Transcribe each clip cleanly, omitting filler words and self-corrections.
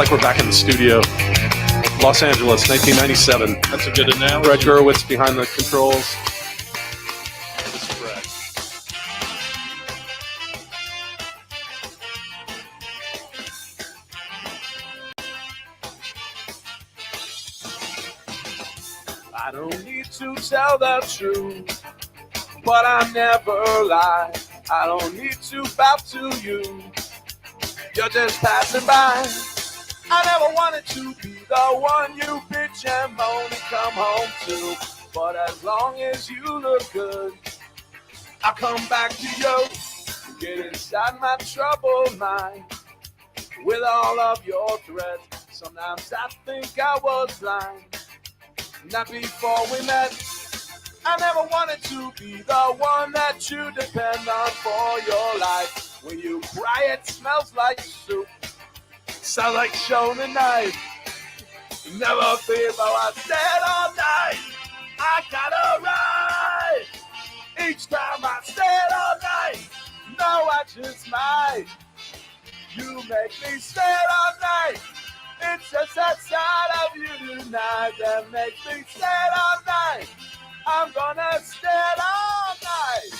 It's like we're back in the studio. Los Angeles, 1997. That's a good analogy. Brett Gurwitz behind the controls. This is Brett. I don't need to tell the truth, but I never lie. I don't need to bow to you. You're just passing by. I never wanted to be the one you bitch and moan and come home to. But as long as you look good, I'll come back to you. Get inside my troubled mind with all of your threats. Sometimes I think I was blind. Not before we met. I never wanted to be the one that you depend on for your life. When you cry, it smells like soup. Sounds like Shona night. Never feel though I stayed all night. I got a ride. Each time I stayed all night. No, I just might. You make me stay all night. It's just that side of you tonight that makes me stay all night. I'm gonna stay all night.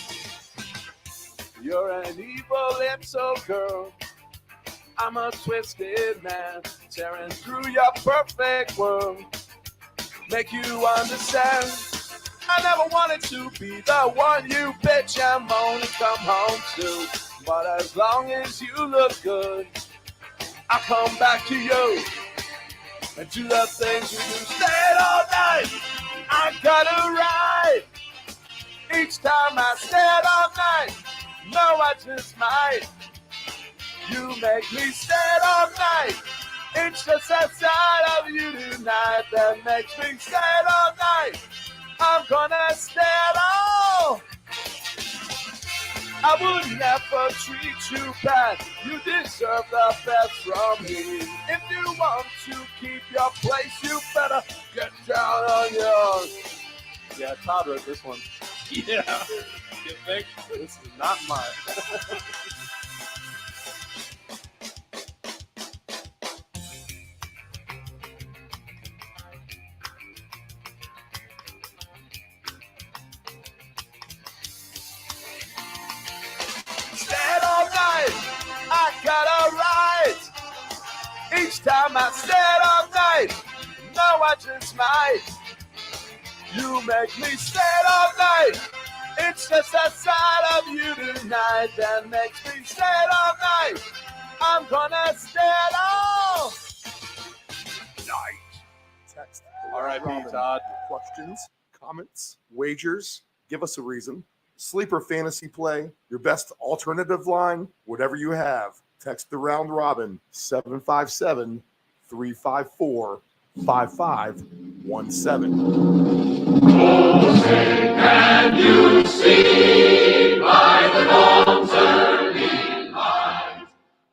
You're an evil little girl. I'm a twisted man, tearing through your perfect world. Make you understand. I never wanted to be the one you bitch and moan and come home to. But as long as you look good, I'll come back to you and do the things you do. Stay all night. I got a ride. Each time I stayed all night. No, I just might. You make me stay all night. It's just that side of you tonight that makes me stay all night. I'm gonna stay all. I would never treat you bad. You deserve the best from me. If you want to keep your place, you better get down on yours. Yeah, Todd wrote this one. Yeah. You think? This is not mine. Stayed all night. I got a right. Each time I stayed all night. No, I just might. You make me stay all night. It's just that side of you tonight that makes me stay all night. I'm gonna stay all night. Text. R.I.P. Todd. Questions, comments, wagers, give us a reason. Sleeper fantasy play, your best alternative line, whatever you have. Text the round robin 757-354-5517. Can you see by the dawn's early light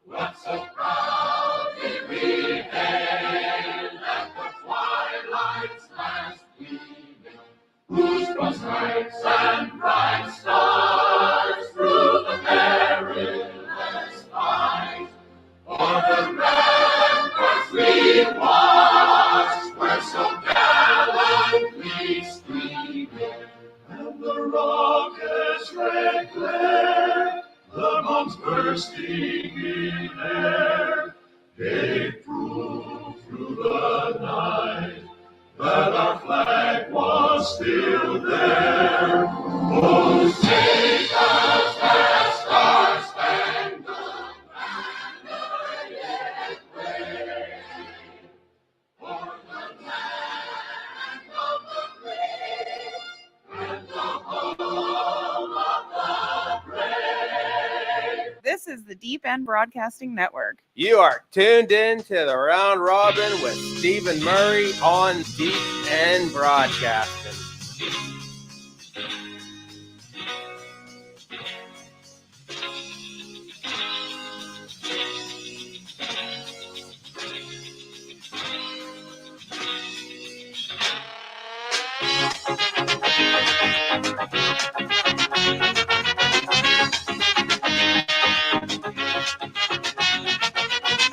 what so proudly we hailed at the twilight's last gleaming, whose cross stripes and bright stars through the perilous fight o'er the ramparts we watched were so gallantly streaming, and the rocket's red glare, the bombs bursting in air, gave proof through the night that our flag was still there. Oh, take us past our spangled banner yet wave, for the land of the free and the home of the brave. This is the Deep End Broadcasting Network. You are tuned in to the Round Robin with Stephen Murray on Deep End Broadcasting.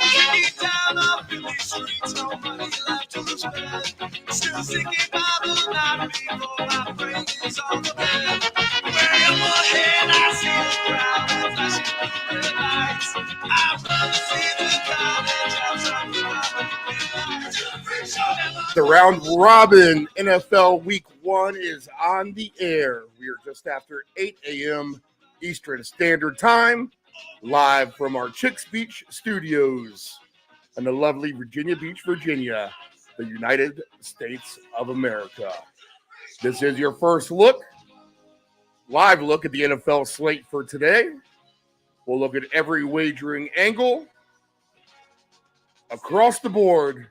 Any time I feel It's on the bed. Way overhead, I see the crowd flashing through the lights. I'd rather see the college outside The round robin NFL Week 1 is on the air. We are just after 8 a.m. Eastern Standard Time, live from our Chicks Beach studios in the lovely Virginia Beach, Virginia, the United States of America. This is your first live look at the NFL slate for today. We'll look at every wagering angle across the board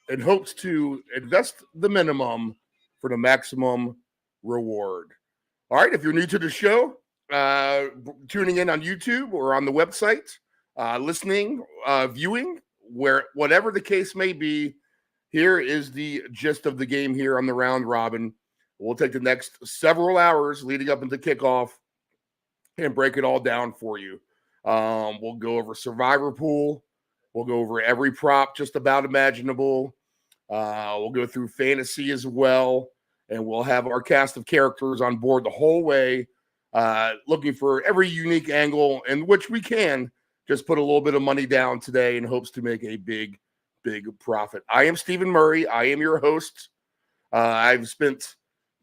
in hopes to invest the minimum for the maximum reward. All right, if you're new to the show, tuning in on YouTube or on the website, listening, viewing, whatever the case may be, here is the gist of the game here on the round robin. We'll take the next several hours leading up into kickoff and break it all down for you. We'll go over Survivor Pool. We'll go over every prop just about imaginable. We'll go through fantasy as well. And we'll have our cast of characters on board the whole way, looking for every unique angle in which we can just put a little bit of money down today in hopes to make a big, big profit. I am Stephen Murray. I am your host. I've spent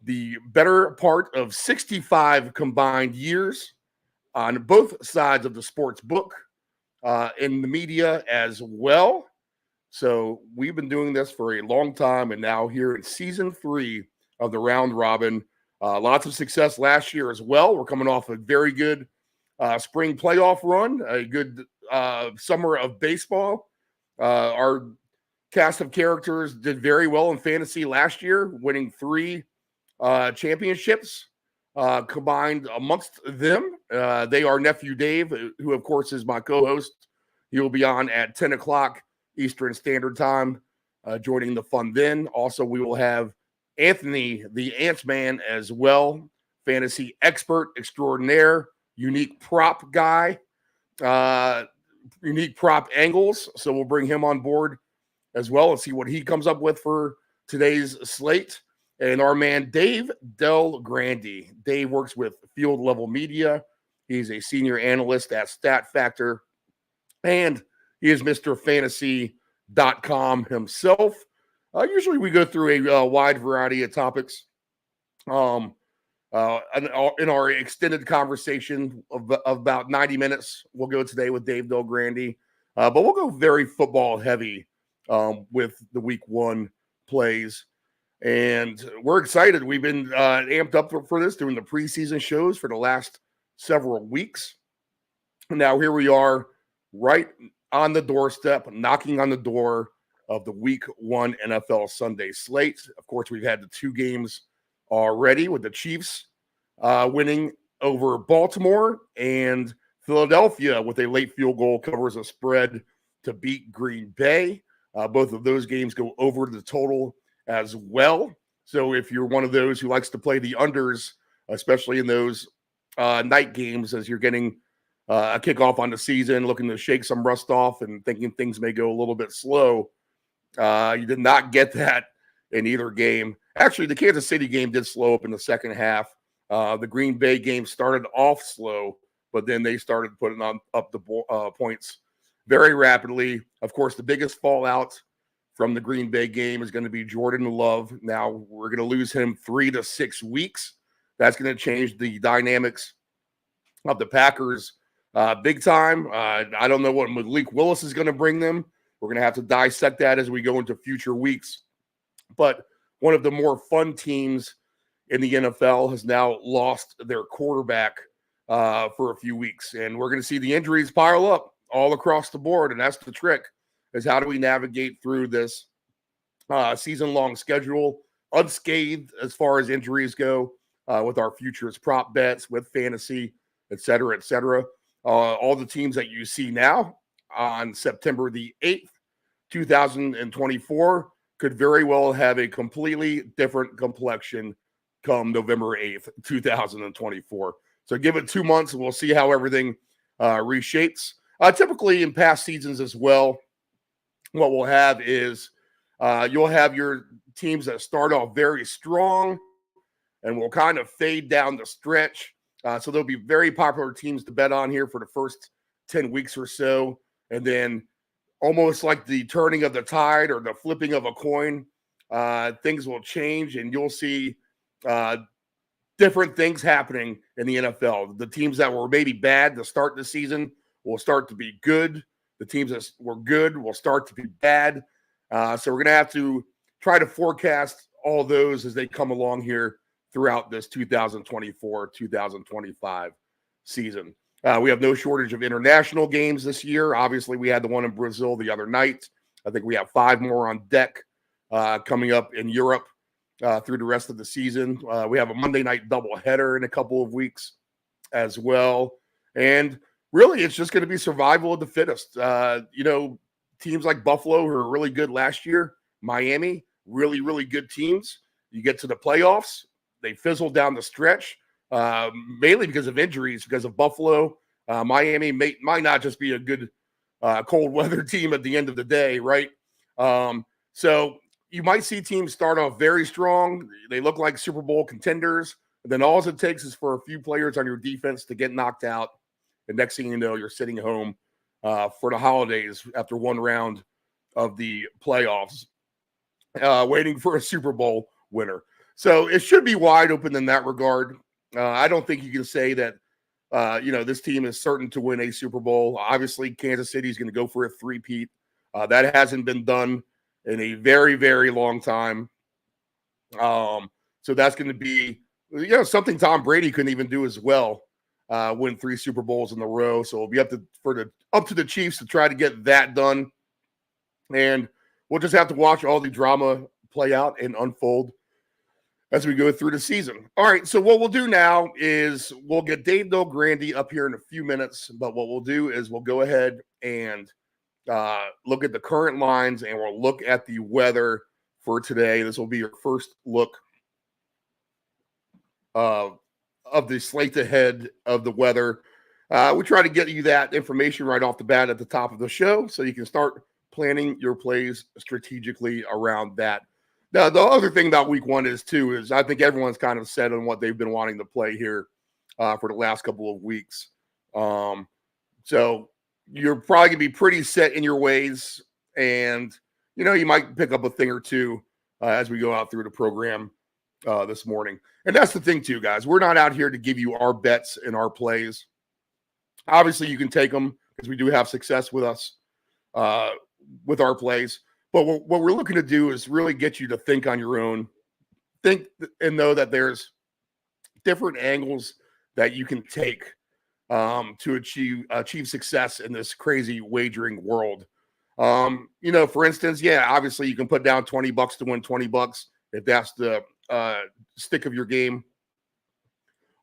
the better part of 65 combined years on both sides of the sports book, in the media as well. So we've been doing this for a long time, and now here in season 3 of the round robin. Lots of success last year as well. We're coming off a very good spring playoff run, a good summer of baseball. Our cast of characters did very well in fantasy last year, winning 3 championships combined amongst them. They are Nephew Dave, who, of course, is my co-host. He will be on at 10 o'clock Eastern Standard Time, joining the fun then. Also, we will have Anthony, the Ant-Man, as well, fantasy expert extraordinaire, unique prop guy, unique prop angles. So we'll bring him on board as well and see what he comes up with for today's slate. And our man, Dave Del Grande. Dave works with Field Level Media. He's a senior analyst at Stat Factor, and he is Mr. Fantasy.com himself. Usually we go through a wide variety of topics in our extended conversation of about 90 minutes. We'll go today with Dave Del Grande, but we'll go very football heavy with the week 1 plays. And we're excited. We've been amped up for this, doing the preseason shows for the last several weeks. Now here we are right on the doorstep, knocking on the door of the week 1 NFL Sunday slate. Of course, we've had the 2 games already, with the Chiefs winning over Baltimore, and Philadelphia with a late field goal covers a spread to beat Green Bay. Both of those games go over the total as well. So if you're one of those who likes to play the unders, especially in those night games as you're getting a kickoff on the season, looking to shake some rust off and thinking things may go a little bit slow, you did not get that in either game. Actually, the Kansas City game did slow up in the second half. The Green Bay game started off slow, but then they started putting up the points very rapidly. Of course, the biggest fallout from the Green Bay game is going to be Jordan Love. Now, we're going to lose him 3 to 6 weeks. That's going to change the dynamics of the Packers big time. I don't know what Malik Willis is going to bring them. We're going to have to dissect that as we go into future weeks. But one of the more fun teams in the NFL has now lost their quarterback for a few weeks. And we're going to see the injuries pile up all across the board. And that's the trick, is how do we navigate through this season-long schedule unscathed as far as injuries go, with our futures prop bets, with fantasy, et cetera, et cetera. All the teams that you see now on September the 8th, 2024, could very well have a completely different complexion come November 8th, 2024. So give it 2 months, and we'll see how everything reshapes. Typically in past seasons as well, what we'll have is you'll have your teams that start off very strong, and will kind of fade down the stretch. So there'll be very popular teams to bet on here for the first 10 weeks or so. And then almost like the turning of the tide or the flipping of a coin, things will change and you'll see different things happening in the NFL. The teams that were maybe bad to start the season will start to be good. The teams that were good will start to be bad. So we're going to have to try to forecast all those as they come along here throughout this 2024-2025 season. We have no shortage of international games this year. Obviously, we had the one in Brazil the other night. I think we have 5 more on deck coming up in Europe through the rest of the season. We have a Monday night doubleheader in a couple of weeks as well. And really, it's just going to be survival of the fittest. Teams like Buffalo, who were really good last year, Miami, really, really good teams. You get to the playoffs, they fizzle down the stretch, mainly because of injuries, because of Buffalo. Miami might not just be a good cold weather team at the end of the day, right? So you might see teams start off very strong. They look like Super Bowl contenders. And then all it takes is for a few players on your defense to get knocked out. And next thing you know, you're sitting home for the holidays after one round of the playoffs, waiting for a Super Bowl winner. So it should be wide open in that regard. I don't think you can say that, this team is certain to win a Super Bowl. Obviously, Kansas City is going to go for a three-peat. That hasn't been done in a very, very long time. So that's going to be, something Tom Brady couldn't even do as well, win 3 Super Bowls in a row. So it'll be up to the Chiefs to try to get that done. And we'll just have to watch all the drama play out and unfold as we go through the season. All right, so what we'll do now is we'll get Dave Del Grande up here in a few minutes, but what we'll do is we'll go ahead and look at the current lines, and we'll look at the weather for today. This will be your first look of the slate ahead of the weather. We try to get you that information right off the bat at the top of the show so you can start planning your plays strategically around that. Now, the other thing about week 1 is I think everyone's kind of set on what they've been wanting to play here for the last couple of weeks. So you're probably going to be pretty set in your ways, and, you might pick up a thing or two as we go out through the program this morning. And that's the thing too, guys. We're not out here to give you our bets and our plays. Obviously, you can take them because we do have success with us with our plays. But what we're looking to do is really get you to think on your own. Think and know that there's different angles that you can take to achieve success in this crazy wagering world. For instance, obviously you can put down $20 to win $20 if that's the stick of your game.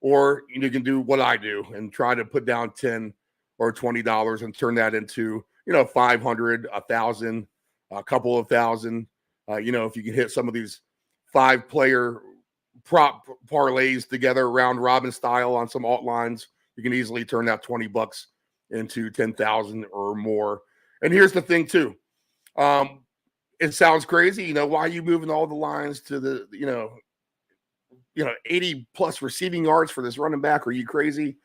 Or you can do what I do and try to put down $10 or $20 and turn that into, $500, $1,000, a couple of thousand. If you can hit some of these 5-player prop parlays together round robin style on some alt lines, you can easily turn that $20 into 10,000 or more. And here's the thing too. It sounds crazy. Why are you moving all the lines to the, 80 plus receiving yards for this running back? Are you crazy?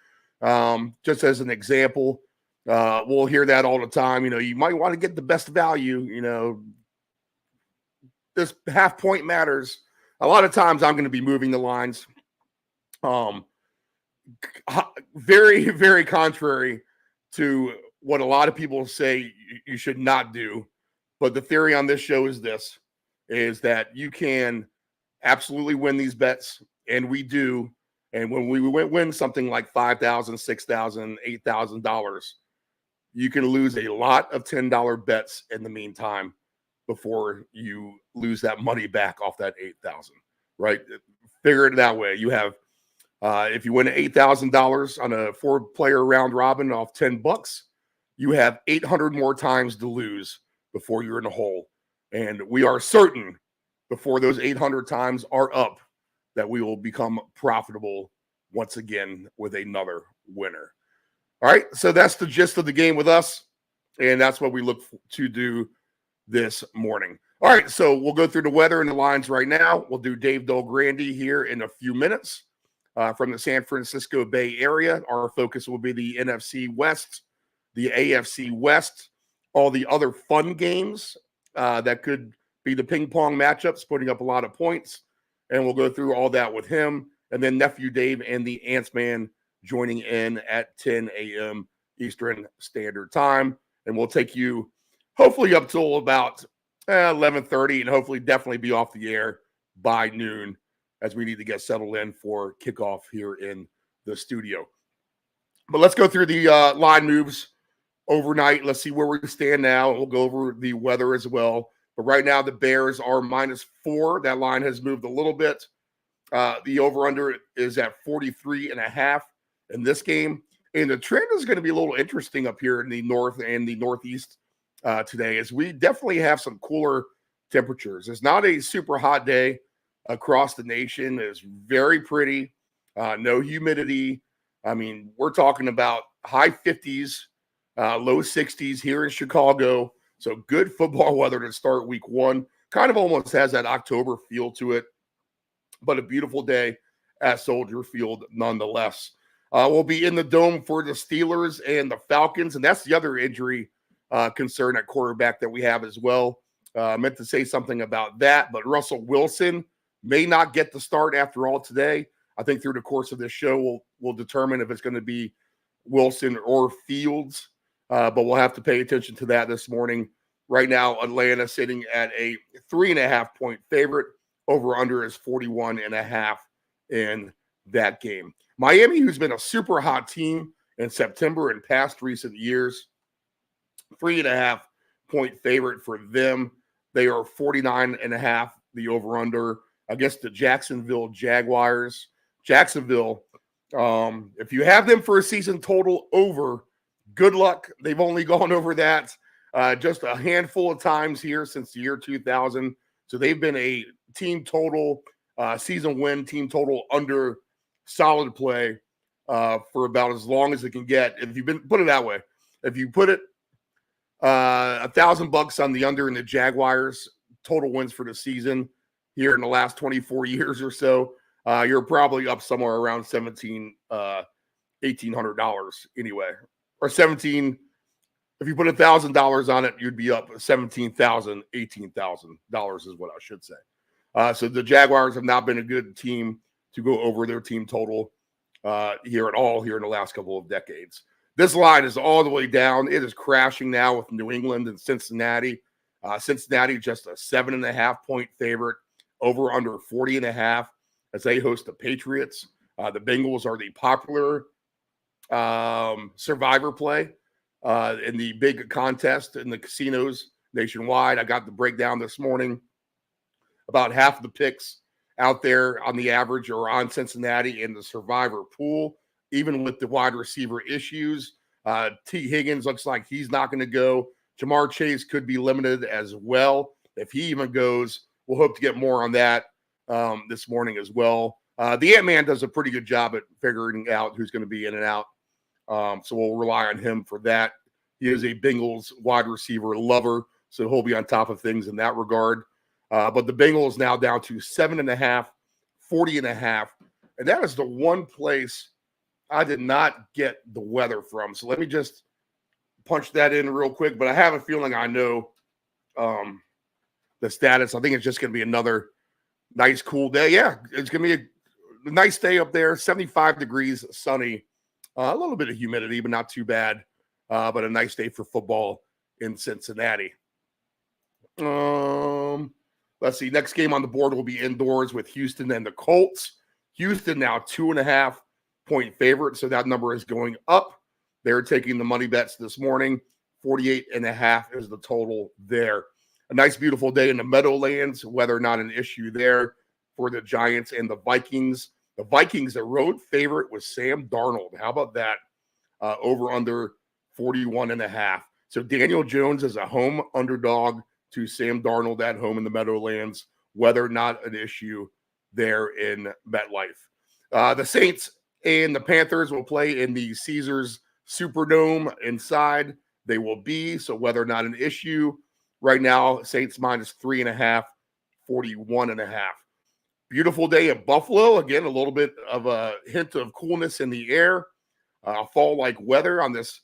Just as an example, we'll hear that all the time. You might want to get the best value. This half point matters. A lot of times I'm going to be moving the lines. Very, very contrary to what a lot of people say you should not do. But the theory on this show is that you can absolutely win these bets, and we do. And when we win something like $5,000, $6,000, $8,000, you can lose a lot of $10 bets in the meantime before you lose that money back off that $8,000, right? Figure it that way. You have, if you win $8,000 on a 4-player round robin off $10, you have 800 more times to lose before you're in a hole. And we are certain before those 800 times are up that we will become profitable once again with another winner. All right, so that's the gist of the game with us, and that's what we look to do this morning. All right, so we'll go through the weather and the lines right now. We'll do Dave Del Grande here in a few minutes from the San Francisco Bay Area. Our focus will be the NFC West, the AFC West, all the other fun games that could be the ping pong matchups, putting up a lot of points. And we'll go through all that with him. And then Nephew Dave and the Ants Man joining in at 10 a.m. Eastern Standard Time. And we'll take you hopefully up till about 11:30 and hopefully definitely be off the air by noon as we need to get settled in for kickoff here in the studio. But let's go through the line moves overnight. Let's see where we stand now. We'll go over the weather as well. But right now the Bears are -4. That line has moved a little bit. The over-under is at 43.5 in this game. And the trend is going to be a little interesting up here in the north and the northeast today, as we definitely have some cooler temperatures. It's not a super hot day across the nation. It's very pretty, no humidity. I mean, we're talking about high 50s, low 60s here in Chicago. So good football weather to start week one. Kind of almost has that October feel to it, but a beautiful day at Soldier Field nonetheless. We'll be in the dome for the Steelers and the Falcons, and that's the other injury concern at quarterback that we have as well. I meant to say something about that, but Russell Wilson may not get the start after all today. I think through the course of this show, we'll determine if it's going to be Wilson or Fields, but we'll have to pay attention to that this morning. Right now, Atlanta sitting at a 3.5-point favorite. Over-under is 41.5 in that game. Miami, who's been a super hot team in September and past recent years, 3.5-point favorite for them. They are 49.5, the over-under against the Jacksonville Jaguars. Jacksonville, if you have them for a season total over, good luck. They've only gone over that just a handful of times here since the year 2000. So they've been a team total, season win, team total under solid play for about as long as it can get. If you've been, put it that way, if you put it $1,000 on the under in the Jaguars total wins for the season here in the last 24 years or so, you're probably up somewhere around $1,800 anyway, or 17. If you put $1,000 on it, you'd be up $17,000, $18,000 is what I should say. So the Jaguars have not been a good team to go over their team total here at all here in the last couple of decades. This line is all the way down. It is crashing now with New England and Cincinnati. Cincinnati just a 7.5-point favorite, over under 40.5 as they host the Patriots. The Bengals are the popular survivor play in the big contest in the casinos nationwide. I got the breakdown this morning. About half of the picks out there on the average are on Cincinnati in the survivor pool, even with the wide receiver issues. T. Higgins looks like he's not going to go. Jamar Chase could be limited as well. If he even goes, we'll hope to get more on that this morning as well. The Ant-Man does a pretty good job at figuring out who's going to be in and out. So we'll rely on him for that. He is a Bengals wide receiver lover, so he'll be on top of things in that regard. But the Bengals now down to 7.5, 40.5. And that is the one place I did not get the weather from. So let me just punch that in real quick. But I have a feeling I know the status. I think it's just going to be another nice, cool day. Yeah, it's going to be a nice day up there. 75 degrees, sunny. A little bit of humidity, but not too bad. But a nice day for football in Cincinnati. Let's see. Next game on the board will be indoors with Houston and the Colts. Houston now 2.5-point favorite, so that number is going up. They're taking the money bets this morning. 48.5 is the total there. A nice, beautiful day in the Meadowlands. Weather not an issue there for the Giants and the Vikings. The Vikings, the road favorite was Sam Darnold. How about that? Over under 41.5. So Daniel Jones is a home underdog to Sam Darnold at home in the Meadowlands. Weather not an issue there in MetLife. The Saints and the Panthers will play in the Caesars Superdome inside. They will be, so weather not an issue. right now. Saints minus 3.5, 41.5. Beautiful day at Buffalo. Again, a little bit of a hint of coolness in the air. Fall-like weather on this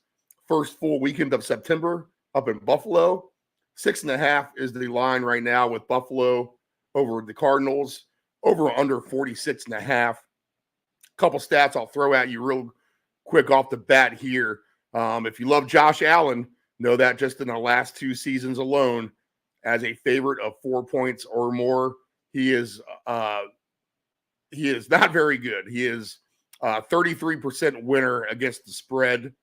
first full weekend of September up in Buffalo. 6.5 is the line right now with Buffalo over the Cardinals. Over under 46.5. Couple stats I'll throw at you real quick off the bat here. If you love Josh Allen, know that just in the last 2 seasons alone, as a favorite of 4 points or more, he is not very good. He is 33% winner against the spread.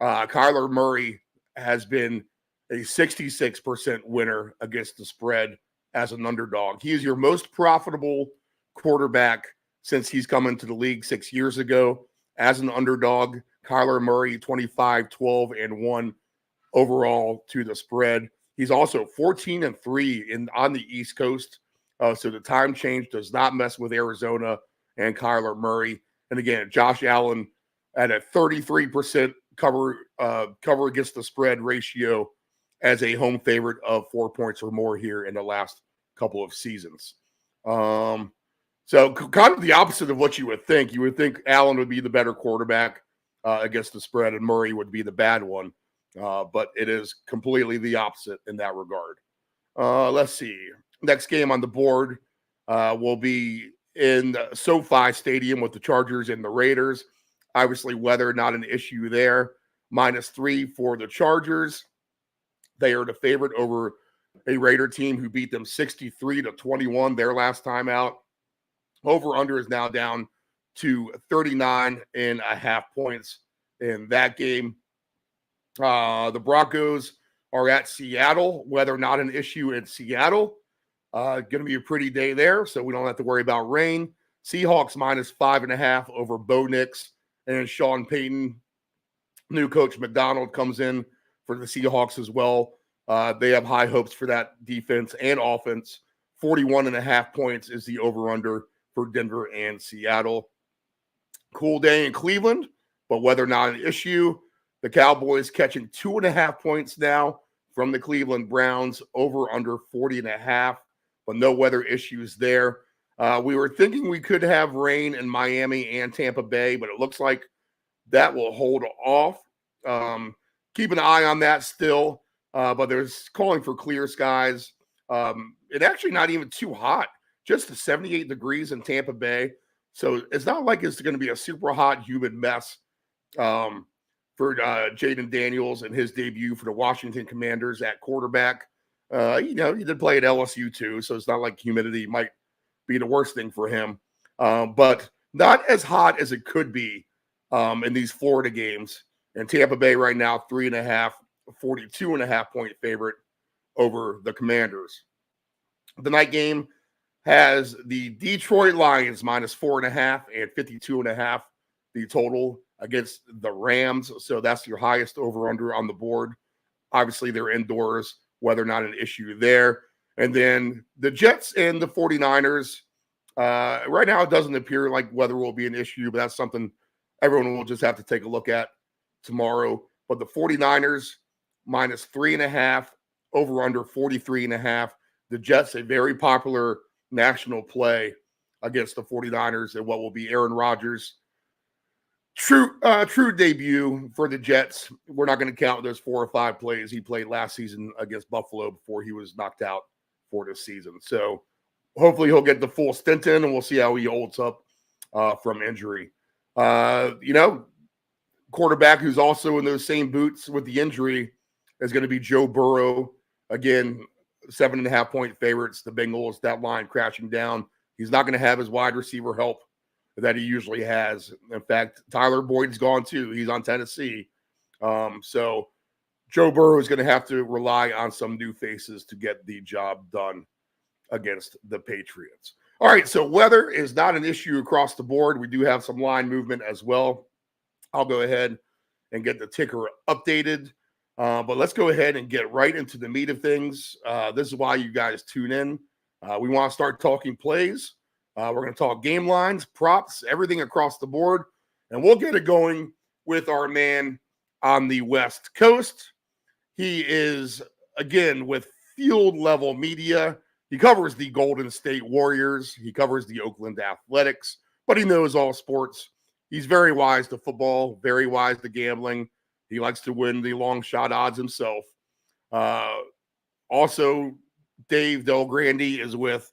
Kyler Murray has been a 66% winner against the spread as an underdog. He is your most profitable quarterback since he's come into the league 6 years ago as an underdog. Kyler Murray, 25-12-1 overall to the spread. He's also 14-3 on the East Coast. So the time change does not mess with Arizona and Kyler Murray. And again, Josh Allen at a 33% cover against the spread ratio as a home favorite of 4 points or more here in the last couple of seasons. So kind of the opposite of what you would think. You would think Allen would be the better quarterback against the spread and Murray would be the bad one. But it is completely the opposite in that regard. Let's see. Next game on the board will be in SoFi Stadium with the Chargers and the Raiders. Obviously, weather not an issue there. -3 for the Chargers. They are the favorite over a Raider team who beat them 63-21 their last time out. Over-under is now down to 39.5 points in that game. The Broncos are at Seattle. Weather not an issue in Seattle. Going to be a pretty day there, so we don't have to worry about rain. Seahawks -5.5 over Bo Nix and Sean Payton. New coach McDonald comes in for the Seahawks as well. They have high hopes for that defense and offense. 41.5 points is the over-under for Denver and Seattle. Cool day in Cleveland, but weather not an issue. The Cowboys catching 2.5 points now from the Cleveland Browns, over under 40.5, but no weather issues there. We were thinking we could have rain in Miami and Tampa Bay, but it looks like that will hold off. Keep an eye on that still, but there's calling for clear skies. It's actually not even too hot, just 78 degrees in Tampa Bay. So it's not like it's going to be a super hot, humid mess for Jaden Daniels and his debut for the Washington Commanders at quarterback. He did play at LSU too, so it's not like humidity might be the worst thing for him. But not as hot as it could be in these Florida games. And Tampa Bay right now, 3.5, 42.5 point favorite over the Commanders. The night game has the Detroit Lions -4.5 and 52.5, the total against the Rams. So that's your highest over-under on the board. Obviously, they're indoors, weather not an issue there. And then the Jets and the 49ers. Right now, it doesn't appear like weather will be an issue, but that's something everyone will just have to take a look at tomorrow. But the 49ers -3.5, over under 43.5. The Jets, a very popular national play against the 49ers and what will be Aaron Rodgers' true debut for the Jets. We're not going to count those 4 or 5 plays he played last season against Buffalo before he was knocked out for this season. So hopefully he'll get the full stint in, and we'll see how he holds up from injury. Quarterback who's also in those same boots with the injury is going to be Joe Burrow. Again, 7.5 point favorites. The Bengals, that line crashing down. He's not going to have his wide receiver help that he usually has. In fact, Tyler Boyd's gone too. He's on Tennessee. So Joe Burrow is going to have to rely on some new faces to get the job done against the Patriots. All right, so weather is not an issue across the board. We do have some line movement as well. I'll go ahead and get the ticker updated. But let's go ahead and get right into the meat of things. This is why you guys tune in. We want to start talking plays. We're going to talk game lines, props, everything across the board. And we'll get it going with our man on the West Coast. He is, again, with Field Level Media. He covers the Golden State Warriors. He covers the Oakland Athletics, but he knows all sports. He's very wise to football, very wise to gambling. He likes to win the long shot odds himself. Also, Dave Del Grande is with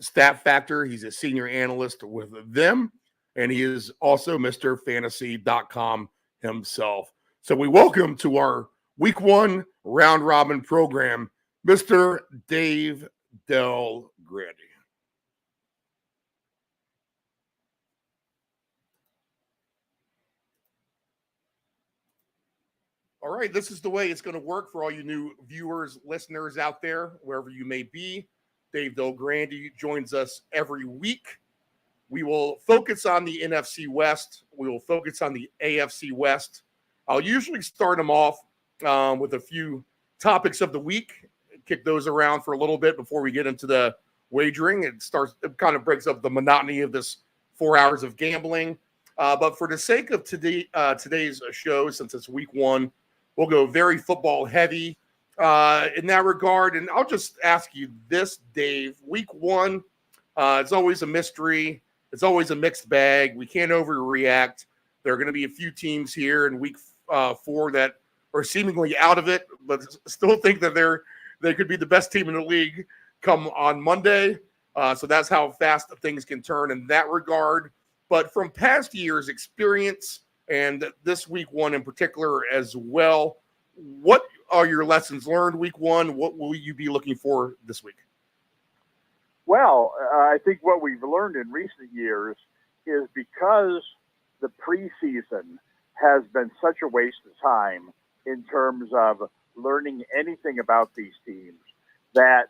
Stat Factor. He's a senior analyst with them, and he is also Mr. Fantasy.com himself. So we welcome to our Week 1 round robin program, Mr. Dave Del Grande. All right, this is the way it's going to work for all you new viewers, listeners out there, wherever you may be. Dave Del Grande joins us every week. We will focus on the NFC West. We will focus on the AFC West. I'll usually start them off with a few topics of the week, kick those around for a little bit before we get into the wagering. It kind of breaks up the monotony of this 4 hours of gambling. But for the sake of today's show, since it's week 1, we'll go very football heavy in that regard. And I'll just ask you this, Dave. Week 1, it's always a mystery. It's always a mixed bag. We can't overreact. There are going to be a few teams here in week 4 that are seemingly out of it, but still think that they could be the best team in the league come on Monday. So that's how fast things can turn in that regard. But from past years' experience, and this week 1 in particular as well, what are your lessons learned week 1? What will you be looking for this week? Well, I think what we've learned in recent years is because the preseason has been such a waste of time in terms of learning anything about these teams, that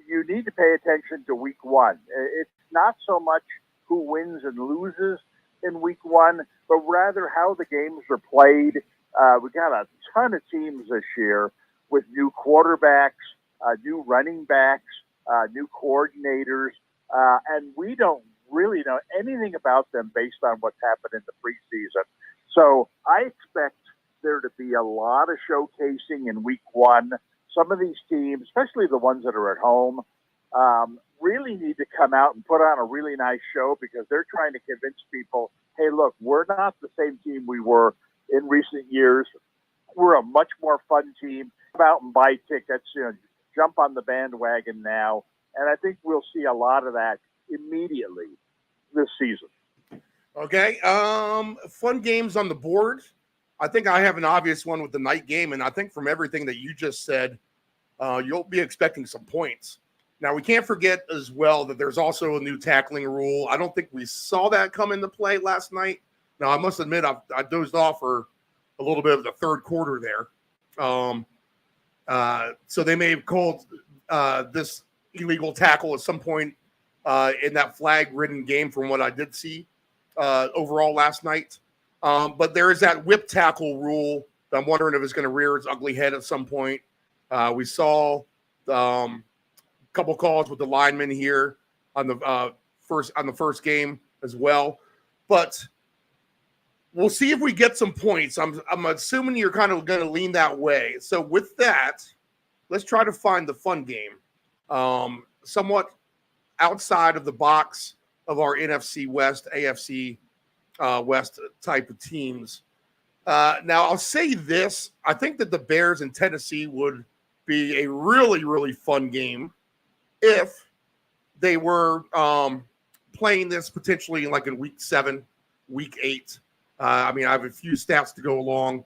you need to pay attention to week 1. It's not so much who wins and loses in week 1, but rather how the games are played. We got a ton of teams this year with new quarterbacks, new running backs, new coordinators, and we don't really know anything about them based on what's happened in the preseason. So I expect there to be a lot of showcasing in week 1. Some of these teams, especially the ones that are at home, really need to come out and put on a really nice show, because they're trying to convince people, hey, look, we're not the same team we were in recent years. We're a much more fun team. Come out and buy tickets, jump on the bandwagon now. And I think we'll see a lot of that immediately this season. Okay. Fun games on the board. I think I have an obvious one with the night game. And I think from everything that you just said, you'll be expecting some points. Now, we can't forget as well that there's also a new tackling rule. I don't think we saw that come into play last night. Now, I must admit, I dozed off for a little bit of the third quarter there. So they may have called this illegal tackle at some point in that flag-ridden game from what I did see overall last night. But there is that whip tackle rule that I'm wondering if it's going to rear its ugly head at some point. We saw couple calls with the linemen here on the first game as well, but we'll see if we get some points. I'm assuming you're kind of going to lean that way. So with that, let's try to find the fun game, somewhat outside of the box of our NFC West, AFC West type of teams. Now I'll say this: I think that the Bears in Tennessee would be a really, really fun game if they were playing this potentially like in week 7, week 8. I mean, I have a few stats to go along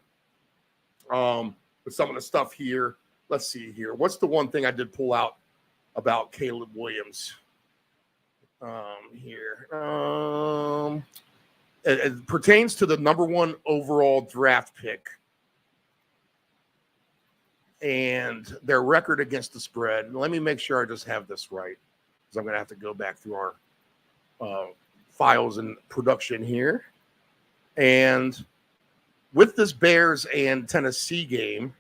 with some of the stuff here. Let's see here. What's the one thing I did pull out about Caleb Williams here? It pertains to the number 1 overall draft pick and their record against the spread. Let me make sure I just have this right, because I'm going to have to go back through our files and production here. And with this Bears and Tennessee game,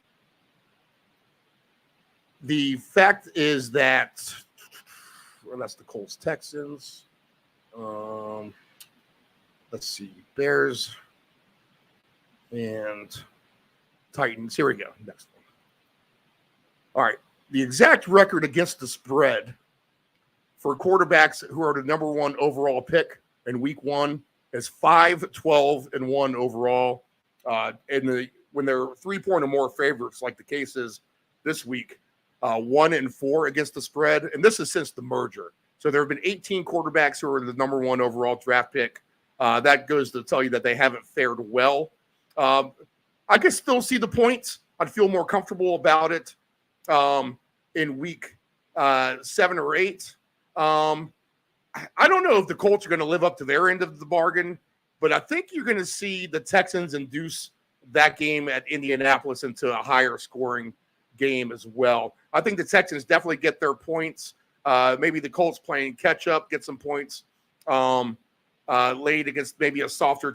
the fact is that, well, that's the Colts Texans. Let's see, Bears and Titans. Here we go. Next one. All right. The exact record against the spread for quarterbacks who are the number one overall pick in week one is 5-12-1 overall. When they're 3-point or more favorites, like the case is this week, 1-4 against the spread. And this is since the merger. So there have been 18 quarterbacks who are the number one overall draft pick. That goes to tell you that they haven't fared well. I can still see the points. I'd feel more comfortable about it in week 7 or 8. I don't know if the Colts are going to live up to their end of the bargain, but I think you're going to see the Texans induce that game at Indianapolis into a higher scoring game as well. I think the Texans definitely get their points. Maybe the Colts playing catch up, get some points laid against maybe a softer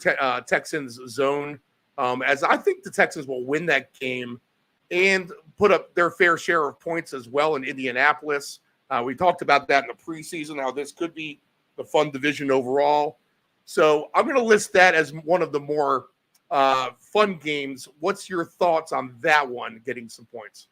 Texans zone. As I think the Texans will win that game and put up their fair share of points as well in Indianapolis. We talked about that in the preseason, how this could be the fun division overall. So I'm going to list that as one of the more fun games. What's your thoughts on that one, getting some points?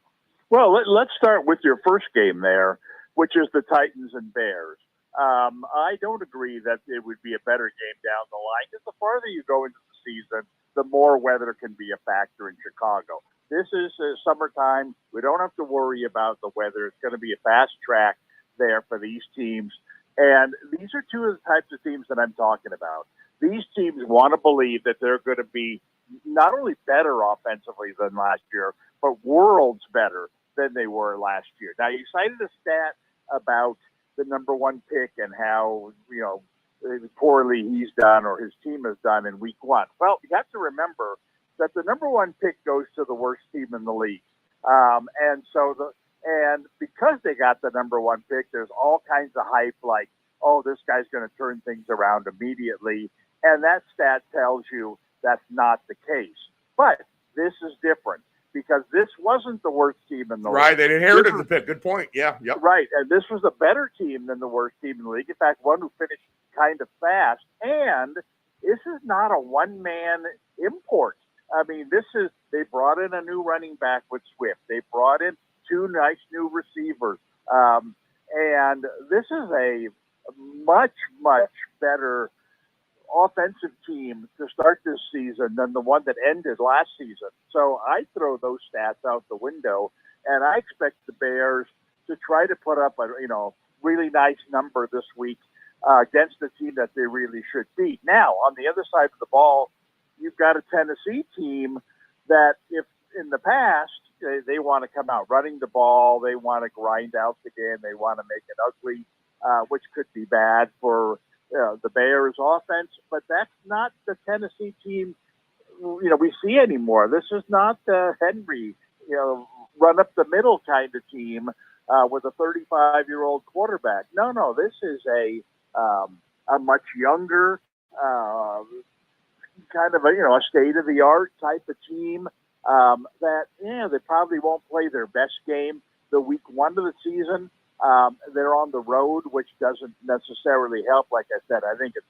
Well, let's start with your first game there, which is the Titans and Bears. I don't agree that it would be a better game down the line, because the farther you go into the season, the more weather can be a factor in Chicago. This is summertime. We don't have to worry about the weather. It's going to be a fast track there for these teams. And these are two of the types of teams that I'm talking about. These teams want to believe that they're going to be not only better offensively than last year, but worlds better than they were last year. Now, you cited a stat about the number one pick and how, poorly he's done or his team has done in week one. Well, you have to remember that the number one pick goes to the worst team in the league. And because they got the number one pick, there's all kinds of hype like, oh, this guy's going to turn things around immediately. And that stat tells you that's not the case. But this is different because this wasn't the worst team in the league. Right, they inherited the pick. Good point. Yeah, yep. Right, and this was a better team than the worst team in the league. In fact, one who finished kind of fast. And this is not a one-man import. I mean, they brought in a new running back with Swift. They brought in two nice new receivers. And this is a much, much better offensive team to start this season than the one that ended last season. So I throw those stats out the window, and I expect the Bears to try to put up a really nice number this week against the team that they really should beat. Now, on the other side of the ball, you've got a Tennessee team that if in the past they want to come out running the ball, they want to grind out the game, they want to make it ugly, which could be bad for the Bears offense, but that's not the Tennessee team we see anymore. This is not the Henry run up the middle kind of team with a 35-year-old quarterback. No, this is a much younger kind of a state-of-the-art type of team that they probably won't play their best game the week one of the season. They're on the road, which doesn't necessarily help. Like I said, I think it's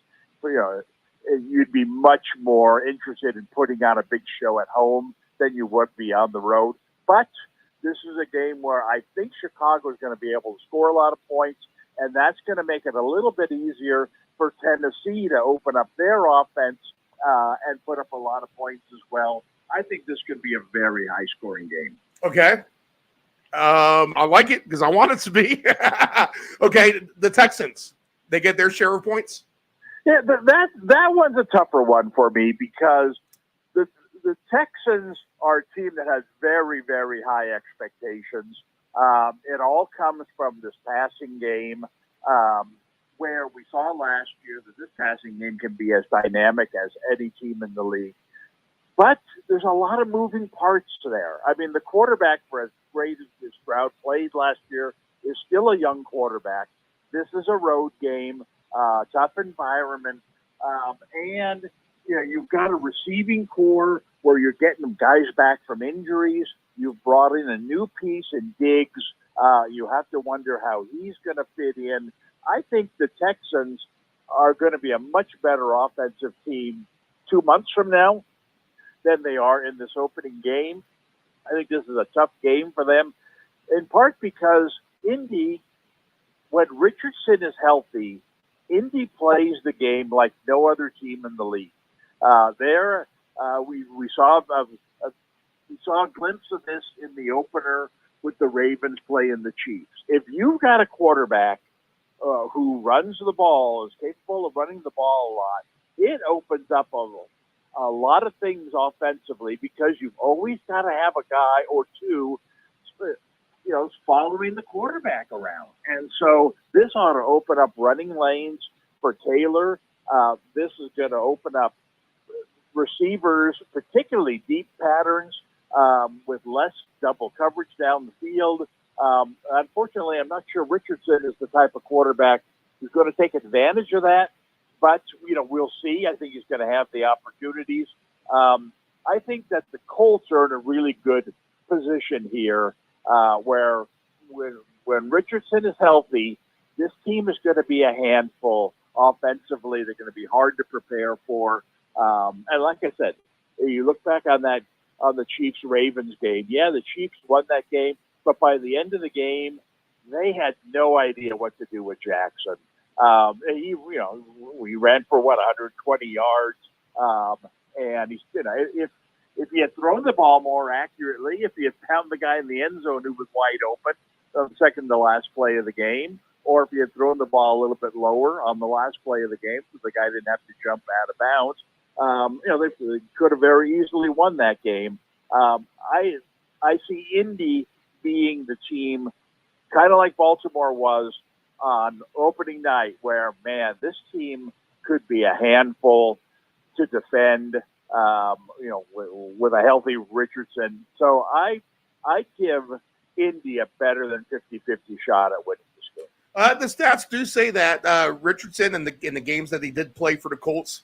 you'd be much more interested in putting on a big show at home than you would be on the road. But this is a game where I think Chicago is going to be able to score a lot of points, and that's going to make it a little bit easier for Tennessee to open up their offense and put up a lot of points as well. I think this could be a very high-scoring game. Okay. I like it because I want it to be. Okay, the Texans, they get their share of points? Yeah, that one's a tougher one for me because the Texans are a team that has very, very high expectations. It all comes from this passing game where we saw last year that this passing game can be as dynamic as any team in the league. But there's a lot of moving parts there. I mean, the quarterback, for as great as Stroud played last year, is still a young quarterback. This is a road game, tough environment, and you've got a receiving core where you're getting guys back from injuries. You've brought in a new piece in Diggs. You have to wonder how he's going to fit in. I think the Texans are going to be a much better offensive team 2 months from now than they are in this opening game. I think this is a tough game for them. in part because Indy, when Richardson is healthy, Indy plays the game like no other team in the league. We saw a glimpse of this in the opener with the Ravens playing the Chiefs. If you've got a quarterback who runs the ball, is capable of running the ball a lot, it opens up a lot of things offensively because you've always got to have a guy or two, following the quarterback around. And so this ought to open up running lanes for Taylor. This is going to open up receivers, particularly deep patterns, with less double coverage down the field. Unfortunately, I'm not sure Richardson is the type of quarterback who's going to take advantage of that, but we'll see. I think he's going to have the opportunities. I think that the Colts are in a really good position here, where when Richardson is healthy, this team is going to be a handful offensively. They're going to be hard to prepare for. And like I said, you look back on the Chiefs-Ravens game. Yeah, the Chiefs won that game, but by the end of the game, they had no idea what to do with Jackson. We ran for 120 yards, and he's if he had thrown the ball more accurately, if he had found the guy in the end zone who was wide open on the second to last play of the game, or if he had thrown the ball a little bit lower on the last play of the game so the guy didn't have to jump out of bounds, they could have very easily won that game. I see Indy being the team, kind of like Baltimore was on opening night, where, man, this team could be a handful to defend, with a healthy Richardson. So I give Indy a better than 50-50 shot at winning this game. The stats do say that Richardson in the games that he did play for the Colts,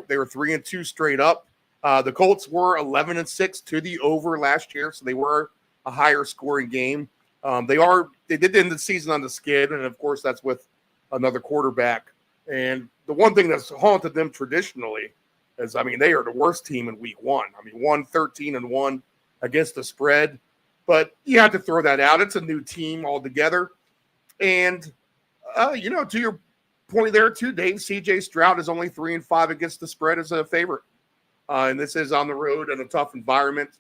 they were 3-2 straight up. The Colts were 11-6 to the over last year, so they were a higher scoring game. They did end the season on the skid, and of course that's with another quarterback. And the one thing that's haunted them traditionally is, they are the worst team in week one. 13-1 against the spread, but you have to throw that out. It's a new team altogether. And, to your point there too, Dave, C.J. Stroud is only 3-5 against the spread as a favorite. And this is on the road in a tough environment.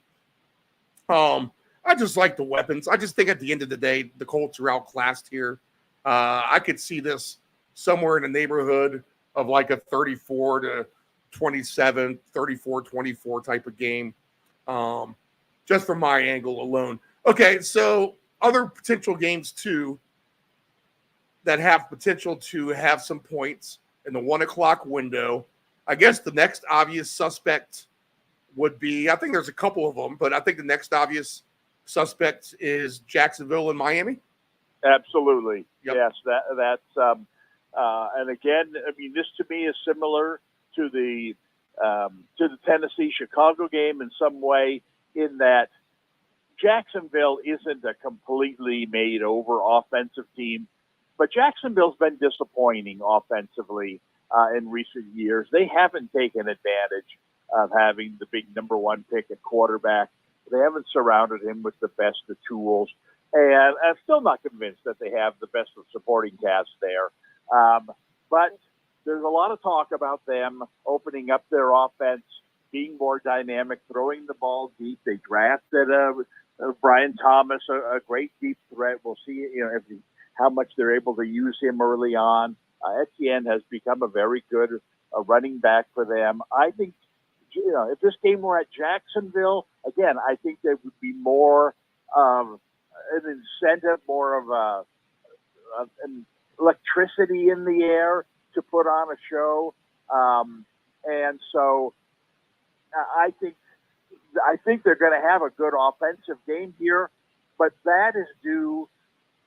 I just like the weapons. I just think at the end of the day, the Colts are outclassed here. I could see this somewhere in the neighborhood of like a 34-27, 34-24 type of game, just from my angle alone. Okay, so other potential games too that have potential to have some points in the 1 o'clock window. I guess the next obvious suspect would be, I think there's a couple of them, but I think the next obvious suspect is Jacksonville and Miami. Absolutely. Yep. Yes, that's and again, this to me is similar to the Tennessee-Chicago game in some way, in that Jacksonville isn't a completely made-over offensive team, but Jacksonville's been disappointing offensively in recent years. They haven't taken advantage of having the big number one pick at quarterback. They haven't surrounded him with the best of tools. And I'm still not convinced that they have the best of supporting cast there. But there's a lot of talk about them opening up their offense, being more dynamic, throwing the ball deep. They drafted Brian Thomas, a great deep threat. We'll see, how much they're able to use him early on. Etienne has become a very good running back for them. I think, if this game were at Jacksonville, again, I think there would be more of an incentive, more of an electricity in the air to put on a show. And so I think they're going to have a good offensive game here, but that is due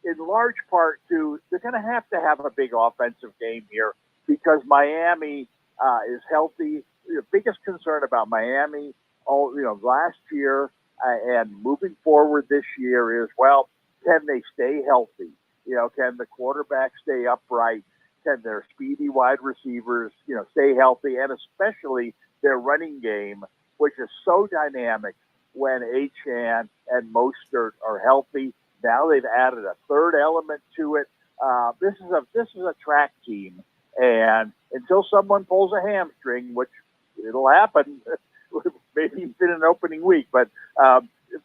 in large part to they're going to have a big offensive game here because Miami is healthy. The biggest concern about Miami, last year and moving forward this year is, can they stay healthy? Can the quarterback stay upright? Can their speedy wide receivers, stay healthy? And especially their running game, which is so dynamic when Achane and Mostert are healthy. Now they've added a third element to it. This is a track team, and until someone pulls a hamstring, which it'll happen, maybe even an opening week, but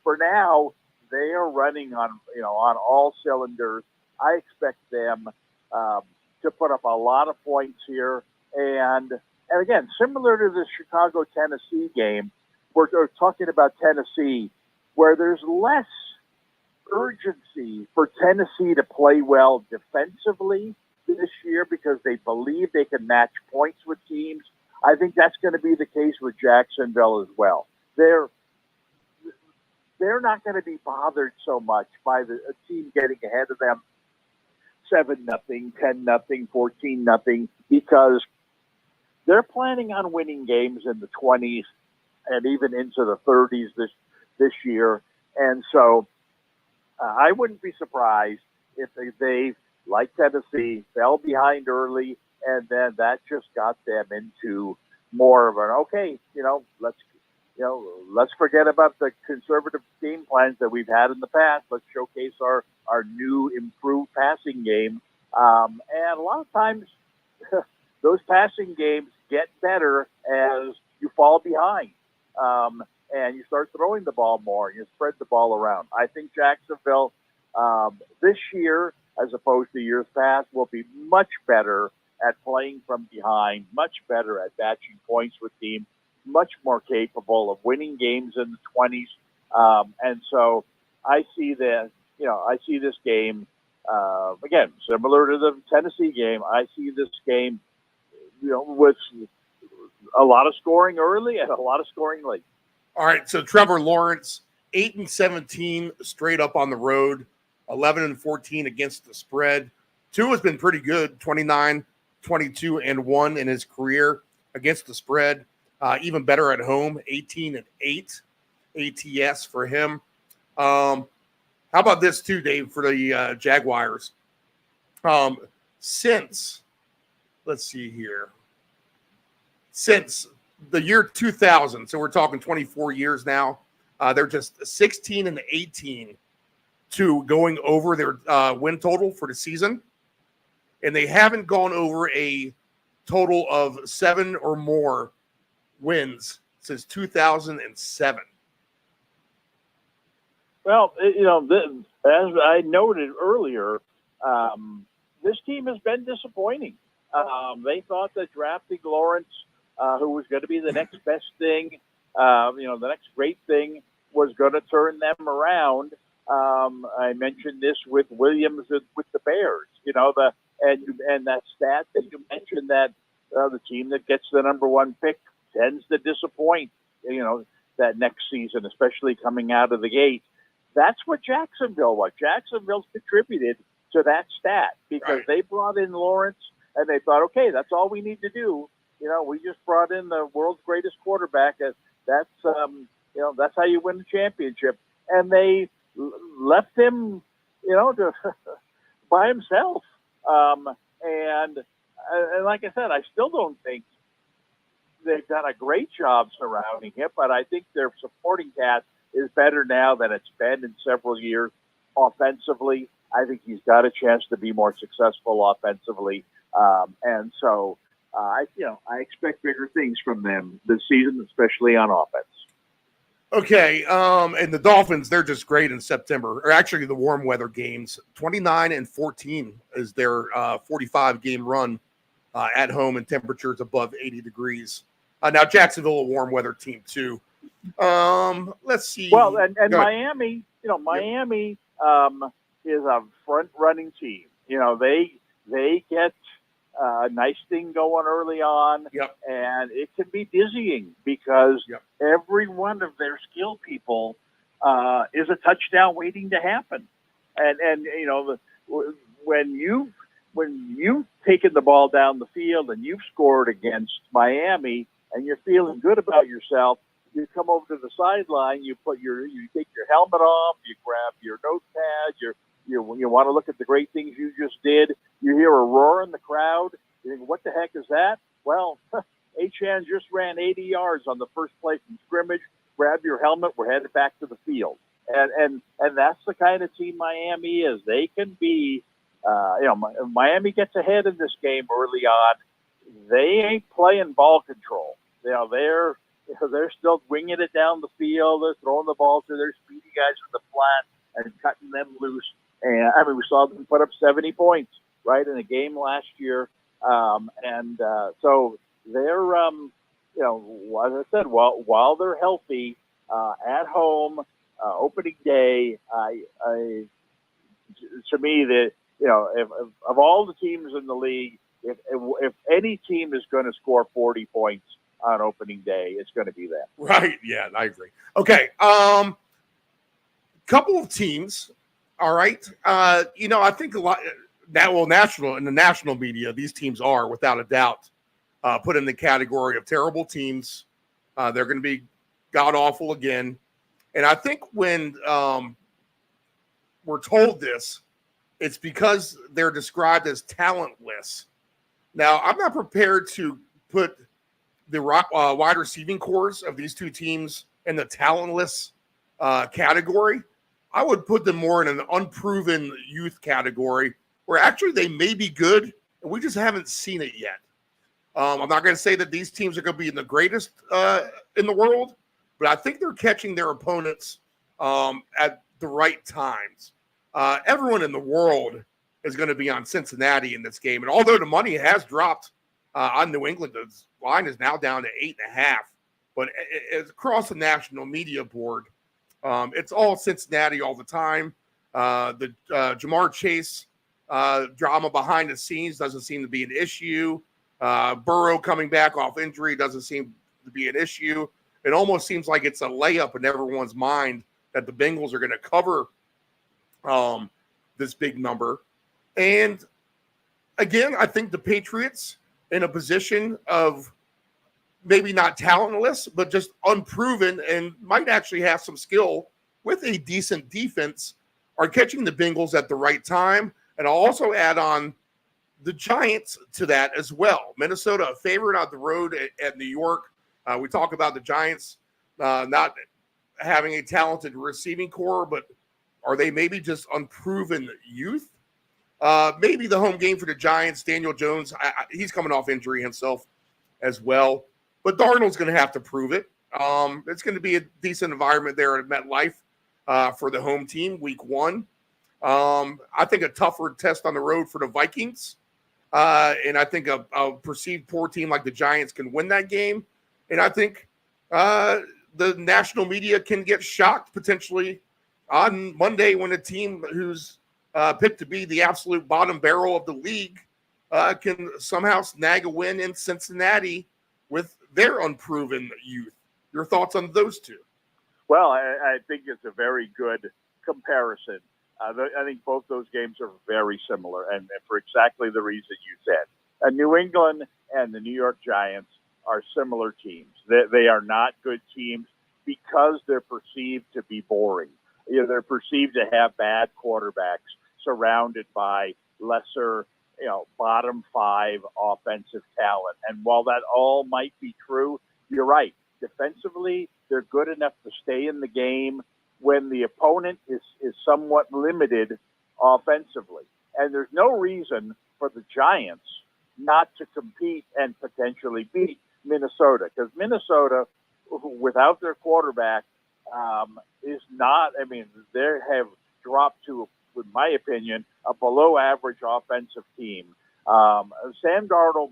for now they are running on all cylinders. I expect them to put up a lot of points here, and again, similar to the Chicago-Tennessee game, we're talking about Tennessee, where there's less urgency for Tennessee to play well defensively this year because they believe they can match points with teams. I think that's going to be the case with Jacksonville as well. They're not going to be bothered so much by a team getting ahead of them 7-0, 10-0, 14-0, because they're planning on winning games in the 20s and even into the 30s this year. And so I wouldn't be surprised if they, like Tennessee, fell behind early, and then that just got them into more of an, let's forget about the conservative game plans that we've had in the past. Let's showcase our new improved passing game. And a lot of times those passing games get better as you fall behind. And you start throwing the ball more, and you spread the ball around. I think Jacksonville this year, as opposed to years past, will be much better at playing from behind, much better at matching points with teams, much more capable of winning games in the 20s. And so I see this game, again, similar to the Tennessee game. I see this game, with a lot of scoring early and a lot of scoring late. All right, so Trevor Lawrence, 8-17 straight up on the road, 11-14 against the spread. Tua has been pretty good, 29-22-1 in his career against the spread. Even better at home, 18-8 ATS for him. How about this too, Dave, for the Jaguars? Since the year 2000, so we're talking 24 years now, they're just 16-18 to going over their win total for the season, and they haven't gone over a total of 7 or more wins since 2007. Well, as I noted earlier, this team has been disappointing. They thought that drafting Lawrence, who was going to be the next best thing, the next great thing, was going to turn them around. I mentioned this with Williams with the Bears, and that stat that you mentioned, that the team that gets the number one pick tends to disappoint, that next season, especially coming out of the gate. That's what Jacksonville was. Jacksonville contributed to that stat because they brought in Lawrence and they thought, okay, that's all we need to do. We just brought in the world's greatest quarterback. That's how you win the championship. And they left him, by himself. And like I said, I still don't think they've done a great job surrounding him, but I think their supporting cast is better now than it's been in several years. Offensively, I think he's got a chance to be more successful offensively. And so, I expect bigger things from them this season, especially on offense. Okay, and the Dolphins, they're just great in September, or actually the warm weather games. 29-14 is their 45-game run at home and temperatures above 80 degrees. Now, Jacksonville, a warm weather team too. Let's see. Well, and Miami, Miami is a front-running team. They get a nice thing going early on, and it can be dizzying because every one of their skill people is a touchdown waiting to happen. And when you've taken the ball down the field and you've scored against Miami and you're feeling good about yourself, you come over to the sideline, you take your helmet off, you grab your notepad, you want to look at the great things you just did. You hear a roar in the crowd. You think, what the heck is that? Well, Achan just ran 80 yards on the first play from scrimmage. Grab your helmet. We're headed back to the field. And that's the kind of team Miami is. They can be, Miami gets ahead in this game early on. They ain't playing ball control. They're still winging it down the field. They're throwing the ball to their speedy guys in the flat and cutting them loose. And we saw them put up 70 points right in a game last year. So they're, as I said, while they're healthy at home, opening day, to me, if of all the teams in the league, if any team is going to score 40 points on opening day, it's going to be them. Right. Yeah, I agree. Okay. Couple of teams. All right. I think a lot in the national media, these teams are without a doubt put in the category of terrible teams. They're going to be god awful again. And I think when we're told this, it's because they're described as talentless. Now, I'm not prepared to put the wide receiving cores of these two teams in the talentless category. I would put them more in an unproven youth category where actually they may be good, and we just haven't seen it yet. I'm not going to say that these teams are going to be the greatest in the world, but I think they're catching their opponents at the right times. Everyone in the world is going to be on Cincinnati in this game. And although the money has dropped on New England, the line is now down to 8.5. But it's across the national media board, it's all Cincinnati all the time. The Jamar Chase drama behind the scenes doesn't seem to be an issue. Burrow coming back off injury doesn't seem to be an issue. It almost seems like it's a layup in everyone's mind that the Bengals are going to cover this big number. And again, I think the Patriots in a position of maybe not talentless, but just unproven and might actually have some skill with a decent defense are catching the Bengals at the right time. And I'll also add on the Giants to that as well. Minnesota, a favorite on the road at New York. We talk about the Giants not having a talented receiving core, but are they maybe just unproven youth? Maybe the home game for the Giants, Daniel Jones, he's coming off injury himself as well. But Darnold's going to have to prove it. It's going to be a decent environment there at MetLife for the home team, week 1. I think a tougher test on the road for the Vikings. And I think a perceived poor team like the Giants can win that game. And I think the national media can get shocked potentially on Monday when a team who's picked to be the absolute bottom barrel of the league can somehow snag a win in Cincinnati with their unproven youth. Your thoughts on those two? Well, I think it's a very good comparison. I think both those games are very similar, and for exactly the reason you said. New England and the New York Giants are similar teams. They are not good teams because they're perceived to be boring. They're perceived to have bad quarterbacks surrounded by lesser, bottom 5 offensive talent. And while that all might be true, you're right. Defensively, they're good enough to stay in the game when the opponent is somewhat limited offensively. And there's no reason for the Giants not to compete and potentially beat Minnesota, because Minnesota, without their quarterback, is not, they have dropped to, in my opinion, a below average offensive team. Sam Darnold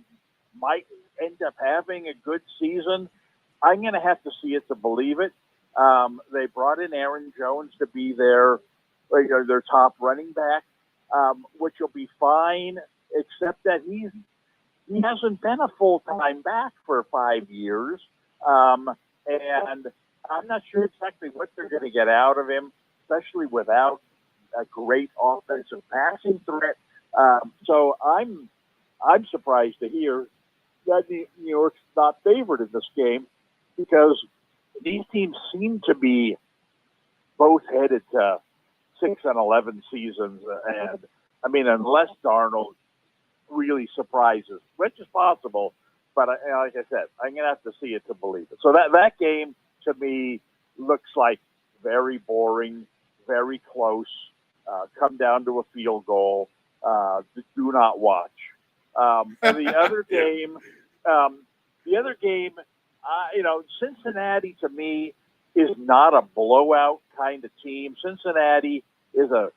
might end up having a good season. I'm going to have to see it to believe it. They brought in Aaron Jones to be their top running back, which will be fine, except that he hasn't been a full-time back for 5 years. And I'm not sure exactly what they're going to get out of him, especially without a great offensive passing threat. So I'm surprised to hear that New York's not favored in this game, because these teams seem to be both headed to 6-11 seasons. And unless Darnold really surprises, which is possible, but like I said, I'm going to have to see it to believe it. So that game to me looks like very boring, very close, come down to a field goal. Do not watch. And the other game, Cincinnati to me is not a blowout kind of team. Cincinnati is a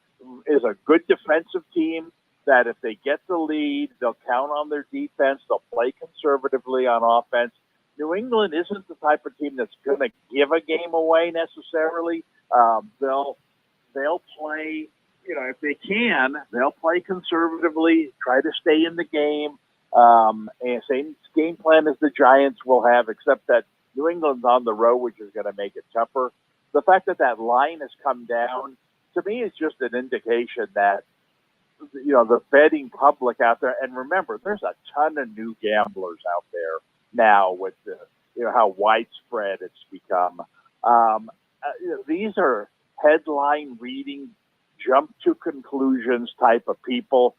good defensive team that if they get the lead, they'll count on their defense. They'll play conservatively on offense. New England isn't the type of team that's going to give a game away necessarily. They'll play, if they can, they'll play conservatively, try to stay in the game. And same game plan as the Giants will have, except that New England's on the road, which is going to make it tougher. The fact that line has come down, to me, is just an indication that, the betting public out there, and remember, there's a ton of new gamblers out there now with the, how widespread it's become. These are headline reading, jump to conclusions type of people,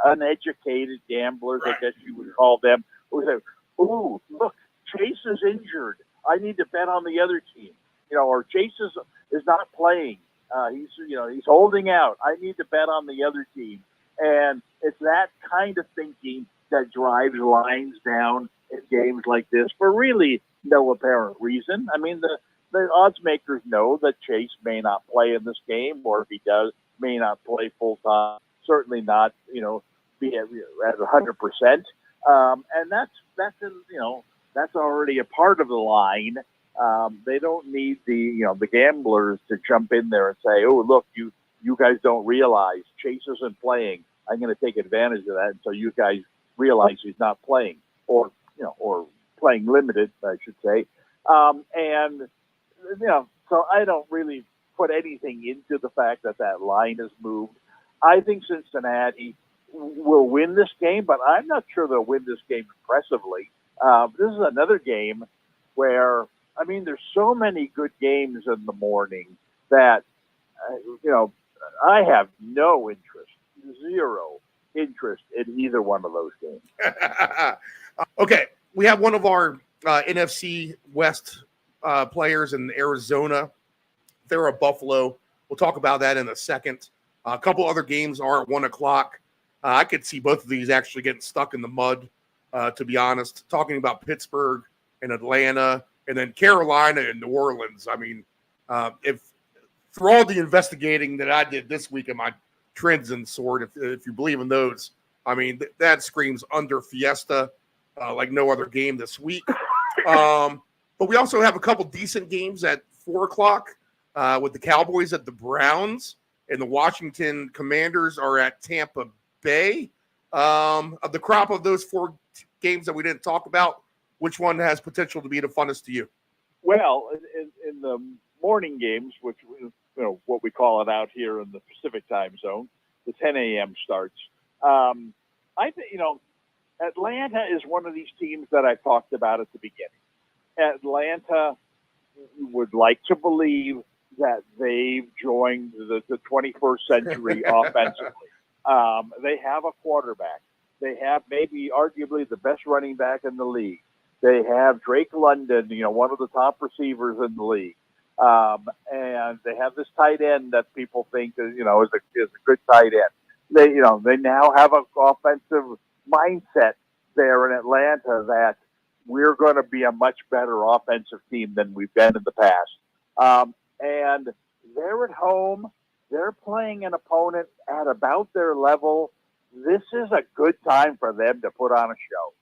uneducated gamblers, I guess you would call them, who say, "Ooh, look, Chase is injured. I need to bet on the other team." Or Chase is not playing. He's holding out. I need to bet on the other team. And it's that kind of thinking that drives lines down in games like this for really no apparent reason. I mean, the odds makers know that Chase may not play in this game, or if he does, may not play full time. Certainly not, be at 100%. And that's already a part of the line. They don't need the gamblers to jump in there and say, "Oh, look, you guys don't realize Chase isn't playing. I'm going to take advantage of that until you guys realize he's not playing, or playing limited, I should say." So I don't really put anything into the fact that line has moved. I think Cincinnati will win this game, but I'm not sure they'll win this game impressively. This is another game where, there's so many good games in the morning that, I have no interest, zero interest in either one of those games. Okay, we have one of our NFC West players in Arizona. They're a Buffalo. We'll talk about that in a second. A couple other games are at 1 o'clock. I could see both of these actually getting stuck in the mud, to be honest. Talking about Pittsburgh and Atlanta, and then Carolina and New Orleans. If for all the investigating that I did this week in my trends and sword, if you believe in those, that screams under Fiesta, like no other game this week. But we also have a couple decent games at 4 o'clock with the Cowboys at the Browns, and the Washington Commanders are at Tampa Bay. Of the crop of those 4 games that we didn't talk about, which one has potential to be the funnest to you? Well, in the morning games, which what we call it out here in the Pacific time zone, the 10 a.m. starts. I think Atlanta is one of these teams that I talked about at the beginning. Atlanta would like to believe that they've joined the 21st century offensively. They have a quarterback. They have maybe arguably the best running back in the league. They have Drake London, one of the top receivers in the league. And they have this tight end that people think is a good tight end. They now have an offensive mindset there in Atlanta that we're going to be a much better offensive team than we've been in the past. And they're at home. They're playing an opponent at about their level. This is a good time for them to put on a show.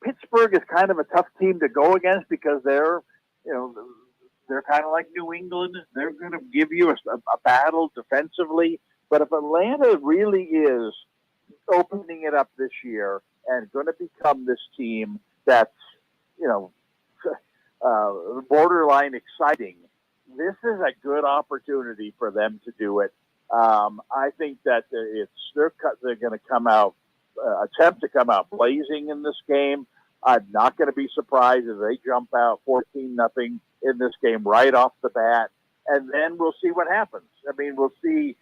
Pittsburgh is kind of a tough team to go against because they're kind of like New England. They're going to give you a battle defensively. But if Atlanta really is opening it up this year and going to become this team that's, borderline exciting, this is a good opportunity for them to do it. I think that they're going to attempt to come out blazing in this game. I'm not going to be surprised if they jump out 14-0 in this game right off the bat, and then we'll see what happens. We'll see,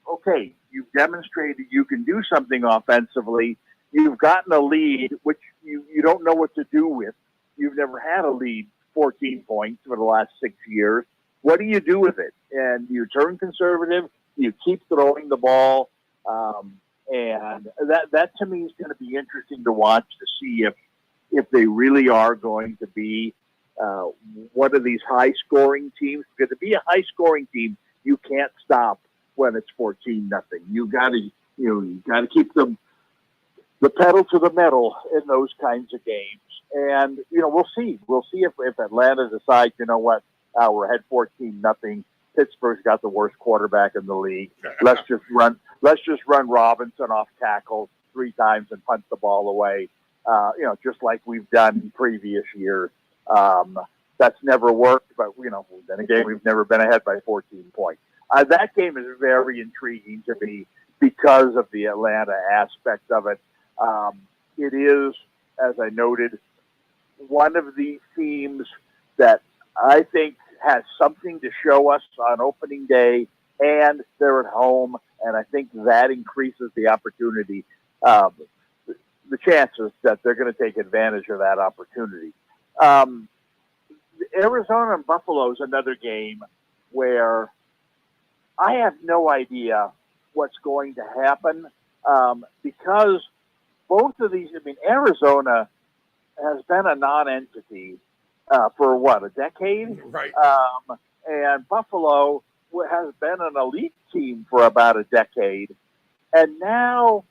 okay, you've demonstrated you can do something offensively. You've gotten a lead, which you don't know what to do with. you've never had a lead 14 points for the last 6 years. What do you do with it? And you turn conservative, you keep throwing the ball, and that to me is going to be interesting to watch to see if they really are going to be one of these high-scoring teams. Because to be a high-scoring team, you can't stop when it's 14-0. You got to keep the pedal to the metal in those kinds of games. And we'll see. We'll see if Atlanta decides, you know what, we're ahead 14-0. Pittsburgh's got the worst quarterback in the league. Let's just run Robinson off tackles 3 times and punt the ball away. Just like we've done in previous years. That's never worked, but then again, we've never been ahead by 14 points. That game is very intriguing to me because of the Atlanta aspect of it. It is, as I noted, one of the teams that I think has something to show us on opening day, and they're at home, and I think that increases the opportunity, the chances that they're going to take advantage of that opportunity. Arizona and Buffalo is another game where I have no idea what's going to happen because both of these, Arizona has been a non-entity for a decade? Right. And Buffalo has been an elite team for about a decade. And now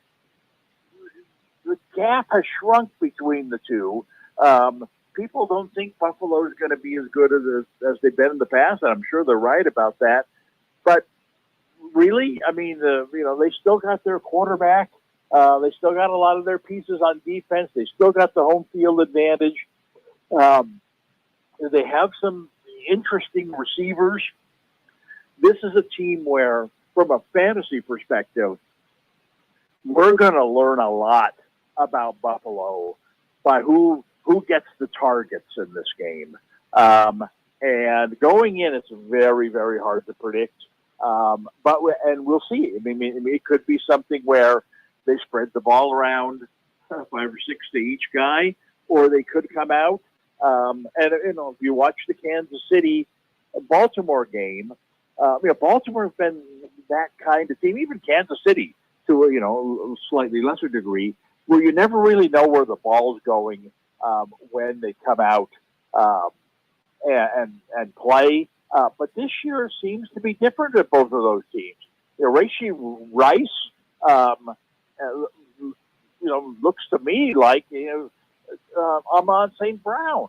the gap has shrunk between the two. People don't think Buffalo is going to be as good as they've been in the past, and I'm sure they're right about that. But really, they still got their quarterback. They still got a lot of their pieces on defense. They still got the home field advantage. They have some interesting receivers. This is a team where, from a fantasy perspective, we're going to learn a lot about Buffalo by who gets the targets in this game. And going in, it's very, very hard to predict. But we'll see. It could be something where they spread the ball around 5 or 6 to each guy, or they could come out. If you watch the Kansas City Baltimore game, Baltimore has been that kind of team, even Kansas City to a slightly lesser degree, where you never really know where the ball's going when they come out and play. But this year seems to be different at both of those teams. Rashee Rice, looks to me like Amon St. Brown.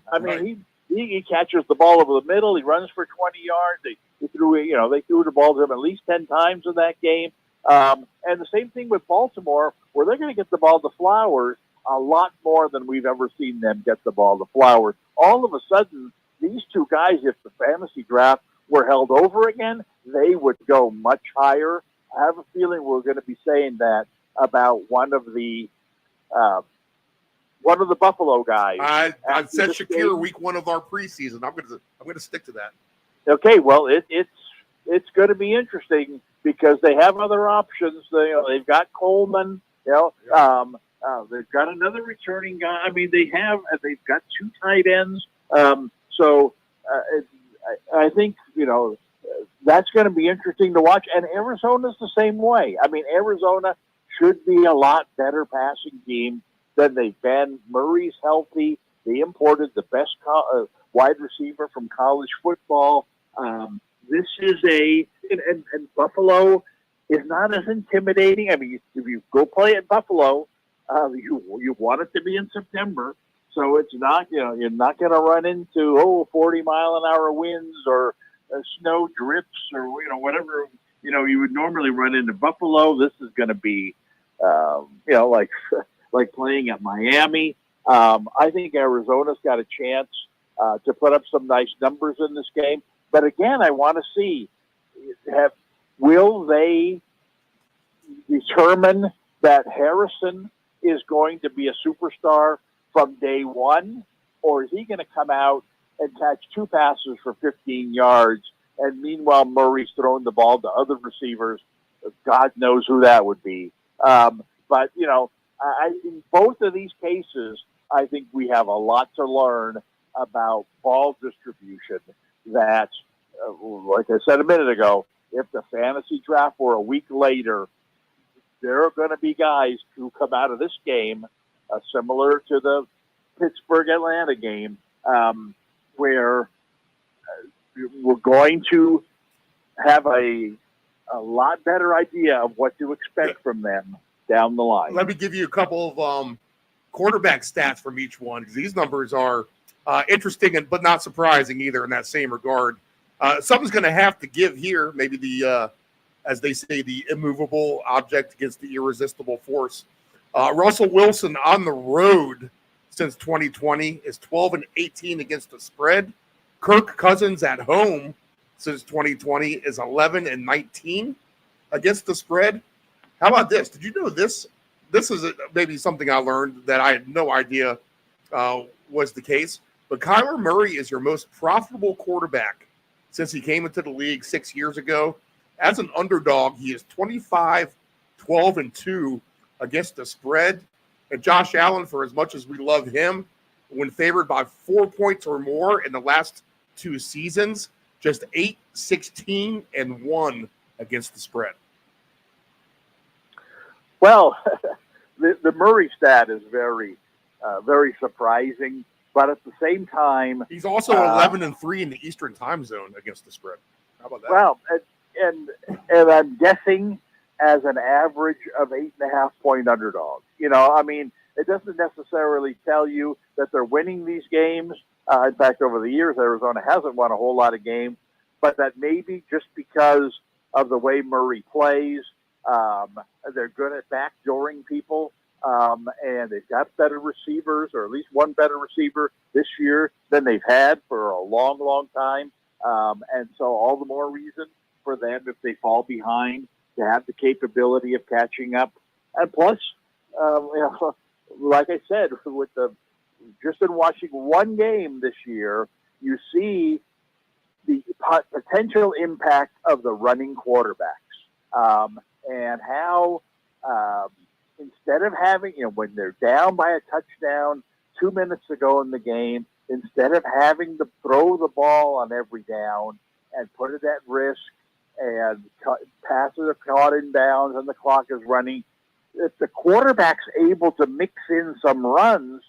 He catches the ball over the middle. He runs for 20 yards. They threw the ball to him at least 10 times in that game. And the same thing with Baltimore, where they're going to get the ball to Flowers a lot more than we've ever seen them get the ball to Flowers. All of a sudden, these two guys, if the fantasy draft were held over again, they would go much higher. I have a feeling we're going to be saying that about one of the Buffalo guys. I said Shakir week 1 of our preseason. I'm going to stick to that. Okay, well, it's going to be interesting because they have other options. They've got Coleman. They've got another returning guy. They've got 2 tight ends. I think that's going to be interesting to watch. And Arizona's the same way. Arizona should be a lot better passing team than they've been. Murray's healthy. They imported the best wide receiver from college football. This is and Buffalo is not as intimidating. If you go play at Buffalo, you want it to be in September, so it's not you're not going to run into 40-mile-an-hour winds or snow drips or whatever you would normally run into Buffalo. This is going to be like playing at Miami. I think Arizona's got a chance to put up some nice numbers in this game. But again, I want to see, will they determine that Harrison is going to be a superstar from day one, or is he going to come out and catch 2 passes for 15 yards, and meanwhile Murray's throwing the ball to other receivers? God knows who that would be. But in both of these cases, I think we have a lot to learn about ball distribution that, like I said a minute ago, if the fantasy draft were a week later, there are going to be guys who come out of this game similar to the Pittsburgh-Atlanta game where we're going to have a lot better idea of what to expect from them down the line. Let me give you a couple of quarterback stats from each one, because these numbers are interesting but not surprising either in that same regard. Something's going to have to give here. Maybe the, as they say, the immovable object against the irresistible force. Russell Wilson on the road since 2020 is 12-18 against the spread. Kirk Cousins at home since 2020 is 11-19 against the spread. How about this? Did you know this? This is maybe something I learned that I had no idea was the case. But Kyler Murray is your most profitable quarterback since he came into the league 6 years ago. As an underdog, he is 25-12-2 against the spread. And Josh Allen, for as much as we love him, when favored by 4 points or more in the last 2 seasons, just 8-16-1 against the spread. Well, the Murray stat is very surprising, but at the same time, he's also 11-3 in the Eastern Time Zone against the spread. How about that? Well, and I'm guessing as an average of 8.5 point underdog. You know, I mean, it doesn't necessarily tell you that they're winning these games. In fact, over the years, Arizona hasn't won a whole lot of games, but that maybe just because of the way Murray plays, they're good at backdooring people, and they've got better receivers, or at least one better receiver this year than they've had for a long, long time. And so all the more reason for them, if they fall behind, to have the capability of catching up. And plus, like I said, just in watching one game this year, you see the potential impact of the running quarterbacks, and how instead of having, when they're down by a touchdown 2 minutes to go in the game, instead of having to throw the ball on every down and put it at risk, and passes are caught in bounds and the clock is running, if the quarterback's able to mix in some runs,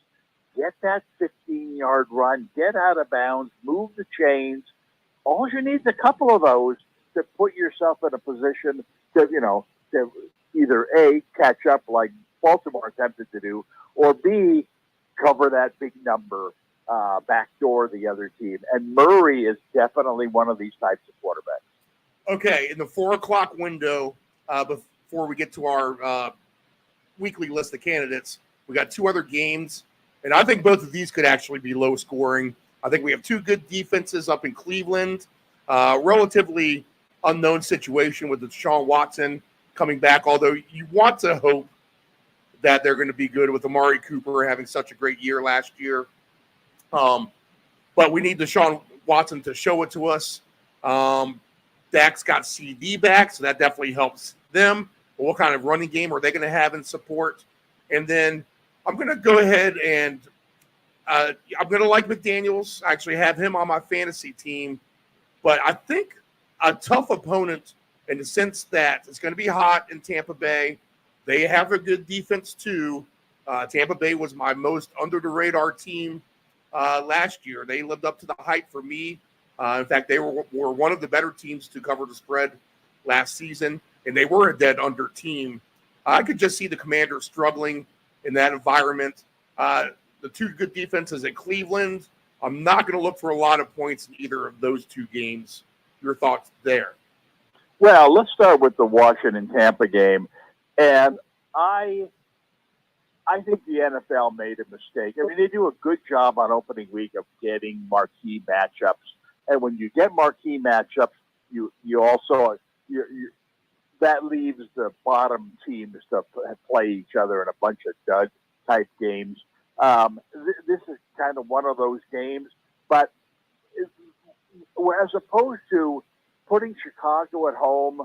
get that 15-yard run, get out of bounds, move the chains, all you need is a couple of those to put yourself in a position to, to either A, catch up like Baltimore attempted to do, or B, cover that big number, backdoor the other team. And Murray is definitely one of these types of quarterbacks. Okay, in the 4 o'clock window, before we get to our weekly list of candidates, we got 2 other games, and I think both of these could actually be low scoring. I think we have 2 good defenses up in Cleveland, relatively unknown situation with Deshaun Watson coming back, although you want to hope that they're going to be good with Amari Cooper having such a great year last year. But we need Deshaun Watson to show it to us. Dak's got CD back, so that definitely helps them. But what kind of running game are they going to have in support? And then I'm going to go ahead and I'm going to like McDaniels. I actually have him on my fantasy team. But I think a tough opponent in the sense that it's going to be hot in Tampa Bay. They have a good defense too. Tampa Bay was my most under-the-radar team last year. They lived up to the hype for me. In fact, they were one of the better teams to cover the spread last season, and they were a dead under team. I could just see the Commanders struggling in that environment. The 2 good defenses in Cleveland, I'm not going to look for a lot of points in either of those 2 games. Your thoughts there? Well, let's start with the Washington-Tampa game. And I think the NFL made a mistake. I mean, they do a good job on opening week of getting marquee matchups. And when you get marquee matchups, you also that leaves the bottom teams to play each other in a bunch of dud type games. This is kind of one of those games, but as opposed to putting Chicago at home,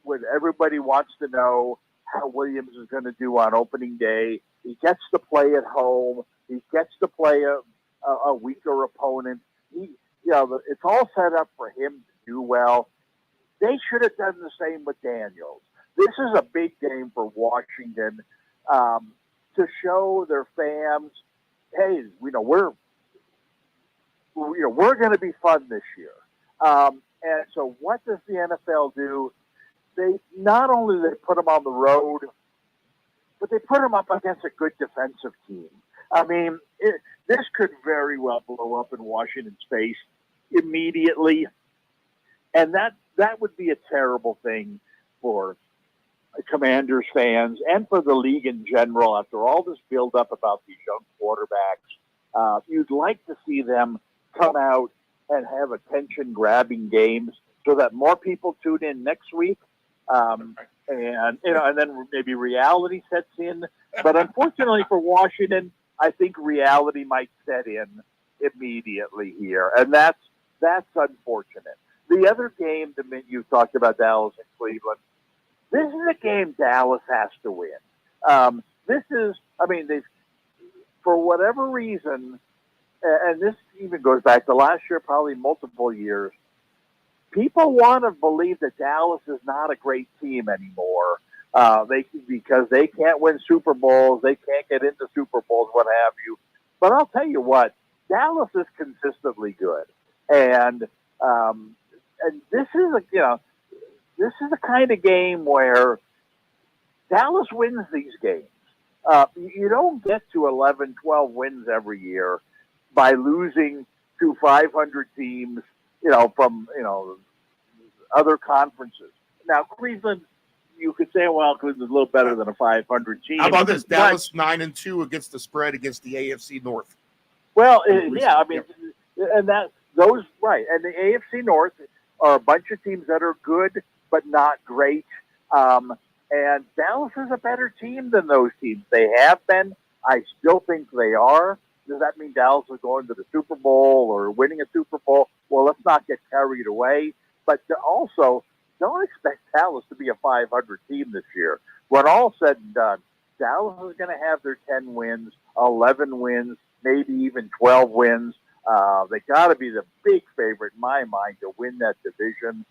when everybody wants to know how Williams is going to do on opening day. He gets to play at home. He gets to play a weaker opponent. It's all set up for him to do well. They should have done the same with Daniels. This is a big game for Washington to show their fans, hey, we're going to be fun this year. And so what does the NFL do? They not only they put them on the road, but they put them up against a good defensive team. I mean, this could very well blow up in Washington's face immediately, and that would be a terrible thing for Commanders fans and for the league in general. After all this build-up about these young quarterbacks, you'd like to see them come out and have attention-grabbing games so that more people tune in next week. And then maybe reality sets in. But unfortunately for Washington, I think reality might set in immediately here, and that's unfortunate. The other game that you talked about, Dallas and Cleveland, this is a game Dallas has to win. They've, for whatever reason, and this even goes back to last year, probably multiple years, people want to believe that Dallas is not a great team anymore. Because they can't win Super Bowls, they can't get into Super Bowls, what have you. But I'll tell you what, Dallas is consistently good, and this is the kind of game where Dallas wins these games. You don't get to 11, 12 wins every year by losing to 500 teams, from other conferences. Now, Cleveland, you could say, well, Cleveland's a little better than a 500 team. How about this? Dallas 9-2 against the spread against the AFC North. Well, and those right, and the AFC North are a bunch of teams that are good but not great. And Dallas is a better team than those teams. They have been. I still think they are. Does that mean Dallas is going to the Super Bowl or winning a Super Bowl? Well, let's not get carried away. But also, don't expect Dallas to be a 500 team this year. When all said and done, Dallas is going to have their 10 wins, 11 wins, maybe even 12 wins. They got to be the big favorite in my mind to win that division.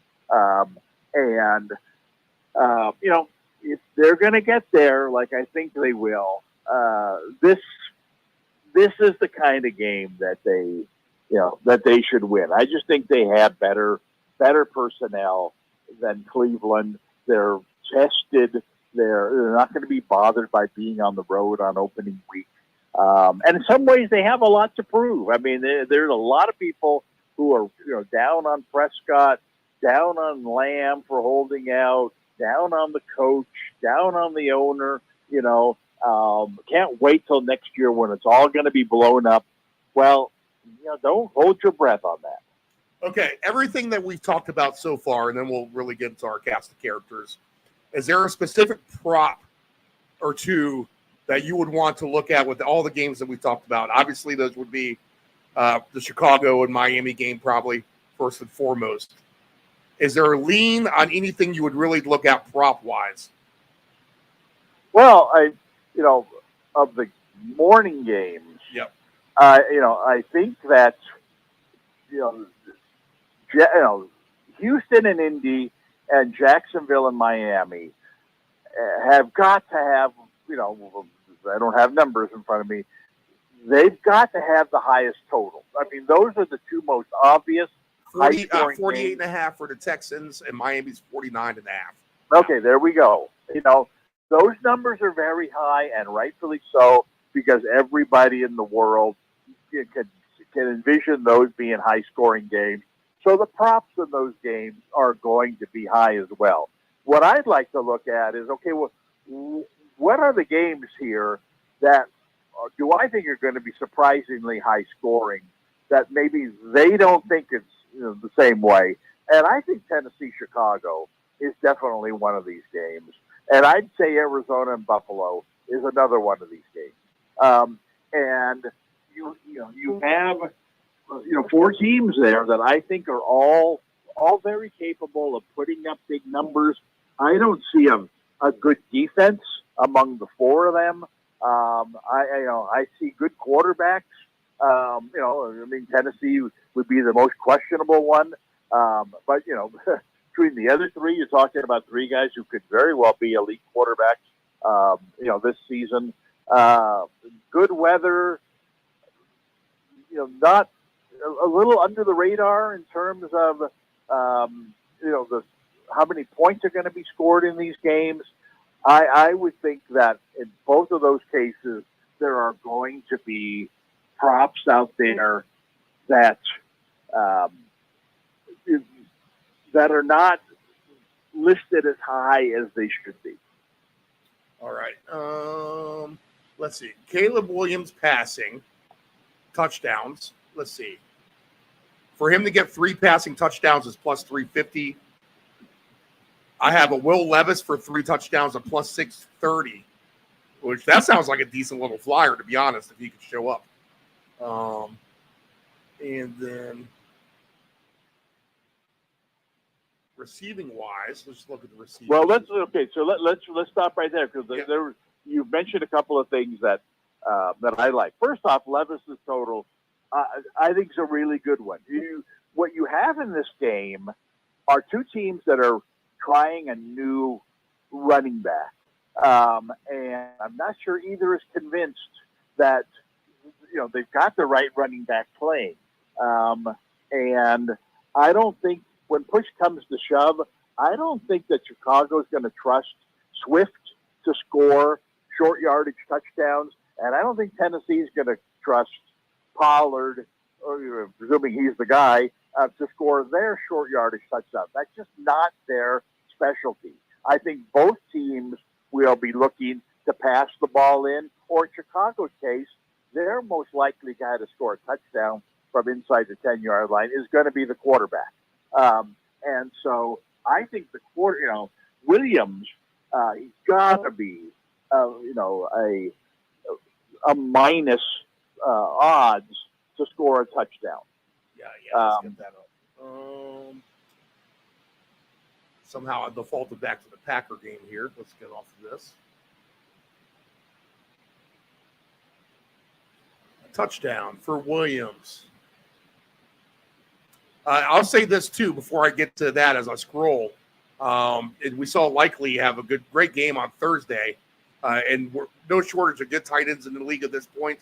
If they're going to get there, like I think they will, this is the kind of game that they should win. I just think they have better personnel than Cleveland. They're tested. They're not going to be bothered by being on the road on opening week. And in some ways, they have a lot to prove. I mean, there's a lot of people who are down on Prescott, down on Lamb for holding out, down on the coach, down on the owner. Can't wait till next year when it's all going to be blown up. Well, don't hold your breath on that. Okay, everything that we've talked about so far, and then we'll really get into our cast of characters. Is there a specific prop or two that you would want to look at with all the games that we talked about? Obviously, those would be the Chicago and Miami game, probably first and foremost. Is there a lean on anything you would really look at prop-wise? Well, of the morning games, yep. I think that Houston and Indy and Jacksonville and Miami have got to have, I don't have numbers in front of me. They've got to have the highest total. I mean, those are the two most obvious. 48.5 for the Texans, and Miami's 49.5. Okay, there we go. Those numbers are very high, and rightfully so, because everybody in the world can envision those being high-scoring games. So the props in those games are going to be high as well. What I'd like to look at is, okay, well, what are the games here that do I think are going to be surprisingly high-scoring that maybe they don't think it's the same way? And I think Tennessee-Chicago is definitely one of these games. And I'd say Arizona and Buffalo is another one of these games. And you have four teams there that I think are all very capable of putting up big numbers. I don't see a good defense among the four of them. I see good quarterbacks. Tennessee would be the most questionable one. But between the other three, you're talking about three guys who could very well be elite quarterbacks, this season. Good weather, not a little under the radar in terms of, how many points are going to be scored in these games. I would think that in both of those cases, there are going to be props out there that are not listed as high as they should be. All right. Let's see. Caleb Williams passing touchdowns. Let's see. For him to get 3 passing touchdowns is plus 350. I have a Will Levis for 3 touchdowns at plus 630, which that sounds like a decent little flyer, to be honest, if he could show up. And then receiving wise, let's look at the receiving. Well, let's stop right there because you've mentioned a couple of things that I like. First off, Levis's total, I think is a really good one. What you have in this game are two teams that are trying a new running back, and I'm not sure either is convinced that they've got the right running back playing. And I don't think when push comes to shove, I don't think that Chicago's going to trust Swift to score short yardage touchdowns, and I don't think Tennessee's going to trust Pollard, or presuming he's the guy, to score their short yardage touchdowns. That's just not their specialty. I think both teams will be looking to pass the ball in, or in Chicago's case, their most likely guy to score a touchdown from inside the 10-yard line is going to be the quarterback. And so I think Williams, he's got to be, a minus odds to score a touchdown. Yeah, let's get that up. Somehow I defaulted back to the Packer game here. Let's get off of this. A touchdown for Williams. I'll say this, too, before I get to that as I scroll. We saw Likely have a great game on Thursday, and we're no shortage of good tight ends in the league at this point.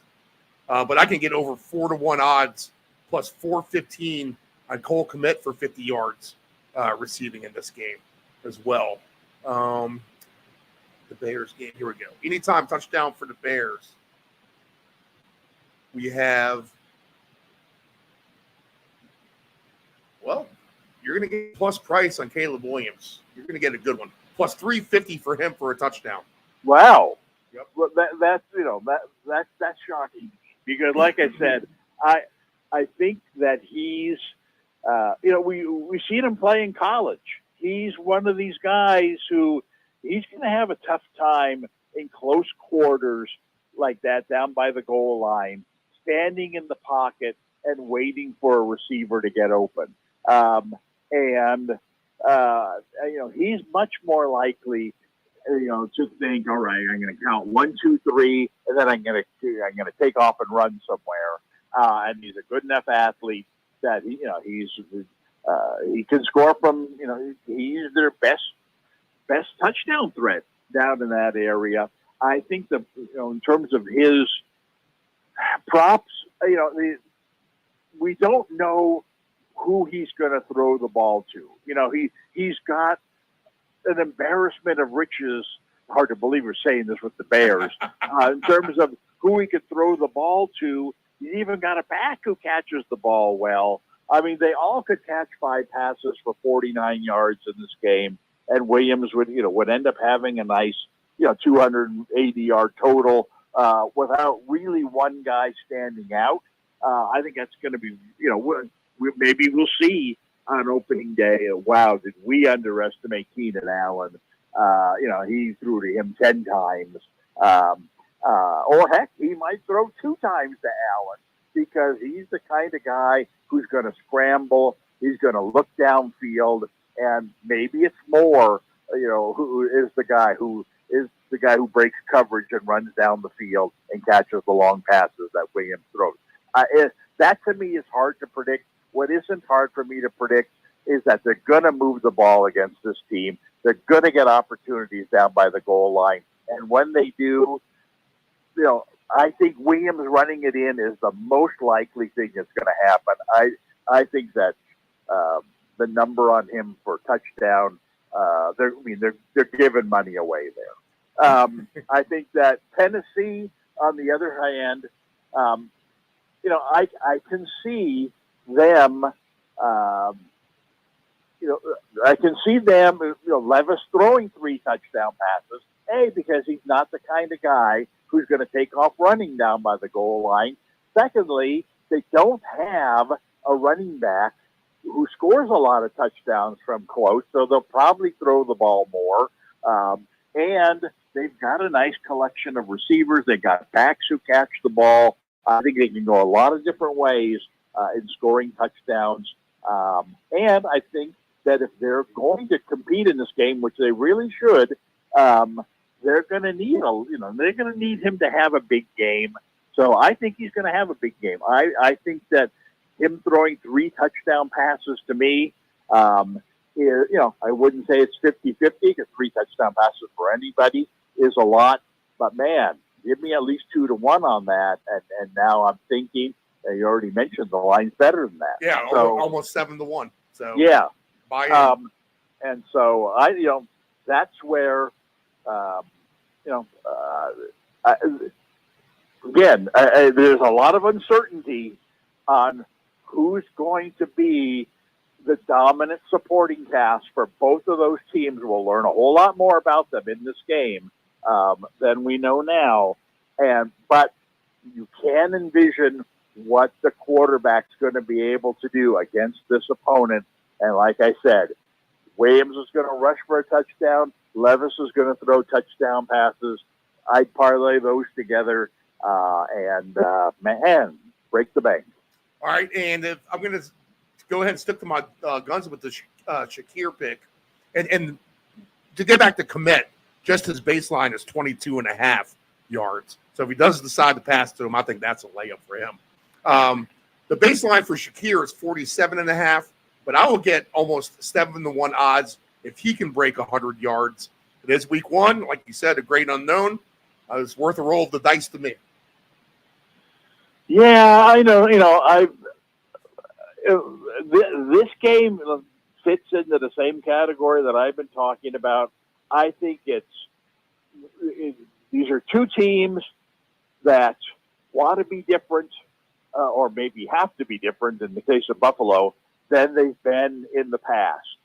But I can get over 4-1 odds plus 415 on Cole Kmet for 50 yards receiving in this game as well. The Bears game, here we go. Anytime touchdown for the Bears. We have, you're going to get plus price on Caleb Williams. You're going to get a good one. Plus 350 for him for a touchdown. Wow. Yep. Well, that's shocking because, like I said, I think that he's, we've seen him play in college. He's one of these guys who he's going to have a tough time in close quarters like that down by the goal line, standing in the pocket and waiting for a receiver to get open. He's much more likely, to think, all right, I'm going to count 1, 2, 3, and then I'm going to take off and run somewhere. And he's a good enough athlete that he can score from. He's their best touchdown threat down in that area. I think that in terms of his props, we don't know who he's going to throw the ball to. He's got an embarrassment of riches. Hard to believe we're saying this with the Bears. In terms of who he could throw the ball to, he's even got a back who catches the ball well. I mean, they all could catch 5 passes for 49 yards in this game, and Williams would end up having a nice 280-yard total without really one guy standing out. I think that's going to be, maybe we'll see on opening day. Wow, did we underestimate Keenan Allen? He threw to him 10 times. Or heck, he might throw 2 times to Allen because he's the kind of guy who's going to scramble. He's going to look downfield, and maybe it's more who is the guy who breaks coverage and runs down the field and catches the long passes that Williams throws. That to me is hard to predict. What isn't hard for me to predict is that they're going to move the ball against this team. They're going to get opportunities down by the goal line. And when they do, I think Williams running it in is the most likely thing that's going to happen. I think that the number on him for touchdown, they're giving money away there. I think that Tennessee, on the other hand, I can see them. I can see them. Levis throwing 3 touchdown passes. Because he's not the kind of guy who's going to take off running down by the goal line. Secondly, they don't have a running back who scores a lot of touchdowns from close, so they'll probably throw the ball more. And they've got a nice collection of receivers. They've got backs who catch the ball. I think they can go a lot of different ways in scoring touchdowns. And I think that if they're going to compete in this game, which they really should, they're going to need him to have a big game. So I think he's going to have a big game. I think that him throwing 3 touchdown passes to me, I wouldn't say it's 50-50 because 3 touchdown passes for anybody is a lot. But man, give me at least 2-1 on that. And now I'm thinking, you already mentioned the line's better than that. Yeah, so, almost 7-1. So yeah, buy in. And so that's where. There's a lot of uncertainty on who's going to be the dominant supporting cast for both of those teams. We'll learn a whole lot more about them in this game than we know now. But you can envision what the quarterback's going to be able to do against this opponent. And like I said, Williams is going to rush for a touchdown. Levis is going to throw touchdown passes. I'd parlay those together and break the bank. All right, and I'm going to go ahead and stick to my guns with the Shakir pick. And to get back to Komet, just his baseline is 22.5 yards. So if he does decide to pass to him, I think that's a layup for him. The baseline for Shakir is 47.5, but I will get almost 7-1 odds if he can break 100 yards. It is week 1. Like you said, a great unknown. It's worth a roll of the dice to me. Yeah, I know. This game fits into the same category that I've been talking about. I think these are 2 teams that want to be different, or maybe have to be different in the case of Buffalo than they've been in the past.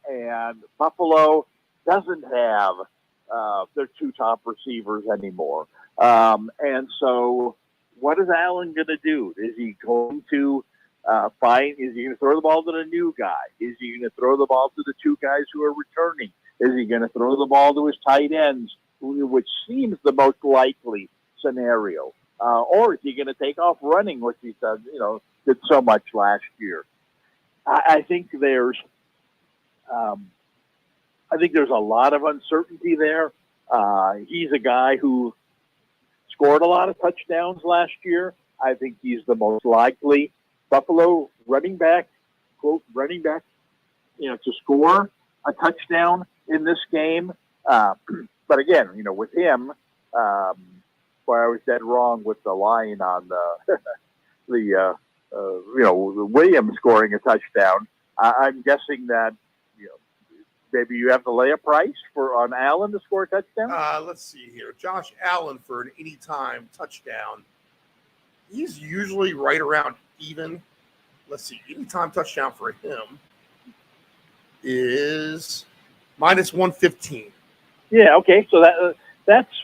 And Buffalo doesn't have their 2 top receivers anymore. And so what is Allen going to do? Is he going to is he going to throw the ball to the new guy? Is he going to throw the ball to the 2 guys who are returning? Is he going to throw the ball to his tight ends, which seems the most likely scenario? Or is he going to take off running, which he did so much last year? I think there's a lot of uncertainty there. He's a guy who scored a lot of touchdowns last year. I think he's the most likely Buffalo running back, to score a touchdown in this game. But again, with him, where I was dead wrong with the line on the Williams scoring a touchdown. I'm guessing that maybe you have to lay a price on Allen to score a touchdown. Let's see here. Josh Allen for an anytime touchdown. He's usually right around even. Let's see. Anytime touchdown for him is minus 115. Yeah. Okay. So that's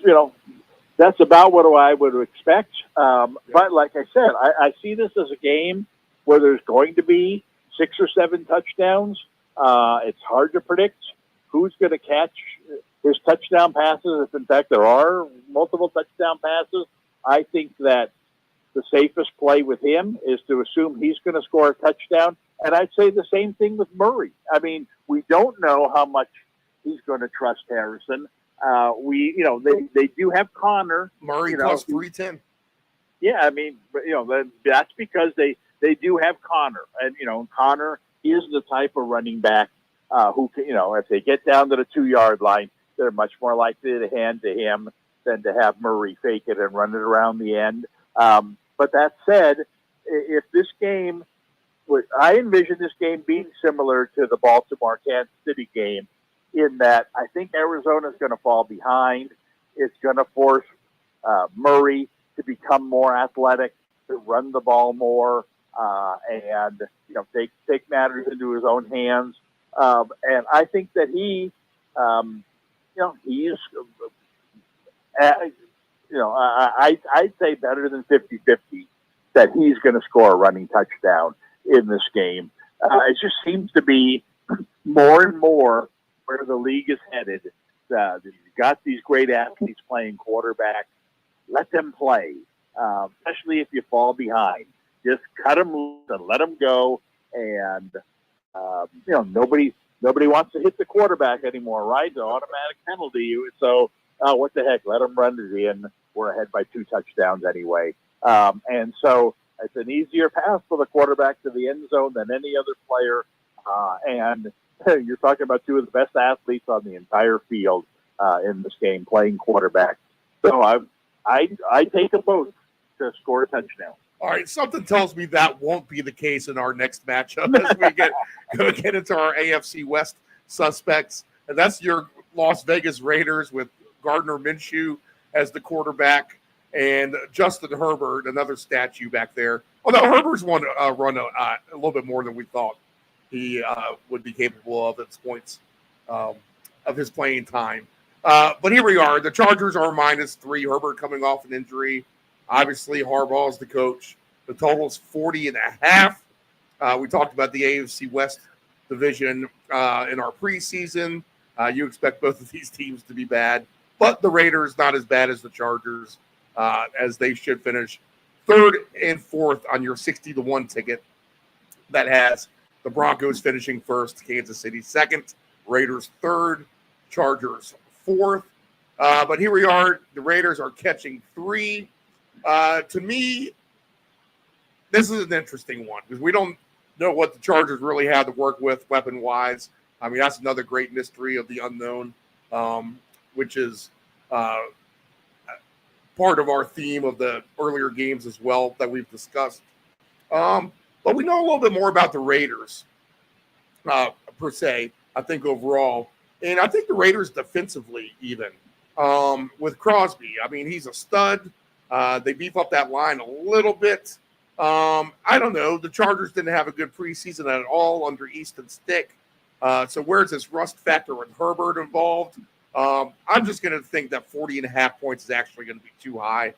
about what I would expect. But like I said, I see this as a game where there's going to be 6 or 7 touchdowns. It's hard to predict who's going to catch his touchdown passes. If, in fact, there are multiple touchdown passes, I think that the safest play with him is to assume he's going to score a touchdown. And I'd say the same thing with Murray. I mean, we don't know how much he's going to trust Harrison. They do have Connor. Murray plus 310. Yeah, I mean, that's because they do have Connor, and Connor is the type of running back who can, if they get down to the 2-yard line, they're much more likely to hand to him than to have Murray fake it and run it around the end. But that said, if this game, I envision this game being similar to the Baltimore-Kansas City game in that I think Arizona's going to fall behind. It's going to force Murray to become more athletic, to run the ball more, and take matters into his own hands. And I think that he's, I'd say better than 50-50 that he's going to score a running touchdown in this game. It just seems to be more and more where the league is headed. You've got these great athletes playing quarterback. Let them play, especially if you fall behind. Just cut them loose and let them go. And, nobody wants to hit the quarterback anymore, right? The automatic penalty. So, what the heck? Let them run it in. We're ahead by 2 touchdowns anyway. And so it's an easier pass for the quarterback to the end zone than any other player. And you're talking about 2 of the best athletes on the entire field in this game playing quarterback. So I take them both to score a touchdown. All right, something tells me that won't be the case in our next matchup as we get into our AFC West suspects. And that's your Las Vegas Raiders with Gardner Minshew as the quarterback and Justin Herbert, another statue back there. Although Herbert's run a little bit more than we thought he would be capable of at this points of his playing time. But here we are. The Chargers are -3. Herbert coming off an injury. Obviously, Harbaugh is the coach. The total is 40.5. We talked about the AFC West division in our preseason. You expect both of these teams to be bad, but the Raiders not as bad as the Chargers, as they should finish 3rd and 4th on your 60-1 ticket. That has the Broncos finishing 1st, Kansas City 2nd, Raiders 3rd, Chargers 4th. But here we are. The Raiders are catching 3. To me, this is an interesting one because we don't know what the Chargers really have to work with weapon-wise. I mean, that's another great mystery of the unknown, which is part of our theme of the earlier games as well that we've discussed. But we know a little bit more about the Raiders, per se, I think overall. And I think the Raiders defensively even, with Crosby. I mean, he's a stud. They beef up that line a little bit. I don't know. The Chargers didn't have a good preseason at all under Easton Stick. So where's this rust factor with Herbert involved? I'm just going to think that 40.5 points is actually going to be too high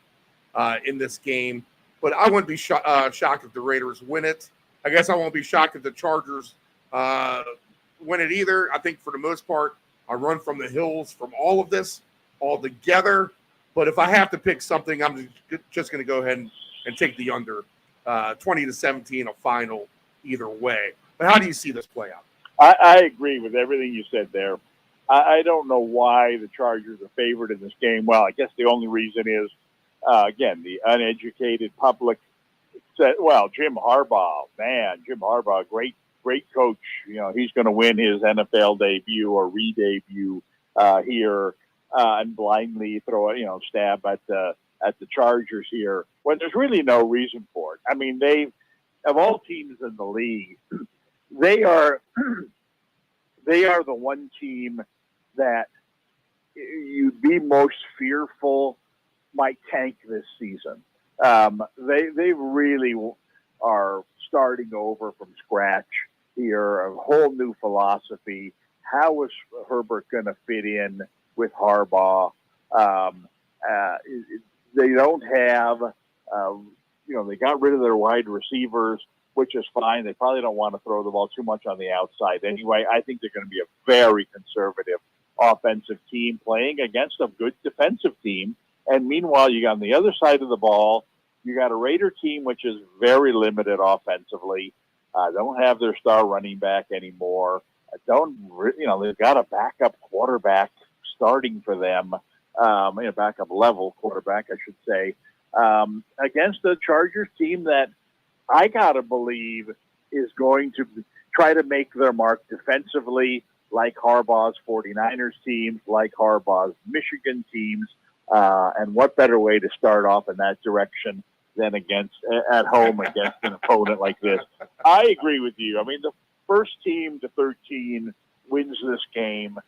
in this game. But I wouldn't be shocked if the Raiders win it. I guess I won't be shocked if the Chargers win it either. I think for the most part, I run from the hills from all of this altogether. But if I have to pick something, I'm just going to go ahead and take the under 20-17, a final either way. But how do you see this play out? I agree with everything you said there. I don't know why the Chargers are favored in this game. Well, I guess the only reason is, again, the uneducated public said, well, Jim Harbaugh, great coach. He's going to win his NFL debut or re-debut here and blindly throw a stab at the Chargers here when there's really no reason for it. I mean, they, of all teams in the league, they are the one team that you'd be most fearful might tank this season. They really are starting over from scratch here, a whole new philosophy. How is Herbert going to fit in with Harbaugh? They don't have, they got rid of their wide receivers, which is fine. They probably don't want to throw the ball too much on the outside anyway. I think they're going to be a very conservative offensive team playing against a good defensive team. And meanwhile, you got on the other side of the ball, you got a Raider team which is very limited offensively. Don't have their star running back anymore. they've got a backup quarterback starting for them, a backup level quarterback, I should say, against the Chargers team that I gotta believe is going to try to make their mark defensively, like Harbaugh's 49ers teams, like Harbaugh's Michigan teams, and what better way to start off in that direction than at home against an opponent like this. I agree with you. I mean, the first team to 13 wins this game.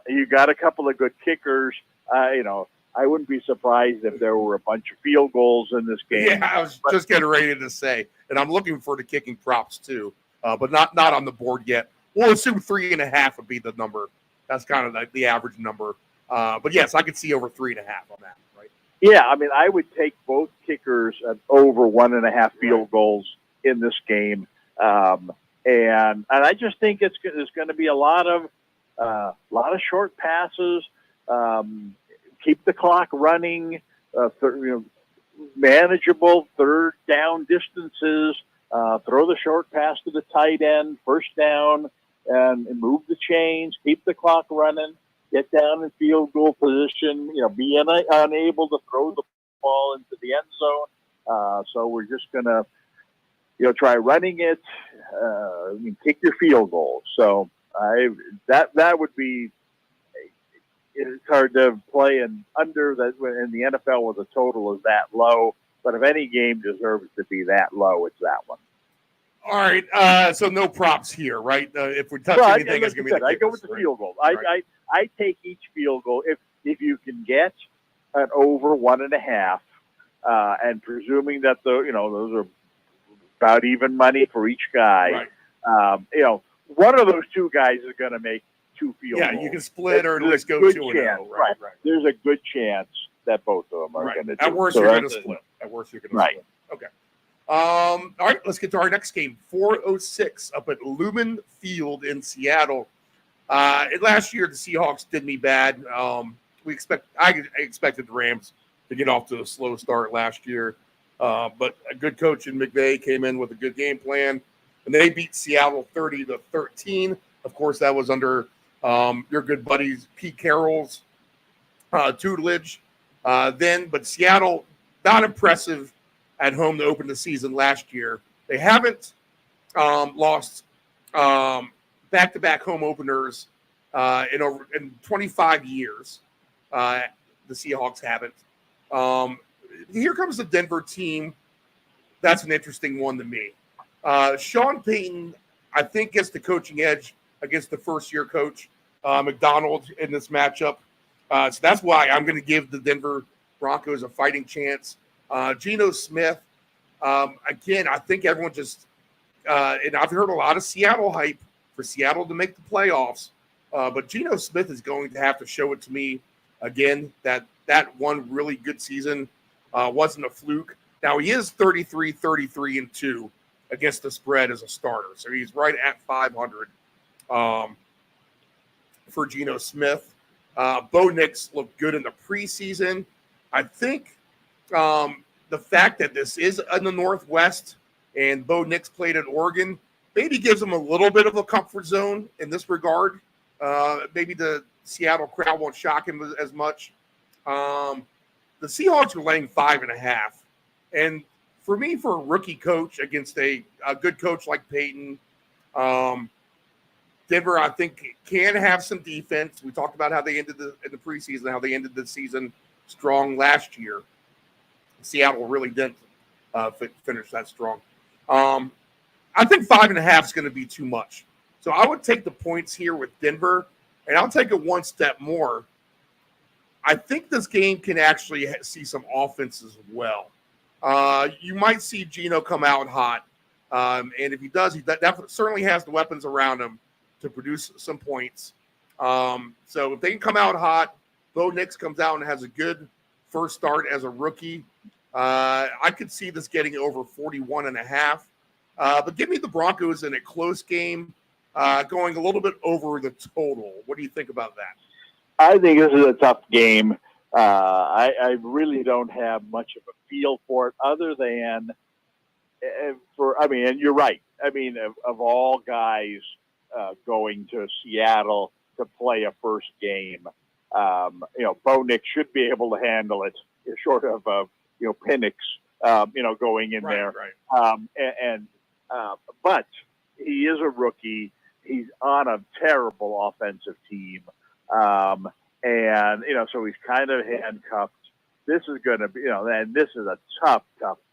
You got a couple of good kickers. I wouldn't be surprised if there were a bunch of field goals in this game. Yeah, I was just getting ready to say, and I'm looking for the kicking props too, but not on the board yet. We'll assume 3.5 would be the number. That's kind of the average number. But yes, I could see over 3.5 on that, right? Yeah, I mean, I would take both kickers at over 1.5 field goals in this game, and I just think there's going to be a lot of short passes. Keep the clock running. Manageable third down distances. Throw the short pass to the tight end, first down, and move the chains. Keep the clock running. Get down in field goal position. Be unable to throw the ball into the end zone. So we're just gonna, try running it. Kick your field goals. So that would be. It's hard to play under that in the NFL where the total is that low. But if any game deserves to be that low, it's that one. All right. So no props here, right? If we touch anything, it's going to be I go with the field goal. Right. I take each field goal if you can get an over 1.5, and presuming that those are about even money for each guy. Right. One of those two guys is going to make 2 field goals. Yeah, you can split or at least go 2-0. Right. There's a good chance that both of them are going to do. At worst, you're going to split. At worst, you're going to split. Okay. All right, let's get to our next game. 4:06 up at Lumen Field in Seattle. Last year, the Seahawks did me bad. I expected the Rams to get off to a slow start last year, but a good coach in McVay came in with a good game plan, and they beat Seattle 30-13. Of course, that was under your good buddies Pete Carroll's tutelage. But Seattle, not impressive at home to open the season last year. They haven't lost back-to-back home openers in 25 years. The Seahawks haven't. Here comes the Denver team. That's an interesting one to me. Sean Payton, I think, gets the coaching edge against the first-year coach, McDonald, in this matchup. So that's why I'm going to give the Denver Broncos a fighting chance. Geno Smith, again, I think everyone just and I've heard a lot of Seattle hype for Seattle to make the playoffs, but Geno Smith is going to have to show it to me again that one really good season wasn't a fluke. Now, he is 33-33-2 against the spread as a starter, so he's right at 500 for Geno Smith. Bo Nix looked good in the preseason. I think the fact that this is in the Northwest and Bo Nix played at Oregon maybe gives him a little bit of a comfort zone in this regard. Maybe the Seattle crowd won't shock him as much. The Seahawks are laying 5.5. And for me, for a rookie coach against a good coach like Peyton, Denver, I think, can have some defense. We talked about how they ended in the preseason, how they ended the season strong last year. Seattle really didn't finish that strong. I think 5.5 is going to be too much. So I would take the points here with Denver, and I'll take it one step more. I think this game can actually see some offense as well. You might see Geno come out hot, and if he does, he certainly has the weapons around him to produce some points. So if they can come out hot, Bo Nix comes out and has a good first start as a rookie, I could see this getting over 41.5. But give me the Broncos in a close game, going a little bit over the total. What do you think about that? I think this is a tough game. I really don't have much of a feel for it other than and you're right. I mean, of all guys, going to Seattle to play a first game. Bo Nix should be able to handle it, short of Penix, going in there. Right. But he is a rookie. He's on a terrible offensive team, so he's kind of handcuffed. This is going to be, and this is a tough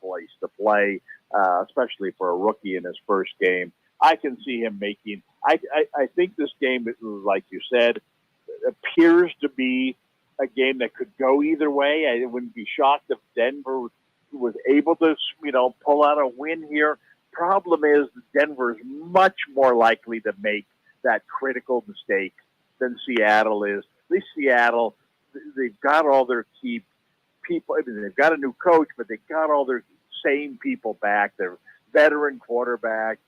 place to play, especially for a rookie in his first game. I can see him making. I think this game, like you said, appears to be a game that could go either way. I wouldn't be shocked if Denver was able to, pull out a win here. Problem is, Denver is much more likely to make that critical mistake than Seattle is. At least Seattle, they've got all their key people. I mean, they've got a new coach, but they've got all their same people back. They're veteran quarterback,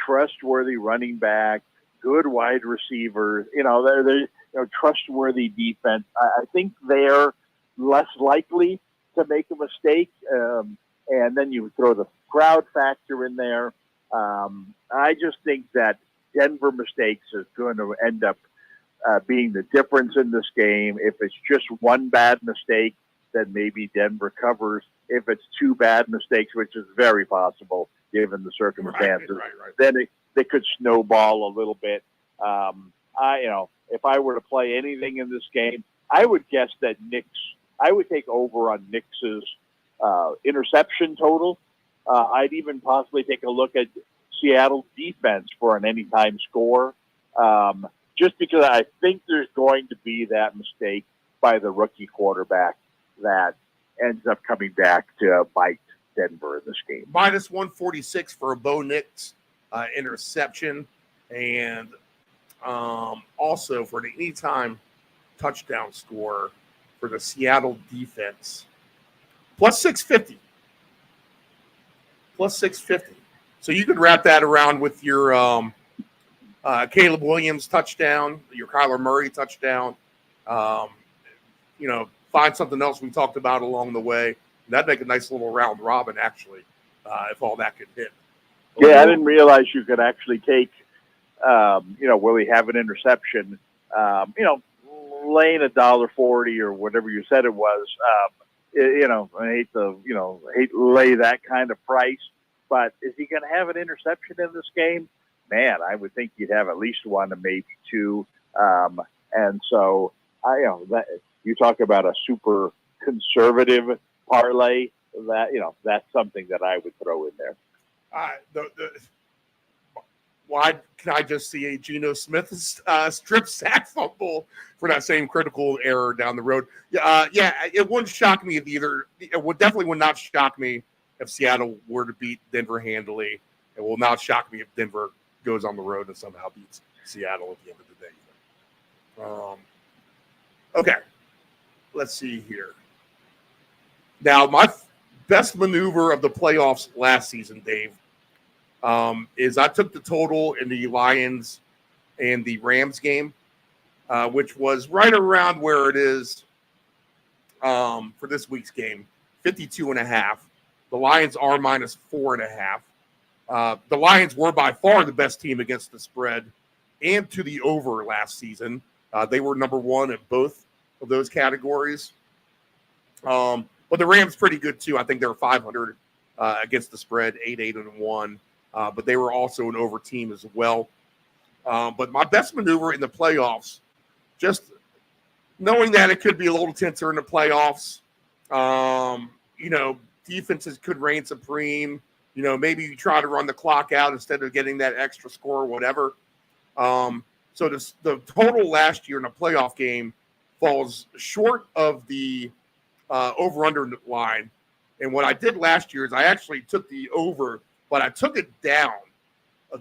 trustworthy running back, good wide receivers. They're trustworthy defense. I think they're less likely to make a mistake. And then you throw the crowd factor in there. I just think that Denver mistakes is going to end up being the difference in this game. If it's just one bad mistake, then maybe Denver covers. If it's two bad mistakes, which is very possible given the circumstances, right. then they could snowball a little bit. If I were to play anything in this game, I would guess that I would take over on Knicks's interception total. I'd even possibly take a look at Seattle defense for an anytime score, just because I think there's going to be that mistake by the rookie quarterback that ends up coming back to bite Denver in this game. Minus 146 for a Bo Nix interception, and also for an anytime touchdown score for the Seattle defense. Plus 650. So you could wrap that around with your Caleb Williams touchdown, your Kyler Murray touchdown. Find something else we talked about along the way. That'd make a nice little round robin, actually, if all that could hit. Yeah, I didn't realize you could actually take, will he have an interception? Laying $1.40 or whatever you said it was. I hate to lay that kind of price, but is he going to have an interception in this game? Man, I would think you'd have at least one and maybe two. And so that you talk about a super conservative parlay, that's something that I would throw in there. Why can I just see a Geno Smith strip sack fumble for that same critical error down the road? It wouldn't shock me if definitely would not shock me if Seattle were to beat Denver handily. It will not shock me if Denver goes on the road and somehow beats Seattle at the end of the day. Okay, let's see here. Now, my best maneuver of the playoffs last season, Dave, is I took the total in the Lions and the Rams game, which was right around where it is for this week's game, 52.5. The Lions are minus 4.5. The Lions were by far the best team against the spread and to the over last season. They were number one in both of those categories. But the Rams pretty good too. I think they were 500 against the spread, 8-1. But they were also an over team as well. But my best maneuver in the playoffs, just knowing that it could be a little tenser in the playoffs, defenses could reign supreme. Maybe you try to run the clock out instead of getting that extra score or whatever. So the total last year in a playoff game falls short of the over-under line. And what I did last year is I actually took the over, but I took it down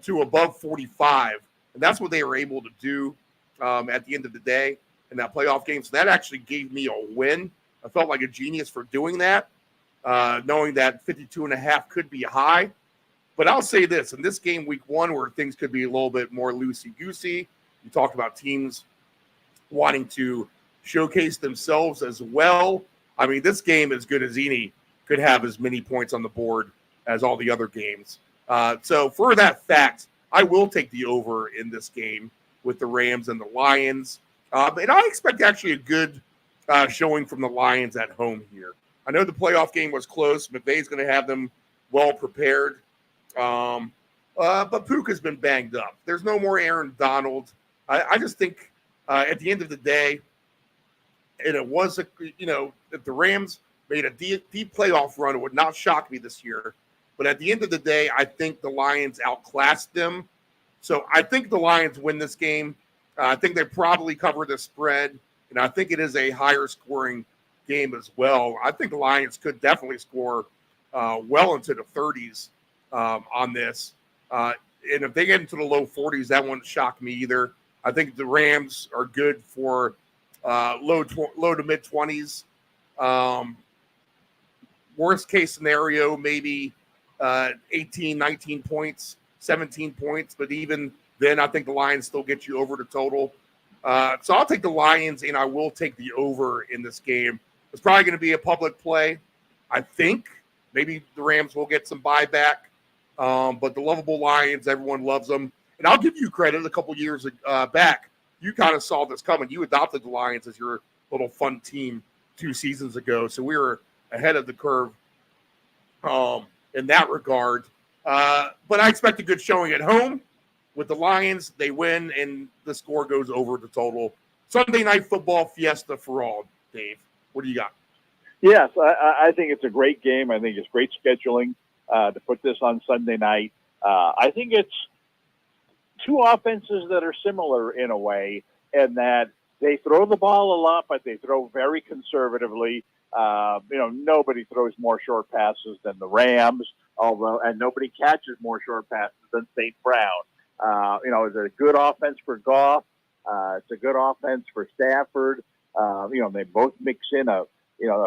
to above 45. And that's what they were able to do at the end of the day in that playoff game. So that actually gave me a win. I felt like a genius for doing that, knowing that 52.5 could be high. But I'll say this, in this game week one where things could be a little bit more loosey-goosey, you talked about teams wanting to showcase themselves as well. I mean, this game, as good as any, could have as many points on the board as all the other games. So for that fact, I will take the over in this game with the Rams and the Lions. And I expect actually a good showing from the Lions at home here. I know the playoff game was close. McVay's going to have them well prepared. But Puka's been banged up. There's no more Aaron Donald. I just think at the end of the day, and it was, if the Rams made a deep playoff run, it would not shock me this year. But at the end of the day, I think the Lions outclassed them. So I think the Lions win this game. I think they probably cover the spread, and I think it is a higher scoring game as well. I think the Lions could definitely score well into the 30s on this. And if they get into the low 40s, that wouldn't shock me either. I think the Rams are good for low to mid 20s. Worst case scenario, maybe 18, 19 points, 17 points. But even then, I think the Lions still get you over the total. So I'll take the Lions, and I will take the over in this game. It's probably going to be a public play, I think. Maybe the Rams will get some buyback. But the lovable Lions, everyone loves them. And I'll give you credit. A couple years back, you kind of saw this coming. You adopted the Lions as your little fun team 2 seasons ago. So we were ahead of the curve in that regard. But I expect a good showing at home with the Lions. They win, and the score goes over the total. Sunday night football fiesta for all, Dave. What do you got? Yes, I think it's a great game. I think it's great scheduling to put this on Sunday night. I think it's two offenses that are similar in a way, in that they throw the ball a lot, but they throw very conservatively. Nobody throws more short passes than the Rams, and nobody catches more short passes than St. Brown. It's a good offense for Goff. It's a good offense for Stafford. They both mix in a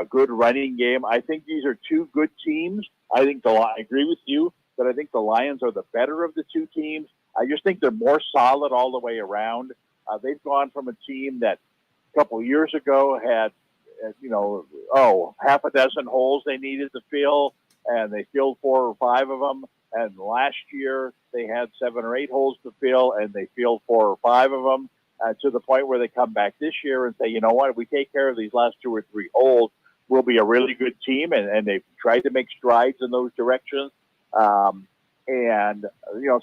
good running game. I think these are two good teams. I agree with you that I think the Lions are the better of the two teams. I just think they're more solid all the way around. They've gone from a team that a couple years ago had, half a dozen holes they needed to fill, and they filled 4 or 5 of them. And last year they had 7 or 8 holes to fill, and they filled 4 or 5 of them. To the point where they come back this year and say, you know what, if we take care of these last 2 or 3 holes, we'll be a really good team. And they've tried to make strides in those directions.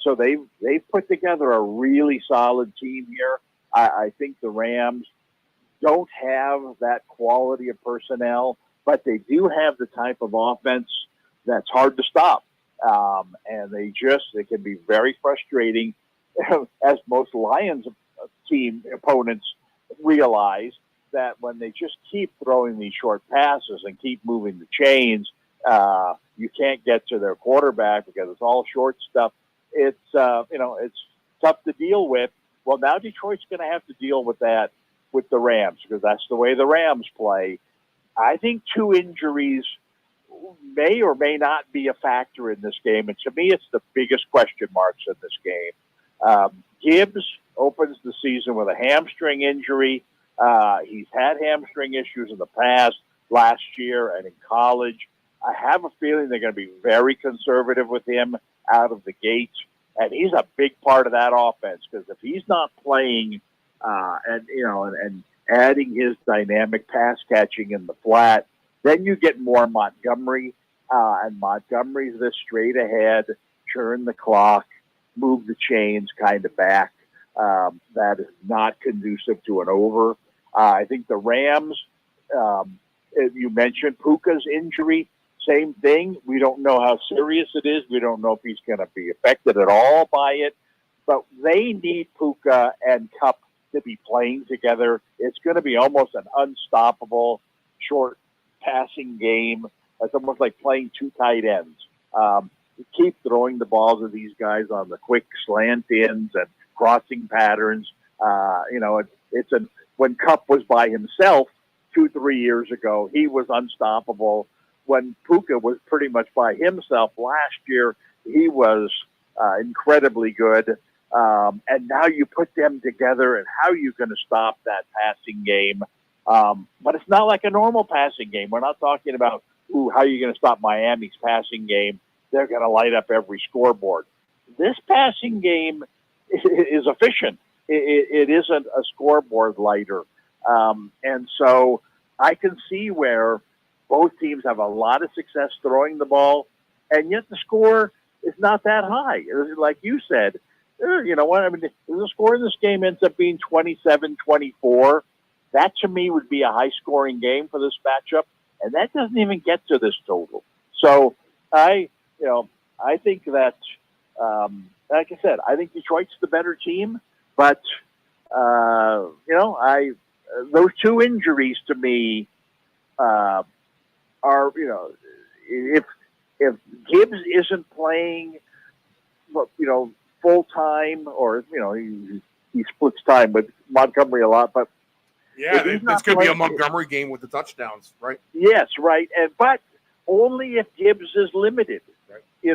So they've put together a really solid team here. I think the Rams don't have that quality of personnel, but they do have the type of offense that's hard to stop. And they can be very frustrating, as most Lions team opponents realize that when they just keep throwing these short passes and keep moving the chains, you can't get to their quarterback because it's all short stuff. It's tough to deal with. Well, now Detroit's going to have to deal with that with the Rams because that's the way the Rams play. I think 2 injuries may or may not be a factor in this game, and to me, it's the biggest question marks in this game. Gibbs opens the season with a hamstring injury. He's had hamstring issues in the past, last year and in college. I have a feeling they're going to be very conservative with him out of the gate, and he's a big part of that offense because if he's not playing and adding his dynamic pass catching in the flat, then you get more Montgomery, and Montgomery's this straight ahead, churn the clock, move the chains kind of back. That is not conducive to an over. I think the Rams, you mentioned Puka's injury, same thing. We don't know how serious it is. We don't know if he's going to be affected at all by it. But they need Puka and Kupp to be playing together. It's going to be almost an unstoppable short passing game. It's almost like playing 2 tight ends. You keep throwing the ball to these guys on the quick slant ins and crossing patterns. When Kupp was by himself 2-3 years ago, he was unstoppable. When Puka was pretty much by himself last year, he was incredibly good. And now you put them together, and how are you going to stop that passing game? But it's not like a normal passing game. We're not talking about, how are you going to stop Miami's passing game? They're going to light up every scoreboard. this passing game is efficient. It isn't a scoreboard lighter. And so I can see where both teams have a lot of success throwing the ball, and yet the score is not that high. Like you said, you know what? I mean, if the score in this game ends up being 27-24, that to me would be a high-scoring game for this matchup, and that doesn't even get to this total. So I think that, like I said, I think Detroit's the better team, but those two injuries to me are, if Gibbs isn't playing, full time, or he splits time with Montgomery a lot, but Yeah, this could be a Montgomery game with the touchdowns, right? yes, right, but only if Gibbs is limited. Right. He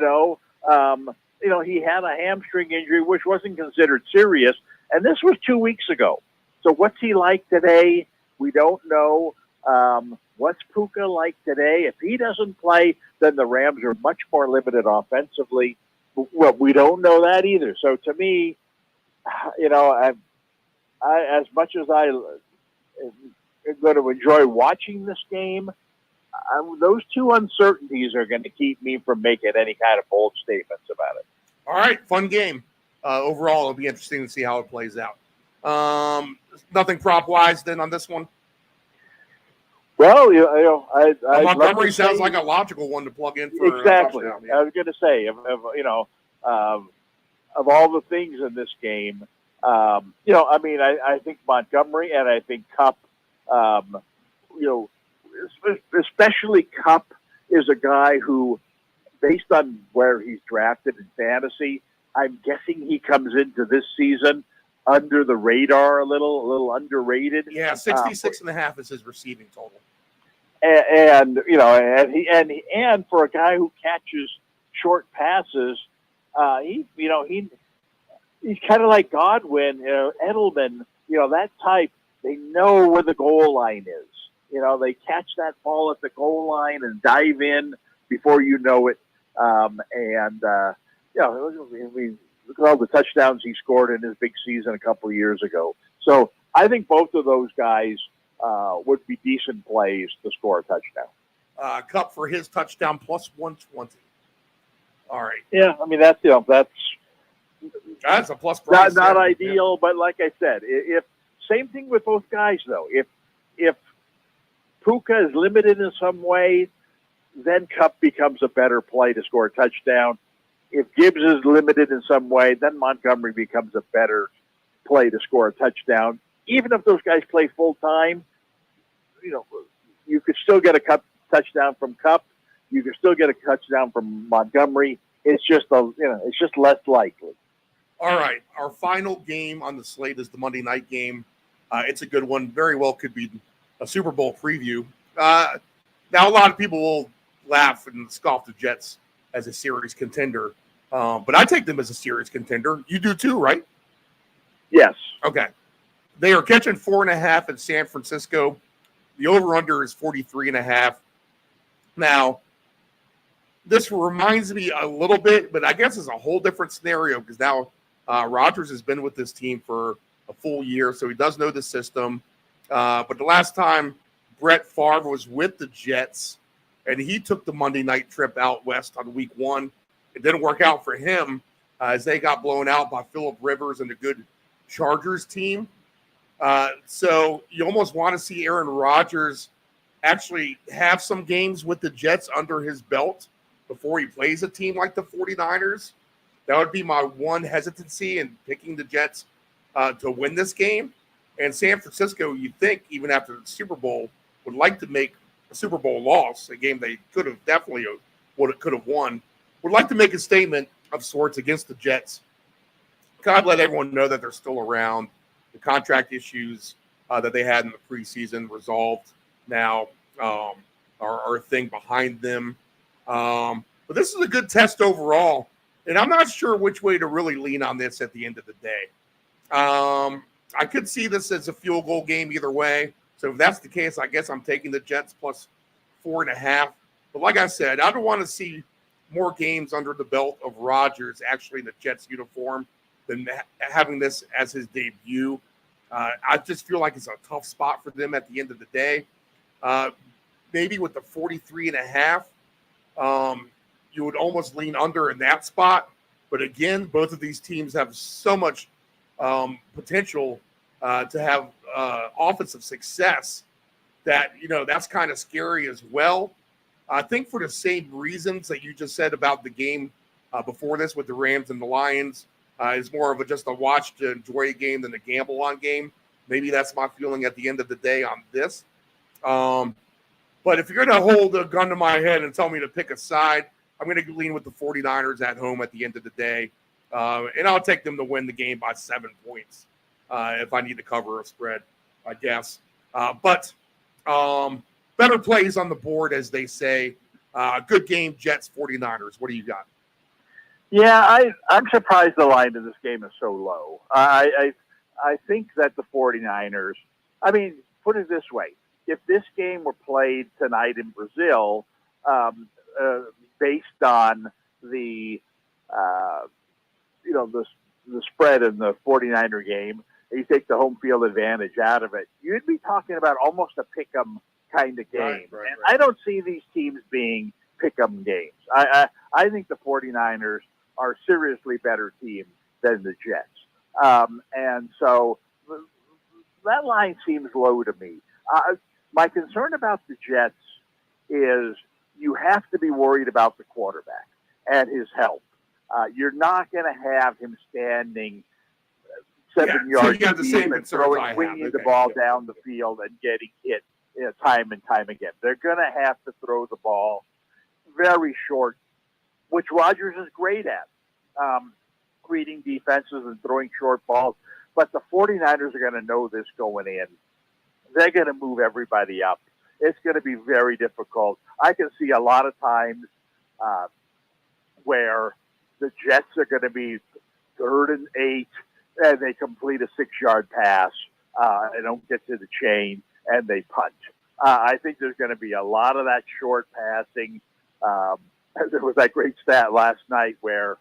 had a hamstring injury, which wasn't considered serious, and this was 2 weeks ago. So what's he like today? We don't know. What's Puka like today? If he doesn't play, then the Rams are much more limited offensively. Well, we don't know that either. So to me, I as much as I am going to enjoy watching this game, those two uncertainties are going to keep me from making any kind of bold statements about it. All right, fun game. Overall, it'll be interesting to see how it plays out. Nothing prop-wise then on this one? Well, Montgomery sounds like a logical one to plug in for exactly. a touchdown. Yeah. I was going to say, of all the things in this game, I think Montgomery and I think Kupp, especially Kupp is a guy who, based on where he's drafted in fantasy, I'm guessing he comes into this season under the radar a little underrated. Yeah, 66.5 is his receiving total. And for a guy who catches short passes, he's kind of like Godwin, Edelman, that type. They know where the goal line is. They catch that ball at the goal line and dive in before you know it. Look at all the touchdowns he scored in his big season a couple of years ago. So I think both of those guys would be decent plays to score a touchdown. Kupp for his touchdown plus 120. All right. Yeah, I mean that's a plus price. Not ideal, but like I said, if same thing with both guys though. If Puka is limited in some way, then Kupp becomes a better play to score a touchdown. If Gibbs is limited in some way, then Montgomery becomes a better play to score a touchdown. Even if those guys play full time, you could still get a touchdown from Kupp. You could still get a touchdown from Montgomery. It's just less likely. All right, our final game on the slate is the Monday night game. It's a good one. Very well could be a Super Bowl preview. Now, a lot of people will laugh and scoff the Jets as a series contender, but I take them as a series contender. You do too, right? Yes. Okay. They are catching 4.5 in San Francisco. The over-under is 43.5. Now, this reminds me a little bit, but I guess it's a whole different scenario because now Rodgers has been with this team for a full year, so he does know the system. But the last time Brett Favre was with the Jets, and he took the Monday night trip out west on week 1, it didn't work out for him as they got blown out by Phillip Rivers and a good Chargers team. So you almost want to see Aaron Rodgers actually have some games with the Jets under his belt before he plays a team like the 49ers. That would be my one hesitancy in picking the Jets to win this game. And San Francisco, you'd think, even after the Super Bowl, would like to make a Super Bowl loss, a game they could have definitely could have won, would like to make a statement of sorts against the Jets. God, let everyone know that they're still around. The contract issues that they had in the preseason resolved now are a thing behind them. But this is a good test overall, and I'm not sure which way to really lean on this at the end of the day. I could see this as a field goal game either way. So if that's the case, I guess I'm taking the Jets plus 4.5. But like I said, I don't want to see more games under the belt of Rodgers actually in the Jets uniform than having this as his debut. I just feel like it's a tough spot for them at the end of the day. Maybe with the 43.5, you would almost lean under in that spot. But again, both of these teams have so much potential to have offensive success that, that's kind of scary as well. I think for the same reasons that you just said about the game before this with the Rams and the Lions, is more of just a watch to enjoy a game than a gamble on game. Maybe that's my feeling at the end of the day on this. But if you're going to hold a gun to my head and tell me to pick a side, I'm going to lean with the 49ers at home at the end of the day. And I'll take them to win the game by 7 points if I need to cover a spread, I guess. But better plays on the board, as they say. Good game, Jets, 49ers. What do you got? Yeah, I'm surprised the line of this game is so low. I think that the 49ers, put it this way. If this game were played tonight in Brazil, based on the spread in the 49er game, you take the home field advantage out of it, you'd be talking about almost a pick-em kind of game. Right. I don't see these teams being pick-em games. I think the 49ers are a seriously better team than the Jets. And so that line seems low to me. My concern about the Jets is you have to be worried about the quarterback and his health. You're not going to have him standing 7 yards deep and swinging the ball down the field and getting hit time and time again. They're going to have to throw the ball very short, which Rodgers is great at, reading defenses and throwing short balls. But the 49ers are going to know this going in. They're going to move everybody up. It's going to be very difficult. I can see a lot of times where the Jets are going to be 3rd and 8, and they complete a 6-yard pass and don't get to the chain, and they punt. I think there's going to be a lot of that short passing. There was that great stat last night where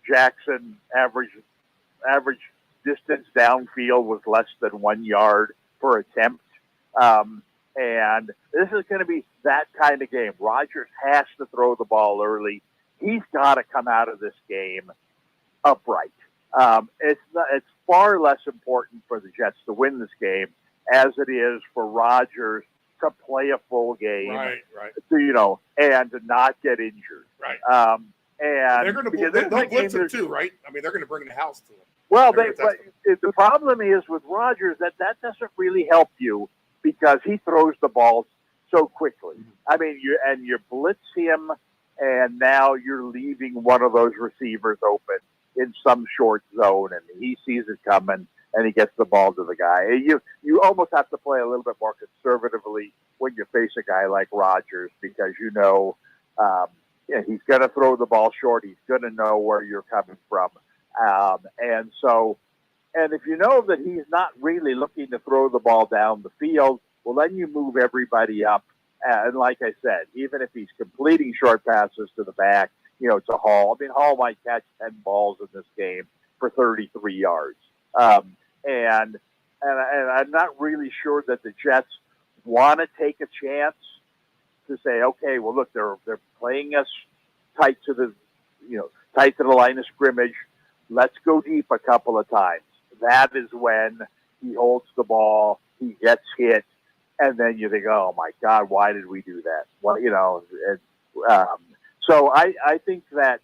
Jackson average distance downfield was less than 1 yard per attempt. And this is going to be that kind of game. Rodgers has to throw the ball early. He's got to come out of this game upright. It's far less important for the Jets to win this game as it is for Rodgers to play a full game, right. And to not get injured. Right. And they're going to they'll blitz him too, right? They're going to bring the house to him. Well, but the problem is with Rodgers that doesn't really help you because he throws the ball so quickly. You blitz him, and now you're leaving one of those receivers open in some short zone, and he sees it coming, and he gets the ball to the guy. You almost have to play a little bit more conservatively when you face a guy like Rodgers because he's going to throw the ball short. He's going to know where you're coming from. And if you know that he's not really looking to throw the ball down the field, well, then you move everybody up. And like I said, even if he's completing short passes to the back, to Hall. Hall might catch 10 balls in this game for 33 yards. And I'm not really sure that the Jets want to take a chance to say, okay, well, look, they're playing us tight to the line of scrimmage. Let's go deep a couple of times. That is when he holds the ball, he gets hit, and then you think, oh my God, why did we do that? Well, so I think that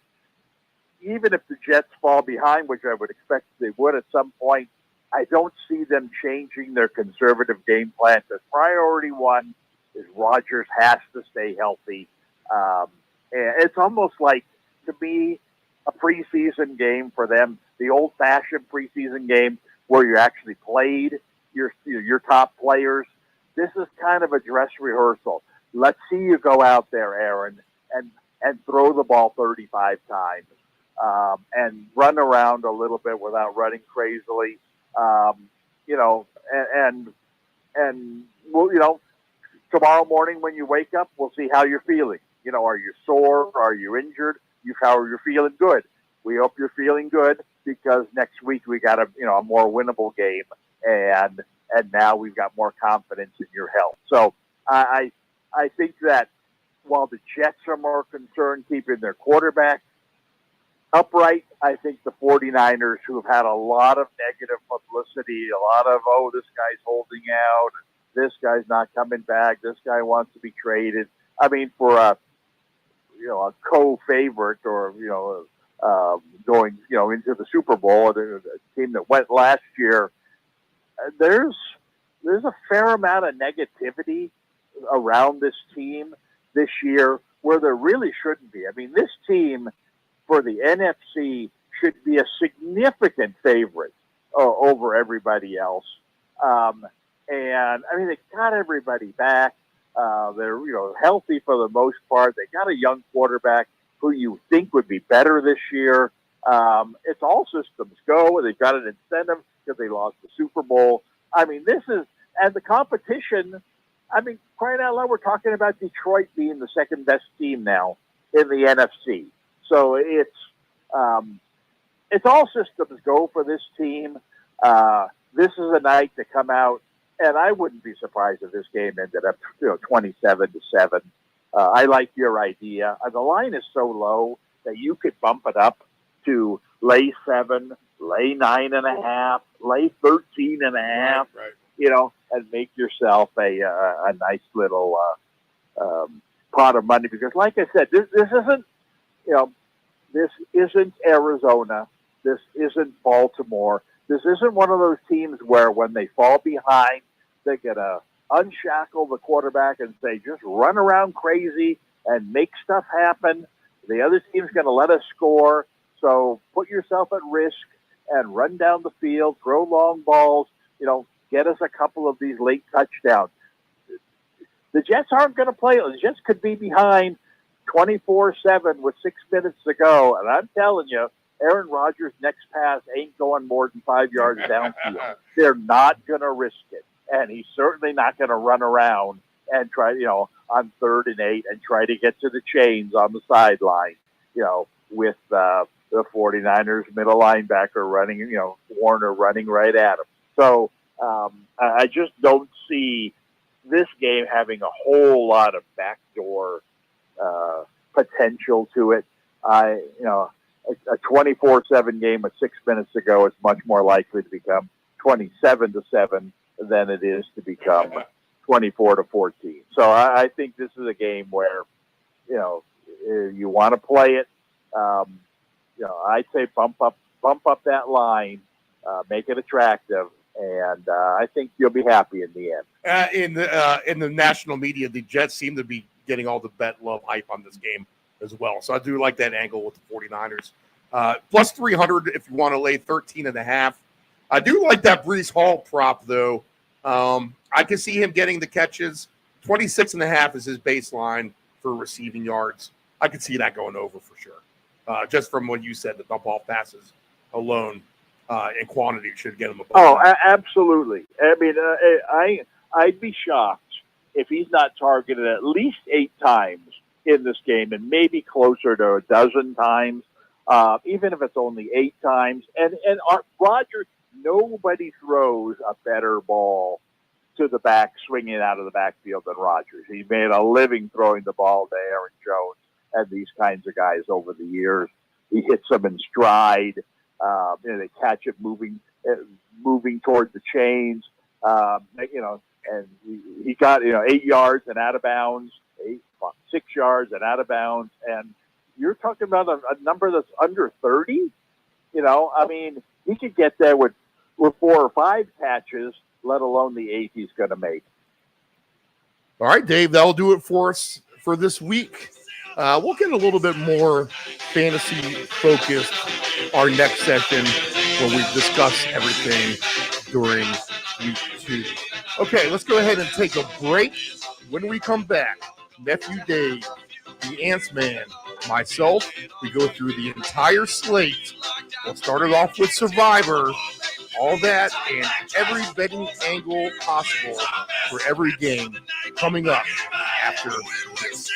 even if the Jets fall behind, which I would expect they would at some point, I don't see them changing their conservative game plan. The priority one is Rodgers has to stay healthy. And it's almost like, to me, a preseason game for them, the old-fashioned preseason game where you actually played your top players. This is kind of a dress rehearsal. Let's see you go out there, Aaron, and throw the ball 35 times and run around a little bit without running crazily. And tomorrow morning when you wake up, we'll see how you're feeling. Are you sore? Are you injured? How are you feeling good? We hope you're feeling good because next week we got a more winnable game, and now we've got more confidence in your health. So I think that while the Jets are more concerned keeping their quarterback upright, I think the 49ers, who have had a lot of negative publicity, a lot of, this guy's holding out, this guy's not coming back, this guy wants to be traded. I mean, for a co-favorite or, going, into the Super Bowl, the team that went last year, there's a fair amount of negativity around this team this year where there really shouldn't be. I mean, this team for the NFC should be a significant favorite over everybody else. And I mean, they got everybody back. They're, healthy for the most part. They got a young quarterback who you think would be better this year. It's all systems go. They've got an incentive because they lost the Super Bowl. I mean, and the competition, I mean, crying out loud, we're talking about Detroit being the second best team now in the NFC. So it's all systems go for this team. This is a night to come out, and I wouldn't be surprised if this game ended up 27-7. I like your idea. The line is so low that you could bump it up to lay 7, lay 9.5, lay 13.5. Right. And make yourself a nice little pot of money. Because, like I said, this isn't, this isn't Arizona. This isn't Baltimore. This isn't one of those teams where when they fall behind, they're going to unshackle the quarterback and say, just run around crazy and make stuff happen. The other team's going to let us score. So put yourself at risk and run down the field, throw long balls, get us a couple of these late touchdowns. The Jets aren't going to play. The Jets could be behind 24-7 with 6 minutes to go. And I'm telling you, Aaron Rodgers' next pass ain't going more than 5 yards downfield. They're not going to risk it. And he's certainly not going to run around and try, on 3rd and 8 and try to get to the chains on the sideline, with the 49ers middle linebacker running, Warner running right at him. So I just don't see this game having a whole lot of backdoor potential to it. A 24-7 game with 6 minutes to go is much more likely to become 27-7 than it is to become 24-14. So I think this is a game where, you want to play it. I'd say bump up that line, make it attractive, and I think you'll be happy in the end. In the national media, the Jets seem to be getting all the bet love hype on this game as well. So I do like that angle with the 49ers. Plus 300 if you want to lay 13.5. I do like that Breece Hall prop, though. I can see him getting the catches. 26.5 is his baseline for receiving yards. I could see that going over for sure. Just from what you said, the dump off passes alone in quantity should get him a ball. Absolutely. I mean, I'd be shocked if he's not targeted at least 8 times in this game, and maybe closer to a dozen times, even if it's only 8 times. And Rodgers, nobody throws a better ball to the back, swinging out of the backfield than Rodgers. He made a living throwing the ball to Aaron Jones and these kinds of guys over the years. He hits them in stride. They catch it moving towards the chains. And he got 8 yards and out of bounds, 6 yards and out of bounds, and you're talking about a number that's under 30. I mean, he could get there with 4 or 5 catches, let alone the 8 he's going to make. All right, Dave, that'll do it for us for this week. We'll get a little bit more fantasy focused our next session when we discuss everything during week 2. Okay, let's go ahead and take a break. When we come back, Nephew Dave, the Ants Man, myself, we go through the entire slate. We'll start it off with Survivor, all that, and every betting angle possible for every game coming up after this.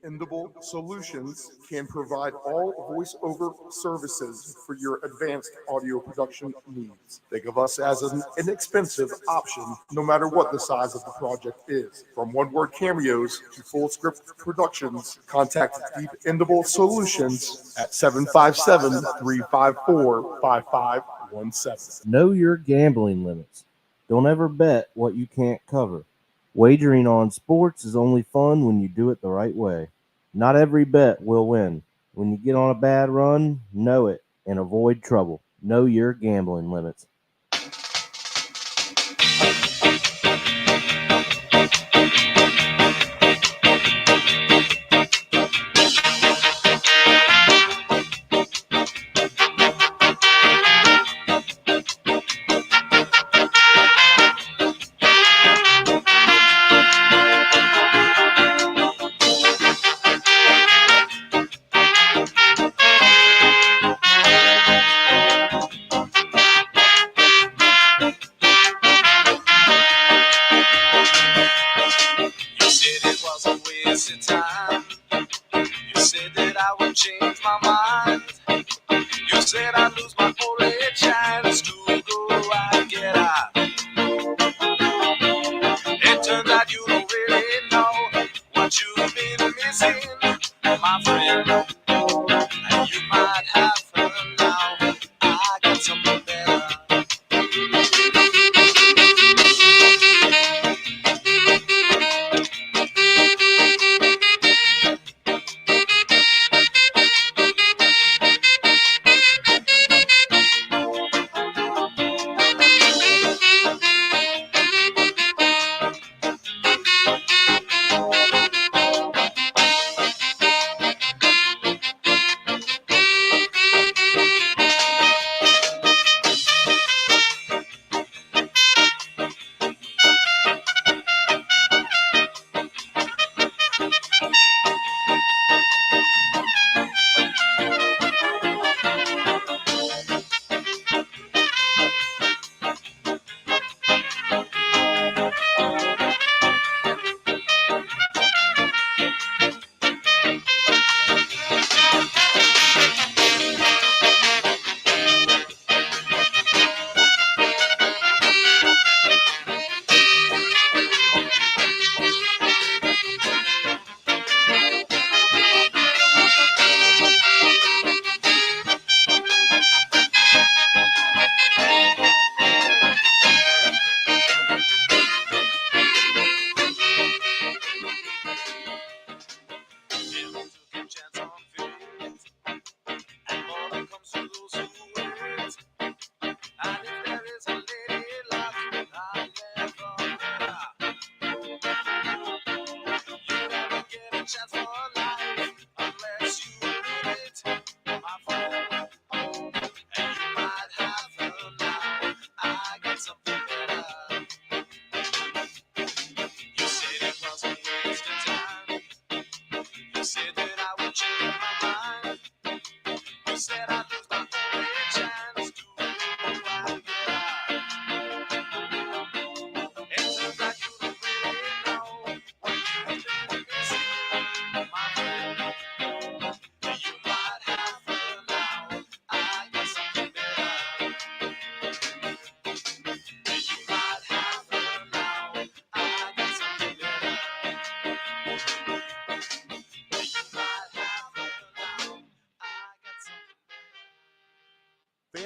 Dependable Solutions can provide all voiceover services for your advanced audio production needs. Think of us as an inexpensive option, no matter what the size of the project is. From one-word cameos to full-script productions, contact Dependable Solutions at 757-354-5517. Know your gambling limits. Don't ever bet what you can't cover. Wagering on sports is only fun when you do it the right way. Not every bet will win. When you get on a bad run, know it and avoid trouble. Know your gambling limits.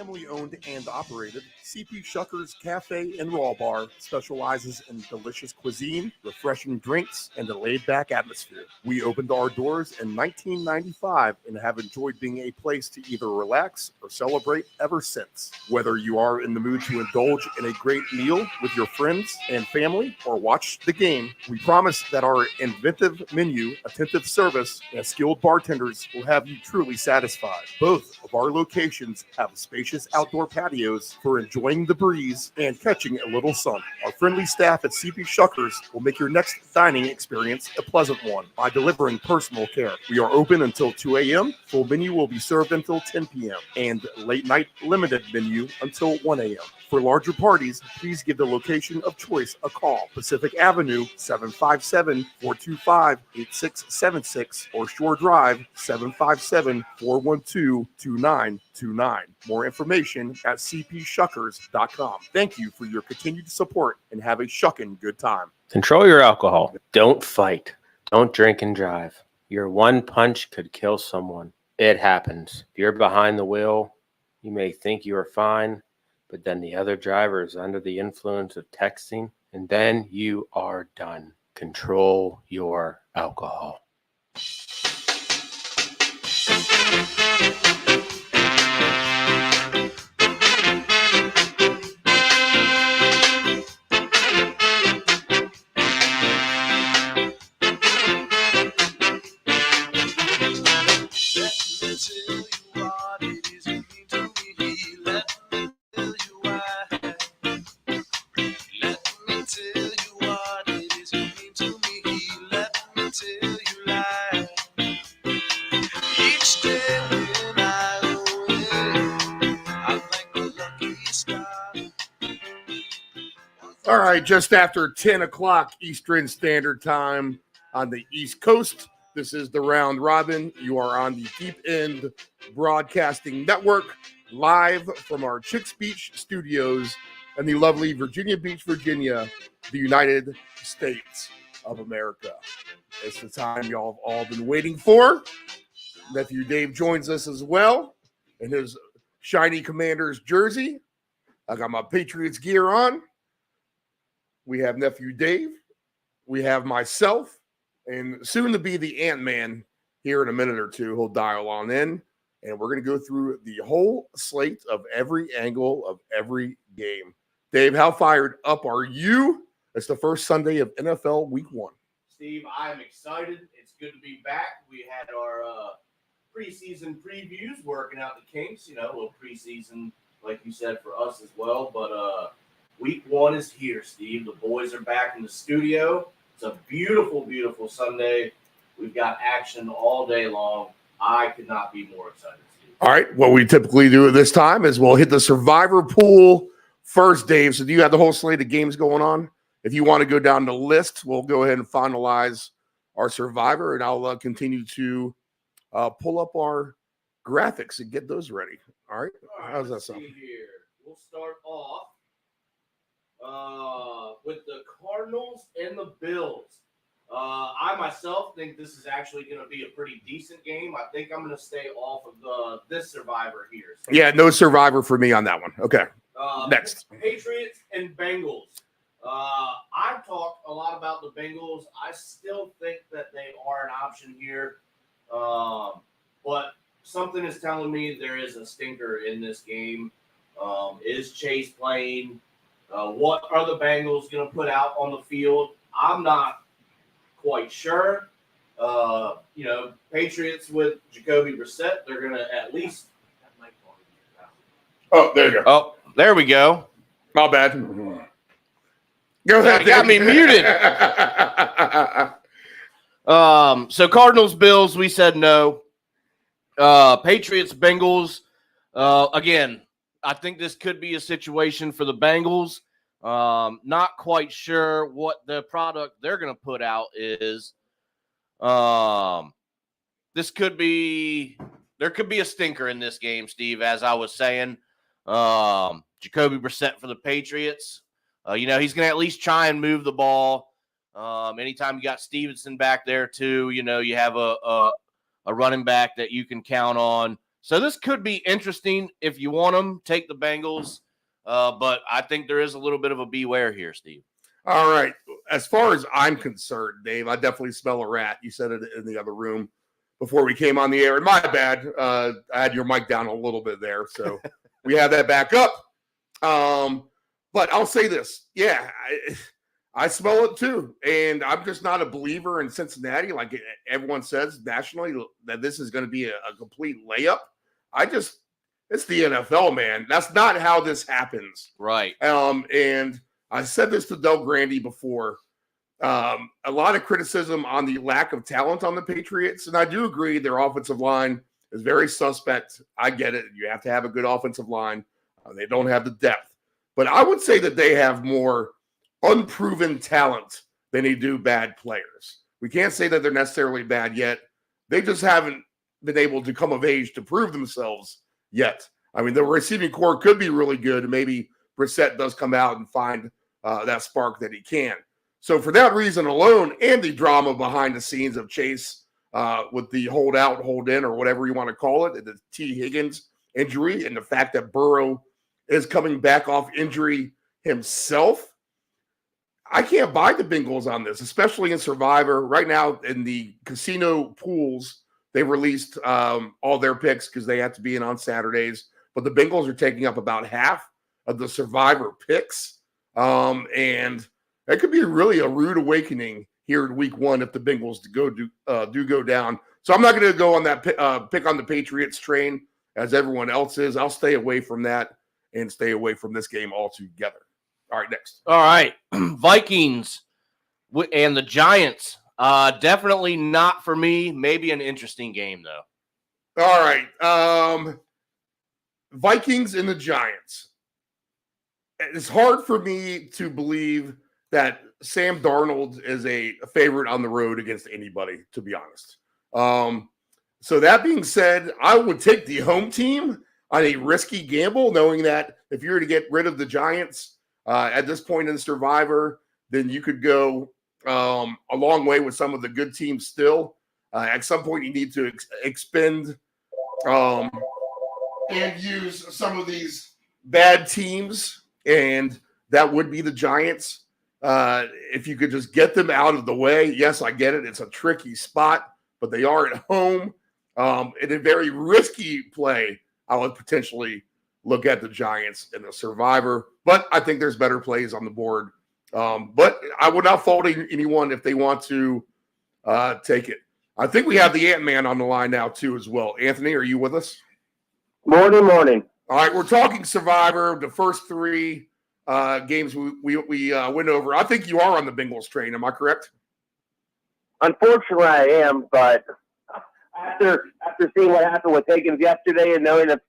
Family-owned and operated, CP Shuckers Cafe and Raw Bar specializes in delicious cuisine, refreshing drinks, and a laid-back atmosphere. We opened our doors in 1995 and have enjoyed being a place to either relax or celebrate ever since. Whether you are in the mood to indulge in a great meal with your friends and family or watch the game, we promise that our inventive menu, attentive service, and skilled bartenders will have you truly satisfied. Both of our locations have spacious outdoor patios for enjoying the breeze and catching a little sun. Our friendly staff at CP Shuckers will make your next dining experience a pleasant one by delivering personal care. We are open until 2 a.m. Full menu will be served until 10 p.m. and late night limited menu until 1 a.m. For larger parties, please give the location of choice a call. Pacific Avenue, 757-425-8676 or Shore Drive, 757-412-2929. More information at cpshuckers.com. Thank you for your continued support and have a shucking good time. Control your alcohol. Don't fight. Don't drink and drive. Your one punch could kill someone. It happens. If you're behind the wheel, you may think you are fine, but then the other driver is under the influence of texting, and then you are done. Control your alcohol. All right, just after 10 o'clock Eastern Standard Time on the East Coast. This is the Round Robin. You are on the Deep End Broadcasting Network, live from our Chicks Beach studios in the lovely Virginia Beach, Virginia, the United States of America. It's the time y'all have all been waiting for. Nephew Dave joins us as well in his shiny Commanders jersey. I got my Patriots gear on. We have Nephew Dave. We have myself, and soon to be the Ant-Man here in a minute or two. He'll dial on in, and we're going to go through the whole slate of every angle of every game. Dave, how fired up are you? It's the first Sunday of NFL Week 1. Steve, I'm excited. It's good to be back. We had our preseason previews working out the kinks, a little preseason, like you said, for us as well. But Week 1 is here, Steve. The boys are back in the studio. It's a beautiful, beautiful Sunday. We've got action all day long. I could not be more excited, Steve. All right. What we typically do at this time is we'll hit the survivor pool first, Dave. So do you have the whole slate of games going on? If you want to go down the list, we'll go ahead and finalize our survivor, and I'll continue to pull up our graphics and get those ready. All right. How's that sound? Here. We'll start off with the Cardinals and the Bills. I myself think this is actually going to be a pretty decent game. I think I'm going to stay off of this survivor here. So, yeah, no survivor for me on that one. Okay. Next. Patriots and Bengals. I've talked a lot about the Bengals. I still think that they are an option here. But something is telling me there is a stinker in this game. Is Chase playing? What are the Bengals going to put out on the field? I'm not quite sure. Patriots with Jacoby Brissett, they're going to at least. Oh, there you go. Oh, there we go. My bad. Go ahead. You got me muted. So Cardinals, Bills, we said no. Patriots, Bengals. Again, I think this could be a situation for the Bengals. Not quite sure what the product they're going to put out is. There could be a stinker in this game, Steve, as I was saying. Jacoby Brissett for the Patriots. He's going to at least try and move the ball. Anytime you got Stevenson back there too, you have a running back that you can count on. So this could be interesting if you want them. Take the Bengals, but I think there is a little bit of a beware here, Steve. All right. As far as I'm concerned, Dave, I definitely smell a rat. You said it in the other room before we came on the air. And my bad. I had your mic down a little bit there, so we have that back up. But I'll say this. Yeah, I smell it too. And I'm just not a believer in Cincinnati, like everyone says nationally, that this is going to be a complete layup. It's the NFL, man. That's not how this happens. Right. And I said this to Del Grande before. A lot of criticism on the lack of talent on the Patriots. And I do agree their offensive line is very suspect. I get it. You have to have a good offensive line. They don't have the depth. But I would say that they have more unproven talent than they do bad players. We can't say that they're necessarily bad yet. They just haven't been able to come of age to prove themselves yet. I mean, the receiving core could be really good. Brissett does come out and find that spark that he can. So for that reason alone, and the drama behind the scenes of Chase with the hold out, hold in, or whatever you want to call it, the T. Higgins injury, and the fact that Burrow is coming back off injury himself, I can't buy the Bengals on this, especially in Survivor. Right now in the casino pools, they released all their picks because they have to be in on Saturdays. But the Bengals are taking up about half of the Survivor picks. And that could be really a rude awakening here in week one if the Bengals do go down. So I'm not going to go on that pick on the Patriots train as everyone else is. I'll stay away from that and stay away from this game altogether. All right, next. All right. Vikings and the Giants. Definitely not for me. Maybe an interesting game, though. All right. Vikings and the Giants. It's hard for me to believe that Sam Darnold is a favorite on the road against anybody, to be honest. So that being said, I would take the home team on a risky gamble, knowing that if you were to get rid of the Giants at this point in Survivor, then you could go a long way with some of the good teams still. At some point, you need to expend and use some of these bad teams, and that would be the Giants. If you could just get them out of the way. Yes, I get it. It's a tricky spot, but they are at home. In a very risky play, I would potentially look at the Giants in the Survivor, but I think there's better plays on the board. But I would not fault anyone if they want to take it. I think we have the Ant-Man on the line now, too, as well. Anthony, are you with us? Morning. All right, we're talking Survivor, the first three games we went over. I think you are on the Bengals train. Am I correct? Unfortunately, I am, but after seeing what happened with Higgins yesterday and knowing if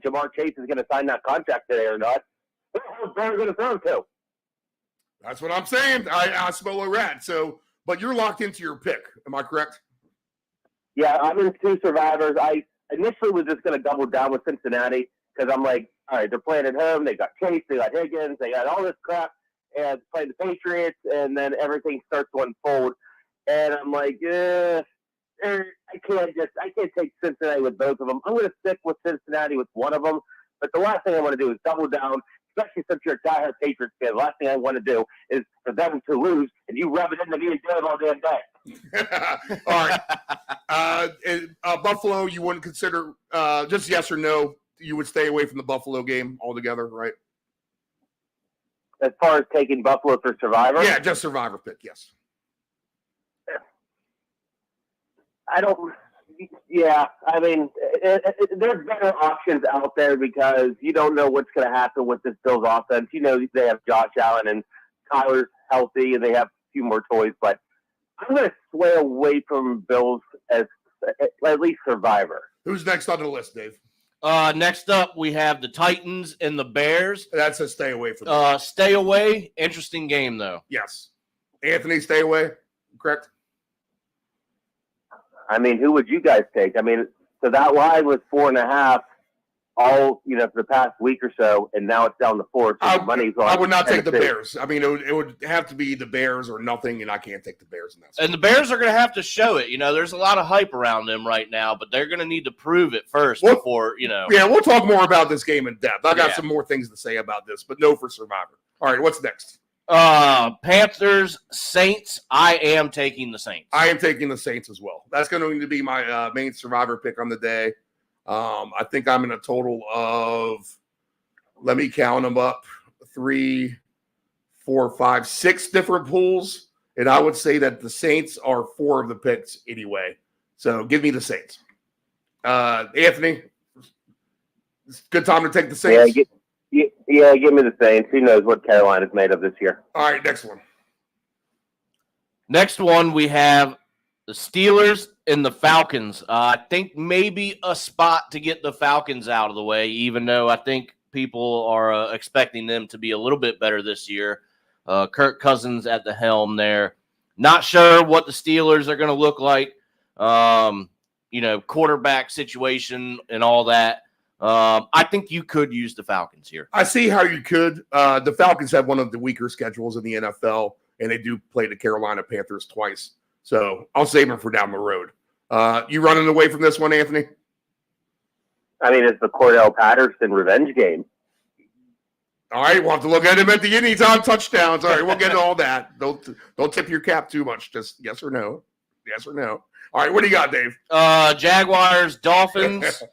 Jamar Chase is going to sign that contract today or not, who's Barry going to throw to? That's what I'm saying. I smell a rat. So, but you're locked into your pick. Am I correct? Yeah, I'm in two Survivors. I initially was just going to double down with Cincinnati because I'm like, all right, they're playing at home. They got Chase, they got Higgins, they got all this crap, and playing the Patriots, and then everything starts to unfold. And I'm like, I can't take Cincinnati with both of them. I'm going to stick with Cincinnati with one of them. But the last thing I want to do is double down, especially since you're a diehard Patriots fan. The last thing I want to do is for them to lose and you rub it into me and do it all damn day. All right. Buffalo, you wouldn't consider just yes or no. You would stay away from the Buffalo game altogether, right? As far as taking Buffalo for Survivor? Yeah, just Survivor pick, yes. I mean, there's better options out there because you don't know what's going to happen with this Bills offense. You know, they have Josh Allen and Kyler's healthy and they have a few more toys, but I'm going to sway away from Bills as at least Survivor. Who's next on the list, Dave? Next up, we have the Titans and the Bears. That's a stay away from them. Stay away. Interesting game, though. Yes. Anthony, stay away. Correct? I mean, who would you guys take? I mean, so that line was 4.5 all, for the past week or so, and now it's down to 4. So the money's on. I would not take the Tennessee. Bears. I mean, it would have to be the Bears or nothing, and I can't take the Bears in that. And the Bears are going to have to show it. There's a lot of hype around them right now, but they're going to need to prove it first before. Yeah, we'll talk more about this game in depth. I got some more things to say about this, but no for Survivor. All right, what's next? Panthers, Saints. I am taking the Saints. I am taking the Saints as well. That's going to be my main Survivor pick on the day. I think I'm in a total of, let me count them up, 3, 4, 5, 6 different pools. And I would say that the Saints are 4 of the picks anyway. So give me the Saints. Anthony, it's a good time to take the Saints. Yeah, give me the Saints. Who knows what Carolina's made of this year? All right, next one. Next one, we have the Steelers and the Falcons. I think maybe a spot to get the Falcons out of the way, even though I think people are expecting them to be a little bit better this year. Kirk Cousins at the helm there. Not sure what the Steelers are going to look like. Quarterback situation and all that. I think you could use the Falcons here. I see how you could. The Falcons have one of the weaker schedules in the NFL, and they do play the Carolina Panthers twice. So I'll save them for down the road. You running away from this one, Anthony? I mean, it's the Cordell Patterson revenge game. All right, we'll have to look at him at the anytime touchdowns. All right, we'll get to all that. Don't tip your cap too much. Just yes or no. Yes or no. All right, what do you got, Dave? Jaguars, Dolphins,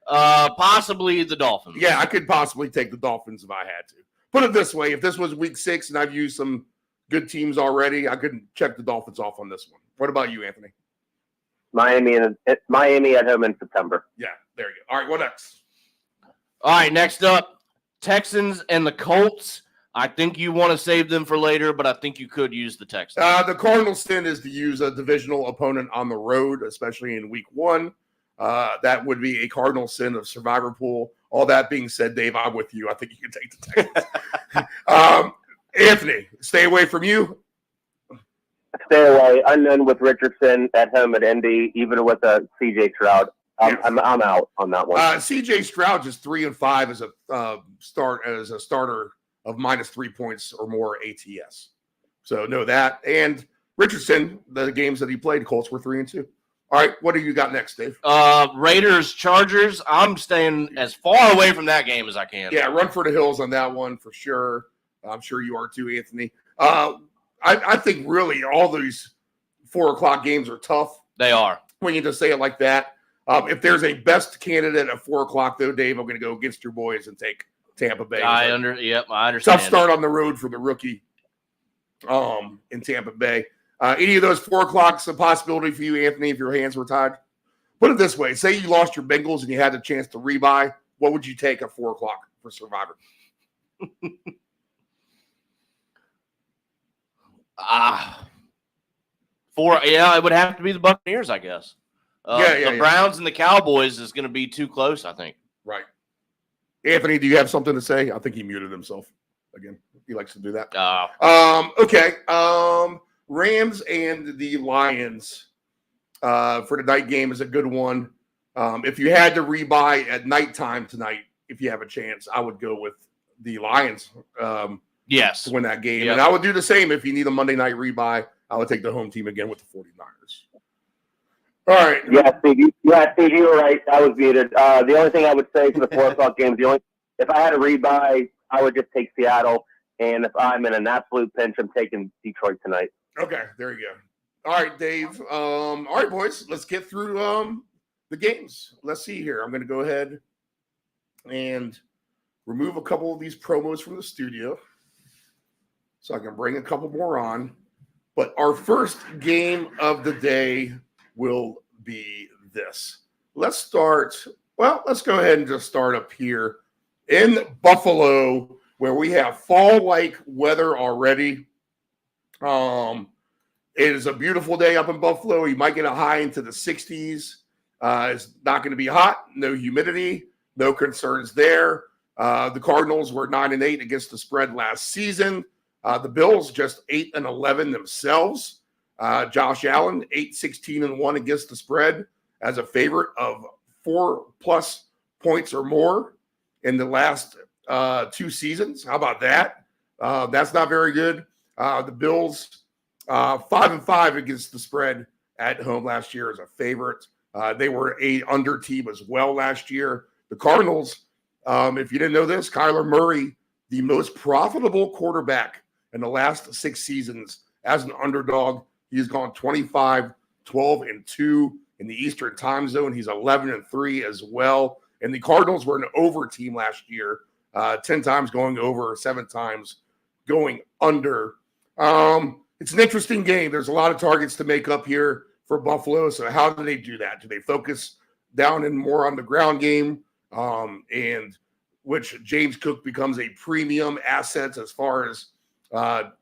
possibly the Dolphins. Yeah, I could possibly take the Dolphins if I had to. Put it this way, if this was week 6 and I've used some good teams already, I couldn't check the Dolphins off on this one. What about you, Anthony? Miami at home in September. Yeah, there you go. All right, what next? All right, next up, Texans and the Colts. I think you want to save them for later, but I think you could use the Texans. The Cardinals' sin is to use a divisional opponent on the road, especially in week 1. That would be a cardinal sin of Survivor Pool. All that being said, Dave, I'm with you. I think you can take the Texans. Anthony, stay away from you. Stay away. Unknown with Richardson at home at Indy, even with a CJ Stroud. I'm out on that one. CJ Stroud is 3-5 as a starter of -3 points or more ATS. So know that. And Richardson, the games that he played, Colts were 3-2. All right, what do you got next, Dave? Raiders, Chargers. I'm staying as far away from that game as I can. Yeah, run for the hills on that one for sure. I'm sure you are too, Anthony. I think really all these 4 o'clock games are tough. They are. When you just say it like that. If there's a best candidate at 4 o'clock, though, Dave, I'm going to go against your boys and take Tampa Bay. I understand. Tough start on the road for the rookie in Tampa Bay. Any of those 4 o'clocks a possibility for you, Anthony, if your hands were tied? Put it this way. Say you lost your Bengals and you had the chance to rebuy. What would you take at 4 o'clock for Survivor? It would have to be the Buccaneers, I guess. The Browns and the Cowboys is going to be too close, I think. Right. Anthony, do you have something to say? I think he muted himself again. He likes to do that. Okay. Rams and the Lions for the night game is a good one. If you had to rebuy at nighttime tonight, if you have a chance, I would go with the Lions. Yes. To win that game. Yep. And I would do the same if you need a Monday night rebuy. I would take the home team again with the 49ers. All right. Yeah, Steve, you were right. I was muted. The only thing I would say for the 4 o'clock games, if I had a rebuy, I would just take Seattle. And if I'm in an absolute pinch, I'm taking Detroit tonight. Okay, there you go. All right, Dave. All right, boys, let's get through the games. Let's see here. I'm going to go ahead and remove a couple of these promos from the studio so I can bring a couple more on. But our first game of the day will be this. Let's go ahead and just start up here in Buffalo, where we have fall-like weather already. It is a beautiful day up in Buffalo. You might get a high into the 60s. It's not going to be hot, no humidity, no concerns there. The Cardinals were 9-8 against the spread last season. The Bills just 8-11 themselves. Josh Allen 8-16-1 against the spread as a favorite of 4+ points or more. in the last 2 seasons. How about that? That's not very good. The Bills 5-5 against the spread at home last year as a favorite. They were a under team as well last year. The Cardinals, if you didn't know this, Kyler Murray, the most profitable quarterback in the last 6 seasons as an underdog. He's gone 25, 12, and 2 in the Eastern time zone. He's 11 and 3 as well. And the Cardinals were an over team last year, 10 times going over, 7 times going under. It's an interesting game. There's a lot of targets to make up here for Buffalo. So how do they do that? Do they focus down and more on the ground game, and which James Cook becomes a premium asset as far as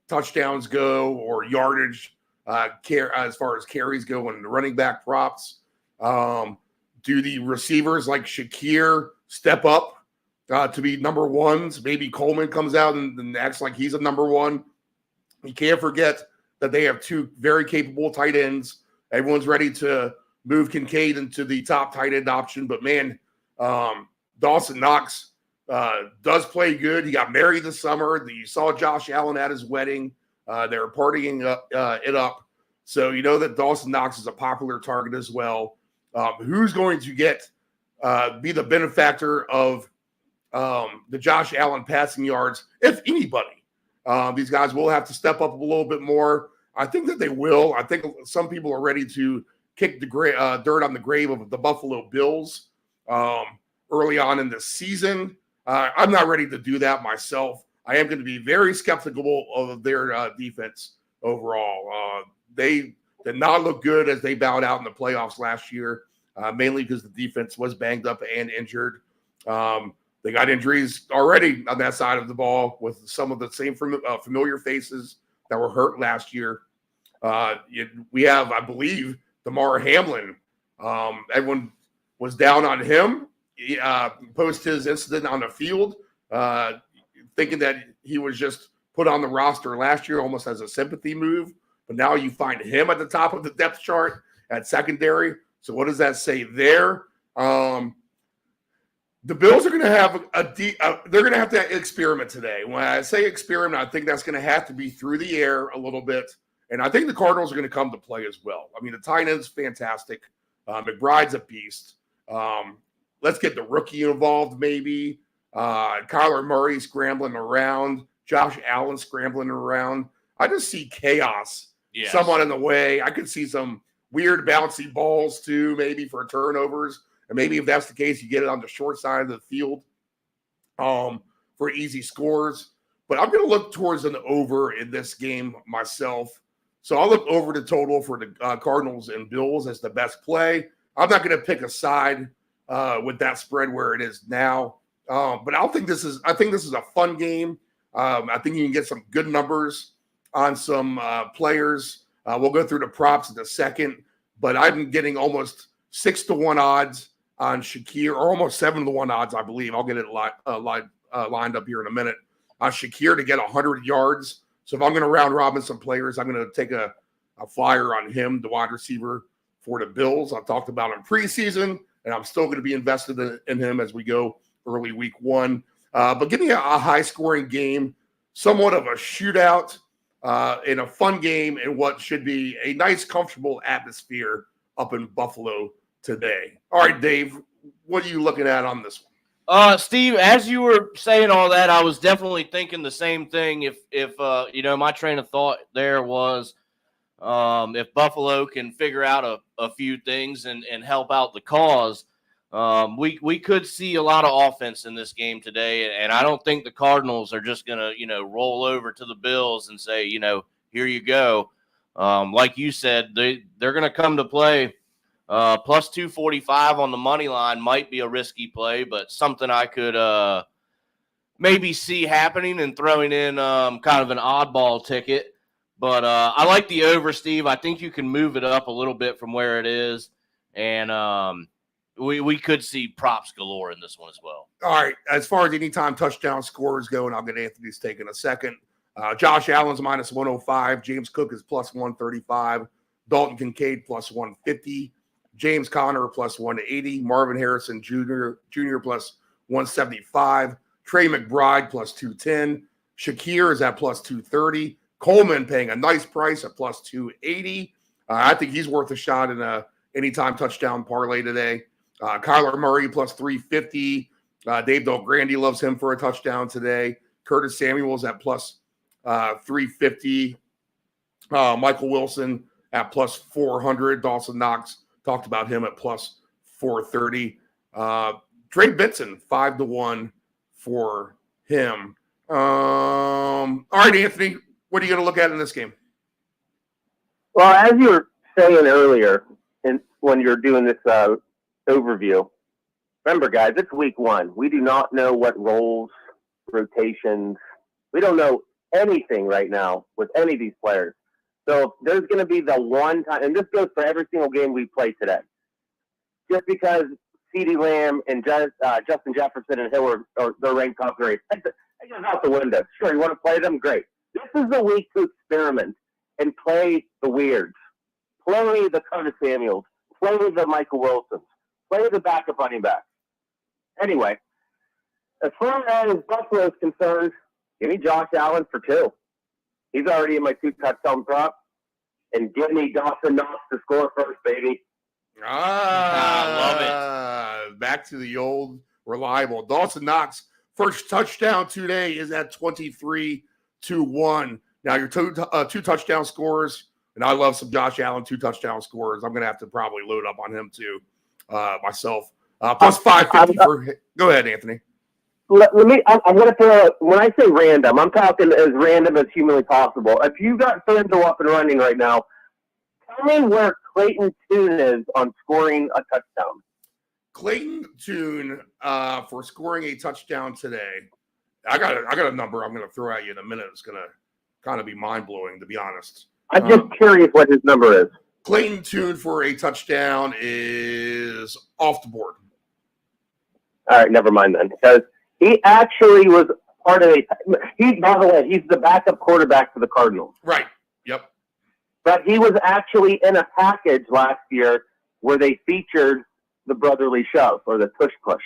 touchdowns go or yardage as far as carries go and the running back props? Do the receivers like Shakir step up to be number ones? Maybe Coleman comes out and acts like he's a number one. You can't forget that they have 2 very capable tight ends. Everyone's ready to move Kincaid into the top tight end option. But, man, Dawson Knox does play good. He got married this summer. You saw Josh Allen at his wedding. They were partying it up. So you know that Dawson Knox is a popular target as well. Who's going to be the benefactor of the Josh Allen passing yards, if anybody? These guys will have to step up a little bit more. I think that they will. I think some people are ready to kick the dirt on the grave of the Buffalo Bills early on in the season. I'm not ready to do that myself. I am going to be very skeptical of their defense overall. They did not look good as they bowed out in the playoffs last year, mainly because the defense was banged up and injured. They got injuries already on that side of the ball with some of the same familiar faces that were hurt last year. We have, I believe, Damar Hamlin. Everyone was down on him post his incident on the field, thinking that he was just put on the roster last year almost as a sympathy move. But now you find him at the top of the depth chart at secondary. So what does that say there? The Bills are going to have they're going to have to experiment today. When I say experiment, I think that's going to have to be through the air a little bit. And I think the Cardinals are going to come to play as well. I mean, the tight end's fantastic. McBride's a beast. Let's get the rookie involved maybe. Kyler Murray scrambling around. Josh Allen scrambling around. I just see chaos somewhat in the way. I could see some weird bouncy balls too, maybe for turnovers. And maybe if that's the case, you get it on the short side of the field for easy scores. But I'm going to look towards an over in this game myself. So I'll look over the total for the Cardinals and Bills as the best play. I'm not going to pick a side with that spread where it is now. But I think this is a fun game. I think you can get some good numbers on some players. We'll go through the props in a second. But I'm getting almost 6-1 odds on Shakir, or almost 7-1 odds, I believe. I'll get it lined up here in a minute. On Shakir to get 100 yards. So if I'm going to round robin some players, I'm going to take a flyer on him, the wide receiver for the Bills. I've talked about him preseason, and I'm still going to be invested in him as we go early week 1. But give me a high-scoring game, somewhat of a shootout, in a fun game in what should be a nice, comfortable atmosphere up in Buffalo today. All right, Dave, what are you looking at on this one? Steve, as you were saying all that, I was definitely thinking the same thing. If my train of thought there was, if Buffalo can figure out a few things and help out the cause, we could see a lot of offense in this game today. And I don't think the Cardinals are just going to, roll over to the Bills and say, here you go. Like you said, they're going to come to play. Plus 245 on the money line might be a risky play, but something I could maybe see happening and throwing in kind of an oddball ticket. But I like the over, Steve. I think you can move it up a little bit from where it is. And we could see props galore in this one as well. All right. As far as anytime touchdown scores go, and I'll get Anthony's take in a second. Josh Allen's minus 105. James Cook is plus 135. Dalton Kincaid plus 150. James Conner plus 180, Marvin Harrison Jr. plus 175. Trey McBride plus 210. Shakir is at plus 230. Coleman paying a nice price at plus 280. I think he's worth a shot in a anytime touchdown parlay today. Kyler Murray plus 350. Dave Del Grande loves him for a touchdown today. Curtis Samuel's at plus 350. Michael Wilson at plus 400. Dawson Knox talked about him at plus 430. Trey Benson 5-1 for him. All right, Anthony, what are you going to look at in this game? Well, as you were saying earlier, when you're doing this overview, remember, guys, it's week 1. We do not know what roles, rotations. We don't know anything right now with any of these players. So there's going to be the one time, and this goes for every single game we play today. Just because CeeDee Lamb and Justin Jefferson and Hill are they're ranked top 3, that goes out the window. Sure, you want to play them? Great. This is the week to experiment and play the weirds. Play the Curtis Samuels. Play the Michael Wilsons. Play the backup running back. Anyway, as far as Buffalo is concerned, give me Josh Allen for 2. He's already in my 2-touchdown prop. And give me Dawson Knox to score first, baby. Love it. Back to the old reliable. Dawson Knox, first touchdown today is at 23-1. Now, your two touchdown scores, and I love some Josh Allen 2-touchdown scores. I'm going to have to probably load up on him too myself. Plus 550 for – go ahead, Anthony. I'm going to throw – when I say random, I'm talking as random as humanly possible. If you got FanDuel up and running right now, tell me where Clayton Tune is on scoring a touchdown. Clayton Tune for scoring a touchdown today. I got a number I'm going to throw at you in a minute. It's going to kind of be mind-blowing, to be honest. I'm just curious what his number is. Clayton Tune for a touchdown is off the board. All right, never mind then. Because he actually was part of by the way, he's the backup quarterback for the Cardinals. Right. Yep. But he was actually in a package last year where they featured the brotherly shove or the tush push.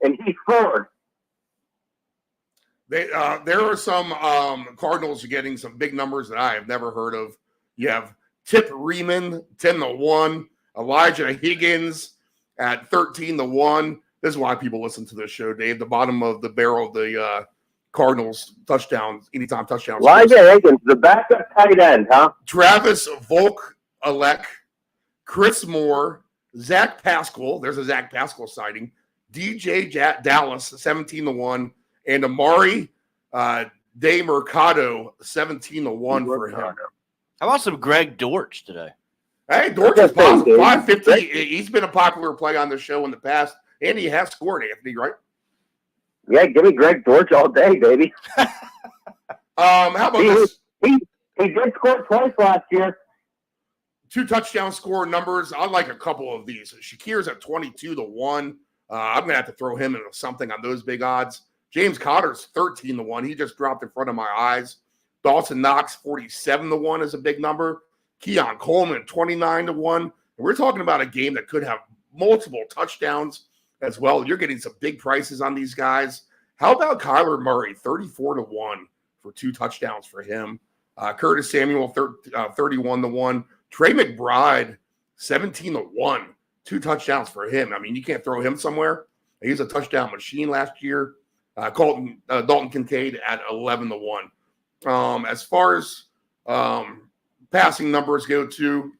And he scored. There are some Cardinals getting some big numbers that I have never heard of. You have Tip Riemann, 10-1. Elijah Higgins at 13-1. This is why people listen to this show, Dave. The bottom of the barrel of the Cardinals touchdowns, anytime touchdowns. Elijah Higgins, the backup tight end, huh? Travis Volk-Alek, Chris Moore, Zach Pascal. There's a Zach Pascal sighting. DJ Dallas, 17-1. And Amari De Mercado, 17-1 for him. How about some Greg Dortch today? Hey, Dortch is positive. 550. He's been a popular play on the show in the past, and he has scored, Anthony, right? Yeah, give me Greg Dortch all day, baby. How about this? He did score twice last year. 2 touchdown score numbers. I like a couple of these. Shakir's at 22-1. I'm going to have to throw him into something on those big odds. James Conner's 13-1. He just dropped in front of my eyes. Dawson Knox, 47-1 is a big number. Keon Coleman, 29-1. And we're talking about a game that could have multiple touchdowns as well. You're getting some big prices on these guys. How about Kyler Murray, 34-1 for 2 touchdowns for him. Curtis Samuel, 31-1. Trey McBride, 17-1, 2 touchdowns for him. I mean, you can't throw him somewhere. He was a touchdown machine last year. Dalton Kincaid at 11-1. As far as passing numbers go to,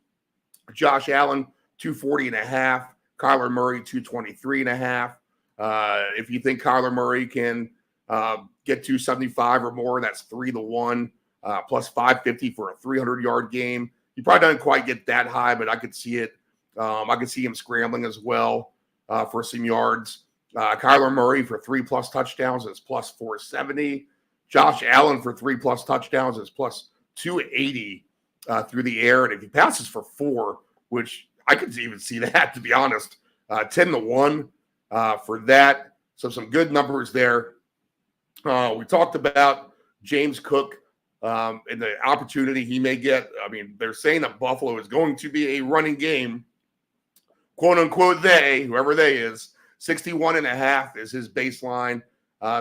Josh Allen, 240.5. Kyler Murray, 223.5. If you think Kyler Murray can get 275 or more, that's 3-1, plus 550 for a 300-yard game. He probably doesn't quite get that high, but I could see it. I could see him scrambling as well for some yards. Kyler Murray for 3+ touchdowns is plus 470. Josh Allen for 3+ touchdowns is plus 280 through the air. And if he passes for 4, which I could even see that, to be honest, 10-1 for that. So some good numbers there. We talked about James Cook and the opportunity he may get. I mean, they're saying that Buffalo is going to be a running game, quote unquote, whoever they is. 61.5 is his baseline.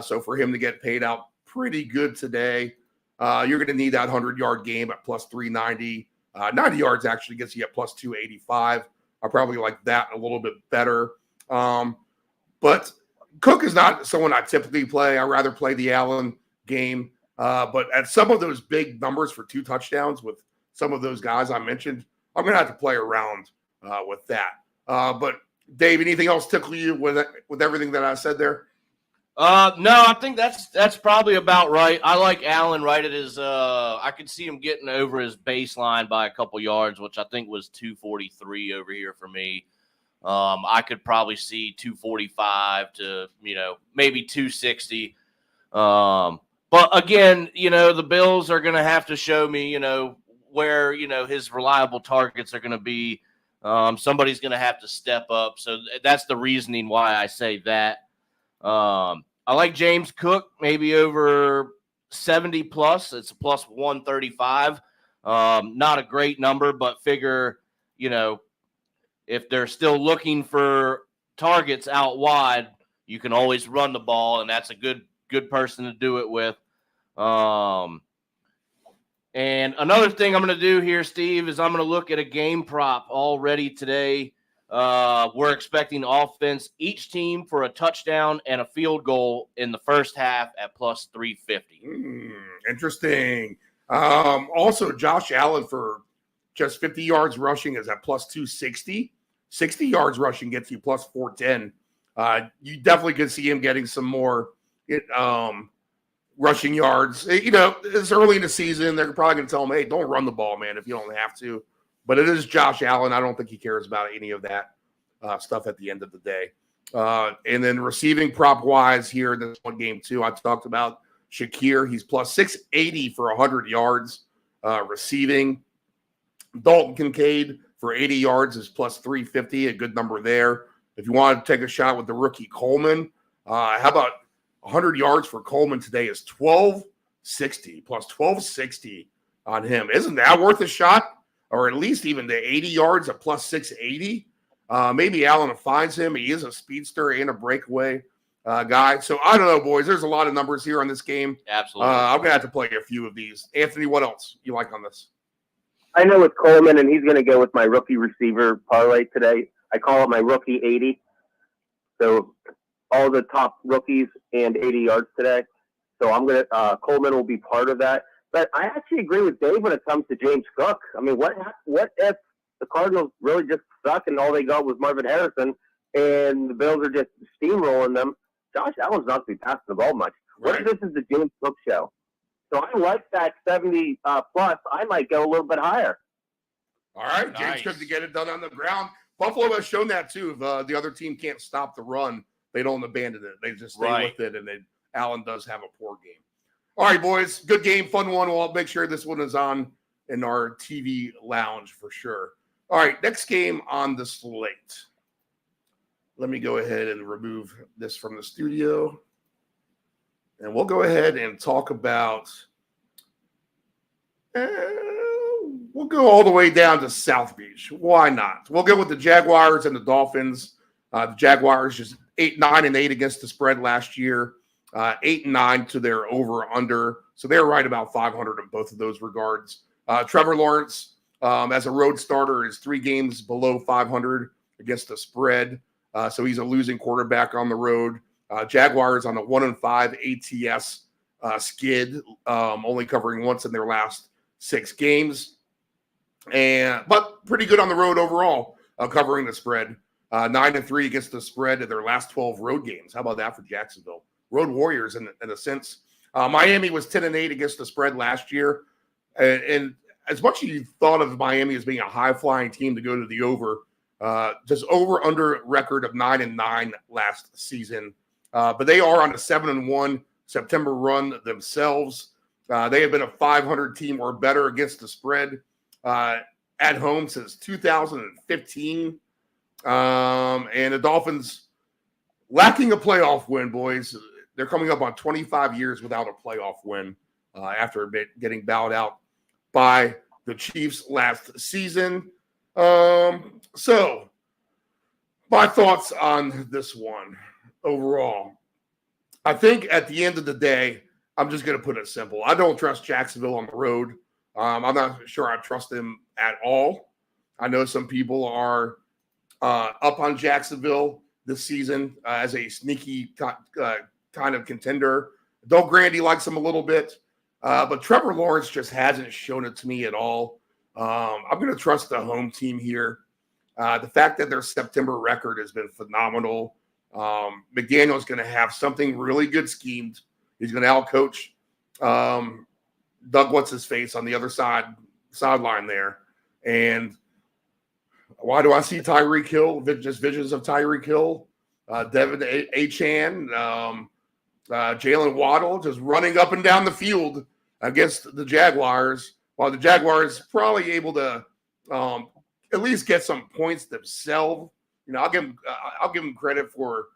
So for him to get paid out pretty good today, you're going to need that 100-yard game at plus 390. 90 yards actually gets you at plus 285. I probably like that a little bit better. But Cook is not someone I typically play. I rather play the Allen game. But at some of those big numbers for 2 touchdowns with some of those guys I mentioned, I'm going to have to play around with that. But Dave, anything else tickle you with everything that I said there? No, I think that's probably about right. I like Allen right at his I could see him getting over his baseline by a couple yards, which I think was 243 over here for me. I could probably see 245 to, maybe 260. But again, the Bills are going to have to show me, where, his reliable targets are going to be. Somebody's going to have to step up. So that's the reasoning why I say that. I like James Cook, maybe over 70 plus. It's a plus 135. Not a great number, but figure, if they're still looking for targets out wide, you can always run the ball, and that's a good person to do it with. And another thing I'm going to do here, Steve, is I'm going to look at a game prop already today. We're expecting offense, each team for a touchdown and a field goal in the first half at plus 350. Interesting. Also, Josh Allen for just 50 yards rushing is at plus 260. 60 yards rushing gets you plus 410. You definitely could see him getting some more rushing yards. It's early in the season. They're probably going to tell him, hey, don't run the ball, man, if you don't have to. But it is Josh Allen. I don't think he cares about any of that stuff at the end of the day. And then receiving prop-wise here in this one game, too, I talked about Shakir. He's plus 680 for 100 yards receiving. Dalton Kincaid for 80 yards is plus 350, a good number there. If you want to take a shot with the rookie Coleman, how about 100 yards for Coleman today is 1260, plus 1260 on him. Isn't that worth a shot? Or at least even the 80 yards at plus 680. Maybe Allen finds him. He is a speedster and a breakaway guy. So I don't know, boys. There's a lot of numbers here on this game. Absolutely. I'm going to have to play a few of these. Anthony, what else you like on this? I know it's Coleman, and he's going to go with my rookie receiver parlay today. I call it my rookie 80. So all the top rookies and 80 yards today. So I'm going to Coleman will be part of that. But I actually agree with Dave when it comes to James Cook. I mean, what if the Cardinals really just suck and all they got was Marvin Harrison and the Bills are just steamrolling them? Josh Allen's not to be passing the ball much. Right. What if this is the James Cook show? So I like that 70 plus. I might go a little bit higher. All right, James Cook to get it done on the ground. Buffalo has shown that too. If the other team can't stop the run, they don't abandon it. They just stay with it, and Allen does have a poor game. All right, boys, good game, fun one. We'll make sure this one is on in our TV lounge for sure. All right, next game on the slate. Let me go ahead and remove this from the studio. And we'll go ahead and talk about we'll go all the way down to South Beach. Why not? We'll go with the Jaguars and the Dolphins. The Jaguars just 8-9-8 against the spread last year. 8-9 to their over/under. So they're right about 500 in both of those regards. Trevor Lawrence, as a road starter, is 3 games below 500 against the spread. So he's a losing quarterback on the road. Jaguars on a 1-5 ATS skid, only covering once in their last 6 games. But pretty good on the road overall, covering the spread. 9-3 against the spread in their last 12 road games. How about that for Jacksonville? Road Warriors in a sense. Miami was 10-8 against the spread last year. And as much as you thought of Miami as being a high-flying team to go to the over, just over-under record of 9-9 last season. But they are on a 7-1 September run themselves. They have been a 500 team or better against the spread at home since 2015. And the Dolphins lacking a playoff win, boys. They're coming up on 25 years without a playoff win after getting bowed out by the Chiefs last season. So My thoughts on this one overall. I think at the end of the day, I'm just going to put it simple. I don't trust Jacksonville on the road. I'm not sure I trust them at all. I know some people are up on Jacksonville this season as a sneaky kind of contender. Del Grande likes them a little bit, but Trevor Lawrence just hasn't shown it to me at all. I'm going to trust the home team here. The fact that their September record has been phenomenal. McDaniel's going to have something really good schemed. He's going to outcoach Doug What's-His-Face on the other sideline there. And why do I see Tyreek Hill? Just visions of Tyreek Hill, Devin Achane, Jalen Waddle just running up and down the field against the Jaguars, while the Jaguars probably able to at least get some points themselves. You know, I'll give them credit for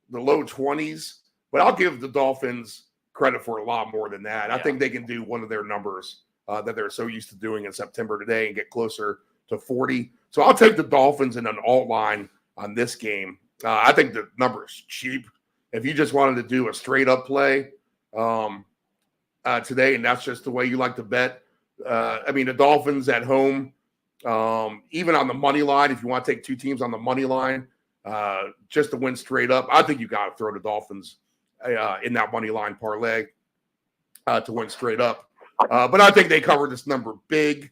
the low 20s, but I'll give the Dolphins credit for a lot more than that. I think they can do one of their numbers that they're so used to doing in September today and get closer to 40. So I'll take the Dolphins in an alt line on this game. I think the number is cheap. If you just wanted to do a straight up play today, and that's just the way you like to bet. I mean, the Dolphins at home, even on the money line, if you want to take two teams on the money line, just to win straight up, I think you got to throw the Dolphins in that money line parlay to win straight up. But I think they cover this number big.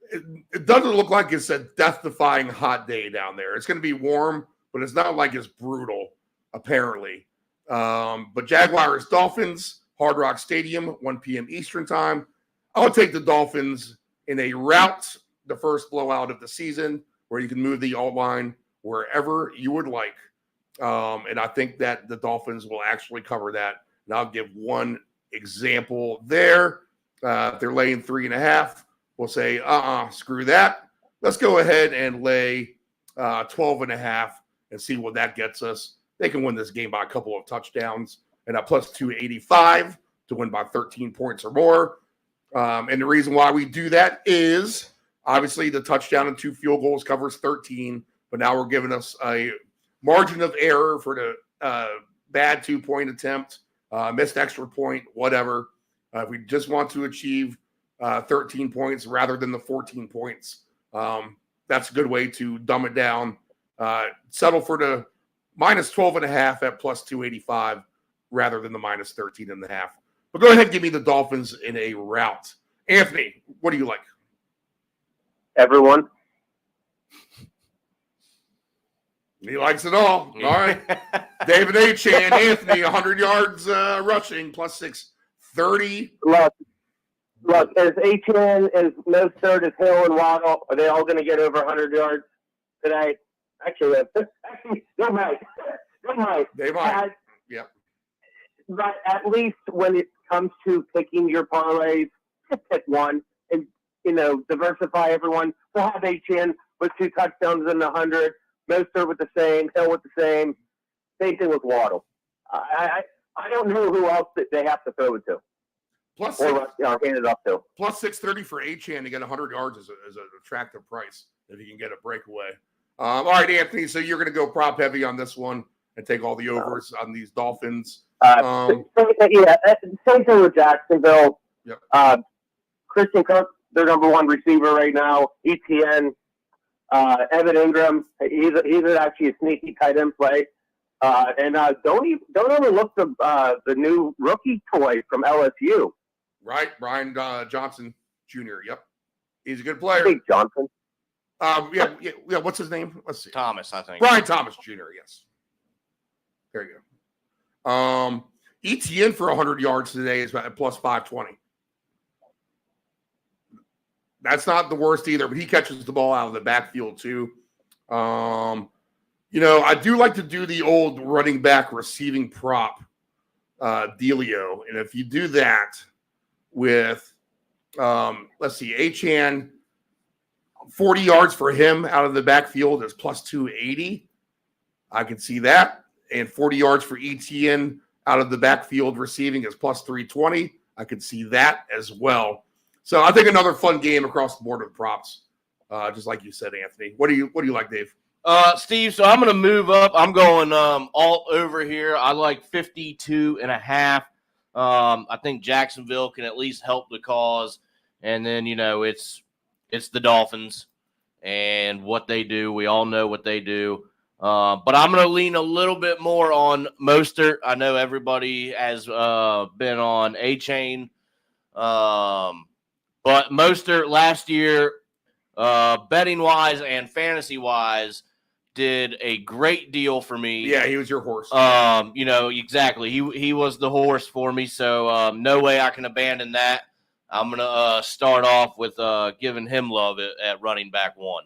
It doesn't look like it's a death-defying hot day down there. It's going to be warm, but it's not like it's brutal, apparently. But Jaguars, Dolphins, Hard Rock Stadium, 1 p.m. Eastern time. I'll take the Dolphins in a rout, the first blowout of the season, where you can move the alt line wherever you would like. And I think that the Dolphins will actually cover that. And I'll give one example there. If they're laying 3.5, we'll say, screw that. Let's go ahead and lay 12.5 and see what that gets us. They can win this game by a couple of touchdowns and a plus 285 to win by 13 points or more. And the reason why we do that is obviously the touchdown and 2 field goals covers 13, but now we're giving us a margin of error for the bad 2-point attempt, missed extra point, whatever. If we just want to achieve 13 points rather than the 14 points, that's a good way to dumb it down. Settle for the minus 12.5 at plus 285 rather than the minus 13.5. But go ahead and give me the Dolphins in a rout. Anthony, what do you like? Everyone. He likes it all. All right. David Achane, Anthony, 100 yards rushing, plus 630. Look, is Achane, is Mostert, is Hill, and Waddle, are they all going to get over 100 yards today? Actually, they might. They might. Yep. But at least when it comes to picking your parlays, just pick one and, diversify everyone. We'll have Achane with 2 touchdowns in the 100, Mostert with the same, Hill with the same. Same thing with Waddle. I don't know who else that they have to throw it to. Plus hand it up to. Plus 630 for Achane to get 100 yards is an attractive price if you can get a breakaway. All right, Anthony, so you're going to go prop heavy on this one and take all the overs on these Dolphins. Same thing with Jacksonville. Yep. Christian Kirk, their number 1 receiver right now. ETN, Evan Ingram, he's actually a sneaky tight end play. And don't overlook the new rookie toy from LSU. Right, Brian Johnson Jr. Yep, he's a good player. Big Johnson. Yeah. What's his name? Let's see. Thomas, I think. Brian Thomas Jr. Yes. There you go. ETN for 100 yards today is at plus 520. That's not the worst either, but he catches the ball out of the backfield too. I do like to do the old running back receiving prop dealio. And if you do that with, let's see, Achane, 40 yards for him out of the backfield is plus 280. I can see that. And 40 yards for ETN out of the backfield receiving is plus 320. I could see that as well. So I think another fun game across the board with props, just like you said, Anthony. What do you like, Dave? Steve, so I'm going to move up. I'm going all over here. I like 52.5. I think Jacksonville can at least help the cause. And then, it's the Dolphins and what they do. We all know what they do. But I'm going to lean a little bit more on Mostert. I know everybody has been on A-Chain. But Mostert last year, betting-wise and fantasy-wise, did a great deal for me. Yeah, he was your horse. Exactly. He was the horse for me, so no way I can abandon that. I'm going to start off with giving him love at running back 1.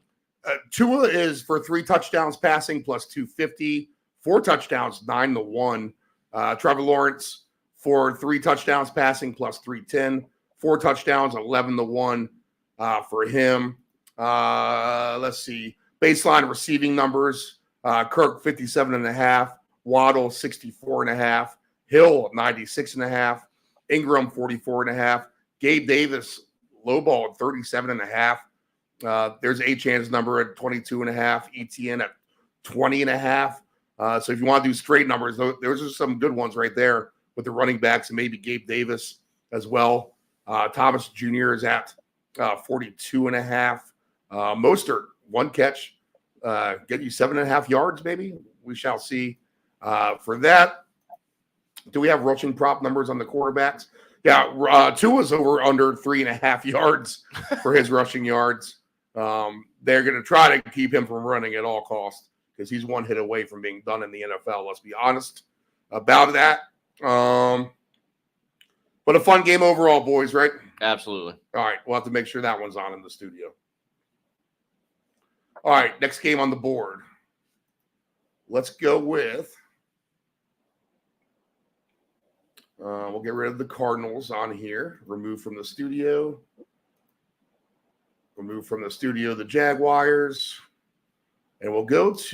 Tua is for 3 touchdowns passing plus 250, 4 touchdowns 9-1. Trevor Lawrence for 3 touchdowns passing plus 310, 4 touchdowns 11-1 for him. Let's see. Baseline receiving numbers, Kirk 57.5, Waddle 64.5, Hill 96.5, Ingram 44.5, Gabe Davis lowball at 37.5. There's A-Chan's number at 22.5, ETN at 20.5. So if you want to do straight numbers, those are some good ones right there with the running backs and maybe Gabe Davis as well. Thomas Jr. is at 42.5. Mostert, 1 catch, get you 7.5 yards, maybe. We shall see. For that, do we have rushing prop numbers on the quarterbacks? Yeah, Tua's over under 3.5 yards for his rushing yards. They're going to try to keep him from running at all costs because he's 1 hit away from being done in the NFL. Let's be honest about that. But a fun game overall, boys, right? Absolutely. All right, we'll have to make sure that one's on in the studio. All right, next game on the board. Let's go with we'll get rid of the Cardinals on here. Remove from the studio. Remove from the studio the Jaguars. And let's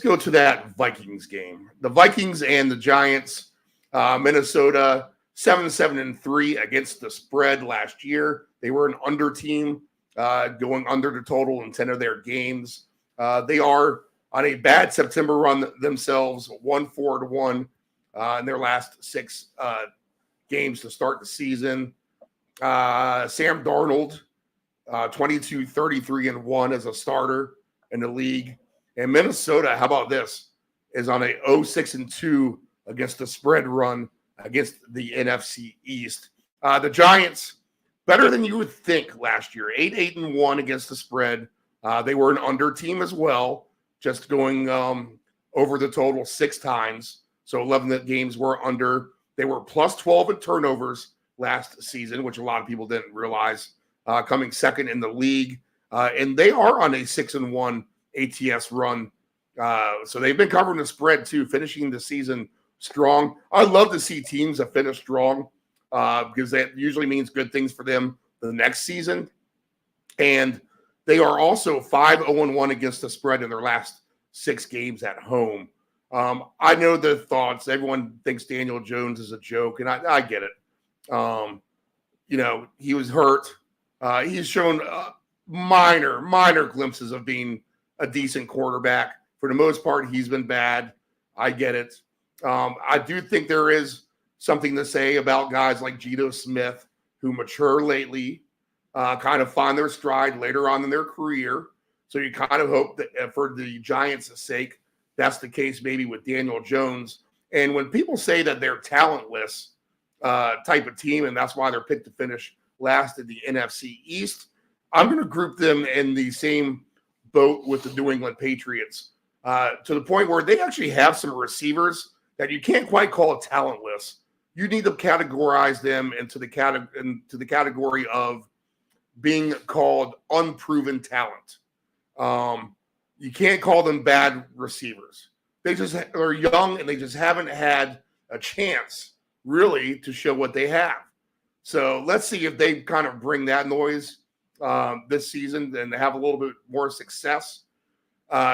go to that Vikings game. The Vikings and the Giants. Minnesota 7-3 against the spread last year. They were an under team, going under the total in 10 of their games. They are on a bad September run themselves, 1-4-1 in their last 6 games to start the season. Sam Darnold, 22-33-1 as a starter in the league. And Minnesota, how about this, is on a 0-6-2 against the spread run against the NFC East. The Giants, better than you would think last year, 8-1 against the spread. They were an under team as well, just going over the total 6 times. So 11 games were under. They were plus 12 in turnovers last season, which a lot of people didn't realize, coming second in the league. And they are on a 6-1 ATS run. So they've been covering the spread too, finishing the season strong. I love to see teams that finish strong because that usually means good things for them the next season. And they are also 5-0-1 against the spread in their last 6 games at home. I know the thoughts. Everyone thinks Daniel Jones is a joke, and I get it. He was hurt. He's shown minor glimpses of being a decent quarterback. For the most part, he's been bad. I get it. I do think there is something to say about guys like Geno Smith who mature lately, kind of find their stride later on in their career. So you kind of hope that for the Giants' sake, that's the case maybe with Daniel Jones. And when people say that they're talentless type of team, and that's why they're picked to finish last in the NFC East, I'm going to group them in the same boat with the New England Patriots to the point where they actually have some receivers that you can't quite call talentless. You need to categorize them into the category of being called unproven talent. You can't call them bad receivers. They just are young and they just haven't had a chance really to show what they have. So let's see if they kind of bring that noise this season and have a little bit more success.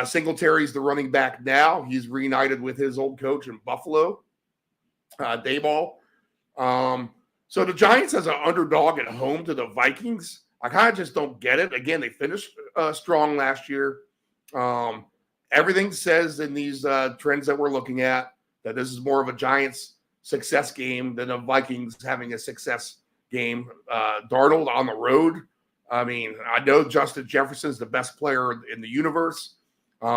Singletary's the running back now. He's reunited with his old coach in Buffalo, Dayball. So the Giants as an underdog at home to the Vikings, I kind of just don't get it. Again, they finished strong last year. Everything says in these trends that we're looking at that this is more of a Giants success game than a Vikings having a success game. Darnold on the road. I mean, I know Justin Jefferson's the best player in the universe. We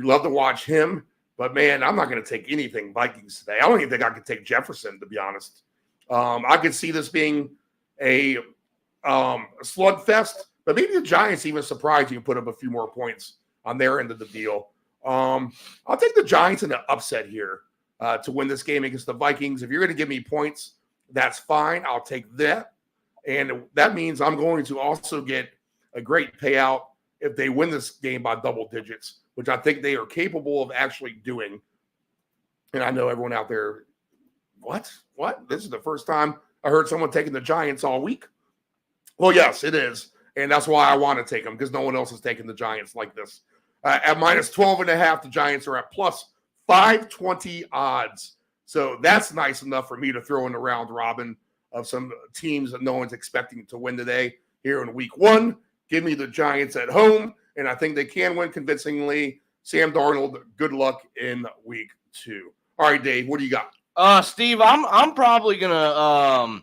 love to watch him, but man, I'm not going to take anything Vikings today. I don't even think I could take Jefferson, to be honest. I could see this being a slugfest, but maybe the Giants even surprise you and put up a few more points on their end of the deal. I'll take the Giants in an upset here to win this game against the Vikings. If you're going to give me points, that's fine. I'll take that. And that means I'm going to also get a great payout if they win this game by double digits, which I think they are capable of actually doing. And I know everyone out there, what? This is the first time I heard someone taking the Giants all week. Well, yes, it is. And that's why I want to take them, because no one else is taking the Giants like this. At minus 12.5, the Giants are at plus 520 odds. So that's nice enough for me to throw in the round robin of some teams that no one's expecting to win today here in week 1. Give me the Giants at home, and I think they can win convincingly. Sam Darnold, good luck in week 2. All right, Dave, what do you got? Steve, I'm probably gonna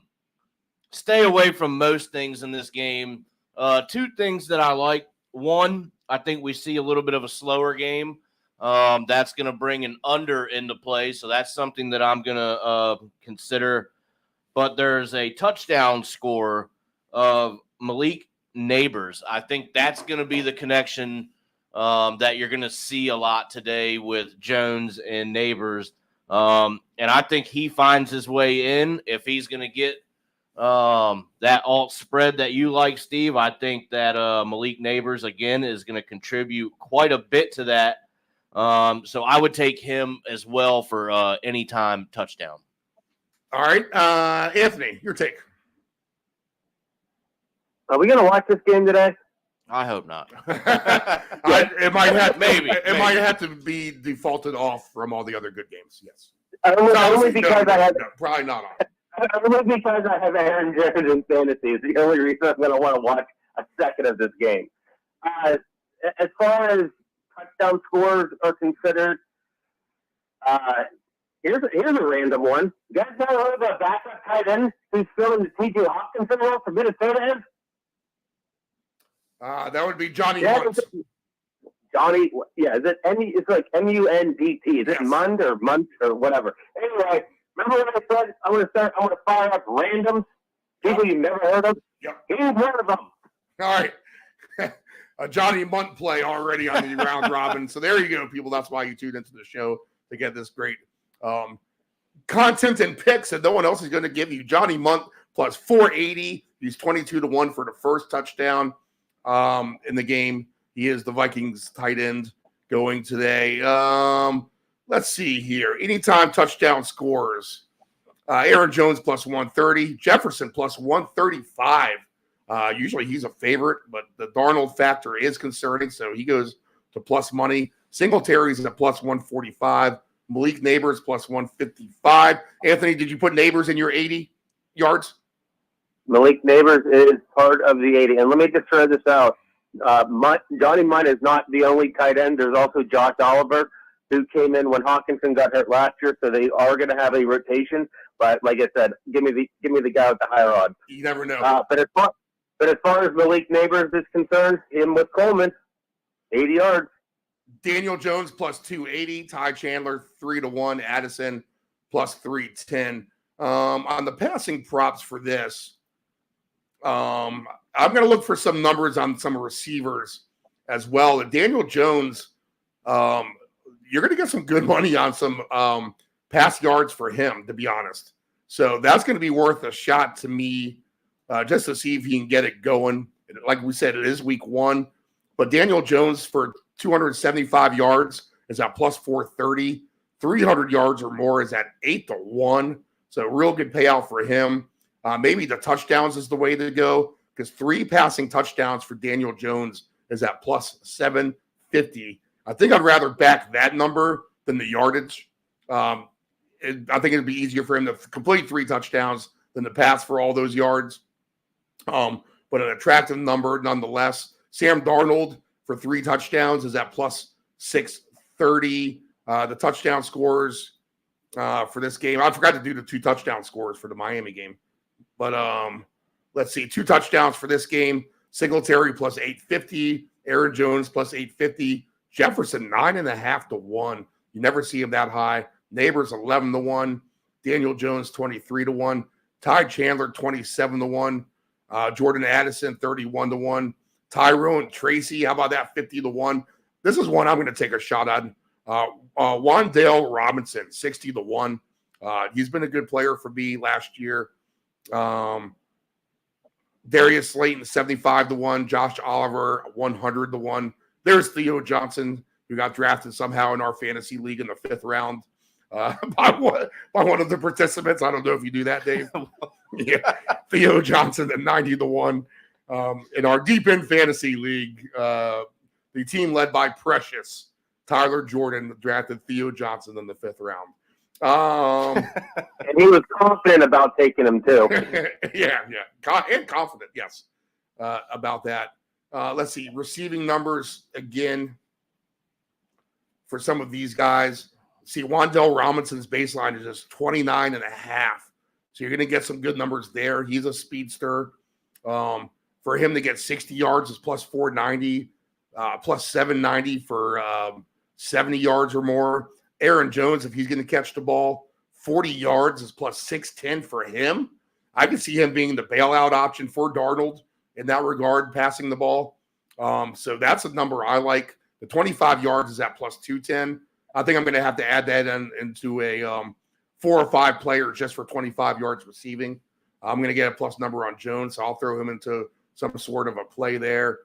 stay away from most things in this game. 2 things that I like. One, I think we see a little bit of a slower game. That's going to bring an under into play, so that's something that I'm going to consider. But there's a touchdown score of Malik Neighbors. I think that's going to be the connection that you're going to see a lot today with Jones and Neighbors. And I think he finds his way in. If he's going to get that alt spread that you like, Steve, I think that Malik Neighbors, again, is going to contribute quite a bit to that. So I would take him as well for anytime touchdown. All right. Anthony, your take. Are we going to watch this game today? I hope not. It might have maybe. Might have to be defaulted off from all the other good games. Yes. Only because I have probably not on. Only because I have Aaron Jones in fantasy is the only reason I'm going to want to watch a second of this game. As far as touchdown scores are considered, here's a random one. You guys know who the backup tight end who's filling the T.J. Hawkinson role for Minnesota is? That would be Johnny Munt. Johnny, yeah, is it it's like M-U-N-D-T. Is it Mund or Munt or whatever? Anyway, remember when I said I want to fire up randoms, people you've never heard of? Yep. He's one of them. All right. A Johnny Munt play already on the round robin. So there you go, people. That's why you tuned into the show to get this great content and picks that no one else is going to give you. Johnny Munt plus 480. He's 22-1 for the first touchdown in the game. He is the Vikings tight end going today. Let's see here. Anytime touchdown scores. Aaron Jones plus 130. Jefferson plus 135. Usually he's a favorite, but the Darnold factor is concerning, so he goes to plus money. Singletary's at plus 145. Malik Neighbors plus 155. Anthony, did you put Neighbors in your 80 yards? Malik Neighbors is part of the 80. And let me just throw this out. Johnny Munt is not the only tight end. There's also Josh Oliver, who came in when Hawkinson got hurt last year, so they are going to have a rotation. But like I said, give me the guy with the higher odds. You never know. But as far as Malik Neighbors is concerned, him with Coleman, 80 yards. Daniel Jones plus 280. Ty Chandler 3-1. Addison plus 310. On the passing props for this, I'm going to look for some numbers on some receivers as well. And Daniel Jones, you're going to get some good money on some pass yards for him, to be honest. So that's going to be worth a shot to me just to see if he can get it going. Like we said, it is week 1. But Daniel Jones for 275 yards is at plus 430. 300 yards or more is at 8-1. So real good payout for him. Maybe the touchdowns is the way to go, because 3 passing touchdowns for Daniel Jones is at plus 750. I think I'd rather back that number than the yardage. I think it'd be easier for him to complete 3 touchdowns than to pass for all those yards. But an attractive number nonetheless. Sam Darnold for 3 touchdowns is at plus 630. The touchdown scores for this game, I forgot to do the 2 touchdown scores for the Miami game. But let's see, 2 touchdowns for this game. Singletary plus 850. Aaron Jones plus 850. Jefferson 9.5 to 1. You never see him that high. Neighbors 11 to 1. Daniel Jones 23 to 1. Ty Chandler 27 to 1. Jordan Addison 31 to 1. Tyrone Tracy, how about that, 50 to 1? This is one I'm going to take a shot at. Wandale Robinson 60 to 1. He's been a good player for me last year. Darius Slayton 75 to 1. Josh Oliver 100 to 1. There's Theo Johnson, who got drafted somehow in our fantasy league in the 5th round by one of the participants. I don't know if you do that, Dave. Yeah, Theo Johnson at 90 to 1. In our deep in fantasy league, the team led by Precious Tyler Jordan drafted Theo Johnson in the 5th round. And he was confident about taking him too. Yeah, and confident, yes, about that. Let's see, receiving numbers again for some of these guys. See, Wandale Robinson's baseline is just 29.5. So you're going to get some good numbers there. He's a speedster. For him to get 60 yards is plus 490, plus 790 for 70 yards or more. Aaron Jones, if he's going to catch the ball, 40 yards is plus 610 for him. I can see him being the bailout option for Darnold in that regard, passing the ball. So that's a number I like. The 25 yards is at plus 210. I think I'm going to have to add that into a 4 or 5 players just for 25 yards receiving. I'm going to get a plus number on Jones, so I'll throw him into some sort of a play there.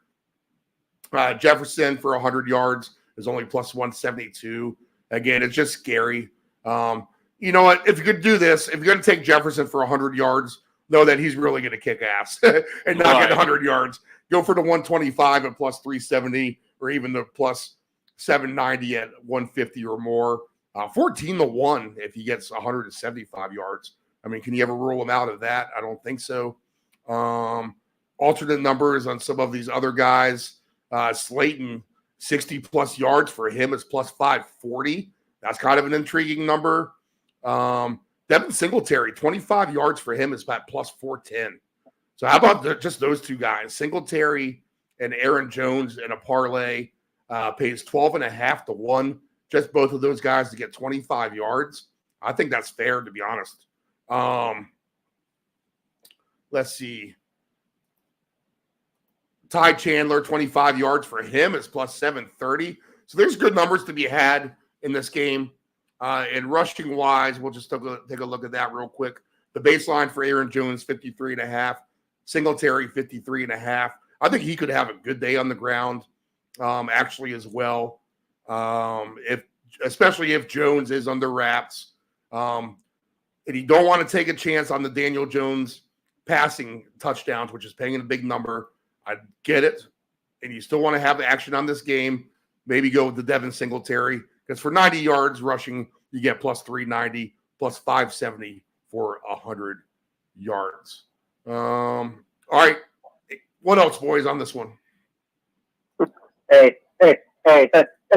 Jefferson for 100 yards is only plus 172. Again, it's just scary. You know what? If you could do this, if you're going to take Jefferson for 100 yards, know that he's really going to kick ass and not get 100 yards. Go for the 125 at plus 370 or even the plus 790 at 150 or more. 14 to 1 if he gets 175 yards. I mean, can you ever rule him out of that? I don't think so. Alternate numbers on some of these other guys. Slayton, 60-plus yards for him is plus 540. That's kind of an intriguing number. Devin Singletary, 25 yards for him is at plus 410. So how about just those 2 guys? Singletary and Aaron Jones in a parlay pays 12.5 to 1. Just both of those guys to get 25 yards. I think that's fair, to be honest. Let's see. Ty Chandler, 25 yards for him is plus 730. So there's good numbers to be had in this game. And rushing wise, we'll just take a look at that real quick. The baseline for Aaron Jones, 53.5. Singletary, 53.5. I think he could have a good day on the ground, actually, as well. Especially if Jones is under wraps. And you don't want to take a chance on the Daniel Jones passing touchdowns, which is paying a big number. I get it. And you still want to have action on this game. Maybe go with the Devin Singletary. Because for 90 yards rushing, you get plus 390, plus 570 for 100 yards. All right. What else, boys, on this one? Hey,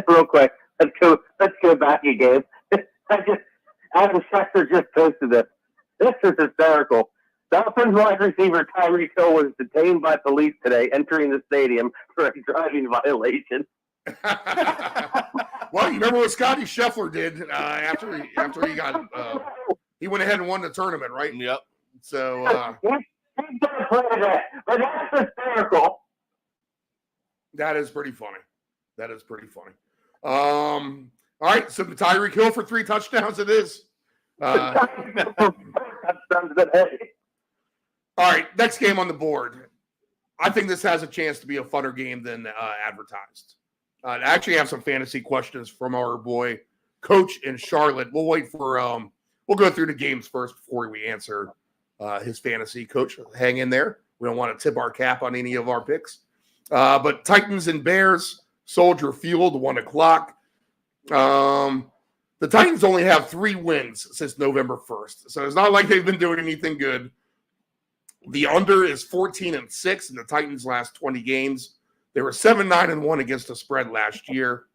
real quick. Let's go back again. Adam Schefter just posted this. This is hysterical. Dolphins wide receiver Tyreek Hill was detained by police today entering the stadium for a driving violation. Well, you remember what Scotty Scheffler did after he got he went ahead and won the tournament, right? Yep. So he's gonna play that, but that's hysterical. That is pretty funny. All right, so Tyreek Hill for 3 touchdowns it is. All right, next game on the board. I think this has a chance to be a funner game than advertised. I actually have some fantasy questions from our boy Coach in Charlotte. We'll wait for we'll go through the games first before we answer his fantasy. Coach, hang in there. We don't want to tip our cap on any of our picks. But Titans and Bears, Soldier Field, 1:00. The Titans only have 3 wins since November 1st, so it's not like they've been doing anything good. The under is 14-6 in the Titans' last 20 games. They were 7-9-1 against the spread last year.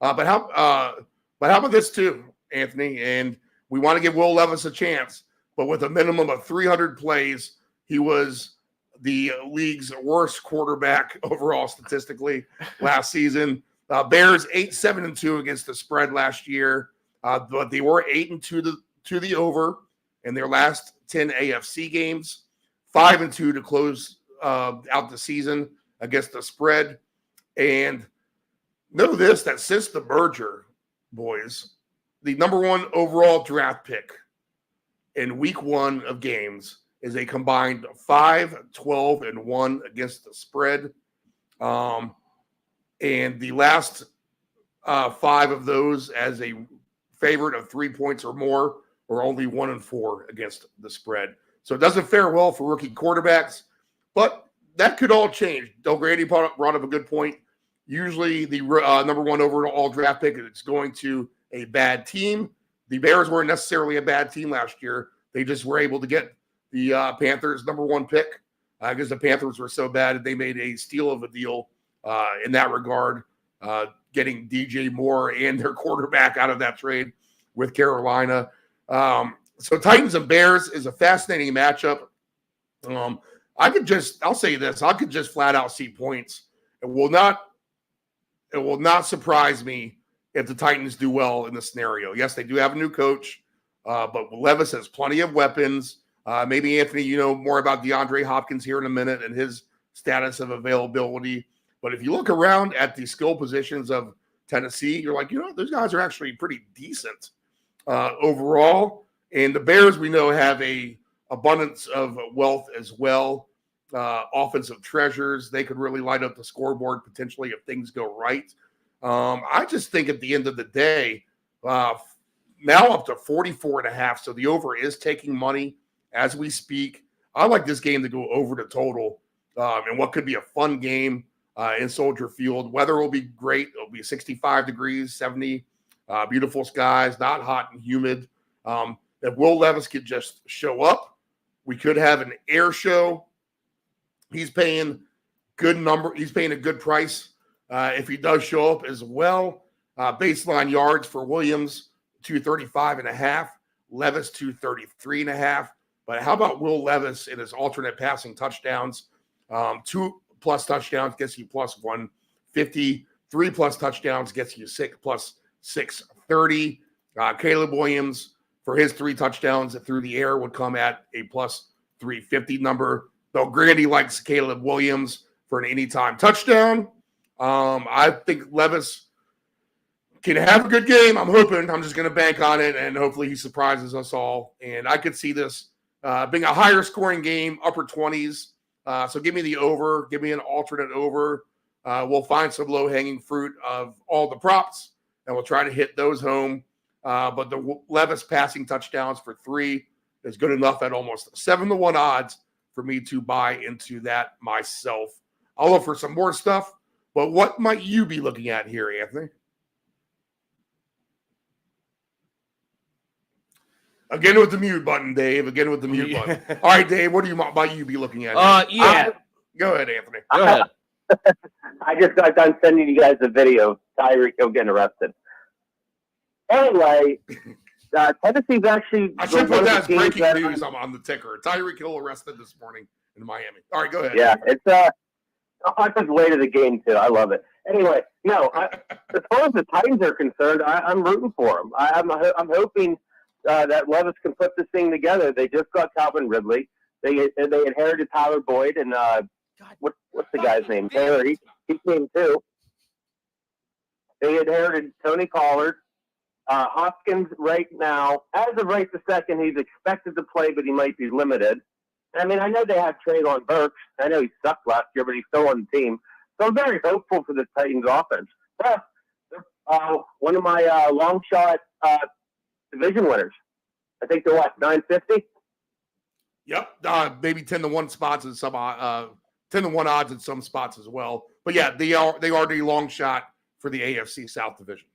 But how about this too, Anthony? And we want to give Will Levis a chance, but with a minimum of 300 plays, he was the league's worst quarterback overall statistically last season. Bears 8-7-2 against the spread last year, but they were 8-2 to the over in their last 10 AFC games, 5-2 to close out the season against the spread. And know this, that since the merger, boys, the number one overall draft pick in week one of games is a combined 5-12-1 against the spread. And the last 5 of those as a favorite of 3 points or more are only 1-4 against the spread. So it doesn't fare well for rookie quarterbacks, but that could all change. Del Grande brought up a good point. Usually the number one overall draft pick is going to a bad team. The Bears weren't necessarily a bad team last year. They just were able to get the Panthers' number one pick because the Panthers were so bad that they made a steal of a deal in that regard, getting DJ Moore and their quarterback out of that trade with Carolina. So Titans and Bears is a fascinating matchup. I'll say this, I could just flat out see points. It will not surprise me if the Titans do well in the scenario. Yes, they do have a new coach, but Levis has plenty of weapons. Maybe, Anthony, you know more about DeAndre Hopkins here in a minute and his status of availability. But if you look around at the skill positions of Tennessee, you're like, those guys are actually pretty decent overall. And the Bears, we know, have a abundance of wealth as well. Offensive treasures. They could really light up the scoreboard potentially if things go right. I just think at the end of the day, now up to 44.5. So the over is taking money as we speak. I like this game to go over the total and what could be a fun game in Soldier Field. Weather will be great. It'll be 65 degrees, 70, beautiful skies, not hot and humid. If Will Levis could just show up, we could have an air show. He's paying a good price if he does show up as well. Baseline yards for Williams, 235.5. Levis, 233.5. But how about Will Levis in his alternate passing touchdowns? 2+ touchdowns gets you plus 150. 3+ touchdowns gets you plus 630. Caleb Williams for his 3 touchdowns through the air would come at a plus 350 number. Though Grande likes Caleb Williams for an anytime touchdown. I think Levis can have a good game. I'm hoping. I'm just going to bank on it, and hopefully he surprises us all. And I could see this being a higher scoring game, upper 20s. So give me the over. Give me an alternate over. We'll find some low-hanging fruit of all the props, and we'll try to hit those home. But the Levis passing touchdowns for 3 is good enough at almost 7-1 odds for me to buy into that myself. I'll look for some more stuff, but what might you be looking at here, Anthony? Again with the mute button, Dave. Again with the mute button. All right, Dave, what might you be looking at? Go ahead, Anthony. Go ahead. I just got done sending you guys a video of Tyreek Hill getting arrested. Anyway, Tennessee's actually... I should put that as breaking news on the ticker. Tyreek Hill arrested this morning in Miami. All right, go ahead. Yeah, it's on his way to the game, too. I love it. Anyway, as far as the Titans are concerned, I'm rooting for them. I'm hoping that Levis can put this thing together. They just got Calvin Ridley. They inherited Tyler Boyd and what's the guy's name? Taylor. He came too. They inherited Tony Pollard. Hopkins right now, as of right this second, he's expected to play, but he might be limited. I mean, I know they have Treylon Burks. I know he sucked last year, but he's still on the team. So I'm very hopeful for the Titans offense. Plus, one of my long shot division winners. I think they're 950. Yep, maybe 10-1 spots and some 10-1 odds in some spots as well. But yeah, they are the long shot for the AFC South division.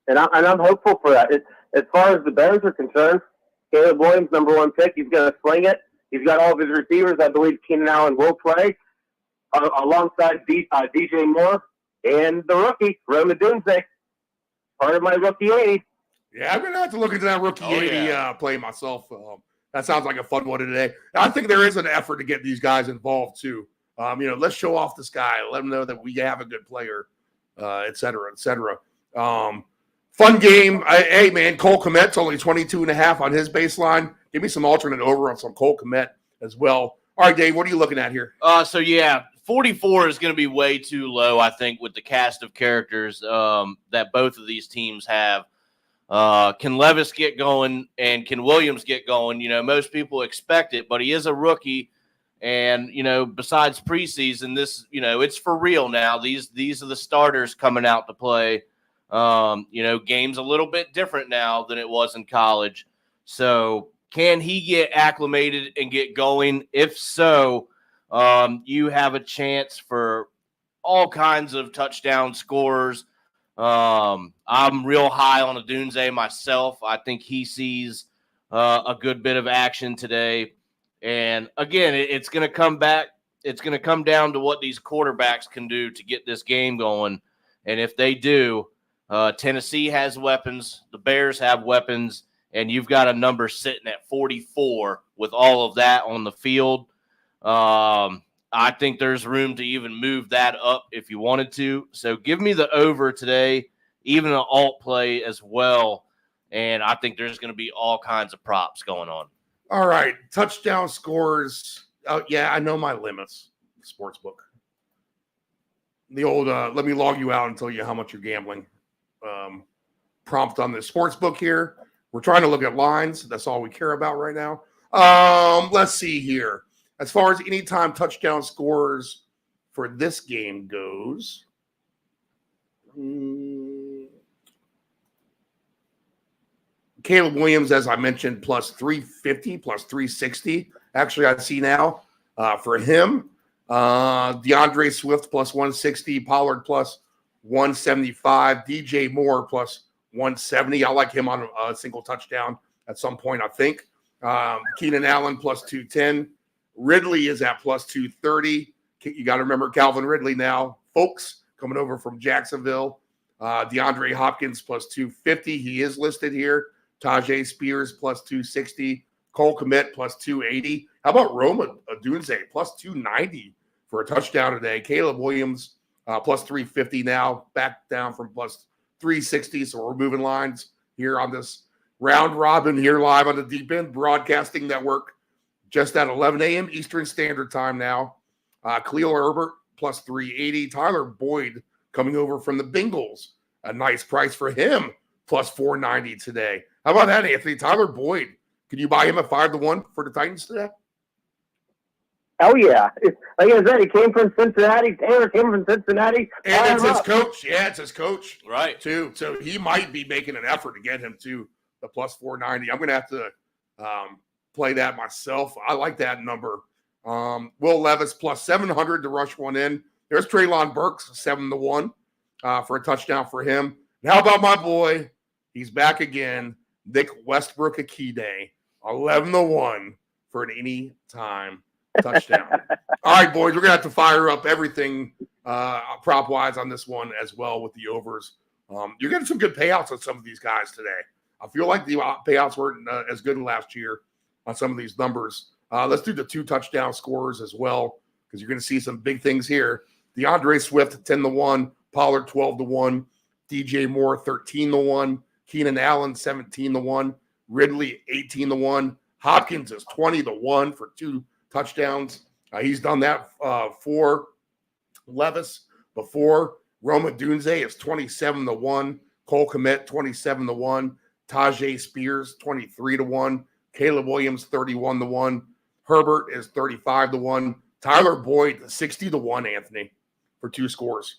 And I'm hopeful for that. As far as the Bears are concerned, Caleb Williams, number 1 pick, he's going to sling it. He's got all of his receivers. I believe Keenan Allen will play. alongside DJ Moore and the rookie, Roman Dunze, part of my rookie 80. Yeah, I'm going to have to look into that rookie 80 play myself. That sounds like a fun one today. I think there is an effort to get these guys involved, too. Let's show off this guy. Let them know that we have a good player, et cetera, et cetera. Fun game. Hey, man, Cole Kmet's only 22.5 on his baseline. Give me some alternate over on some Cole Kmet as well. All right, Dave, what are you looking at here? 44 is going to be way too low, I think, with the cast of characters that both of these teams have. Can Levis get going and can Williams get going? Most people expect it, but he is a rookie. And, besides preseason, this, it's for real now. These are the starters coming out to play. Game's a little bit different now than it was in college. So can he get acclimated and get going? If so, you have a chance for all kinds of touchdown scorers. I'm real high on Dunze myself. I think he sees a good bit of action today. And again, it's going to come back. It's going to come down to what these quarterbacks can do to get this game going. And if they do, Tennessee has weapons. The Bears have weapons. And you've got a number sitting at 44 with all of that on the field. I think there's room to even move that up if you wanted to. So give me the over today, even an alt play as well. And I think there's going to be all kinds of props going on. All right. Touchdown scores. Oh, yeah, I know my limits. Sportsbook. The old let me log you out and tell you how much you're gambling. Prompt on the sportsbook here. We're trying to look at lines. That's all we care about right now. Let's see here. As far as anytime touchdown scores for this game goes, Caleb Williams, as I mentioned, plus 350, plus 360. Actually, I see now for him. DeAndre Swift plus 160, Pollard plus 175, DJ Moore plus 170. I like him on a single touchdown at some point, I think. Keenan Allen plus 210. Ridley is at plus 230. You got to remember Calvin Ridley now, folks, coming over from Jacksonville. DeAndre Hopkins plus 250. He is listed here. Tajay Spears plus 260. Cole Kmet plus 280. How about Roma Dunze plus 290 for a touchdown today? Caleb Williams plus 350 now, back down from plus 360. So we're moving lines here on this round robin here live on the Deep End Broadcasting Network. Just at 11 a.m. Eastern Standard Time now. Khalil Herbert plus 380. Tyler Boyd coming over from the Bengals. A nice price for him, plus 490 today. How about that, Anthony? Tyler Boyd. Can you buy him at 5-1 for the Titans today? Oh, yeah. Like I said, he came from Cincinnati. Taylor came from Cincinnati. And it's his coach. Yeah, it's his coach. Right. Too. So he might be making an effort to get him to the plus 490. I'm going to have to play that myself. I like that number. Will Levis plus 700 to rush one in. There's Treylon Burks, 7-1 for a touchdown for him. And how about my boy? He's back again. Nick Westbrook-Akide, 11-1 for an anytime touchdown. All right, boys, we're going to have to fire up everything prop-wise on this one as well with the overs. You're getting some good payouts on some of these guys today. I feel like the payouts weren't as good last year on some of these numbers. Let's do the 2 touchdown scorers as well, because you're going to see some big things here. DeAndre Swift, 10-1. Pollard, 12-1. DJ Moore, 13-1. Keenan Allen, 17-1. Ridley, 18-1. Hopkins is 20-1 for 2 touchdowns. He's done that for Levis before. Roma Dunze is 27-1. Cole Kmet, 27-1. Tajay Spears, 23-1. Caleb Williams, 31-1. Herbert is 35-1. Tyler Boyd, 60-1, Anthony, for 2 scores.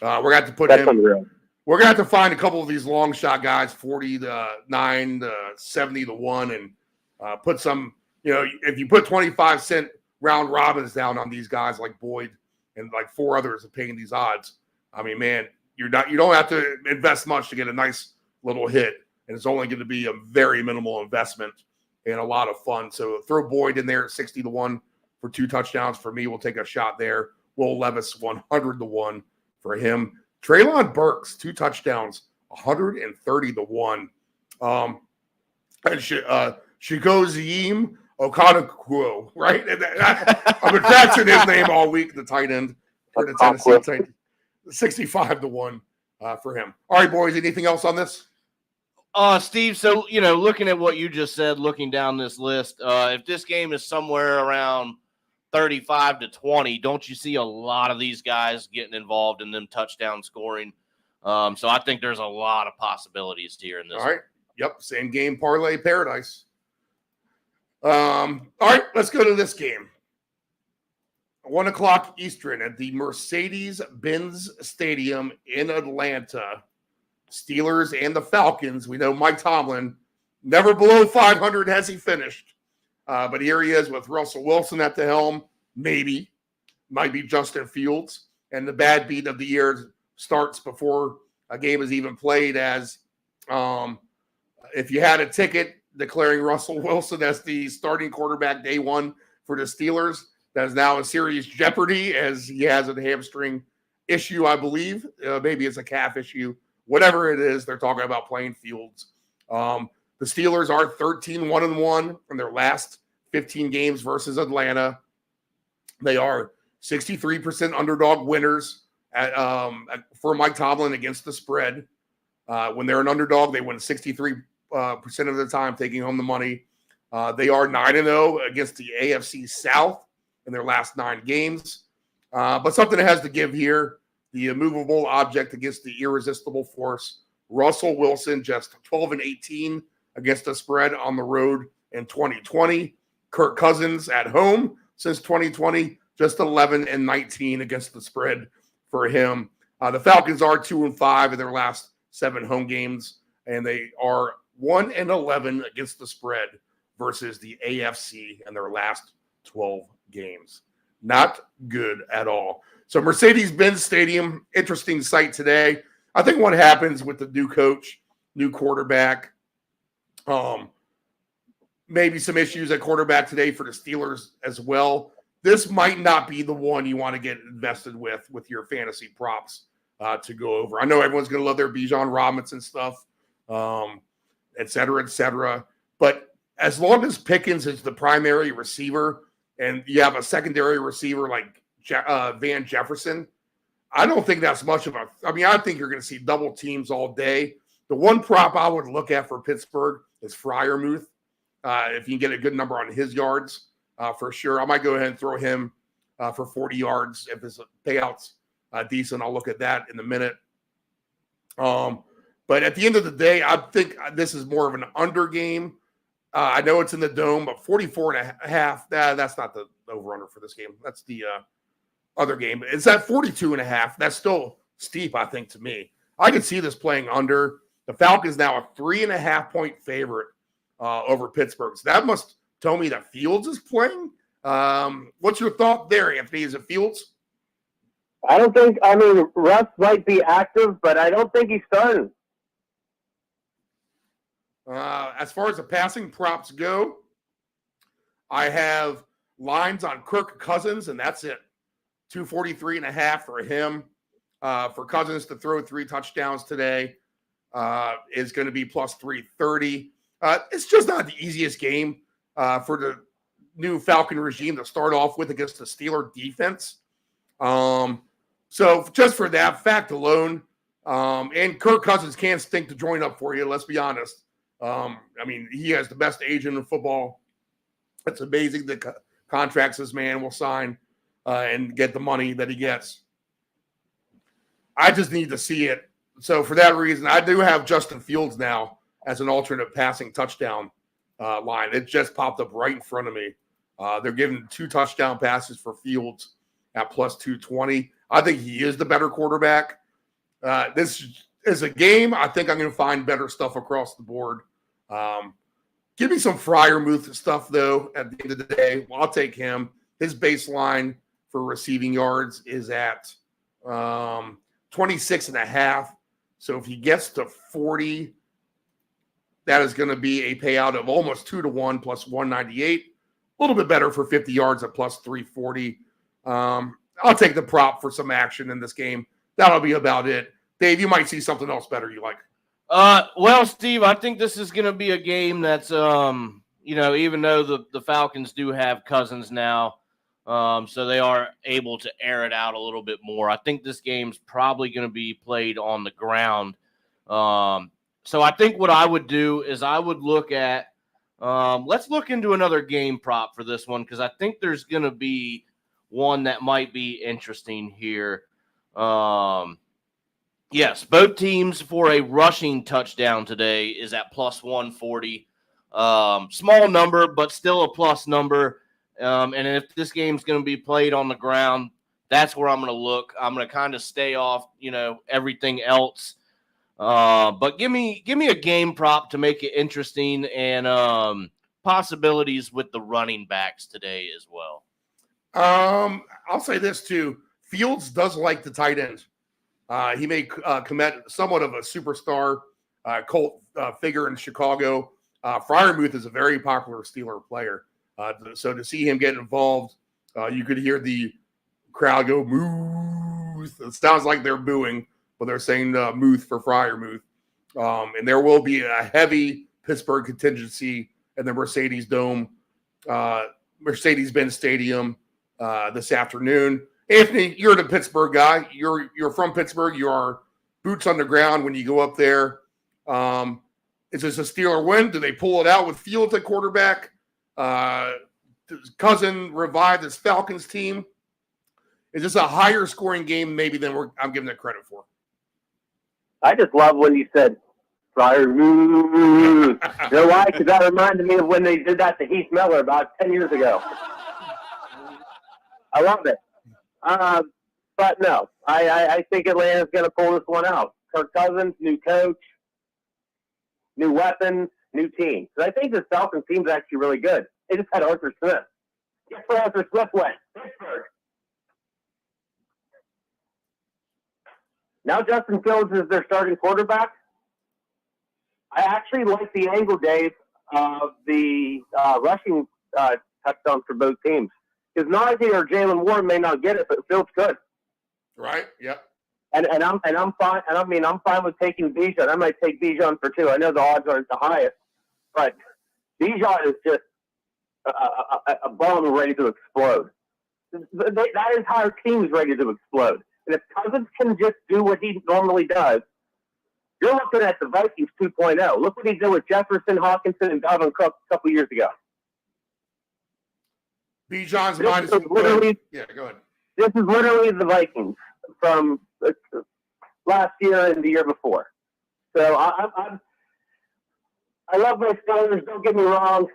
We're going to have to put him. Unreal. We're going to have to find a couple of these long shot guys, 40-9 to 70-1, and put some, if you put 25-cent round robins down on these guys like Boyd and like 4 others are paying these odds. I mean, man, you don't have to invest much to get a nice little hit, and it's only going to be a very minimal investment and a lot of fun. So throw Boyd in there at 60-1 for 2 touchdowns for me. We'll take a shot there. Will Levis 100-1 for him. Treylon Burks 2 touchdowns 130-1. And Chigoziem Okonkwo, right? I've been practicing his name all week. The tight end for the Tennessee Titans, 65-1 for him. All right, boys. Anything else on this? Steve, so, looking at what you just said, looking down this list, if this game is somewhere around 35-20, don't you see a lot of these guys getting involved in them touchdown scoring? So I think there's a lot of possibilities here in this. All right. Yep. Same game parlay paradise. All right. Let's go to this game. 1:00 Eastern at the Mercedes-Benz Stadium in Atlanta. Steelers and the Falcons. We know Mike Tomlin, never below 500 has he finished. But here he is with Russell Wilson at the helm. Maybe. Might be Justin Fields. And the bad beat of the year starts before a game is even played, as if you had a ticket declaring Russell Wilson as the starting quarterback day one for the Steelers, that is now a serious jeopardy, as he has a hamstring issue, I believe. Maybe it's a calf issue. Whatever it is, they're talking about playing Fields. The Steelers are 13-1-1 in their last 15 games versus Atlanta. They are 63% underdog winners for Mike Tomlin against the spread. When they're an underdog, they win 63% of the time, taking home the money. They are 9-0 against the AFC South in their last 9 games. But something that has to give here. The immovable object against the irresistible force. Russell Wilson just 12-18 against the spread on the road in 2020. Kirk Cousins at home since 2020, just 11-19 against the spread for him. The Falcons are 2-5 in their last 7 home games, and they are 1-11 against the spread versus the AFC in their last 12 games. Not good at all. So Mercedes-Benz Stadium, interesting sight today. I think what happens with the new coach, new quarterback, maybe some issues at quarterback today for the Steelers as well. This might not be the one you want to get invested with your fantasy props to go over. I know everyone's going to love their Bijan Robinson stuff, et cetera. But as long as Pickens is the primary receiver and you have a secondary receiver like Van Jefferson, I don't think that's much of I think you're going to see double teams all day. The one prop I would look at for Pittsburgh is Freiermuth. If you can get a good number on his yards, for sure. I might go ahead and throw him for 40 yards. If his payout's decent, I'll look at that in a minute. But at the end of the day, I think this is more of an under game. I know it's in the dome, but 44.5, that's not the over-under for this game. That's the other game. It's at 42.5. That's still steep, I think, to me. I could see this playing under. The Falcons now a 3.5-point favorite over Pittsburgh. So that must tell me that Fields is playing. What's your thought there, Anthony? Is it Fields? Russ might be active, but I don't think he's starting. As far as the passing props go, I have lines on Kirk Cousins, and that's it. 243.5 for him. For Cousins to throw 3 touchdowns today is going to be plus 330. It's just not the easiest game for the new Falcon regime to start off with against the Steeler defense. So just for that fact alone, and Kirk Cousins can't stink to join up for you, let's be honest. He has the best agent in football. It's amazing the contracts this man will sign and get the money that he gets. I just need to see it. So for that reason, I do have Justin Fields now as an alternate passing touchdown line. It just popped up right in front of me. They're giving 2 touchdown passes for Fields at plus 220. I think he is the better quarterback. This is a game. I think I'm going to find better stuff across the board. Give me some Freiermuth stuff, though, at the end of the day. Well, I'll take him. His baseline for receiving yards is at 26.5. So if he gets to 40, that is going to be a payout of almost 2-1 plus 198. A little bit better for 50 yards at plus 340. I'll take the prop for some action in this game. That'll be about it. Dave, you might see something else better you like. Well, Steve, I think this is going to be a game that's, even though the Falcons do have Cousins now, so they are able to air it out a little bit more. I think this game's probably going to be played on the ground. So I think what I would do is I would look at let's look into another game prop for this one because I think there's going to be one that might be interesting here. Yes, both teams for a rushing touchdown today is at plus 140. Small number, but still a plus number. And if this game's going to be played on the ground, that's where I'm going to look. I'm going to kind of stay off, everything else. But give me a game prop to make it interesting and possibilities with the running backs today as well. I'll say this too. Fields does like the tight end. He may commit somewhat of a superstar cult figure in Chicago. Freiermuth is a very popular Steeler player. So to see him get involved, you could hear the crowd go, Muth. It sounds like they're booing, but they're saying Muth for Freiermuth. And there will be a heavy Pittsburgh contingency in the Mercedes Dome, Mercedes-Benz Stadium this afternoon. Anthony, you're the Pittsburgh guy. You're from Pittsburgh. You are boots on the ground when you go up there. Is this a Steeler win? Do they pull it out with Fields at quarterback? Does Cousin revive this Falcons team? Is this a higher scoring game maybe than I'm giving it credit for? I just love when you said Fryer. You know why? Because that reminded me of when they did that to Heath Miller about 10 years ago. I love it. But no, I think Atlanta's going to pull this one out. Kirk Cousins, new coach, new weapons, new team. So I think this Falcons team's actually really good. They just had Arthur Smith. Guess where Arthur Smith went? Pittsburgh. Now Justin Fields is their starting quarterback. I actually like the angle, Dave, of the rushing touchdowns for both teams. Because Najee or Jalen Warren may not get it, but Fields could. Right. Yep. And I'm fine. And I mean, I'm fine with taking Bijan. I might take Bijan for 2. I know the odds aren't the highest, but Bijan is just a bomb ready to explode. That is how our team's ready to explode. And if Cousins can just do what he normally does, you're looking at the Vikings 2.0. Look what he did with Jefferson, Hawkinson, and Dalvin Cook a couple years ago. Bijan's minus one. Yeah, go ahead. This is literally the Vikings from last year and the year before. So I love my Steelers, don't get me wrong,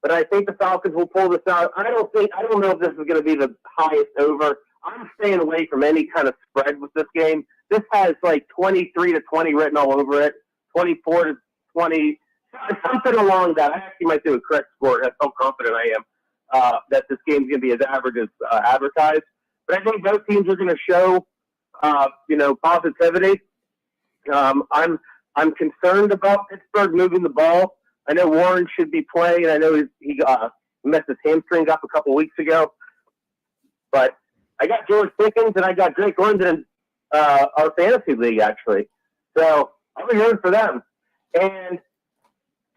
but I think the Falcons will pull this out. I don't know if this is going to be the highest over. I'm staying away from any kind of spread with this game. This has like 23-20 written all over it, 24-20, something along that. I actually might do a correct score. That's how confident I am that this game's going to be as average as advertised. But I think both teams are going to show, positivity. I'm concerned about Pittsburgh moving the ball. I know Warren should be playing. I know he messed his hamstrings up a couple weeks ago. But I got George Pickens and I got Drake London in our fantasy league, actually. So I'll be rooting for them. And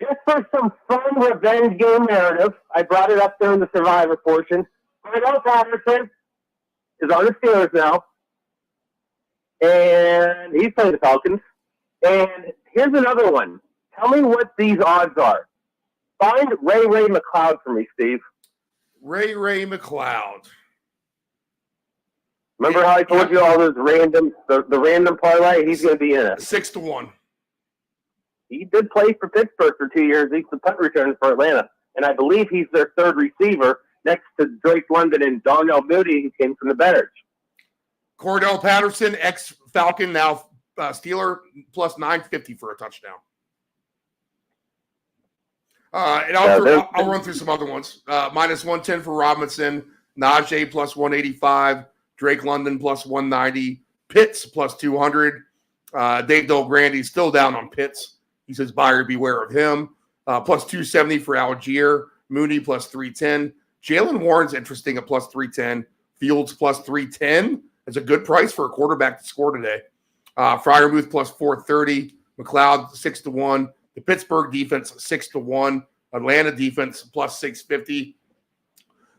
just for some fun revenge game narrative, I brought it up during the Survivor portion. Cordell Patterson is on the Steelers now. And he's playing the Falcons. And here's another one. Tell me what these odds are. Find Ray McLeod for me, Steve. Ray McLeod. Remember how I told you all those random, the random parlay? He's going to be in it. 6-1. He did play for Pittsburgh for 2 years. He's the punt returner for Atlanta. And I believe he's their third receiver next to Drake London and Donnell Moody, who came from the Bears. Cordell Patterson, ex-Falcon, now Steeler, plus 950 for a touchdown. And I'll run through some other ones. Minus 110 for Robinson, Najee plus 185, Drake London plus 190, Pitts plus 200. Dave Del Grande still down on Pitts. He says buyer beware of him. Plus 270 for Algier, Mooney plus 310. Jalen Warren's interesting at plus 310. Fields plus 310 is a good price for a quarterback to score today. Freiermuth plus 430. McLeod 6-1. The Pittsburgh defense 6-1. Atlanta defense plus 650.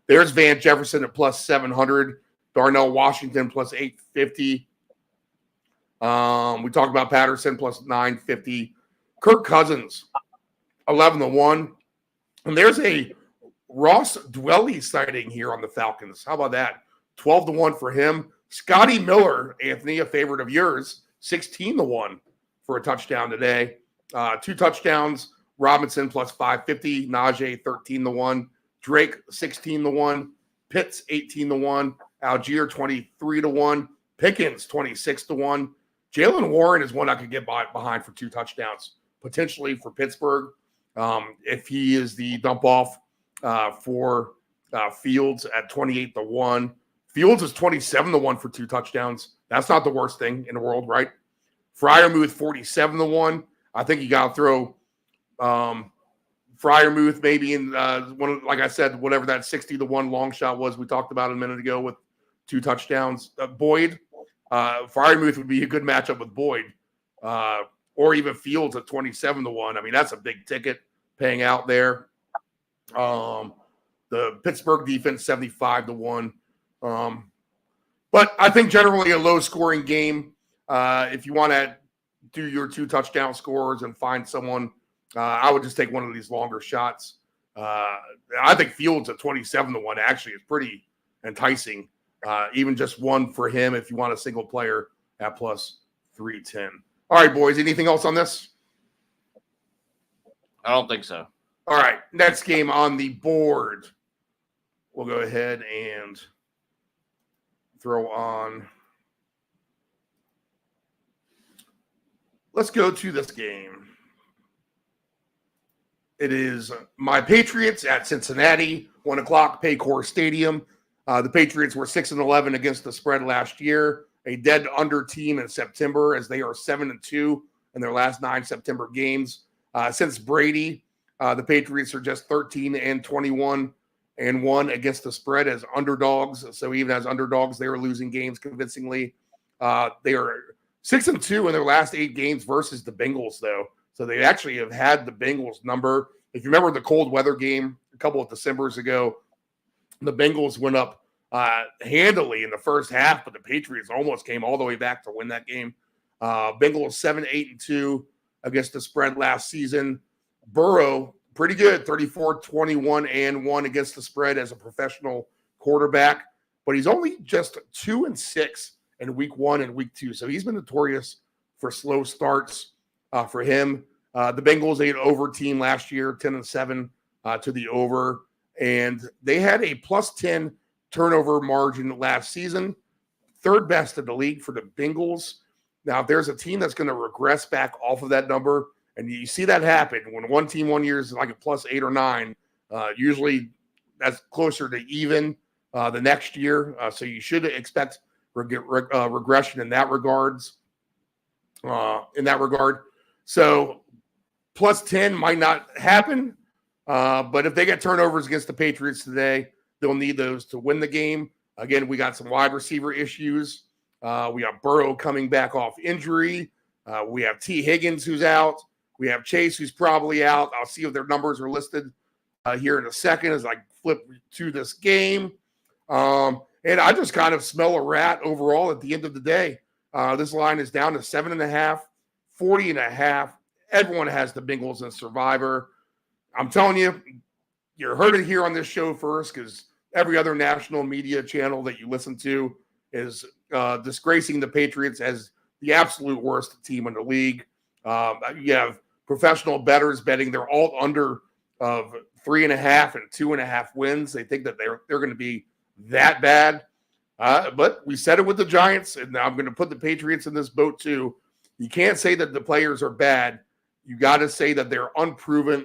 There's Van Jefferson at plus 700. Darnell Washington plus 850. We talked about Patterson plus 950. Kirk Cousins 11-1. And there's a Ross Dwelly sighting here on the Falcons. How about that? 12-1 for him. Scotty Miller, Anthony, a favorite of yours, 16-1 for a touchdown today. 2 touchdowns. Robinson plus 550. Najee 13-1. Drake 16-1. Pitts 18-1. Algier 23-1. Pickens 26-1. Jalen Warren is one I could get behind for 2 touchdowns, potentially for Pittsburgh, if he is the dump off for Fields at 28-1. Fields is 27-1 for 2 touchdowns. That's not the worst thing in the world, right? Freiermuth 47-1. I think you got to throw Freiermuth maybe in one, like I said, whatever that 60-1 long shot was we talked about a minute ago with 2 touchdowns. Boyd, Freiermuth would be a good matchup with Boyd, or even Fields at 27-1. I mean, that's a big ticket paying out there. The Pittsburgh defense 75-1. But I think generally a low-scoring game. If you want to do your 2 touchdown scores and find someone, I would just take one of these longer shots. I think Fields at 27-1 actually is pretty enticing. Even just one for him if you want a single player at plus 310. All right, boys, anything else on this? I don't think so. All right, next game on the board. We'll go ahead and throw on. Let's go to this game. It is my Patriots at Cincinnati, 1 o'clock, Paycor Stadium. The Patriots were 6-11 against the spread last year, a dead under team in September as they are 7-2 in their last 9 September games. Since Brady, the Patriots are just 13-21 and 1 against the spread as underdogs. So even as underdogs, they are losing games convincingly. They are 6-2 in their last 8 games versus the Bengals, though. So they actually have had the Bengals number. If you remember the cold weather game a couple of Decembers ago, the Bengals went up handily in the first half, but the Patriots almost came all the way back to win that game. Bengals 7-8-2 against the spread last season. Burrow, pretty good, 34-21-1 against the spread as a professional quarterback, but he's only just 2-6 in week 1 and week 2. So he's been notorious for slow starts for him. The Bengals, they had over team last year, 10-7 to the over. And they had a plus 10 turnover margin last season, 3rd best in the league for the Bengals. Now, if there's a team that's going to regress back off of that number, and you see that happen when one team one year is like a plus 8 or 9, usually that's closer to even the next year. So you should expect regression in that regards. So plus 10 might not happen. But if they get turnovers against the Patriots today, they'll need those to win the game. Again, we got some wide receiver issues. We got Burrow coming back off injury. We have T. Higgins who's out. We have Chase who's probably out. I'll see if their numbers are listed here in a second as I flip to this game. And I just kind of smell a rat overall at the end of the day. This line is down to 7.5, 40.5. Everyone has the Bengals in Survivor. I'm telling you, you heard it here on this show first because every other national media channel that you listen to is disgracing the Patriots as the absolute worst team in the league. You have professional bettors betting they're all under of 3.5 and 2.5 wins. They think that they're going to be that bad. But we said it with the Giants, and now I'm going to put the Patriots in this boat too. You can't say that the players are bad. You got to say that they're unproven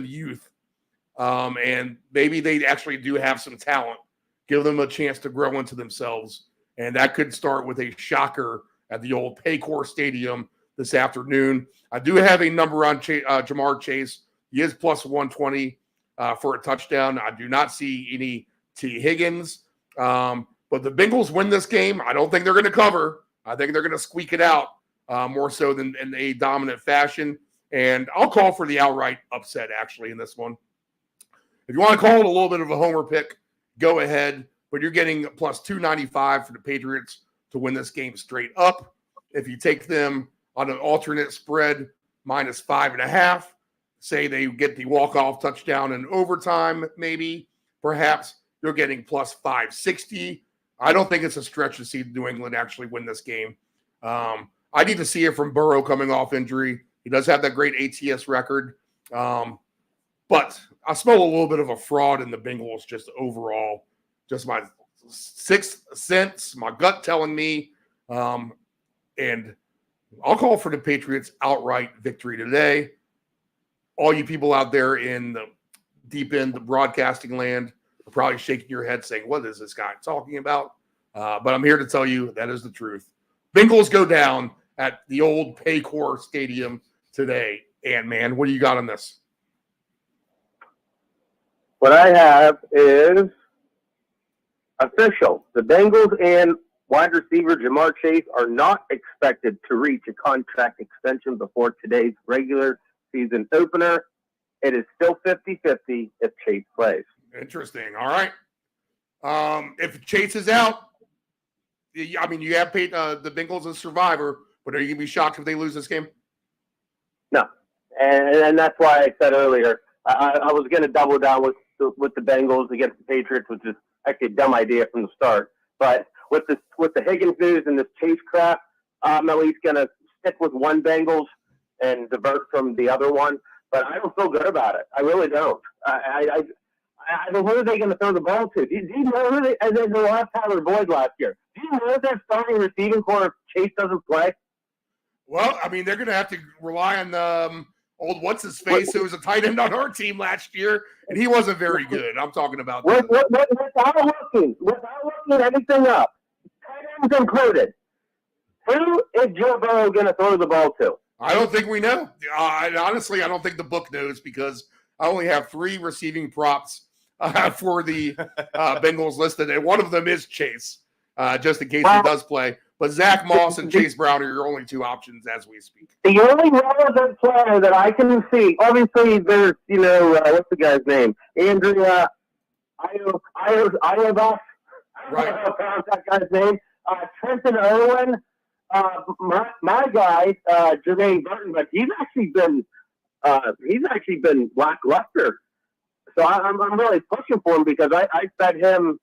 youth. And maybe they actually do have some talent. Give them a chance to grow into themselves. And that could start with a shocker at the old Paycor Stadium this afternoon. I do have a number on Jamar Chase. He is plus 120 for a touchdown. I do not see any T. Higgins. But the Bengals win this game. I don't think they're going to cover. I think they're going to squeak it out more so than in a dominant fashion. And I'll call for the outright upset, actually, in this one. If you want to call it a little bit of a homer pick, go ahead. But you're getting plus 295 for the Patriots to win this game straight up. If you take them on an alternate spread, minus 5.5, say they get the walk-off touchdown in overtime, maybe, perhaps, you're getting plus 560. I don't think it's a stretch to see New England actually win this game. I need to see it from Burrow coming off injury. He does have that great ATS record. But I smell a little bit of a fraud in the Bengals just overall. Just my sixth sense, my gut telling me. And I'll call for the Patriots outright victory today. All you people out there in the deep end the broadcasting land are probably shaking your head saying, what is this guy talking about? But I'm here to tell you that is the truth. Bengals go down at the old Paycor Stadium today. And, man, what do you got on this? What I have is official. The Bengals and wide receiver Jamar Chase are not expected to reach a contract extension before today's regular season opener. It is still 50-50 if Chase plays. Interesting. All right. If Chase is out, I mean, you have paid the Bengals as survivor, but are you going to be shocked if they lose this game? No. And that's why I said earlier, I was going to double down with the Bengals against the Patriots, which is actually a dumb idea from the start. But with the Higgins news and this Chase crap, I'm at least going to stick with one Bengals and divert from the other one. But I don't feel good about it. I really don't. I don't know who they're going to throw the ball to. Do you know who they lost Tyler Boyd last year? Do you know that starting receiving core if Chase doesn't play? Well, I mean, they're going to have to rely on old what's-his-face, who was a tight end on our team last year, and he wasn't very good. I'm talking about without looking anything up, tight ends included. Who is Joe Burrow going to throw the ball to? I don't think we know. Honestly, I don't think the book knows because I only have 3 receiving props for the Bengals listed, and one of them is Chase, just in case he does play. But Zach Moss and Chase Brown are your only 2 options as we speak. The only relevant player that I can see, obviously, there's, what's the guy's name? Andrea Iovas. Right. I don't know how to pronounce that guy's name. Trenton Irwin. My guy, Jermaine Burton, but he's actually been lackluster. So I'm really pushing for him because I bet him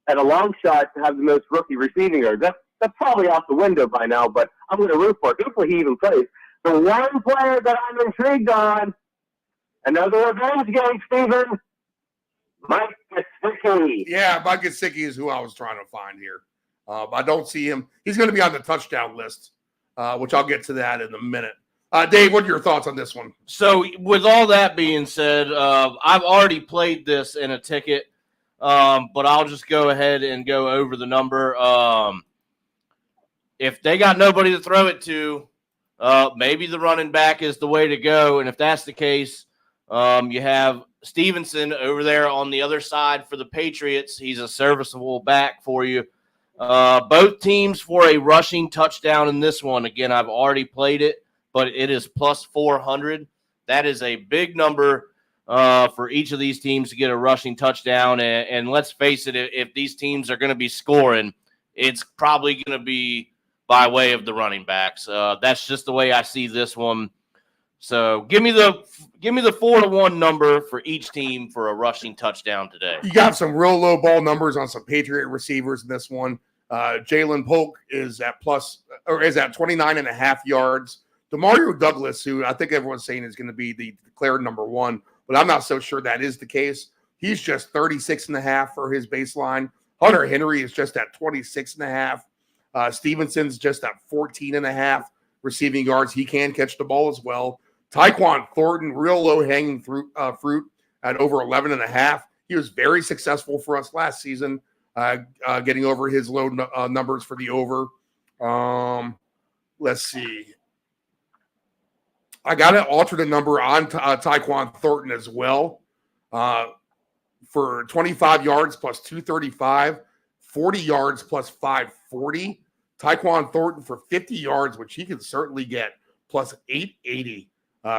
at a long shot to have the most rookie receiving yards. That's probably out the window by now, but I'm going to root for it. Hopefully he even plays. The one player that I'm intrigued on, another revenge game, Steven, Mike Gesicki. Yeah, Mike Gesicki is who I was trying to find here. I don't see him. He's going to be on the touchdown list, which I'll get to that in a minute. Dave, what are your thoughts on this one? So with all that being said, I've already played this in a ticket, but I'll just go ahead and go over the number. If they got nobody to throw it to, maybe the running back is the way to go. And if that's the case, you have Stevenson over there on the other side for the Patriots. He's a serviceable back for you. Both teams for a rushing touchdown in this one. Again, I've already played it, but it is plus 400. That is a big number for each of these teams to get a rushing touchdown. And let's face it, if these teams are going to be scoring, it's probably going to be by way of the running backs. That's just the way I see this one. So give me the 4-1 number for each team for a rushing touchdown today. You got some real low ball numbers on some Patriot receivers in this one. Jalen Polk is at 29.5 yards. DeMario Douglas, who I think everyone's saying is going to be the declared number 1, but I'm not so sure that is the case. He's just 36.5 for his baseline. Hunter Henry is just at 26.5. Stevenson's just at 14.5 receiving yards. He can catch the ball as well. Tyquan Thornton, real low-hanging fruit at over 11.5. He was very successful for us last season, getting over his low numbers for the over. Let's see. I got an alternate number on Tyquan Thornton as well for 25 yards plus 235. 40 yards plus 540. Tyquan Thornton for 50 yards, which he can certainly get, plus 880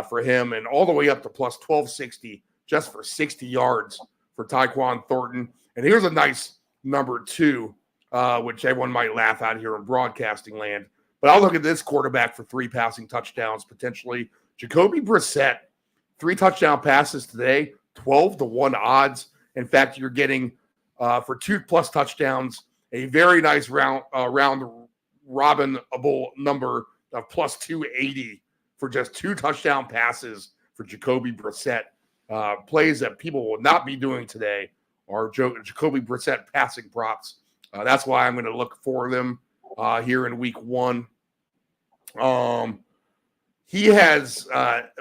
for him, and all the way up to plus 1260 just for 60 yards for Tyquan Thornton. And here's a nice number 2, which everyone might laugh at here in broadcasting land. But I'll look at this quarterback for 3 passing touchdowns potentially. Jacoby Brissett, 3 touchdown passes today, 12-1 odds. In fact, you're getting for 2+ touchdowns a very nice round robinable number of plus 280 for just 2 touchdown passes for Jacoby Brissett. Plays that people will not be doing today are Jacoby Brissett passing props. That's why I'm going to look for them here in week 1. He has,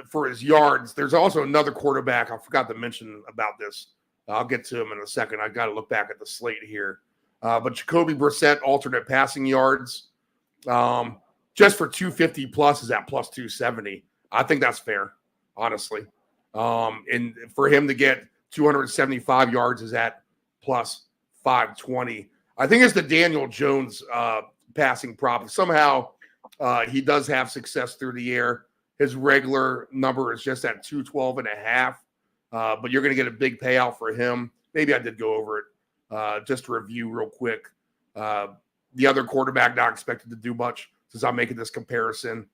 for his yards, there's also another quarterback. I forgot to mention about this. I'll get to him in a second. I got to look back at the slate here. But Jacoby Brissett, alternate passing yards, just for 250 plus is at plus 270. I think that's fair, honestly. And for him to get 275 yards is at plus 520. I think it's the Daniel Jones passing prop. Somehow he does have success through the air. His regular number is just at 212.5. But you're going to get a big payout for him. Maybe I did go over it just to review real quick. The other quarterback not expected to do much since I'm making this comparison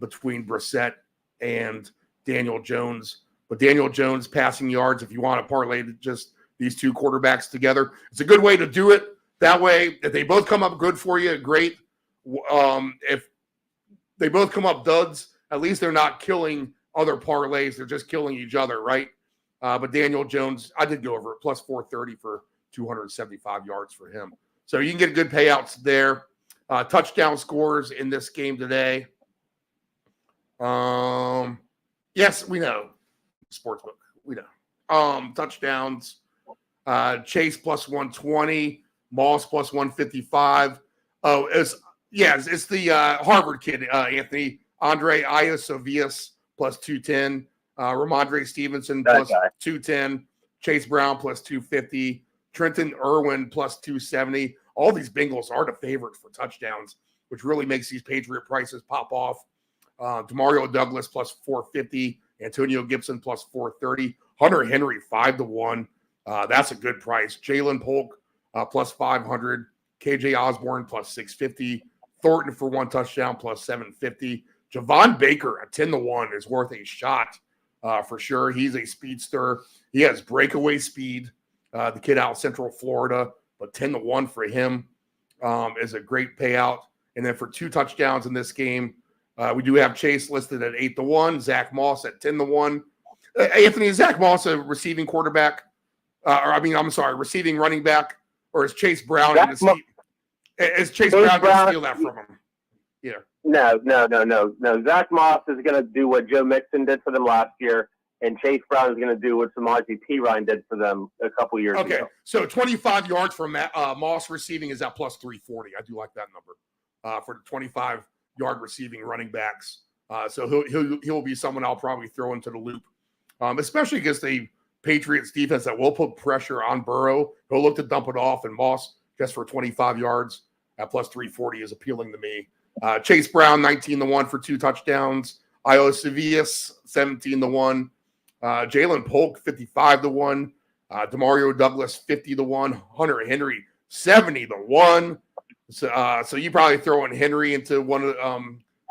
between Brissett and Daniel Jones. But Daniel Jones passing yards, if you want to parlay just these 2 quarterbacks together, it's a good way to do it. That way, if they both come up good for you, great. If they both come up duds, at least they're not killing other parlays. They're just killing each other, right? But Daniel Jones, I did go over it, plus 430 for 275 yards for him. So you can get good payouts there. Touchdown scores in this game today. Yes, we know. Sportsbook, we know. Touchdowns. Chase plus 120. Moss plus 155. Oh, it's the Harvard kid, Anthony. Andre Iosovius plus 210. Ramondre Stevenson plus 210. Chase Brown plus 250. Trenton Irwin plus 270. All these Bengals are the favorites for touchdowns, which really makes these Patriot prices pop off. Demario Douglas plus 450. Antonio Gibson plus 430. Hunter Henry 5-1. That's a good price. Jalen Polk plus 500. KJ Osborne plus 650. Thornton for 1 touchdown plus 750. Javon Baker at 10-1 is worth a shot for sure. He's a speedster. He has breakaway speed. The kid out of Central Florida, but 10-1 for him is a great payout. And then for 2 touchdowns in this game, we do have Chase listed at 8-1. Zach Moss at 10-1. Anthony, is Zach Moss a receiving quarterback? Receiving running back, or is Chase Brown going to steal that from him? Yeah. No. Zach Moss is going to do what Joe Mixon did for them last year, and Chase Brown is going to do what Samaje Perine did for them a couple years ago. Okay, so 25 yards from Moss receiving is at plus 340. I do like that number for the 25-yard receiving running backs. So he'll be someone I'll probably throw into the loop, especially against the Patriots defense that will put pressure on Burrow. He'll look to dump it off, and Moss just for 25 yards at plus 340 is appealing to me. Chase Brown, 19-1 for 2 touchdowns. Iosevius, 17-1. Jalen Polk, 55-1. Demario Douglas, 50-1. Hunter Henry, 70-1. So you probably throw in Henry into one of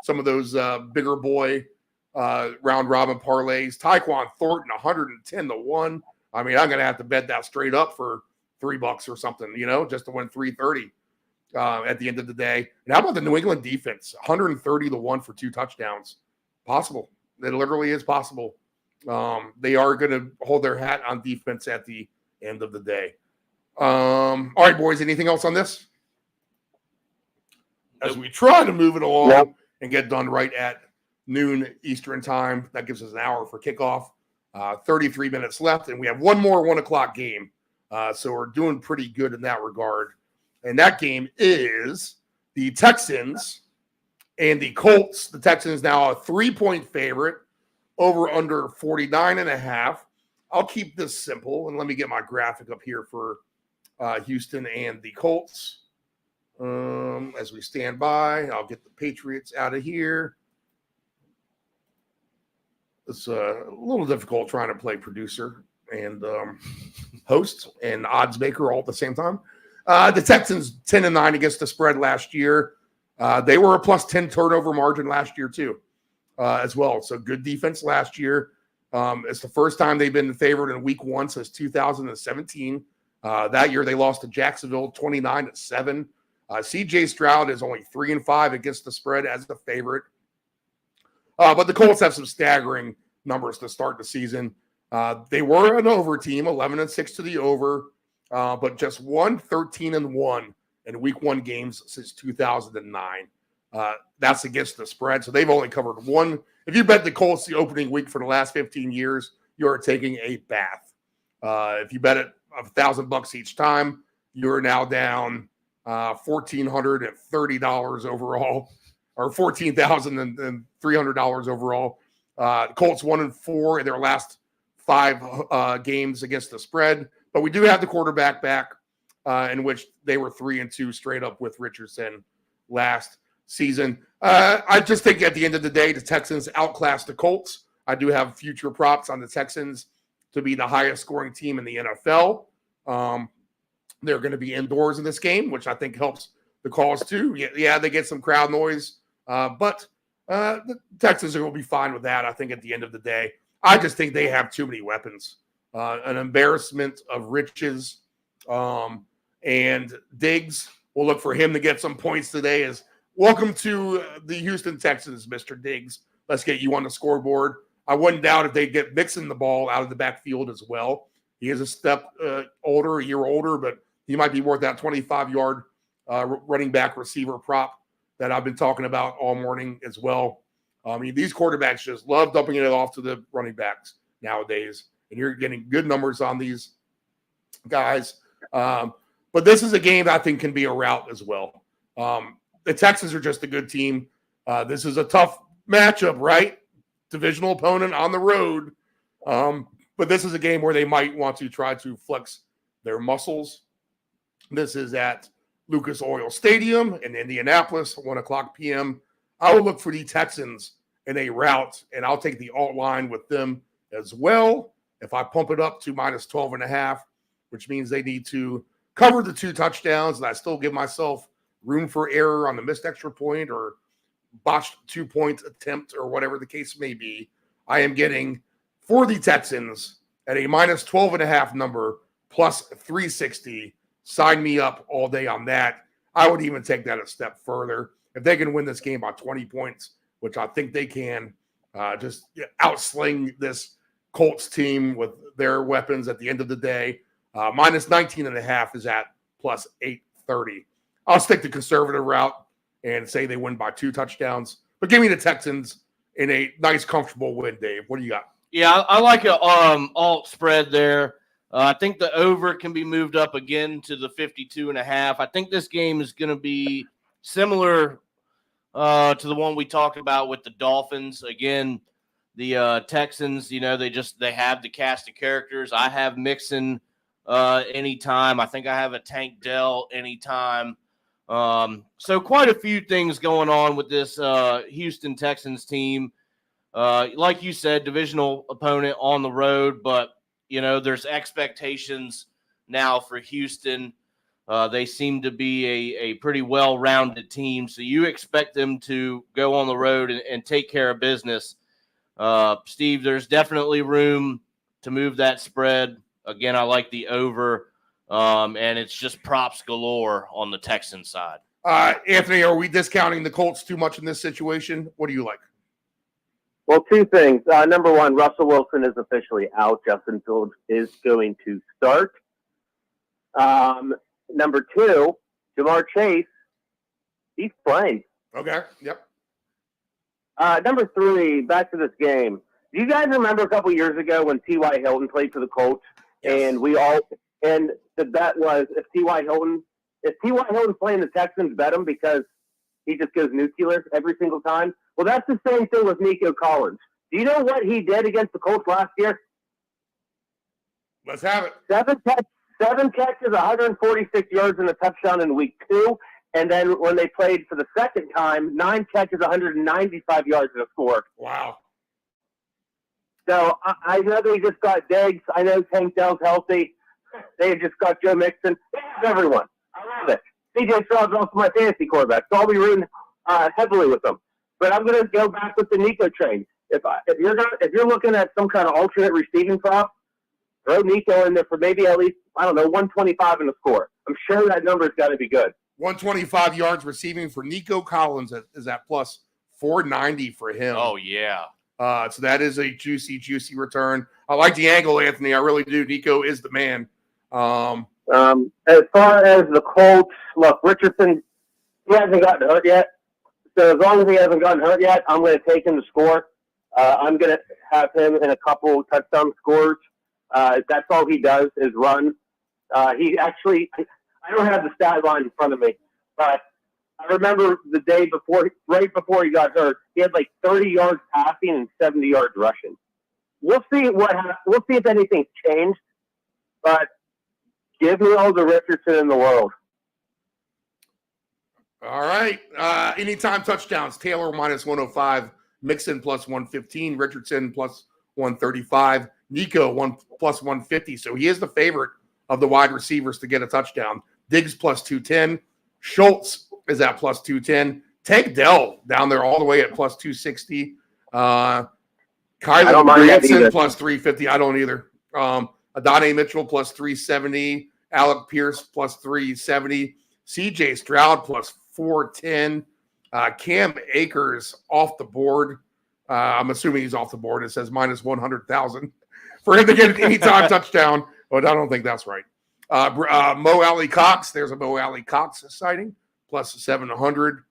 some of those bigger boy round robin parlays. Tyquan Thornton, 110-1. I mean, I'm going to have to bet that straight up for $3 or something, just to win 330 at the end of the day. And how about the New England defense? 130-1 for 2 touchdowns. Possible. It literally is possible. They are going to hold their hat on defense at the end of the day. All right, boys, anything else on this? As we try to move it along and get done right at noon Eastern time. That gives us an hour for kickoff. 33 minutes left, and we have one more 1 o'clock game. So we're doing pretty good in that regard. And that game is the Texans and the Colts. The Texans now a 3-point favorite, over under 49.5. I'll keep this simple, and let me get my graphic up here for Houston and the Colts. As we stand by, I'll get the Patriots out of here. It's a little difficult trying to play producer and host and odds maker all at the same time. The Texans 10-9 against the spread last year. They were a plus 10 turnover margin last year too, as well. So good defense last year. It's the first time they've been favored in week 1 since 2017. That year they lost to Jacksonville 29-7. CJ Stroud is only 3-5 against the spread as the favorite. But the Colts have some staggering numbers to start the season. They were an over team, 11-6 to the over, but just won 13-1 in week 1 games since 2009. That's against the spread. So they've only covered one. If you bet the Colts the opening week for the last 15 years, you are taking a bath. If you bet it $1,000 each time, you're now down $1,430 overall, or $14,300 overall. Colts 1-4 in their last 5 games against the spread, but we do have the quarterback back, in which they were 3-2 straight up with Richardson last season. I just think at the end of the day, the Texans outclassed the Colts. I do have future props on the Texans to be the highest scoring team in the NFL. They're going to be indoors in this game, which I think helps the cause too. Yeah, they get some crowd noise, but the Texans are going to be fine with that, I think, at the end of the day. I just think they have too many weapons. An embarrassment of riches. And Diggs, we'll look for him to get some points today. Welcome to the Houston Texans, Mr. Diggs. Let's get you on the scoreboard. I wouldn't doubt if they get Mixon the ball out of the backfield as well. He is a step older, a year older, but he might be worth that 25-yard running back receiver prop that I've been talking about all morning as well. I mean, these quarterbacks just love dumping it off to the running backs nowadays, and you're getting good numbers on these guys. But this is a game I think can be a rout as well. The Texans are just a good team. This is a tough matchup, right? Divisional opponent on the road. But this is a game where they might want to try to flex their muscles. This is at Lucas Oil Stadium in Indianapolis, 1:00 p.m. I will look for the Texans in a rout, and I'll take the alt line with them as well. If I pump it up to minus 12.5, which means they need to cover the 2 touchdowns, and I still give myself room for error on the missed extra point or botched 2-point attempt or whatever the case may be, I am getting for the Texans at a minus 12.5 number plus 360. Sign me up all day on that. I would even take that a step further. If they can win this game by 20 points, which I think they can, just outsling this Colts team with their weapons at the end of the day. Minus 19.5 is at plus 830. I'll stick the conservative route and say they win by 2 touchdowns. But give me the texans in a nice, comfortable win, Dave. What do you got? Yeah, I like an alt spread there. I think the over can be moved up again to the 52.5. I think this game is going to be similar to the one we talked about with the Dolphins. Again, the Texans, they have the cast of characters. I have Mixon anytime. I think I have a Tank Dell anytime. So quite a few things going on with this Houston Texans team. Like you said, divisional opponent on the road, but there's expectations now for Houston. They seem to be a pretty well-rounded team, so you expect them to go on the road and take care of business. Steve, there's definitely room to move that spread. Again, I like the over, and it's just props galore on the Texans side. Anthony, are we discounting the Colts too much in this situation? What do you like? Well, 2 things. Number one, Russell Wilson is officially out. Justin Fields is going to start. Number 2, Jamar Chase, he's playing. Okay, yep. Number 3, back to this game. Do you guys remember a couple years ago when T.Y. Hilton played for the Colts? Yes. And the bet was if T.Y. Hilton playing the Texans, bet him because he just goes nuclear every single time. Well, that's the same thing with Nico Collins. Do you know what he did against the Colts last year? Let's have it. 7 catches, 146 yards, and a touchdown in week 2. And then when they played for the second time, 9 catches, 195 yards, and a score. Wow. So I know they just got Diggs. I know Tank Dell's healthy. They just got Joe Mixon. They have everyone. I love it. CJ Stroud's also my fantasy quarterback, so I'll be rooting heavily with them. But I'm going to go back with the Nico train. If you're looking at some kind of alternate receiving prop, throw Nico in there for maybe at least, 125 in the score. I'm sure that number's got to be good. 125 yards receiving for Nico Collins is at plus 490 for him. Oh, yeah. So that is a juicy return. I like the angle, Anthony. I really do. Nico is the man. As far as the Colts, look, Richardson, he hasn't gotten hurt yet. So as long as he hasn't gotten hurt yet, I'm going to take him to score. I'm going to have him in a couple touchdown scores. That's all he does is run. He actually, I don't have the stat line in front of me, but I remember the day before, right before he got hurt, he had like 30 yards passing and 70 yards rushing. We'll see we'll see if anything's changed, but give me all the Richardson in the world. All right. Anytime touchdowns, Taylor minus 105, Mixon plus 115, Richardson plus 135, Nico plus 150. So he is the favorite of the wide receivers to get a touchdown. Diggs plus 210. Schultz is at plus 210. Tank Dell down there all the way at plus 260. Kyler Granson plus 350. I don't either. Adonai Mitchell plus 370. Alec Pierce plus 370. CJ Stroud plus 410. Cam Akers off the board. I'm assuming he's off the board. It says minus 100,000 for him to get an anytime touchdown. But I don't think that's right. Mo Alley Cox. There's a Mo Alley Cox sighting plus 700.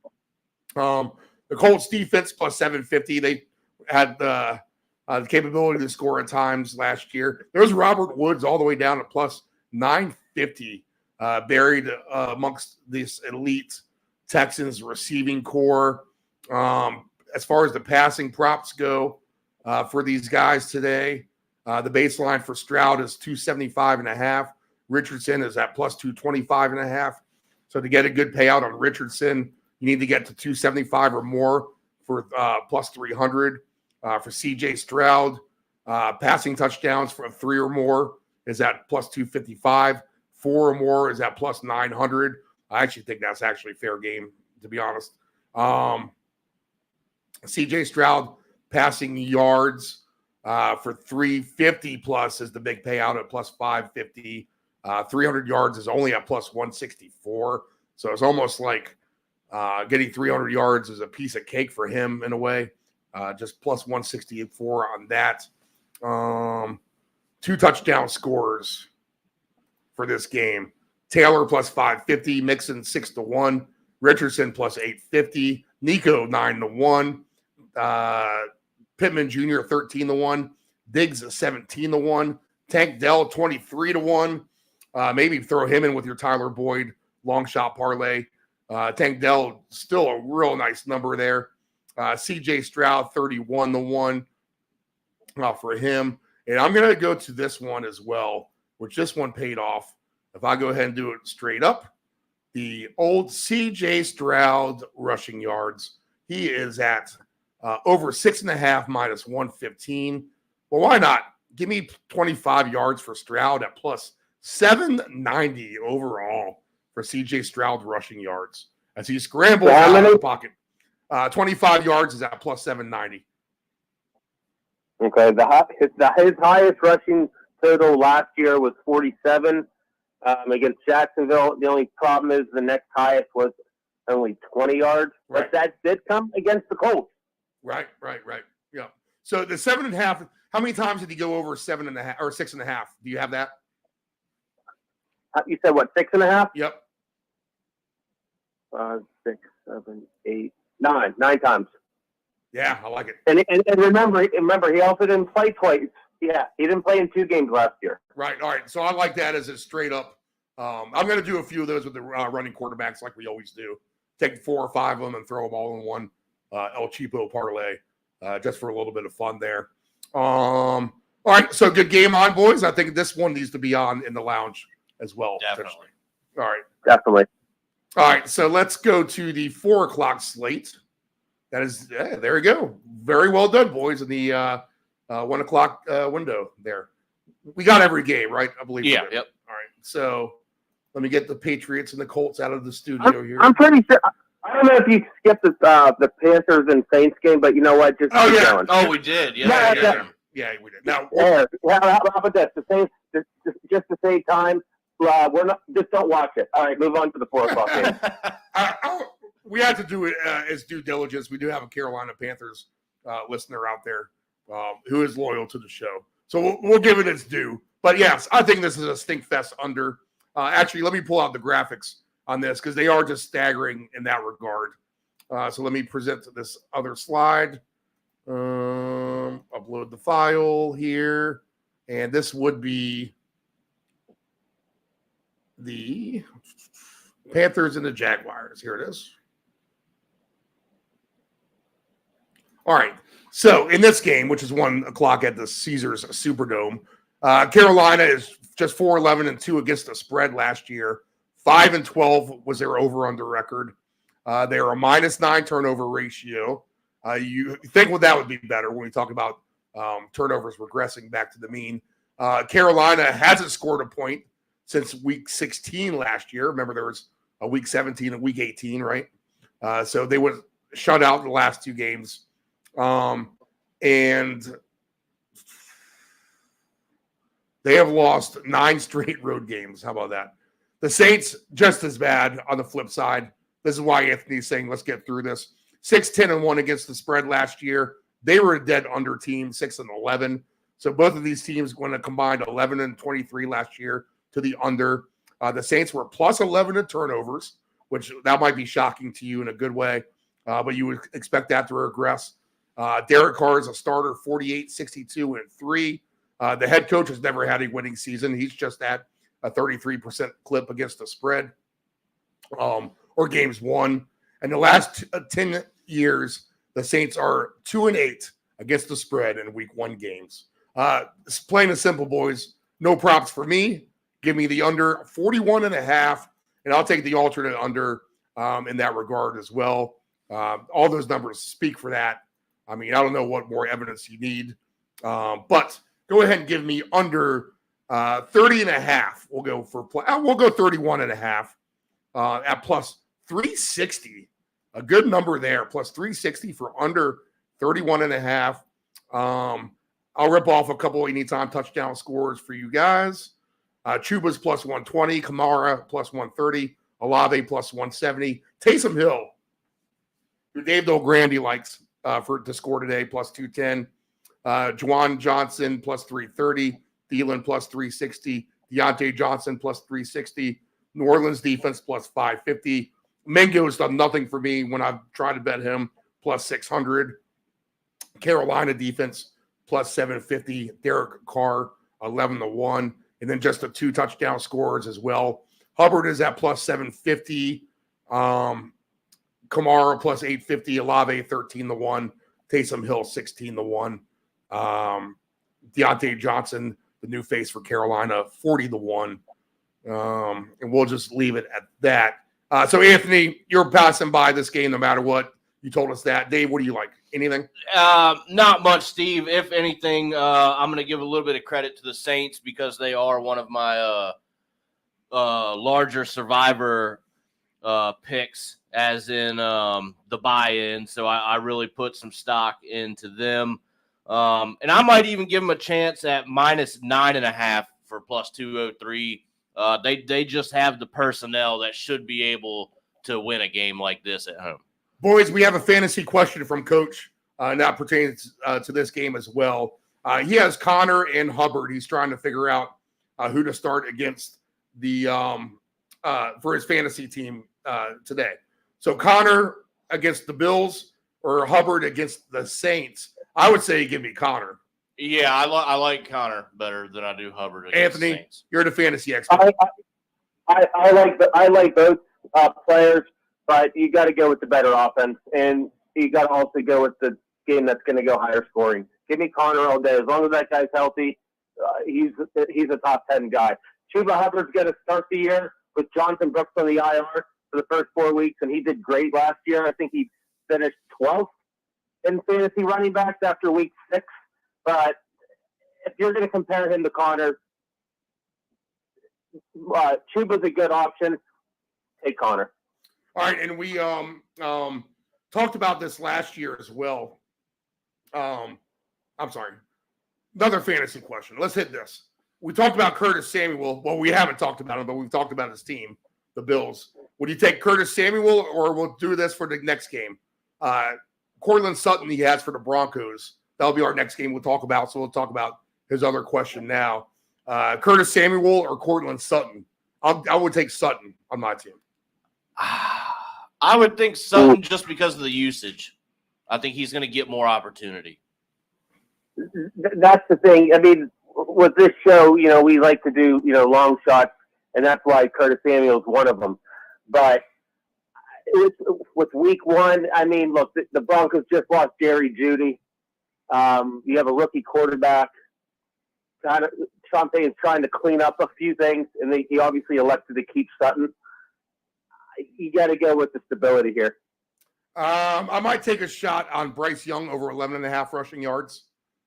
The Colts defense plus 750. They had the capability to score at times last year. There's Robert Woods all the way down at plus 950, buried amongst this elite Texans receiving core. As far as the passing props go for these guys today, the baseline for Stroud is 275.5. Richardson is at plus 225.5. So to get a good payout on Richardson, you need to get to 275 or more for plus 300. For CJ Stroud, passing touchdowns for 3 or more is at plus 255. 4 or more is at plus 900. I actually think that's actually fair game, to be honest. CJ Stroud passing yards for 350 plus is the big payout at plus 550. 300 yards is only at plus 164. So it's almost like getting 300 yards is a piece of cake for him in a way. Just plus 164 on that. 2 touchdown scores for this game. Taylor plus 550, Mixon 6-1, Richardson plus 850, Nico 9-1, Pittman Jr. 13-1, Diggs 17-1, Tank Dell 23-1. Maybe throw him in with your Tyler Boyd long shot parlay. Tank Dell still a real nice number there. CJ Stroud 31-1 for him. And I'm going to go to this one as well, which this one paid off. If I go ahead and do it straight up, the old CJ Stroud rushing yards, he is at over 6.5 minus 115. Well, why not? Give me 25 yards for Stroud at plus 790 overall for CJ Stroud rushing yards as he scrambles out of the pocket. 25 yards is at plus 790. Okay, his highest rushing total last year was 47 against Jacksonville. The only problem is the next highest was only 20 yards, but that did come against the Colts. Right. Yeah. So the 7.5. How many times did he go over 7.5 or 6.5? Do you have that? You said what? 6.5? Yep. 5, 6, 7, 8, 9. 9 times. Yeah, I like it. And remember, he also didn't play twice. Yeah, he didn't play in 2 games last year. Right. All right. So I like that as a straight up. I'm going to do a few of those with the running quarterbacks like we always do. Take 4 or 5 of them and throw them all in one El Cheapo parlay just for a little bit of fun there. All right. So good game on, boys. I think this one needs to be on in the lounge as well. Definitely. All right. Definitely. All right. So let's go to the 4 o'clock slate. That is, there we go. Very well done, boys, in the 1 o'clock window there. We got every game, right? I believe. Yeah. Yep. All right. So let me get the Patriots and the Colts out of the studio here. I'm pretty sure. I don't know if you skipped the Panthers and Saints game, but you know what? Just keep going. Oh, we did. Yeah, Yeah, we did. Now, how about this? Just to save time, we're not. Just don't watch it. All right, move on to the 4 o'clock game. we have to do it as due diligence. We do have a Carolina Panthers listener out there who is loyal to the show, so we'll give it its due. But yes, I think this is a stink fest under. Actually, let me pull out the graphics on this because they are just staggering in that regard. So let me present this other slide. Upload the file here, and this would be the Panthers and the Jaguars. Here it is. All right. So in this game, which is 1 o'clock at the Caesars Superdome, Carolina is just 4-11-2 against the spread last year. 5-12 was their over/under record. They are a -9 turnover ratio. You think that would be better when we talk about turnovers regressing back to the mean. Carolina hasn't scored a point since week 16 last year. Remember, there was a week 17 and week 18, right? So they were shut out in the last 2 games. And they have lost 9 straight road games. How about that? The Saints, just as bad on the flip side. This is why Anthony's saying, let's get through this. 6-10-1 against the spread last year. They were a dead under team, 6-11. So both of these teams went a combined 11-23 last year to the under. The Saints were plus 11 in turnovers, which that might be shocking to you in a good way, but you would expect that to regress. Derek Carr is a starter, 48, 62, and 3. The head coach has never had a winning season. He's just at a 33% clip against the spread or games won. And the last 10 years, the Saints are 2-8 against the spread in week 1 games. It's plain and simple, boys. No props for me. Give me the under 41.5, and I'll take the alternate under in that regard as well. All those numbers speak for that. I mean, I don't know what more evidence you need, but go ahead and give me under 30.5. We'll go 31.5 at plus 360. A good number there, plus 360 for under 31.5. I'll rip off a couple anytime touchdown scores for you guys. Chuba's plus 120, Kamara plus 130, Olave plus 170, Taysom Hill, who Dave Del Grande likes to score today, plus 210. Juwan Johnson plus 330, Thielen plus 360, Deontay Johnson plus 360, New Orleans defense plus 550. Mingo's done nothing for me when I've tried to bet him, plus 600. Carolina defense plus 750. Derek Carr 11-1, and then just the 2 touchdown scores as well. Hubbard is at plus 750. Kamara plus 850. Olave 13-1. Taysom Hill 16-1. Deontay Johnson, the new face for Carolina, 40-1. And we'll just leave it at that. So, Anthony, you're passing by this game no matter what. You told us that. Dave, what do you like? Anything? Not much, Steve. If anything, I'm going to give a little bit of credit to the Saints because they are one of my larger survivor picks, as in the buy-in. So I really put some stock into them. And I might even give them a chance at minus 9.5 for plus 203. They just have the personnel that should be able to win a game like this at home. Boys, we have a fantasy question from Coach, and that pertains to this game as well. He has Connor and Hubbard. He's trying to figure out who to start against the for his fantasy team today. So Connor against the Bills or Hubbard against the Saints. I would say give me Connor. Yeah, I like Connor better than I do Hubbard against Anthony, the Saints. You're the fantasy expert. I like both players, but you got to go with the better offense, and you got to also go with the game that's going to go higher scoring. Give me Connor all day. As long as that guy's healthy, he's a top 10 guy. Chuba Hubbard's going to start the year with Jonathan Brooks on the IR for the first 4 weeks, and he did great last year. I think he finished 12th in fantasy running backs after week 6. But if you're going to compare him to Connor, Chuba's a good option. Take Connor. All right, and we talked about this last year as well. I'm sorry. Another fantasy question. Let's hit this. We talked about Curtis Samuel. Well, we haven't talked about him, but we've talked about his team, the Bills. Would you take Curtis Samuel, or we'll do this for the next game? Cortland Sutton he has for the Broncos. That'll be our next game we'll talk about, so we'll talk about his other question now. Curtis Samuel or Cortland Sutton? I would take Sutton on my team. I would think Sutton just because of the usage. I think he's going to get more opportunity. That's the thing. I mean, with this show, we like to do, long shots, and that's why Curtis Samuel is one of them. But with week 1, I mean, look, the Broncos just lost Jerry Jeudy. You have a rookie quarterback. Sean Payton's trying to clean up a few things, and he obviously elected to keep Sutton. You got to go with the stability here. I might take a shot on Bryce Young over 11.5 rushing yards.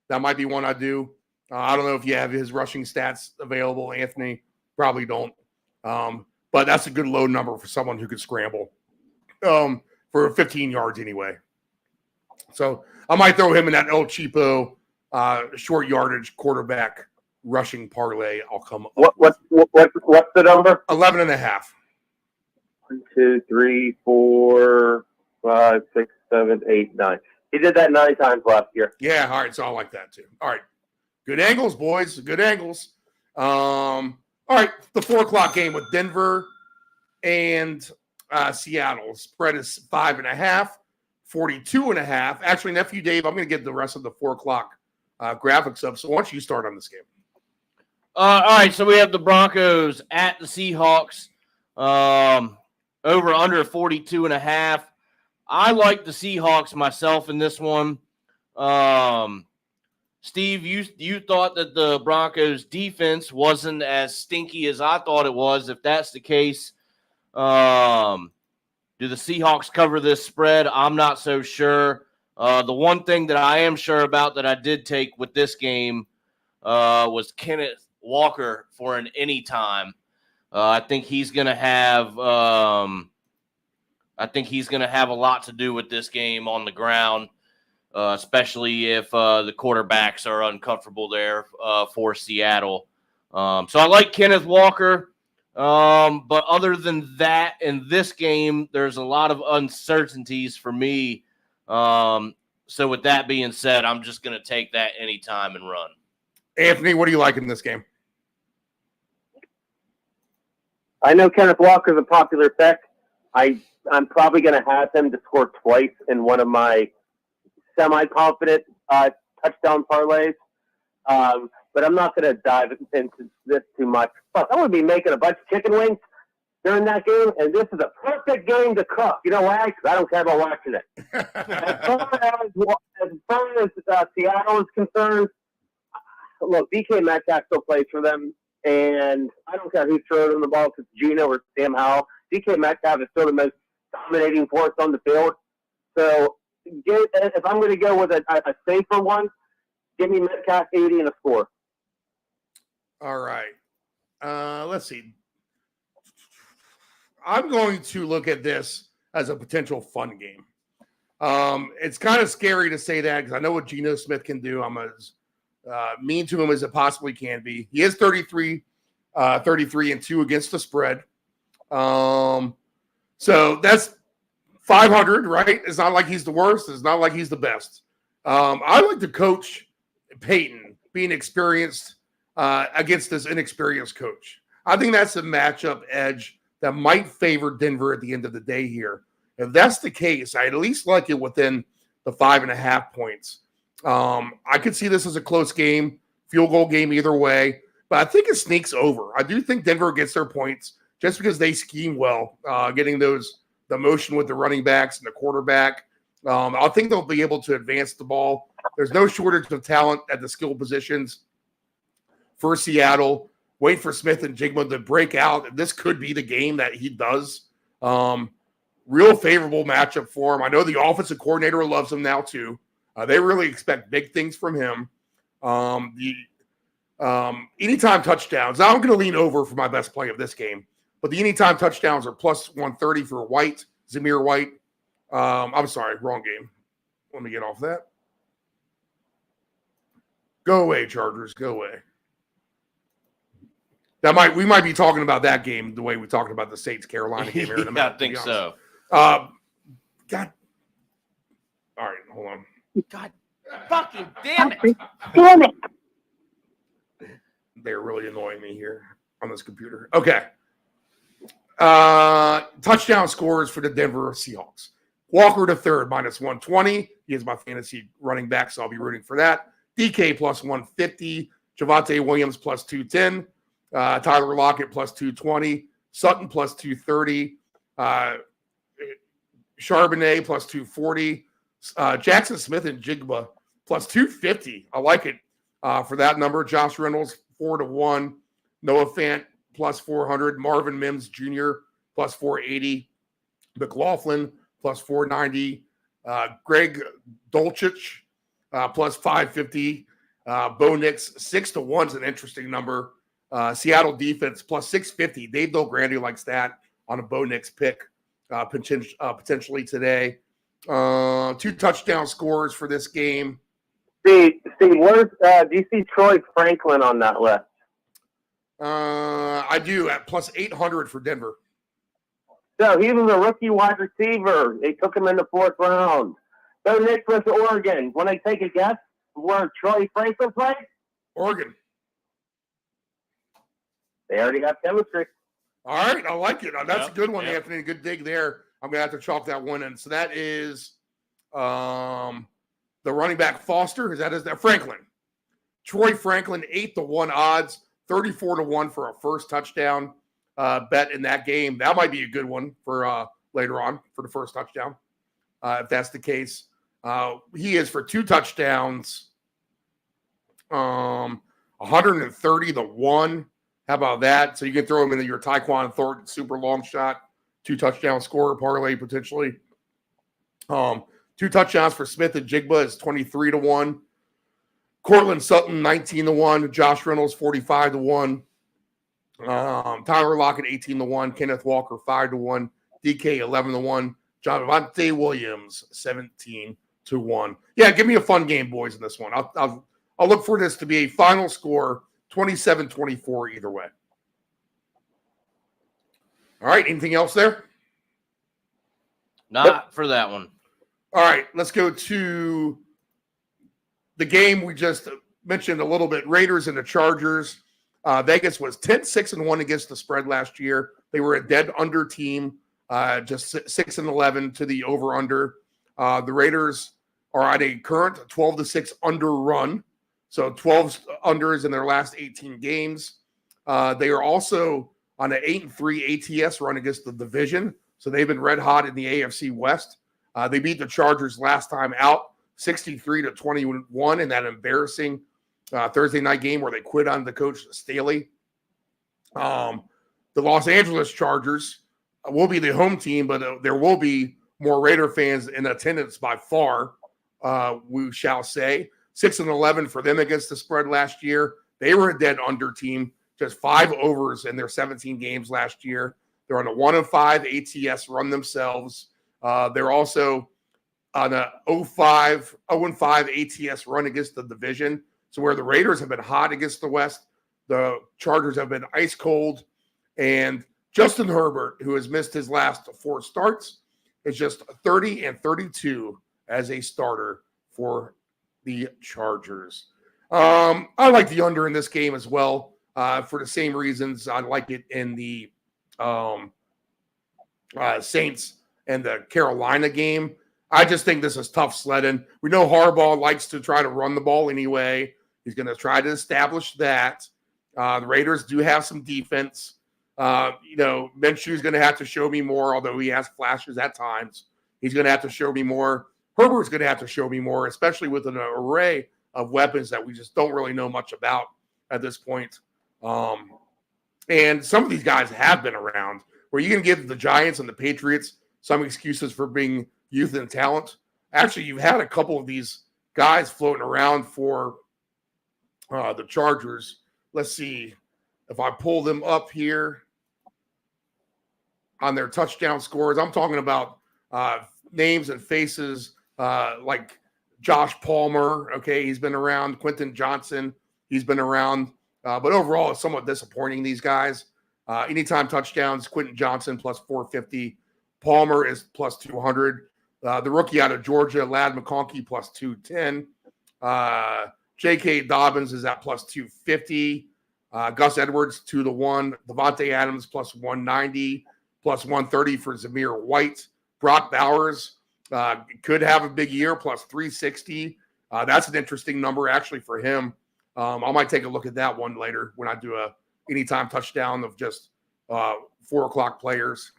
That might be one I do. I don't know if you have his rushing stats available, Anthony. Probably don't. But that's a good low number for someone who could scramble for 15 yards anyway. So I might throw him in that El Cheapo short yardage quarterback rushing parlay. I'll come. What's the number? 11.5. 1, 2, 3, 4, 5, 6, 7, 8, 9. He did that 9 times last year. Yeah, all right. So I like that too. All right. Good angles, boys. Good angles. All right. The 4:00 game with Denver and Seattle. Spread is 5.5, 42.5. Actually, nephew Dave, I'm going to get the rest of the 4:00 graphics up. So why don't you start on this game? All right. So we have the Broncos at the Seahawks. Over under 42.5. I like the Seahawks myself in this one. Steve, you thought that the Broncos defense wasn't as stinky as I thought it was. If that's the case, do the Seahawks cover this spread? I'm not so sure. The one thing that I am sure about that I did take with this game was Kenneth Walker for an anytime. I think he's going to have a lot to do with this game on the ground, especially if the quarterbacks are uncomfortable there for Seattle. So I like Kenneth Walker, but other than that, in this game, there's a lot of uncertainties for me. So with that being said, I'm just going to take that anytime and run. Anthony, what do you like in this game? I know Kenneth Walker's a popular pick. I'm probably going to have him to score twice in one of my semi-confident touchdown parlays. But I'm not going to dive into this too much. Plus, I'm going to be making a bunch of chicken wings during that game, and this is a perfect game to cook. You know why? Because I don't care about watching it. As far as Seattle is concerned, look, DK Metcalf still plays for them. And I don't care who's throwing them the ball, if it's Gino or Sam Howell. DK Metcalf is still the most dominating force on the field. So if I'm going to go with a safer one, give me Metcalf 80 and a score. All right. Let's see. I'm going to look at this as a potential fun game. It's kind of scary to say that because I know what Geno Smith can do. I'm as mean to him as it possibly can be. He is 33 and 2 against the spread. So that's 500, right? It's not like he's the worst. It's not like he's the best. I like to coach Peyton being experienced against this inexperienced coach. I think that's a matchup edge that might favor Denver at the end of the day here. If that's the case, I at least like it within the 5.5 points. I could see this as a close game, field goal game either way, but I think it sneaks over. I do think Denver gets their points just because they scheme well, getting the motion with the running backs and the quarterback. I think they'll be able to advance the ball. There's no shortage of talent at the skill positions for Seattle. wait for Smith and Jigma to break out. This could be the game that he does. Real favorable matchup for him. I know the offensive coordinator loves him now too. They really expect big things from him. Anytime touchdowns. Now I'm going to lean over for my best play of this game, but the anytime touchdowns are plus 130 for White, Zamir White. I'm sorry, wrong game. Let me get off that. Go away, Chargers. Go away. We might be talking about that game the way we talked about the Saints Carolina game here in a minute. I think so. God. All right, hold on. God fucking damn it. Damn it. They're really annoying me here on this computer. Okay. Touchdown scores for the Denver Seahawks. Walker to third, minus 120. He is my fantasy running back, so I'll be rooting for that. DK plus 150. Javonte Williams plus 210. Tyler Lockett plus 220. Sutton plus 230. Charbonnet plus 240. Jackson Smith and Jigba plus 250. I like it for that number. Josh Reynolds 4-1. Noah Fant plus 400. Marvin Mims Jr. plus 480. McLaughlin plus 490. Greg Dulcich plus 550. Bo Nix 6-1 is an interesting number. Seattle defense plus 650. Dave Del Grande likes that on a Bo Nix pick potentially today. 2 touchdown scores for this game. Steve, where's do you see Troy Franklin on that list? I do at plus 800 for Denver. So he was a rookie wide receiver. They took him in the 4th round. So Nick was Oregon. Want to take a guess where Troy Franklin plays? Oregon. They already have chemistry. All right, I like it. That's a good one, Anthony. Good dig there. I'm going to have to chalk that one in. So that is the running back Foster. Is that Franklin? Troy Franklin, 8-1 odds, 34-1 for a first touchdown bet in that game. That might be a good one for later on for the first touchdown, if that's the case. He is for 2 touchdowns, 130-1. How about that? So you can throw him into your Tyquan Thornton super long shot, 2 touchdown scorer parlay potentially. 2 touchdowns for Smith and Jigba is 23-1. Cortland Sutton 19-1. Josh Reynolds 45-1. Tyler Lockett 18-1. Kenneth Walker 5-1. DK 11-1. Javonte Williams 17-1. Yeah, give me a fun game, boys, in this one. I'll look for this to be a final score 27-24 either way. All right, anything else there? Not for that one. All right, let's go to the game we just mentioned a little bit. Raiders and the Chargers. Vegas was 10-6-1 against the spread last year. They were a dead under team, just 6-11 to the over-under. The Raiders are at a current 12-6 under run. So 12 unders in their last 18 games. They are also on an 8-3 ATS run against the division. So they've been red hot in the AFC West. They beat the Chargers last time out, 63-21 in that embarrassing Thursday night game where they quit on the coach Staley. The Los Angeles Chargers will be the home team, but there will be more Raider fans in attendance by far, we shall say. 6-11 for them against the spread last year. They were a dead under team, just 5 overs in their 17 games last year. They're on a 1-5 ATS run themselves. They're also on a 0-5 ATS run against the division. So where the Raiders have been hot against the West, the Chargers have been ice cold. And Justin Herbert, who has missed his last 4 starts, is just 30-32 as a starter for the Chargers. I like the under in this game as well for the same reasons I like it in the Saints and the Carolina game. I just think this is tough sledding. We know Harbaugh likes to try to run the ball anyway. He's going to try to establish that. The Raiders do have some defense. Minshew is going to have to show me more, although he has flashes at times. He's going to have to show me more. Herbert's going to have to show me more, especially with an array of weapons that we just don't really know much about at this point. And some of these guys have been around, where you can give the Giants and the Patriots some excuses for being youth and talent. Actually, you've had a couple of these guys floating around for the Chargers. Let's see if I pull them up here on their touchdown scores. I'm talking about names and faces like Josh Palmer. Okay, he's been around. Quentin Johnson, he's been around. But overall, it's somewhat disappointing, these guys. Anytime touchdowns, Quentin Johnson plus 450. Palmer is plus 200. The rookie out of Georgia, Ladd McConkey, plus 210. J.K. Dobbins is at plus 250. Gus Edwards, 2-1. Devontae Adams, plus 190. Plus 130 for Zamir White. Brock Bowers could have a big year, plus 360. That's an interesting number, actually, for him. I might take a look at that one later when I do a anytime touchdown of just 4 o'clock players.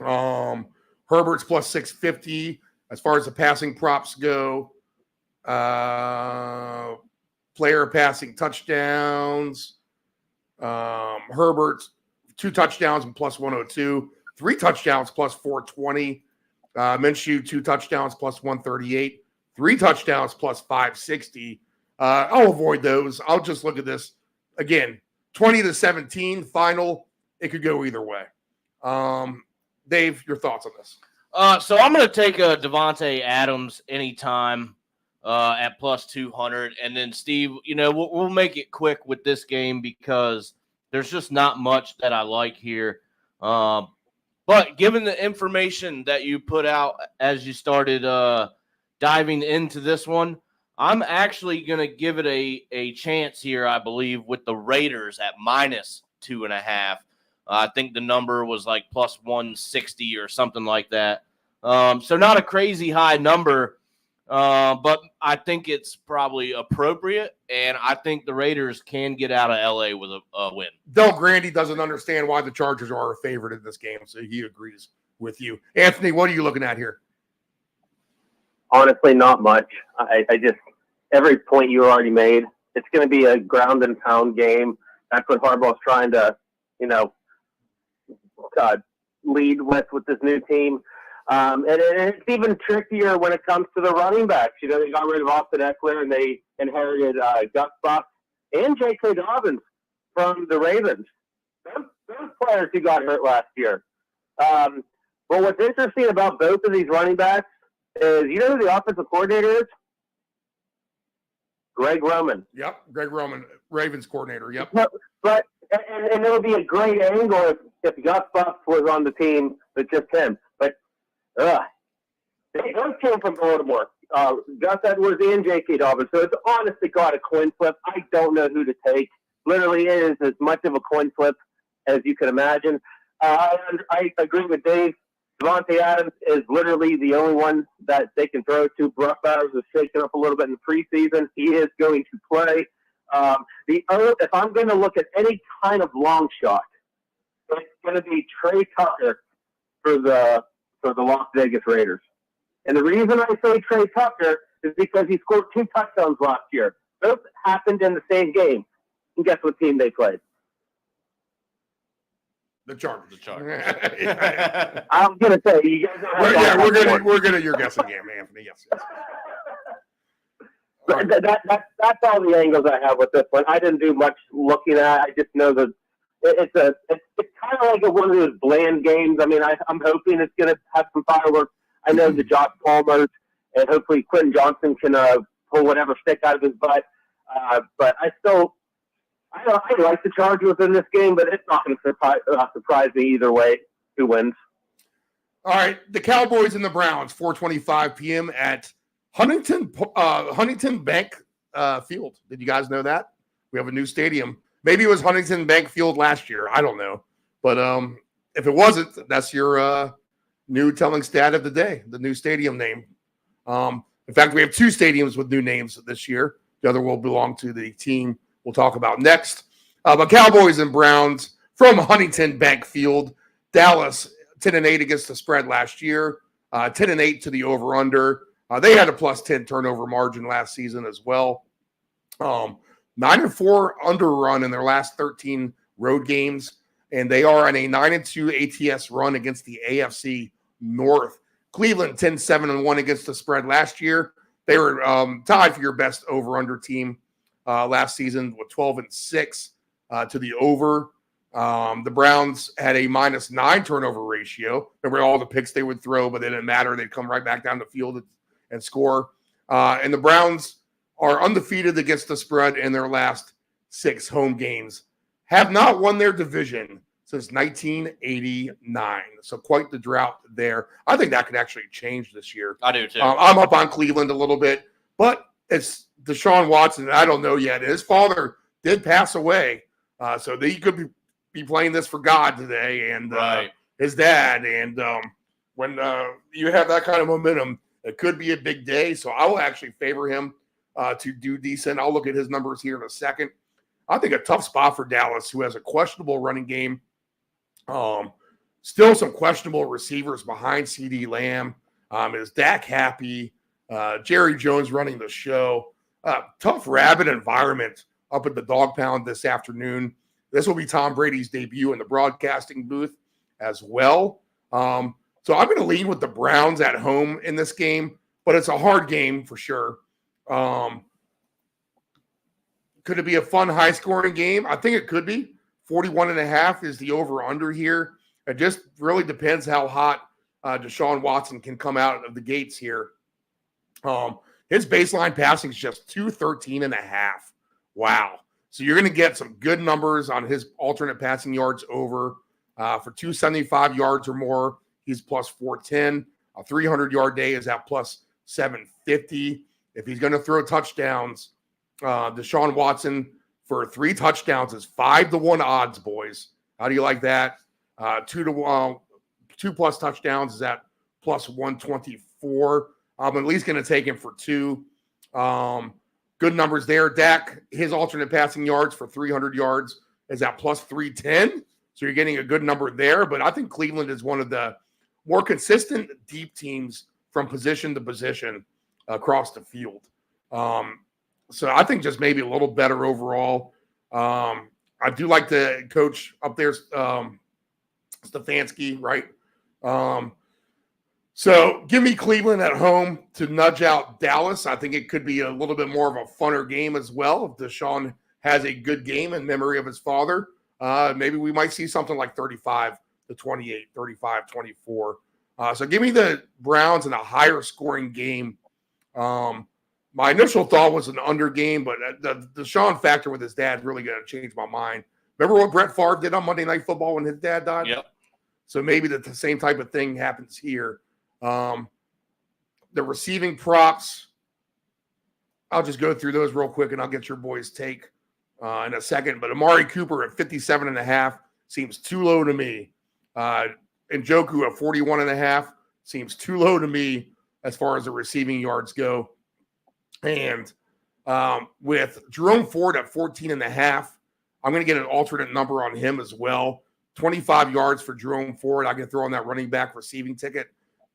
Herbert's plus 650. As far as the passing props go, player passing touchdowns. Herbert, 2 touchdowns and plus 102. 3 touchdowns plus 420. Minshew, 2 touchdowns plus 138. 3 touchdowns plus 560. I'll avoid those. I'll just look at this again. 20-17 final. It could go either way. Dave, your thoughts on this? So I'm going to take a Devontae Adams anytime at plus 200. And then, Steve, we'll make it quick with this game because there's just not much that I like here. But given the information that you put out as you started diving into this one, I'm actually going to give it a chance here, I believe, with the Raiders at minus 2.5. I think the number was like plus 160 or something like that. So not a crazy high number, but I think it's probably appropriate, and I think the Raiders can get out of L.A. with a win. Del Grande doesn't understand why the Chargers are a favorite in this game, so he agrees with you. Anthony, what are you looking at here? Honestly, not much. I just every point you already made. It's going to be a ground and pound game. That's what Harbaugh's trying to, lead with this new team. And it's even trickier when it comes to the running backs. They got rid of Austin Eckler and they inherited Gus Buck and J.K. Dobbins from the Ravens. Those players who got hurt last year. But what's interesting about both of these running backs is, who the offensive coordinator is? Greg Roman. Yep, Greg Roman, Ravens coordinator. Yep. But it would be a great angle if Gus Buck was on the team with just him. But they both came from Baltimore. Gus Edwards and J.K. Dobbins. So it's honest to God a coin flip. I don't know who to take. Literally, it is as much of a coin flip as you can imagine. I agree with Dave. Devontae Adams is literally the only one that they can throw to. Brock Bowers is shaking up a little bit in the preseason. He is going to play. If I'm going to look at any kind of long shot, it's going to be Trey Tucker for the Las Vegas Raiders. And the reason I say Trey Tucker is because he scored 2 touchdowns last year. Both happened in the same game. And guess what team they played? The Chargers. I'm gonna say you guys. We're gonna your guessing game, Anthony. Yes. Right. That's all the angles I have with this one. I didn't do much looking at. I just know that it's kind of like one of those bland games. I mean, I'm hoping it's gonna have some fireworks. I know the Josh Palmers and hopefully Quentin Johnson can pull whatever stick out of his butt. But I like the Chargers in this game, but it's not going to surprise me either way who wins. All right, the Cowboys and the Browns, 4:25 p.m. at Huntington Bank Field. Did you guys know that? We have a new stadium. Maybe it was Huntington Bank Field last year. I don't know. But if it wasn't, that's your new telling stat of the day, the new stadium name. In fact, we have 2 stadiums with new names this year. The other will belong to the team we'll talk about next. But Cowboys and Browns from Huntington Bank Field. Dallas, 10-8 against the spread last year. 10-8 to the over-under. They had a plus 10 turnover margin last season as well. 9-4 under run in their last 13 road games, and they are on a 9-2 ATS run against the AFC North. Cleveland 10-7-1 against the spread last year. They were tied for your best over-under team last season with 12-6 to the over. The Browns had a -9 turnover ratio. Remember all the picks they would throw, but they didn't matter. They'd come right back down the field and score. And the Browns are undefeated against the spread in their last 6 home games. Have not won their division since 1989. So quite the drought there. I think that could actually change this year. I do too. I'm up on Cleveland a little bit, but it's Deshaun Watson. I don't know yet. His father did pass away, so he could be playing this for God today, and his dad. And when you have that kind of momentum, it could be a big day. So I will actually favor him to do decent. I'll look at his numbers here in a second. I think a tough spot for Dallas, who has a questionable running game. Still some questionable receivers behind CD Lamb. Is Dak happy? Jerry Jones running the show. Tough rabbit environment up at the Dog Pound this afternoon. This will be Tom Brady's debut in the broadcasting booth as well. So I'm going to lean with the Browns at home in this game, but it's a hard game for sure. Could it be a fun, high-scoring game? I think it could be. 41.5 is the over-under here. It just really depends how hot Deshaun Watson can come out of the gates here. His baseline passing is just 213.5. Wow. So you're going to get some good numbers on his alternate passing yards over. For 275 yards or more, he's plus 410. A 300-yard day is at plus 750. If he's going to throw touchdowns, Deshaun Watson for 3 touchdowns is 5-1 odds, boys. How do you like that? 2+ touchdowns is at plus 124. I'm at least going to take him for 2. Good numbers there. Dak, his alternate passing yards for 300 yards is at plus 310. So you're getting a good number there. But I think Cleveland is one of the more consistent deep teams from position to position across the field. So I think just maybe a little better overall. I do like the coach up there, Stefanski, right? So give me Cleveland at home to nudge out Dallas. I think it could be a little bit more of a funner game as well. If Deshaun has a good game in memory of his father, maybe we might see something like 35-28, 35-24. So give me the Browns in a higher scoring game. My initial thought was an under game, but the Deshaun factor with his dad really going to change my mind. Remember what Brett Favre did on Monday Night Football when his dad died? Yep. So maybe the same type of thing happens here. The receiving props, I'll just go through those real quick, and I'll get your boys' take in a second. But Amari Cooper at 57.5 seems too low to me. Njoku at 41.5 seems too low to me as far as the receiving yards go. And with Jerome Ford at 14.5, I'm going to get an alternate number on him as well. 25 yards for Jerome Ford. I can throw on that running back receiving ticket.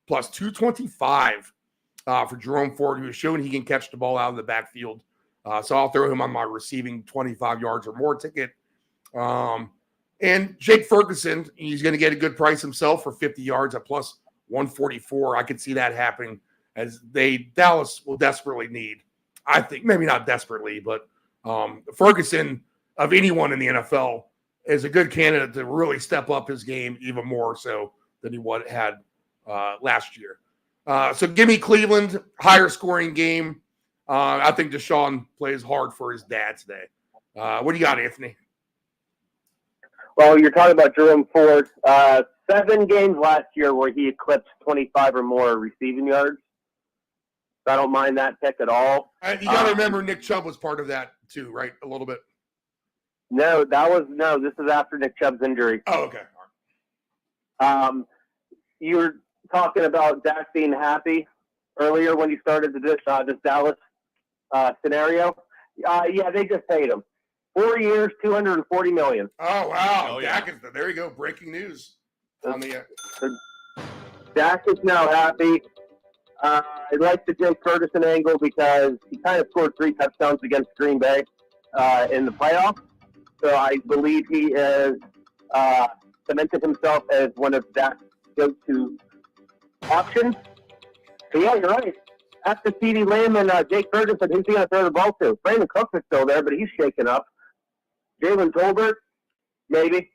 Plus 225 for Jerome Ford, who has shown he can catch the ball out of the backfield. So I'll throw him on my receiving 25 yards or more ticket. And Jake Ferguson, he's going to get a good price himself for 50 yards at plus 144. I could see that happening as Dallas will desperately need. I think maybe not desperately, but Ferguson, of anyone in the NFL, is a good candidate to really step up his game even more so than he had last year. So give me Cleveland, higher scoring game. I think Deshaun plays hard for his dad today. What do you got, Anthony? Well, you're talking about Jerome Ford. 7 games last year where he eclipsed 25 or more receiving yards. So I don't mind that pick at all. You got to remember Nick Chubb was part of that too, right? A little bit. No, this is after Nick Chubb's injury. Oh, okay. You were talking about Dak being happy earlier when you started this Dallas scenario. Yeah, they just paid him 4 years, $240 million. Oh wow! Oh, yeah. Dak is there. You go. Breaking news. On the Dak is now happy. I like the Jake Ferguson angle because he kind of scored 3 touchdowns against Green Bay in the playoffs. So I believe he is cemented himself as one of that go-to options. But yeah, you're right. After CeeDee Lamb and Jake Ferguson, who's he going to throw the ball to? Brandon Cooks is still there, but he's shaken up. Jalen Tolbert, maybe.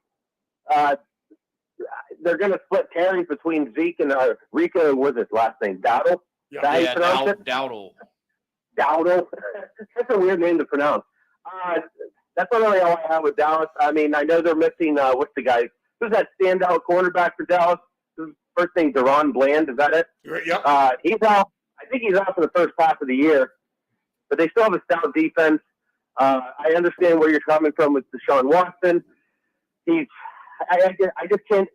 They're going to split carries between Zeke and Rico. What's his last name? Dowdle? Yeah, Is that how you pronounce it? Dowdle. Dowdle. That's a weird name to pronounce. That's not really all I have with Dallas. I mean, I know they're missing, what's the guy? Who's that standout cornerback for Dallas? His first name, Deron Bland. Is that it? Yep. He's out. I think he's out for the first half of the year. But they still have a stout defense. I understand where you're coming from with Deshaun Watson. I just can't.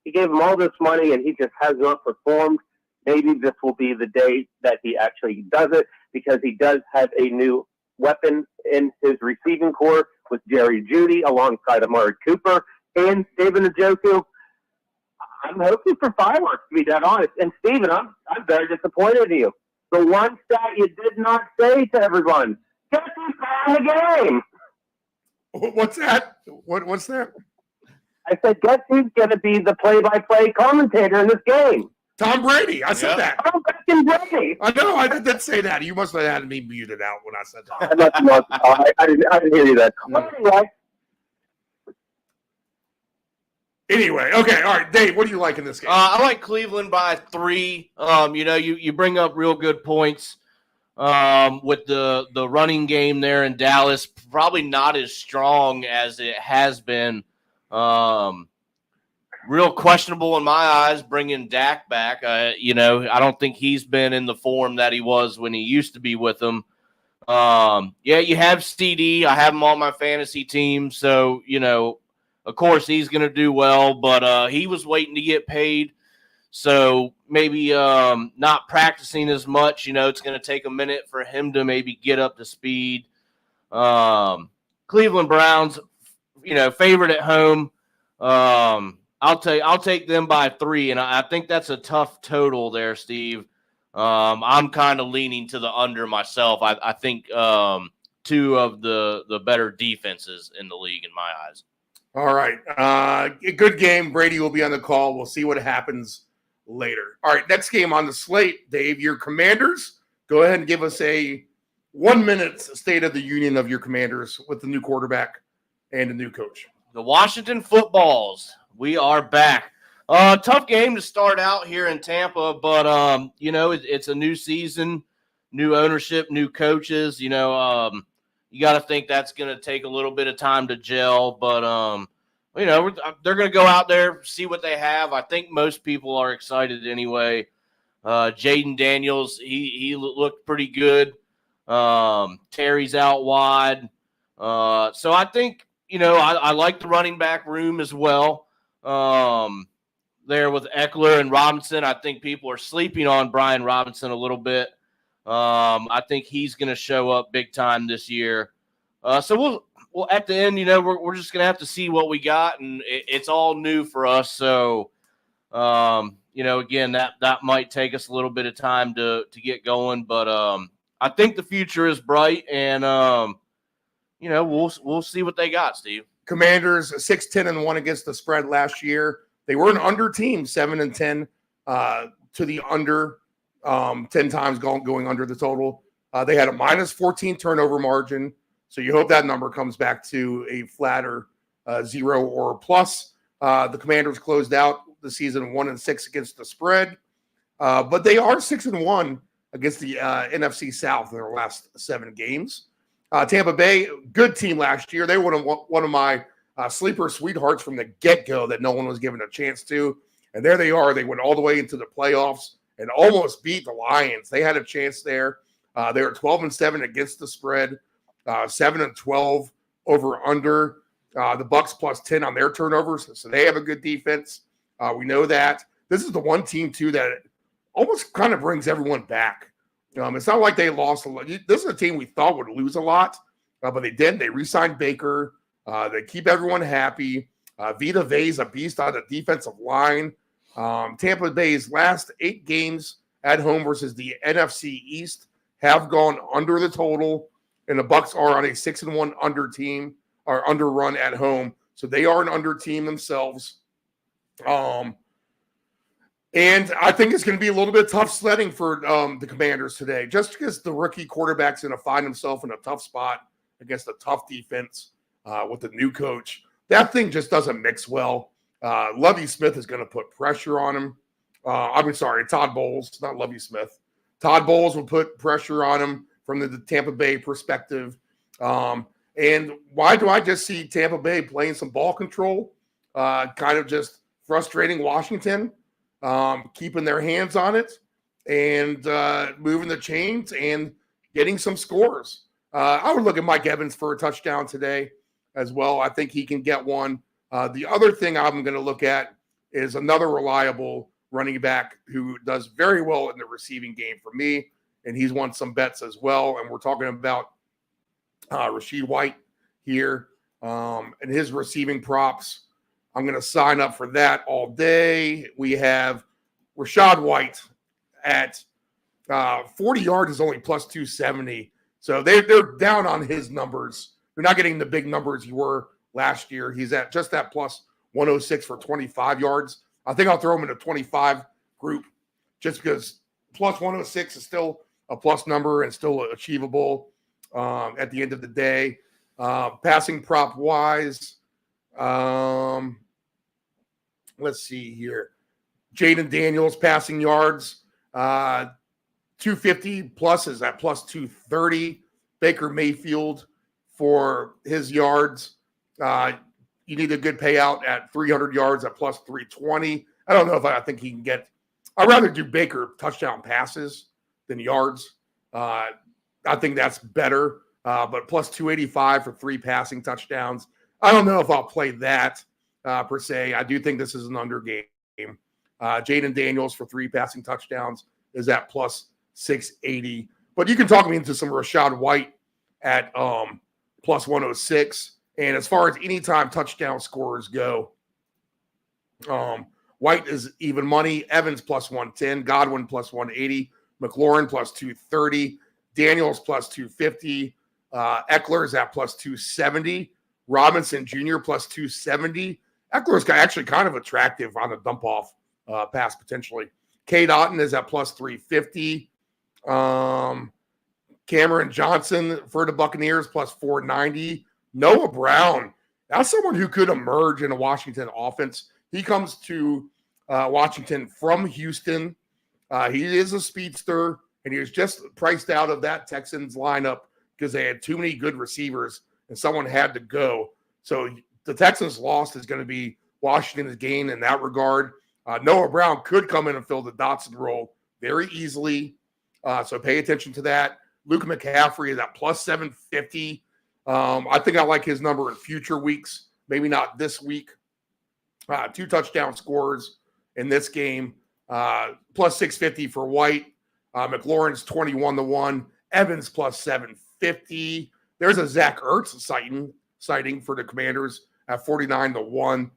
He gave him all this money, and he just has not performed. Maybe this will be the day that he actually does it, because he does have a new weapon in his receiving corps with Jerry Jeudy alongside Amari Cooper and David Njoku. I'm hoping for fireworks, to be dead honest. And Steven, I'm very disappointed in you. The one stat you did not say to everyone: guess who's playing the game? What's that? What's that? I said, guess who's going to be the play-by-play commentator in this game? Tom Brady. I said that. Tom freaking Brady. I know. I did say that. You must have had me muted out when I said that. I didn't hear you then. Anyway, okay, all right, Dave, what do you like in this game? I like Cleveland by 3. You bring up real good points with the running game there in Dallas. Probably not as strong as it has been. Real questionable in my eyes bringing Dak back. I don't think he's been in the form that he was when he used to be with them. You have CD. I have him on my fantasy team, so of course he's going to do well. But he was waiting to get paid, so maybe not practicing as much. It's going to take a minute for him to maybe get up to speed. Cleveland Browns, favorite at home. I'll take them by 3, and I think that's a tough total there, Steve. I'm kind of leaning to the under myself. I think 2 of the better defenses in the league in my eyes. All right. A good game. Brady will be on the call. We'll see what happens later. All right, next game on the slate, Dave, your Commanders. Go ahead and give us a 1-minute state of the union of your Commanders with the new quarterback and a new coach. The Washington Footballs. We are back. Tough game to start out here in Tampa, but it's a new season, new ownership, new coaches. You got to think that's going to take a little bit of time to gel, but they're going to go out there, see what they have. I think most people are excited anyway. Jaden Daniels, he looked pretty good. Terry's out wide, so I think I like the running back room as well. There with Eckler and Robinson, I think people are sleeping on Brian Robinson a little bit. I think he's going to show up big time this year. So we'll at the end, we're just going to have to see what we got, and it's all new for us. So, again, that might take us a little bit of time to get going, but I think the future is bright, and we'll see what they got, Steve. Commanders 6-10-1 against the spread last year. They were an under team, 7-10 to the under, 10 times going under the total. They had a -14 turnover margin, so you hope that number comes back to a flatter 0 or plus. The Commanders closed out the season 1-6 against the spread, but they are 6-1 against the NFC South in their last 7 games. Tampa Bay, good team last year. They were one of my sleeper sweethearts from the get-go that no one was given a chance to. And there they are. They went all the way into the playoffs and almost beat the Lions. They had a chance there. They were 12-7 against the spread, 7-12 over under. The Bucks +10 on their turnovers, so they have a good defense. We know that. This is the one team, too, that almost kind of brings everyone back. It's not like they lost a lot. This is a team we thought would lose a lot, but they didn't. They re-signed Baker. They keep everyone happy. Vita Vea's a beast on the defensive line. Tampa Bay's last 8 games at home versus the NFC East have gone under the total, and the Bucks are on a 6-1 under team. are underrun at home. So they are an under team themselves. And I think it's going to be a little bit tough sledding for the Commanders today, just because the rookie quarterback's going to find himself in a tough spot against a tough defense with the new coach. That thing just doesn't mix well. Lovie Smith is going to put pressure on him. Todd Bowles, not Lovie Smith. Todd Bowles will put pressure on him from the Tampa Bay perspective. And why do I just see Tampa Bay playing some ball control, kind of just frustrating Washington, keeping their hands on it and moving the chains and getting some scores. I would look at Mike Evans for a touchdown today as well. I think he can get one. The other thing I'm going to look at is another reliable running back who does very well in the receiving game for me, and he's won some bets as well. And we're talking about Rashid White here and his receiving props. I'm going to sign up for that all day. We have Rashad White at 40 yards is only plus 270. So they're down on his numbers. They're not getting the big numbers you were last year. He's at just that plus 106 for 25 yards. I think I'll throw him in a 25 group just because plus 106 is still a plus number and still achievable at the end of the day. Passing prop wise, let's see here. Jaden Daniels passing yards, 250 plus is at plus 230. Baker Mayfield for his yards. You need a good payout at 300 yards at plus 320. I don't know if I think he can get – I'd rather do Baker touchdown passes than yards. I think that's better. But plus 285 for 3 passing touchdowns. I don't know if I'll play that per se. I do think this is an under game. Jaden Daniels for 3 passing touchdowns is at plus 680. But you can talk me into some Rashad White at plus 106. And as far as anytime touchdown scorers go, White is even money. Evans plus 110. Godwin plus 180. McLaurin plus 230. Daniels plus 250. Eckler is at plus 270. Robinson Jr. plus 270. Eckler is actually kind of attractive on a dump-off pass potentially. Cade Otton is at plus 350. Cameron Johnson for the Buccaneers plus 490. Noah Brown, that's someone who could emerge in a Washington offense. He comes to Washington from Houston. He is a speedster, and he was just priced out of that Texans lineup because they had too many good receivers, and someone had to go. So the Texans' loss is going to be Washington's gain in that regard. Noah Brown could come in and fill the Dotson role very easily, so pay attention to that. Luke McCaffrey is at plus 750. I think I like his number in future weeks, maybe not this week. 2 touchdown scores in this game, plus 650 for White. McLaurin's 21-1. Evans plus 750. There's a Zach Ertz sighting for the Commanders at 49-1.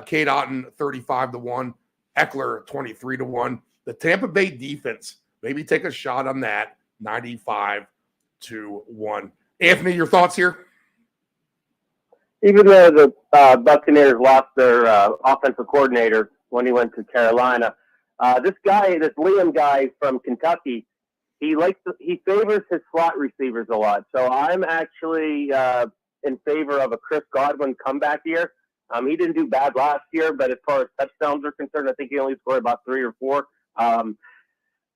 Cade Otton 35-1. Eckler 23-1. The Tampa Bay defense, maybe take a shot on that, 95-1. Anthony, your thoughts here? Even though the Buccaneers lost their offensive coordinator when he went to Carolina, this Liam guy from Kentucky, he favors his slot receivers a lot. So I'm actually in favor of a Chris Godwin comeback year. He didn't do bad last year, but as far as touchdowns are concerned, I think he only scored about 3 or 4.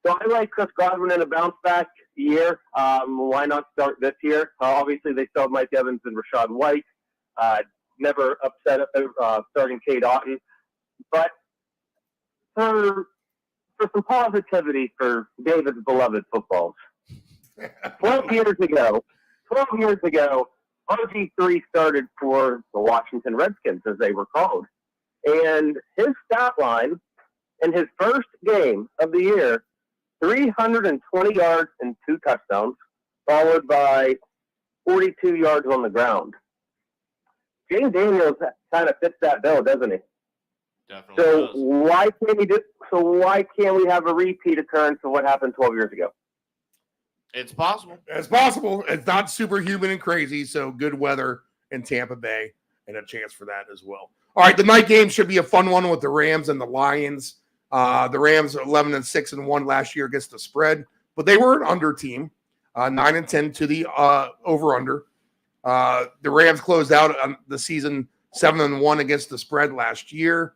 So I like Chris Godwin in a bounce back year. Why not start this year? Obviously, they still have Mike Evans and Rashad White. Never upset starting Cade Otton. But for some positivity for David's beloved footballs, 12 years ago, RG3 started for the Washington Redskins, as they were called. And his stat line in his first game of the year, 320 yards and 2 touchdowns, followed by 42 yards on the ground. Jaden Daniels kind of fits that bill, doesn't he? Definitely So does. why can't we have a repeat occurrence of what happened 12 years ago? It's possible. It's possible. It's not superhuman and crazy, so good weather in Tampa Bay, and a chance for that as well. All right, the night game should be a fun one with the Rams and the Lions. The Rams are 11-6-1 last year against the spread, but they were an under team, 9-10 to the over/under. The Rams closed out on the season 7-1 against the spread last year.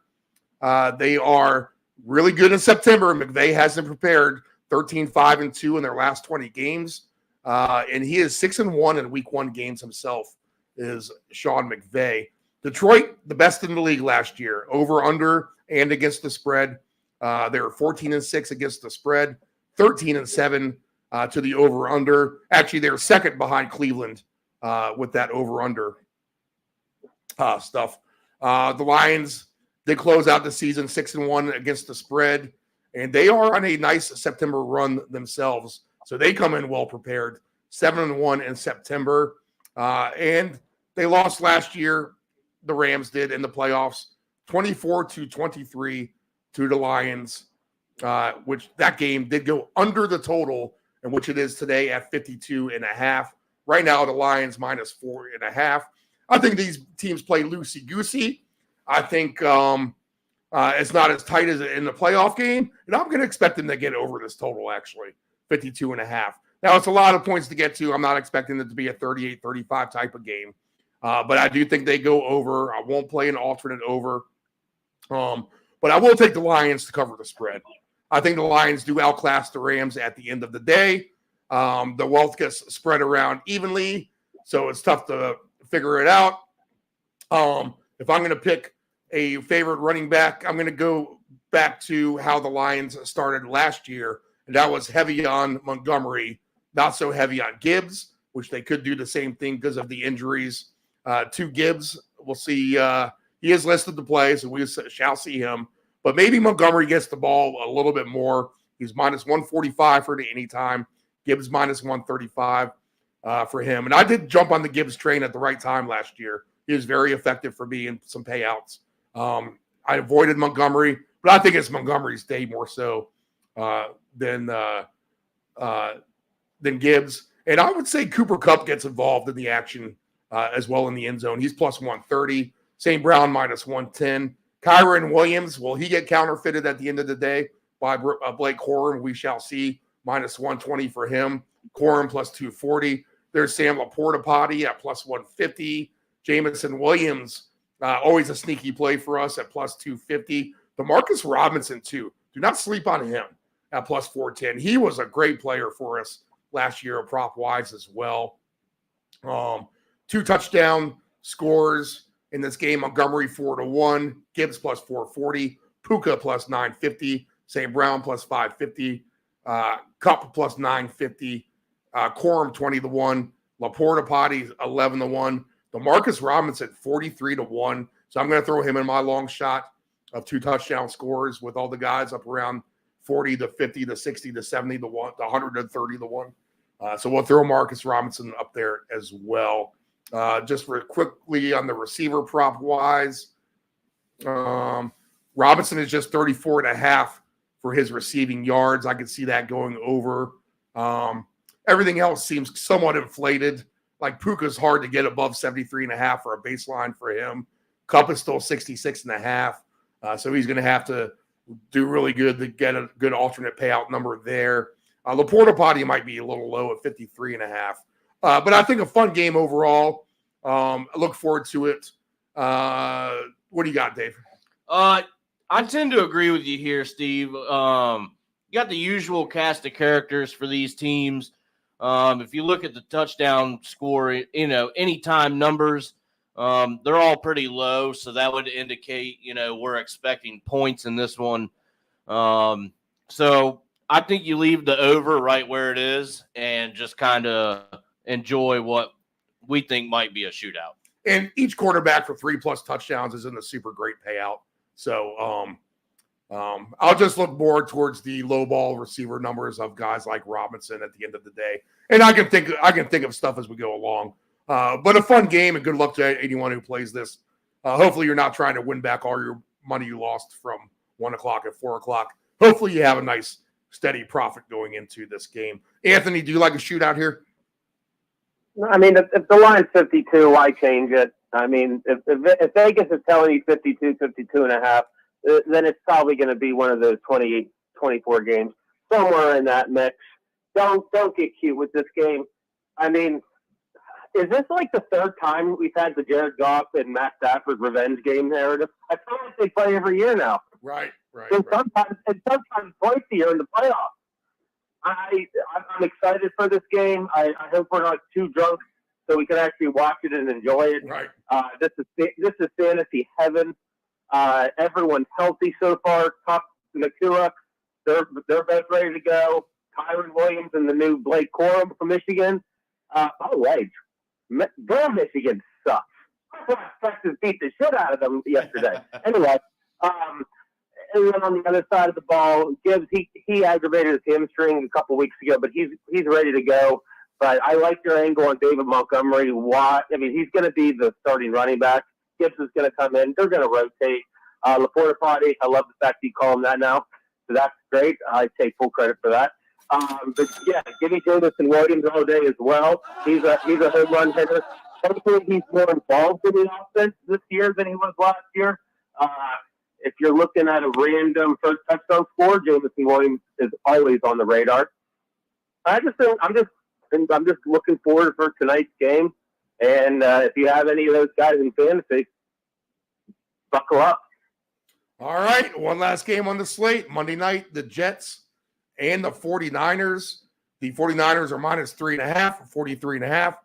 They are really good in September. McVay has them prepared 13-5-2 in their last 20 games. And he is 6-1 in week 1 games himself, is Sean McVay. Detroit, the best in the league last year, over, under, and against the spread. They were 14-6 against the spread, 13-7 to the over, under. Actually, they're second behind Cleveland with that over, under stuff. The Lions, they close out the season 6-1 against the spread, and they are on a nice September run themselves. So they come in well prepared, 7-1 in September. And they lost last year, the Rams did in the playoffs, 24-23 to the Lions, which that game did go under the total, and which it is today at 52.5. Right now, the Lions -4.5. I think these teams play loosey-goosey. I think it's not as tight as in the playoff game, and I'm going to expect them to get over this total, actually, 52.5. Now, it's a lot of points to get to. I'm not expecting it to be a 38-35 type of game, but I do think they go over. I won't play an alternate over, but I will take the Lions to cover the spread. I think the Lions do outclass the Rams at the end of the day. The wealth gets spread around evenly, so it's tough to figure it out. If I'm going to pick a favorite running back, I'm going to go back to how the Lions started last year, and that was heavy on Montgomery, not so heavy on Gibbs, which they could do the same thing because of the injuries to Gibbs. We'll see. He is listed to play, so we shall see him. But maybe Montgomery gets the ball a little bit more. He's -145 for the anytime. Gibbs -135 for him. And I did jump on the Gibbs train at the right time last year. He was very effective for me in some payouts. I avoided Montgomery, but I think it's Montgomery's day more so than Gibbs. And I would say Cooper Kupp gets involved in the action as well in the end zone. He's +130. St. Brown -110. Kyron Williams, will he get counterfeited at the end of the day by Blake Corum? We shall see. -120 for him. Corum +240. There's Sam Laporta at +150. Jamison Williams, always a sneaky play for us at +250. DeMarcus Robinson, too. Do not sleep on him at +410. He was a great player for us last year, prop-wise as well. 2 touchdown scores in this game. Montgomery 4-1. Gibbs +440. Puka +950. St. Brown +550. Kupp +950. Corum 20-1. Laporta 11-1. DeMarcus Robinson 43-1. So I'm going to throw him in my long shot of 2 touchdown scores with all the guys up around 40 to 50 to 60 to 70 to 1 to 130-1. So we'll throw Marcus Robinson up there as well. Just for quickly on the receiver prop wise, Robinson is just 34.5 for his receiving yards. I could see that going over. Everything else seems somewhat inflated. Like Puka's hard to get above 73.5 for a baseline for him. Kupp is still 66.5. So he's going to have to do really good to get a good alternate payout number there. Laporta might be a little low at 53.5. But I think a fun game overall. I look forward to it. What do you got, Dave? I tend to agree with you here, Steve. You got the usual cast of characters for these teams. If you look at the touchdown score, anytime numbers, they're all pretty low. So that would indicate, we're expecting points in this one. So I think you leave the over right where it is and just kind of enjoy what we think might be a shootout. And each quarterback for 3+ touchdowns is in the super great payout. So I'll just look more towards the low ball receiver numbers of guys like Robinson at the end of the day. And I can think of stuff as we go along. But a fun game, and good luck to anyone who plays this. Hopefully you're not trying to win back all your money you lost from 1 o'clock at 4 o'clock. Hopefully you have a nice steady profit going into this game. Anthony, do you like a shootout here? I mean, if the line's 52, why change it? I mean, if Vegas is telling you 52, 52.5, then it's probably going to be one of those 28, 24 games, somewhere in that mix. Don't get cute with this game. I mean, is this like the third time we've had the Jared Goff and Matt Stafford revenge game narrative? I feel like they play every year now. Right. And sometimes twice a year in the playoffs. I'm excited for this game. I hope we're not too drunk so we can actually watch it and enjoy it. Right. This is fantasy heaven. Everyone's healthy so far. Top Nakua, they're both ready to go. Kyron Williams and the new Blake Corum from Michigan. By the way, Michigan sucks. Texas beat the shit out of them yesterday. Anyway, and then on the other side of the ball, Gibbs, he aggravated his hamstring a couple weeks ago, but he's ready to go. But I like your angle on David Montgomery. He's going to be the starting running back. Gibbs is going to come in. They're going to rotate. Laporta, I love the fact you call him that now. So that's great. I take full credit for that. But yeah, give me Jamison Williams all day as well. He's a home run hitter. Hopefully he's more involved in the offense this year than he was last year. If you're looking at a random first touchdown score, Jamison Williams is always on the radar. I'm just looking forward for tonight's game. And if you have any of those guys in fantasy, buckle up. All right, one last game on the slate. Monday night, the Jets and the 49ers. The 49ers are minus 3.5, 43.5.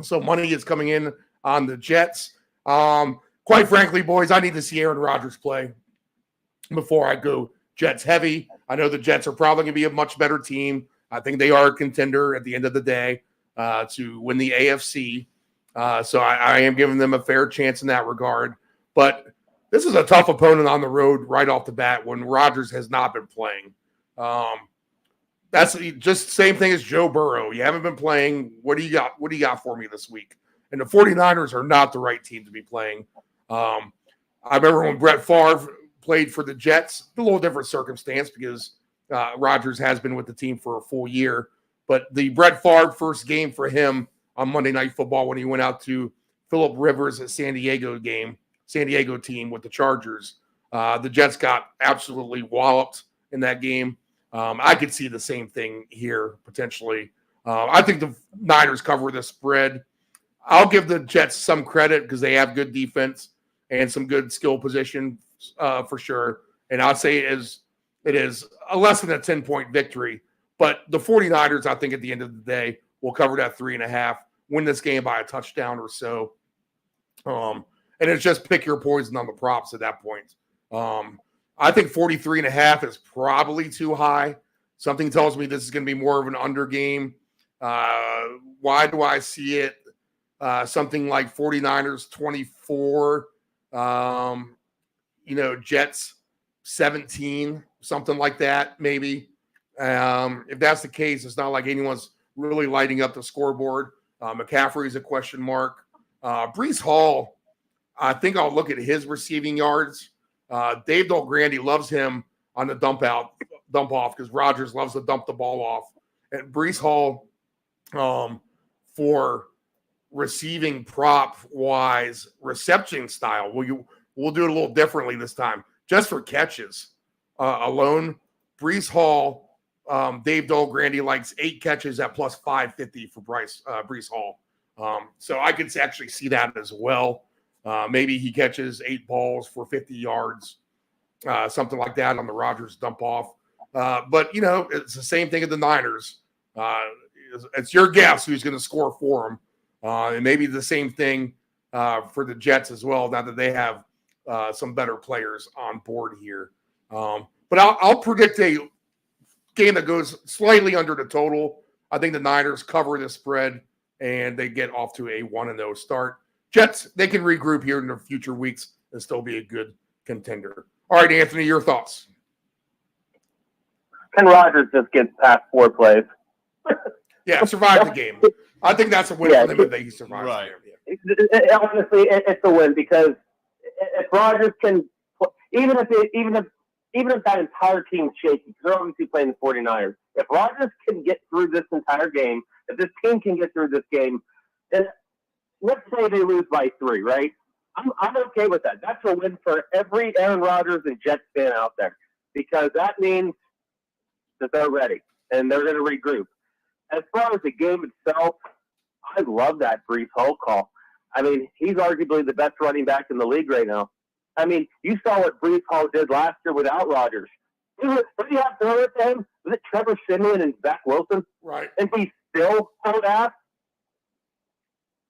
So money is coming in on the Jets. Quite frankly, boys, I need to see Aaron Rodgers play before I go Jets heavy. I know the Jets are probably going to be a much better team. I think they are a contender at the end of the day to win the AFC. So I am giving them a fair chance in that regard. But this is a tough opponent on the road right off the bat when Rodgers has not been playing. That's just the same thing as Joe Burrow. You haven't been playing. What do you got? What do you got for me this week? And the 49ers are not the right team to be playing. I remember when Brett Favre played for the Jets, a little different circumstance because Rodgers has been with the team for a full year. But the Brett Favre first game for him on Monday Night Football when he went out to Phillip Rivers at San Diego team with the Chargers, the Jets got absolutely walloped in that game. I could see the same thing here potentially. I think the Niners cover the spread. I'll give the Jets some credit because they have good defense and some good skill position for sure. And I'll say it is a less than a 10-point victory. But the 49ers, I think at the end of the day, will cover that 3.5, win this game by a touchdown or so. And it's just pick your poison on the props at that point. I think 43.5 is probably too high. Something tells me this is going to be more of an under game. Why do I see it? Something like 49ers 24, Jets 17, something like that, maybe. If that's the case, it's not like anyone's really lighting up the scoreboard. McCaffrey's a question mark. Breece Hall, I think I'll look at his receiving yards. Dave Del Grande loves him on the dump off because Rodgers loves to dump the ball off. And Breece Hall, for receiving prop wise, reception style, we'll do it a little differently this time. Just for catches alone, Breece Hall, Dave Del Grande likes 8 catches at plus 550 for Breece Hall. So I could actually see that as well. Maybe he catches 8 balls for 50 yards, something like that on the Rodgers dump off. But, it's the same thing at the Niners. It's your guess who's going to score for them. And maybe the same thing for the Jets as well, now that they have some better players on board here. But I'll predict a game that goes slightly under the total. I think the Niners cover the spread, and they get off to a 1-0 start. Jets, they can regroup here in the future weeks and still be a good contender. All right, Anthony, your thoughts. Can Rodgers just get past 4 plays? Yeah, survive the game. I think that's a win for them if he survives the game. Yeah. Honestly, it's a win because if Rodgers can, even if that entire team's shaky, because they're obviously playing the 49ers, if Rodgers can get through this entire game, if this team can get through this game, and let's say they lose by 3, right? I'm okay with that. That's a win for every Aaron Rodgers and Jets fan out there, because that means that they're ready and they're going to regroup. As far as the game itself, I love that Breece Hall call. I mean, he's arguably the best running back in the league right now. I mean, you saw what Breece Hall did last year without Rodgers. Who do you have to throw it to him? Was it Trevor Siemian and Zach Wilson? Right. And he still pulled ass.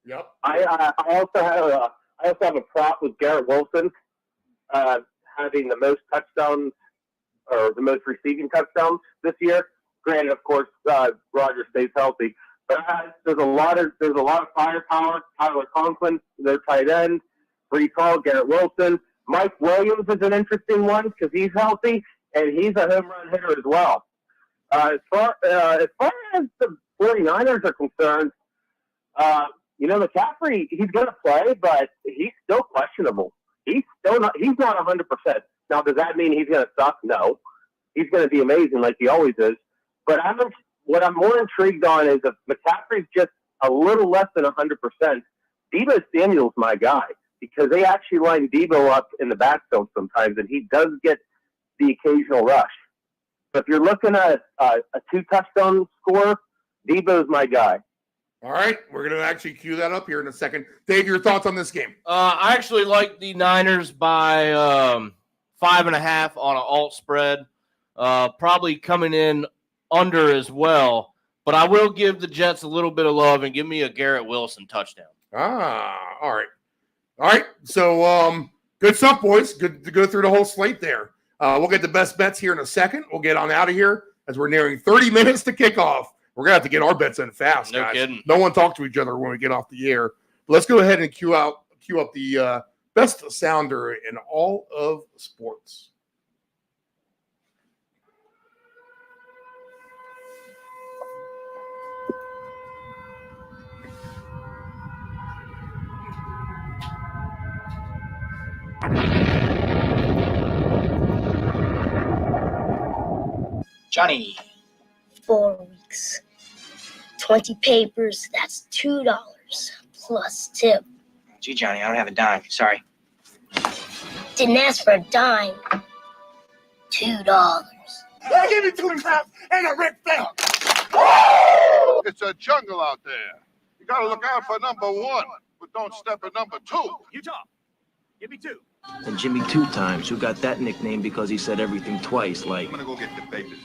Yep. I also have a prop with Garrett Wilson having the most touchdowns or the most receiving touchdowns this year. Granted, of course, Rodgers stays healthy, but there's a lot of firepower. Tyler Conklin, their tight end, Breece Hall, Garrett Wilson, Mike Williams is an interesting one because he's healthy and he's a home run hitter as well. As far as the 49ers are concerned, McCaffrey, he's going to play, but he's still questionable. He's not 100%. Now, does that mean he's going to suck? No. He's going to be amazing like he always is. But what I'm more intrigued on is if McCaffrey's just a little less than 100%, Deebo Samuel's my guy, because they actually line Deebo up in the backfield sometimes, and he does get the occasional rush. So if you're looking at a 2-touchdown score, Deebo's my guy. All right, we're going to actually cue that up here in a second. Dave, your thoughts on this game? I actually like the Niners by 5.5 on an alt spread. Probably coming in under as well, but I will give the Jets a little bit of love and give me a Garrett Wilson touchdown. All right. So good stuff, boys. Good to go through the whole slate there. We'll get the best bets here in a second. We'll get on out of here as we're nearing 30 minutes to kick off. We're going to have to get our bets in fast, guys. Kidding. No one talk to each other when we get off the air. But let's go ahead and cue up the best sounder in all of sports. Johnny. 4 weeks. 20 papers, that's $2 plus tip. Gee, Johnny, I don't have a dime. Sorry. Didn't ask for a dime. $2. I give you 2 claps and a Rick Bell. It's a jungle out there. You got to look out for number 1, but don't step in number 2. Utah, give me 2. And Jimmy 2 times, who got that nickname because he said everything twice, like... I'm going to go get the papers,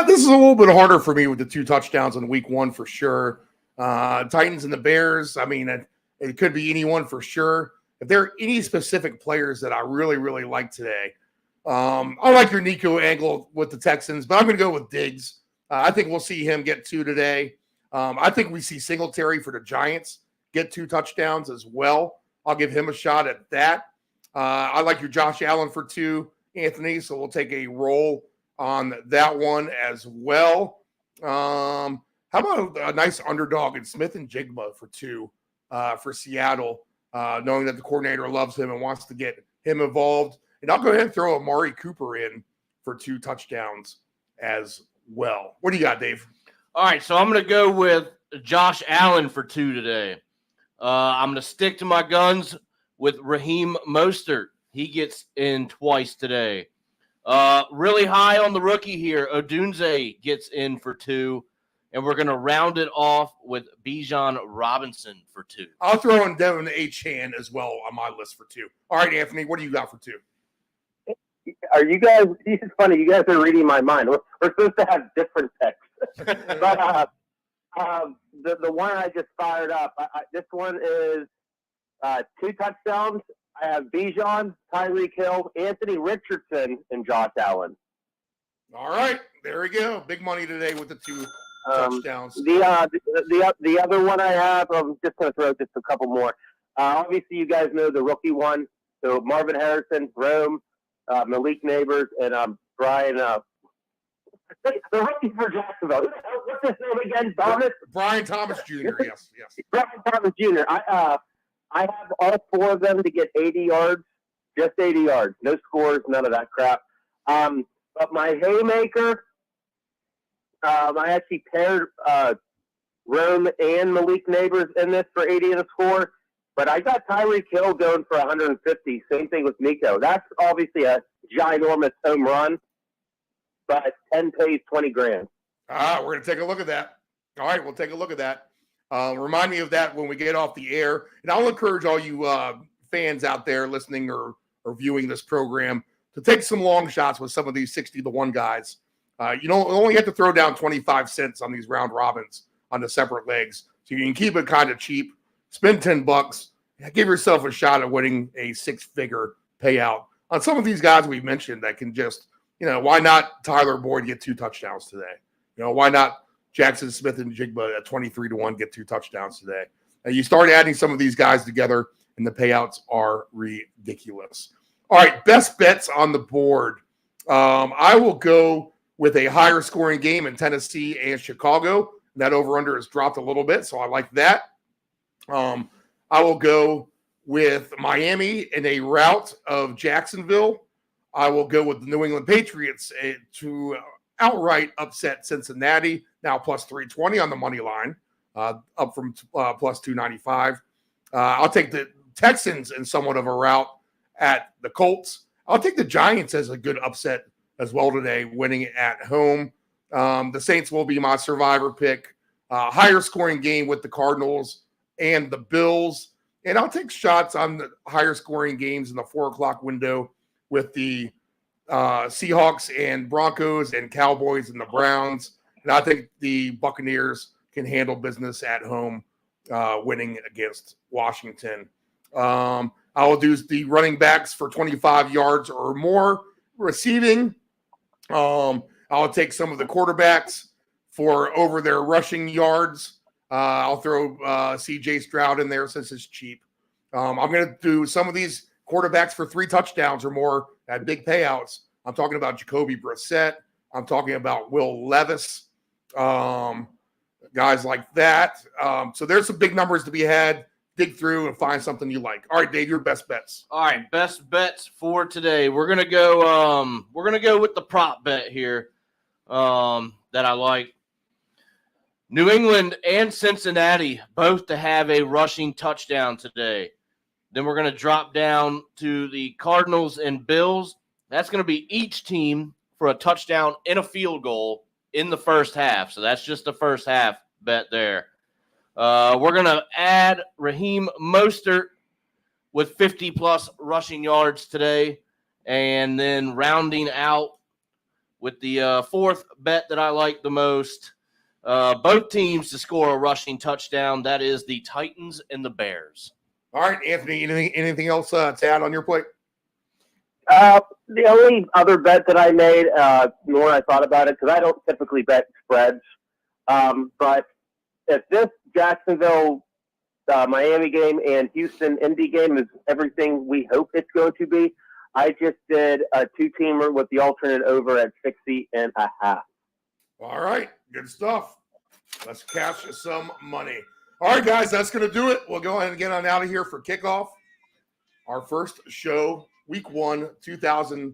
This is a little bit harder for me with the 2 touchdowns in week 1 for sure. Titans and the Bears, I mean, it could be anyone for sure. If there are any specific players that I really, really like today, I like your Nico angle with the Texans, but I'm going to go with Diggs. I think we'll see him get 2 today. I think we see Singletary for the Giants get 2 touchdowns as well. I'll give him a shot at that. I like your Josh Allen for 2, Anthony, so we'll take a roll on that one as well. How about a nice underdog in Smith and Jigma for 2 for Seattle, knowing that the coordinator loves him and wants to get him involved. And I'll go ahead and throw Amari Cooper in for 2 touchdowns as well. What do you got, Dave? All right, so I'm going to go with Josh Allen for 2 today. I'm going to stick to my guns with Raheem Mostert. He gets in twice today. Really high on the rookie here. Odunze gets in for 2. And we're going to round it off with Bijan Robinson for 2. I'll throw in Devin Achane as well on my list for 2. All right, Anthony, what do you got for 2? Are you guys, it's funny, you guys are reading my mind. We're supposed to have different texts. But the one I just fired up, this one is 2 touchdowns. I have Bijan, Tyreek Hill, Anthony Richardson, and Josh Allen. All right, there we go. Big money today with the 2 touchdowns. The other one I have, I'm just going to throw just a couple more. Obviously, you guys know the rookie one. So Marvin Harrison, Rome, Malik Neighbors, and Brian. The rookie for Jacksonville. What's his name again? Brian Thomas Jr. Yes. Brian Thomas Jr. I have all 4 of them to get 80 yards, just 80 yards. No scores, none of that crap. But my haymaker, I actually paired Rome and Malik Neighbors in this for 80 and a score, but I got Tyreek Hill going for 150. Same thing with Nico. That's obviously a ginormous home run, but 10 pays 20 grand. We're going to take a look at that. All right, we'll take a look at that. Remind me of that when we get off the air. And I'll encourage all you fans out there listening or viewing this program to take some long shots with some of these 60-1 guys. You don't only have to throw down 25 cents on these round robins on the separate legs. So you can keep it kind of cheap. Spend $10. Give yourself a shot at winning a 6-figure payout on some of these guys we mentioned that can just, why not Tyler Boyd get 2 touchdowns today? Why not Jackson Smith and Jigba at 23-1 get 2 touchdowns today? And you start adding some of these guys together, and the payouts are ridiculous. All right, best bets on the board. I will go with a higher scoring game in Tennessee and Chicago. That over-under has dropped a little bit, so I like that. I will go with Miami in a rout of Jacksonville. I will go with the New England Patriots to outright upset Cincinnati, now plus 320 on the money line, up from plus 295. I'll take the Texans in somewhat of a rout at the Colts. I'll take the Giants as a good upset as well today, winning at home. The Saints will be my survivor pick. Higher scoring game with the Cardinals and the Bills. And I'll take shots on the higher scoring games in the 4 o'clock window with the Seahawks and Broncos and Cowboys and the Browns. And I think the Buccaneers can handle business at home, winning against Washington. I will do the running backs for 25 yards or more receiving. I'll take some of the quarterbacks for over their rushing yards. I'll throw C.J. Stroud in there since it's cheap. I'm going to do some of these quarterbacks for 3 touchdowns or more at big payouts. I'm talking about Jacoby Brissett. I'm talking about Will Levis, guys like that. So there's some big numbers to be had. Dig through and find something you like. All right, Dave, your best bets. All right, best bets for today. We're gonna go with the prop bet here that I like. New England and Cincinnati both to have a rushing touchdown today. Then we're going to drop down to the Cardinals and Bills. That's going to be each team for a touchdown and a field goal in the first half. So that's just the first half bet there. We're going to add Raheem Mostert with 50-plus rushing yards today. And then rounding out with the fourth bet that I like the most, both teams to score a rushing touchdown. That is the Titans and the Bears. All right, Anthony, anything else to add on your plate? The only other bet that I made, the more I thought about it, because I don't typically bet spreads, but if this Jacksonville Miami game and Houston Indy game is everything we hope it's going to be, I just did a 2-teamer with the alternate over at 60.5. All right, good stuff. Let's cash some money. All right, guys, that's going to do it. We'll go ahead and get on out of here for kickoff. Our first show, Week 1, 2024-25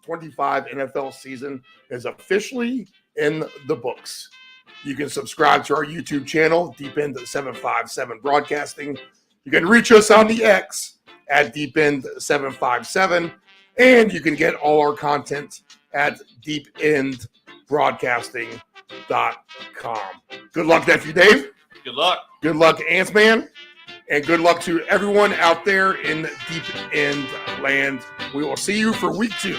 NFL season is officially in the books. You can subscribe to our YouTube channel, Deep End 757 Broadcasting. You can reach us on the X at Deep End 757, and you can get all our content at deependbroadcasting.com. Good luck, Nephew Dave. Good luck. Good luck, Ants Man. And good luck to everyone out there in Deep End Land. We will see you for Week 2.